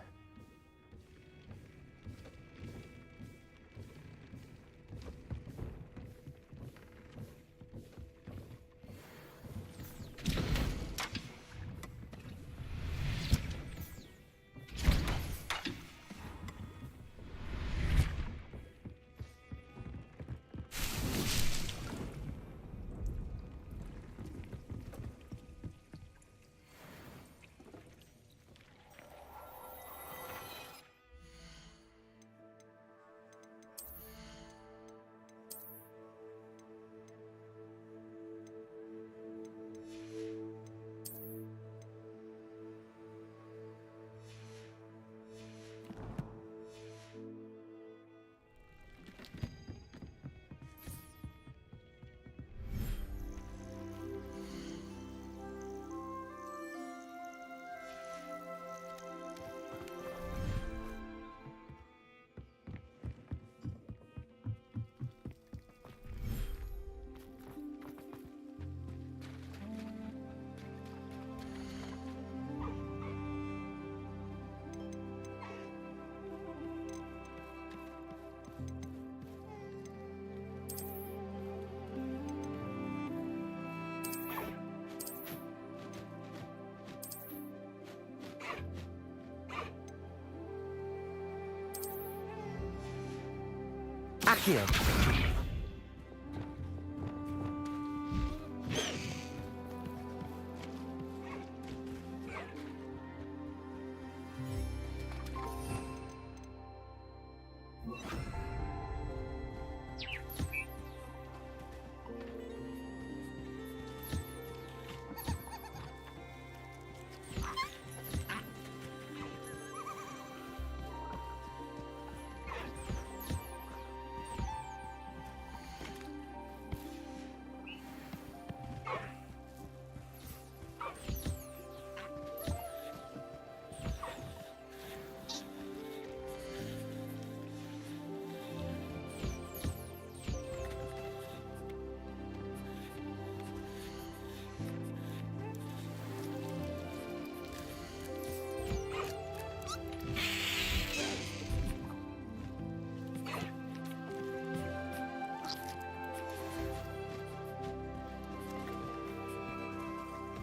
Accio!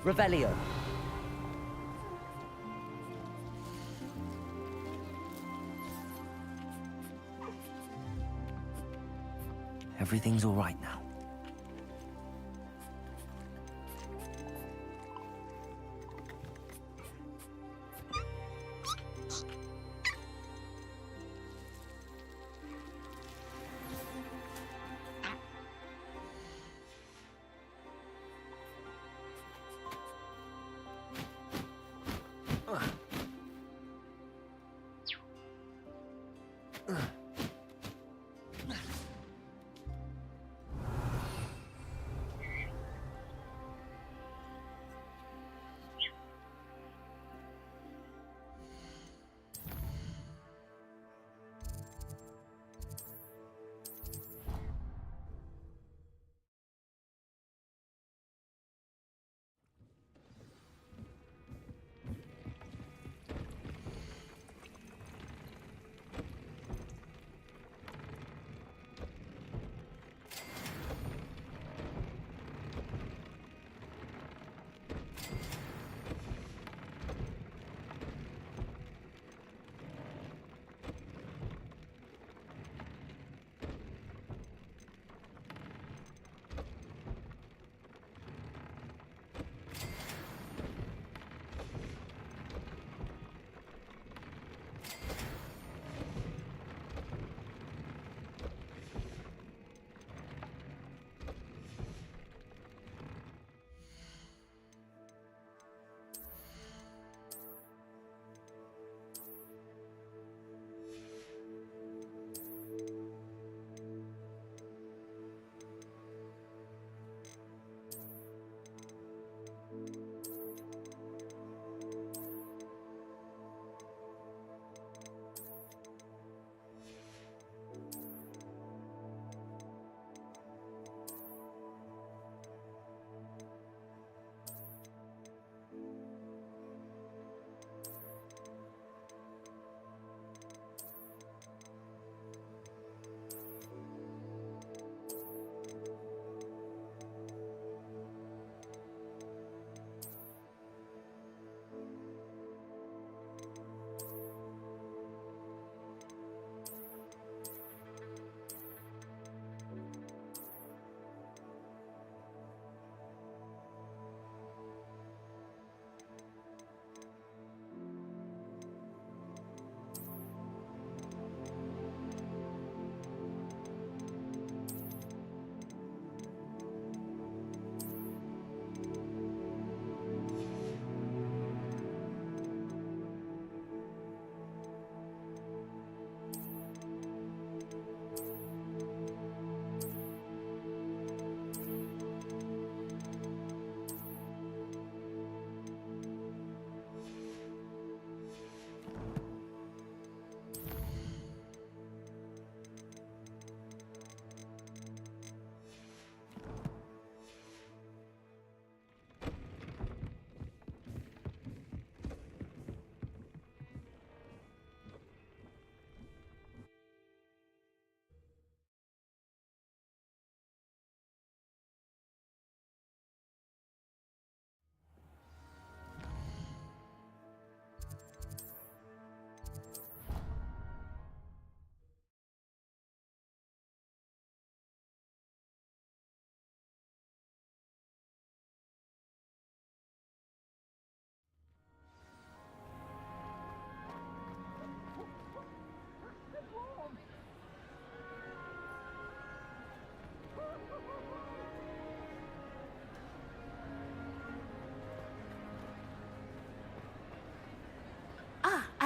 Revelio. Everything's all right now.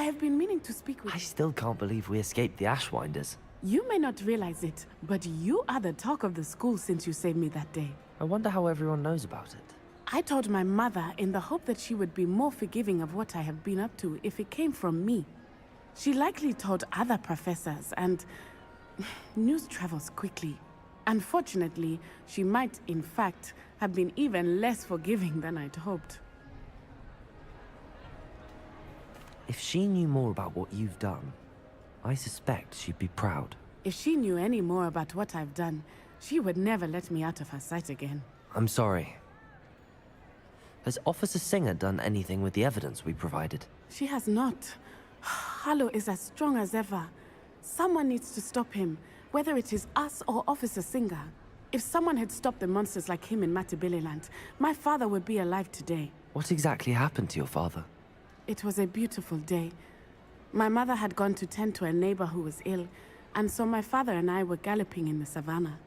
I have been meaning to speak with I you. still can't believe we escaped the Ashwinders. You may not realize it, but you are the talk of the school since you saved me that day. I wonder how everyone knows about it. I told my mother in the hope that she would be more forgiving of what I have been up to if it came from me. She likely told other professors, and news travels quickly. Unfortunately, she might, in fact, have been even less forgiving than I'd hoped. If she knew more about what you've done, I suspect she'd be proud. If she knew any more about what I've done, she would never let me out of her sight again. I'm sorry. Has Officer Singer done anything with the evidence we provided? She has not. Harlow is as strong as ever. Someone needs to stop him, whether it is us or Officer Singer. If someone had stopped the monsters like him in Matabeleland, my father would be alive today. What exactly happened to your father? It was a beautiful day. My mother had gone to tend to a neighbor who was ill, and so my father and I were galloping in the savannah.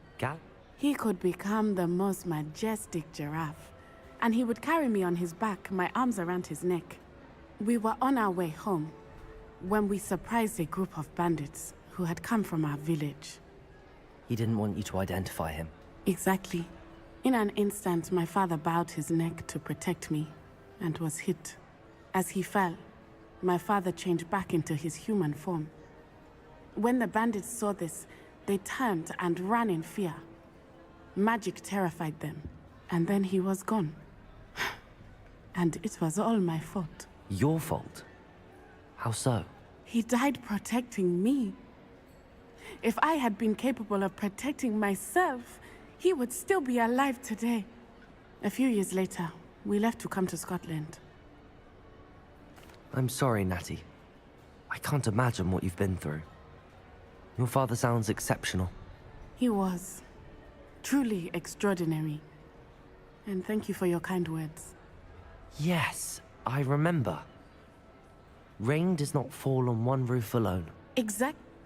He could become the most majestic giraffe, and he would carry me on his back, my arms around his neck. We were on our way home when we surprised a group of bandits who had come from our village. He didn't want you to identify him. Exactly. In an instant, my father bowed his neck to protect me and was hit. As he fell, my father changed back into his human form. When the bandits saw this, they turned and ran in fear. Magic terrified them, and then he was gone. And it was all my fault. Your fault? How so? He died protecting me. If I had been capable of protecting myself, he would still be alive today. A few years later, we left to come to Scotland. I'm sorry, Natty. I can't imagine what you've been through. Your father sounds exceptional. He was. Truly extraordinary. And thank you for your kind words. Yes, I remember. Rain does not fall on one roof alone.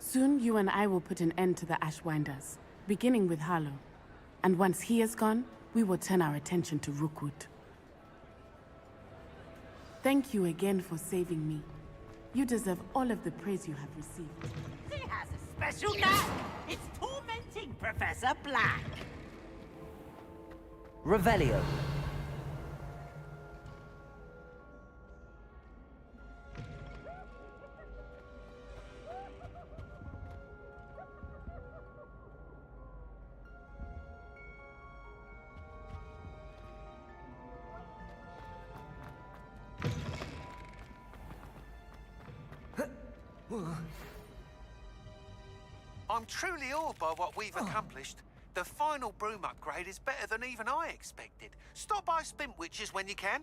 Soon you and I will put an end to the Ashwinders, beginning with Harlow. And once he is gone, we will turn our attention to Rookwood. Thank you again for saving me. You deserve all of the praise you have received. He has a special knack. It's tormenting Professor Black. Revelio. I'm truly awed by what we've accomplished. The final broom upgrade is better than even I expected. Stop by Spintwitches when you can.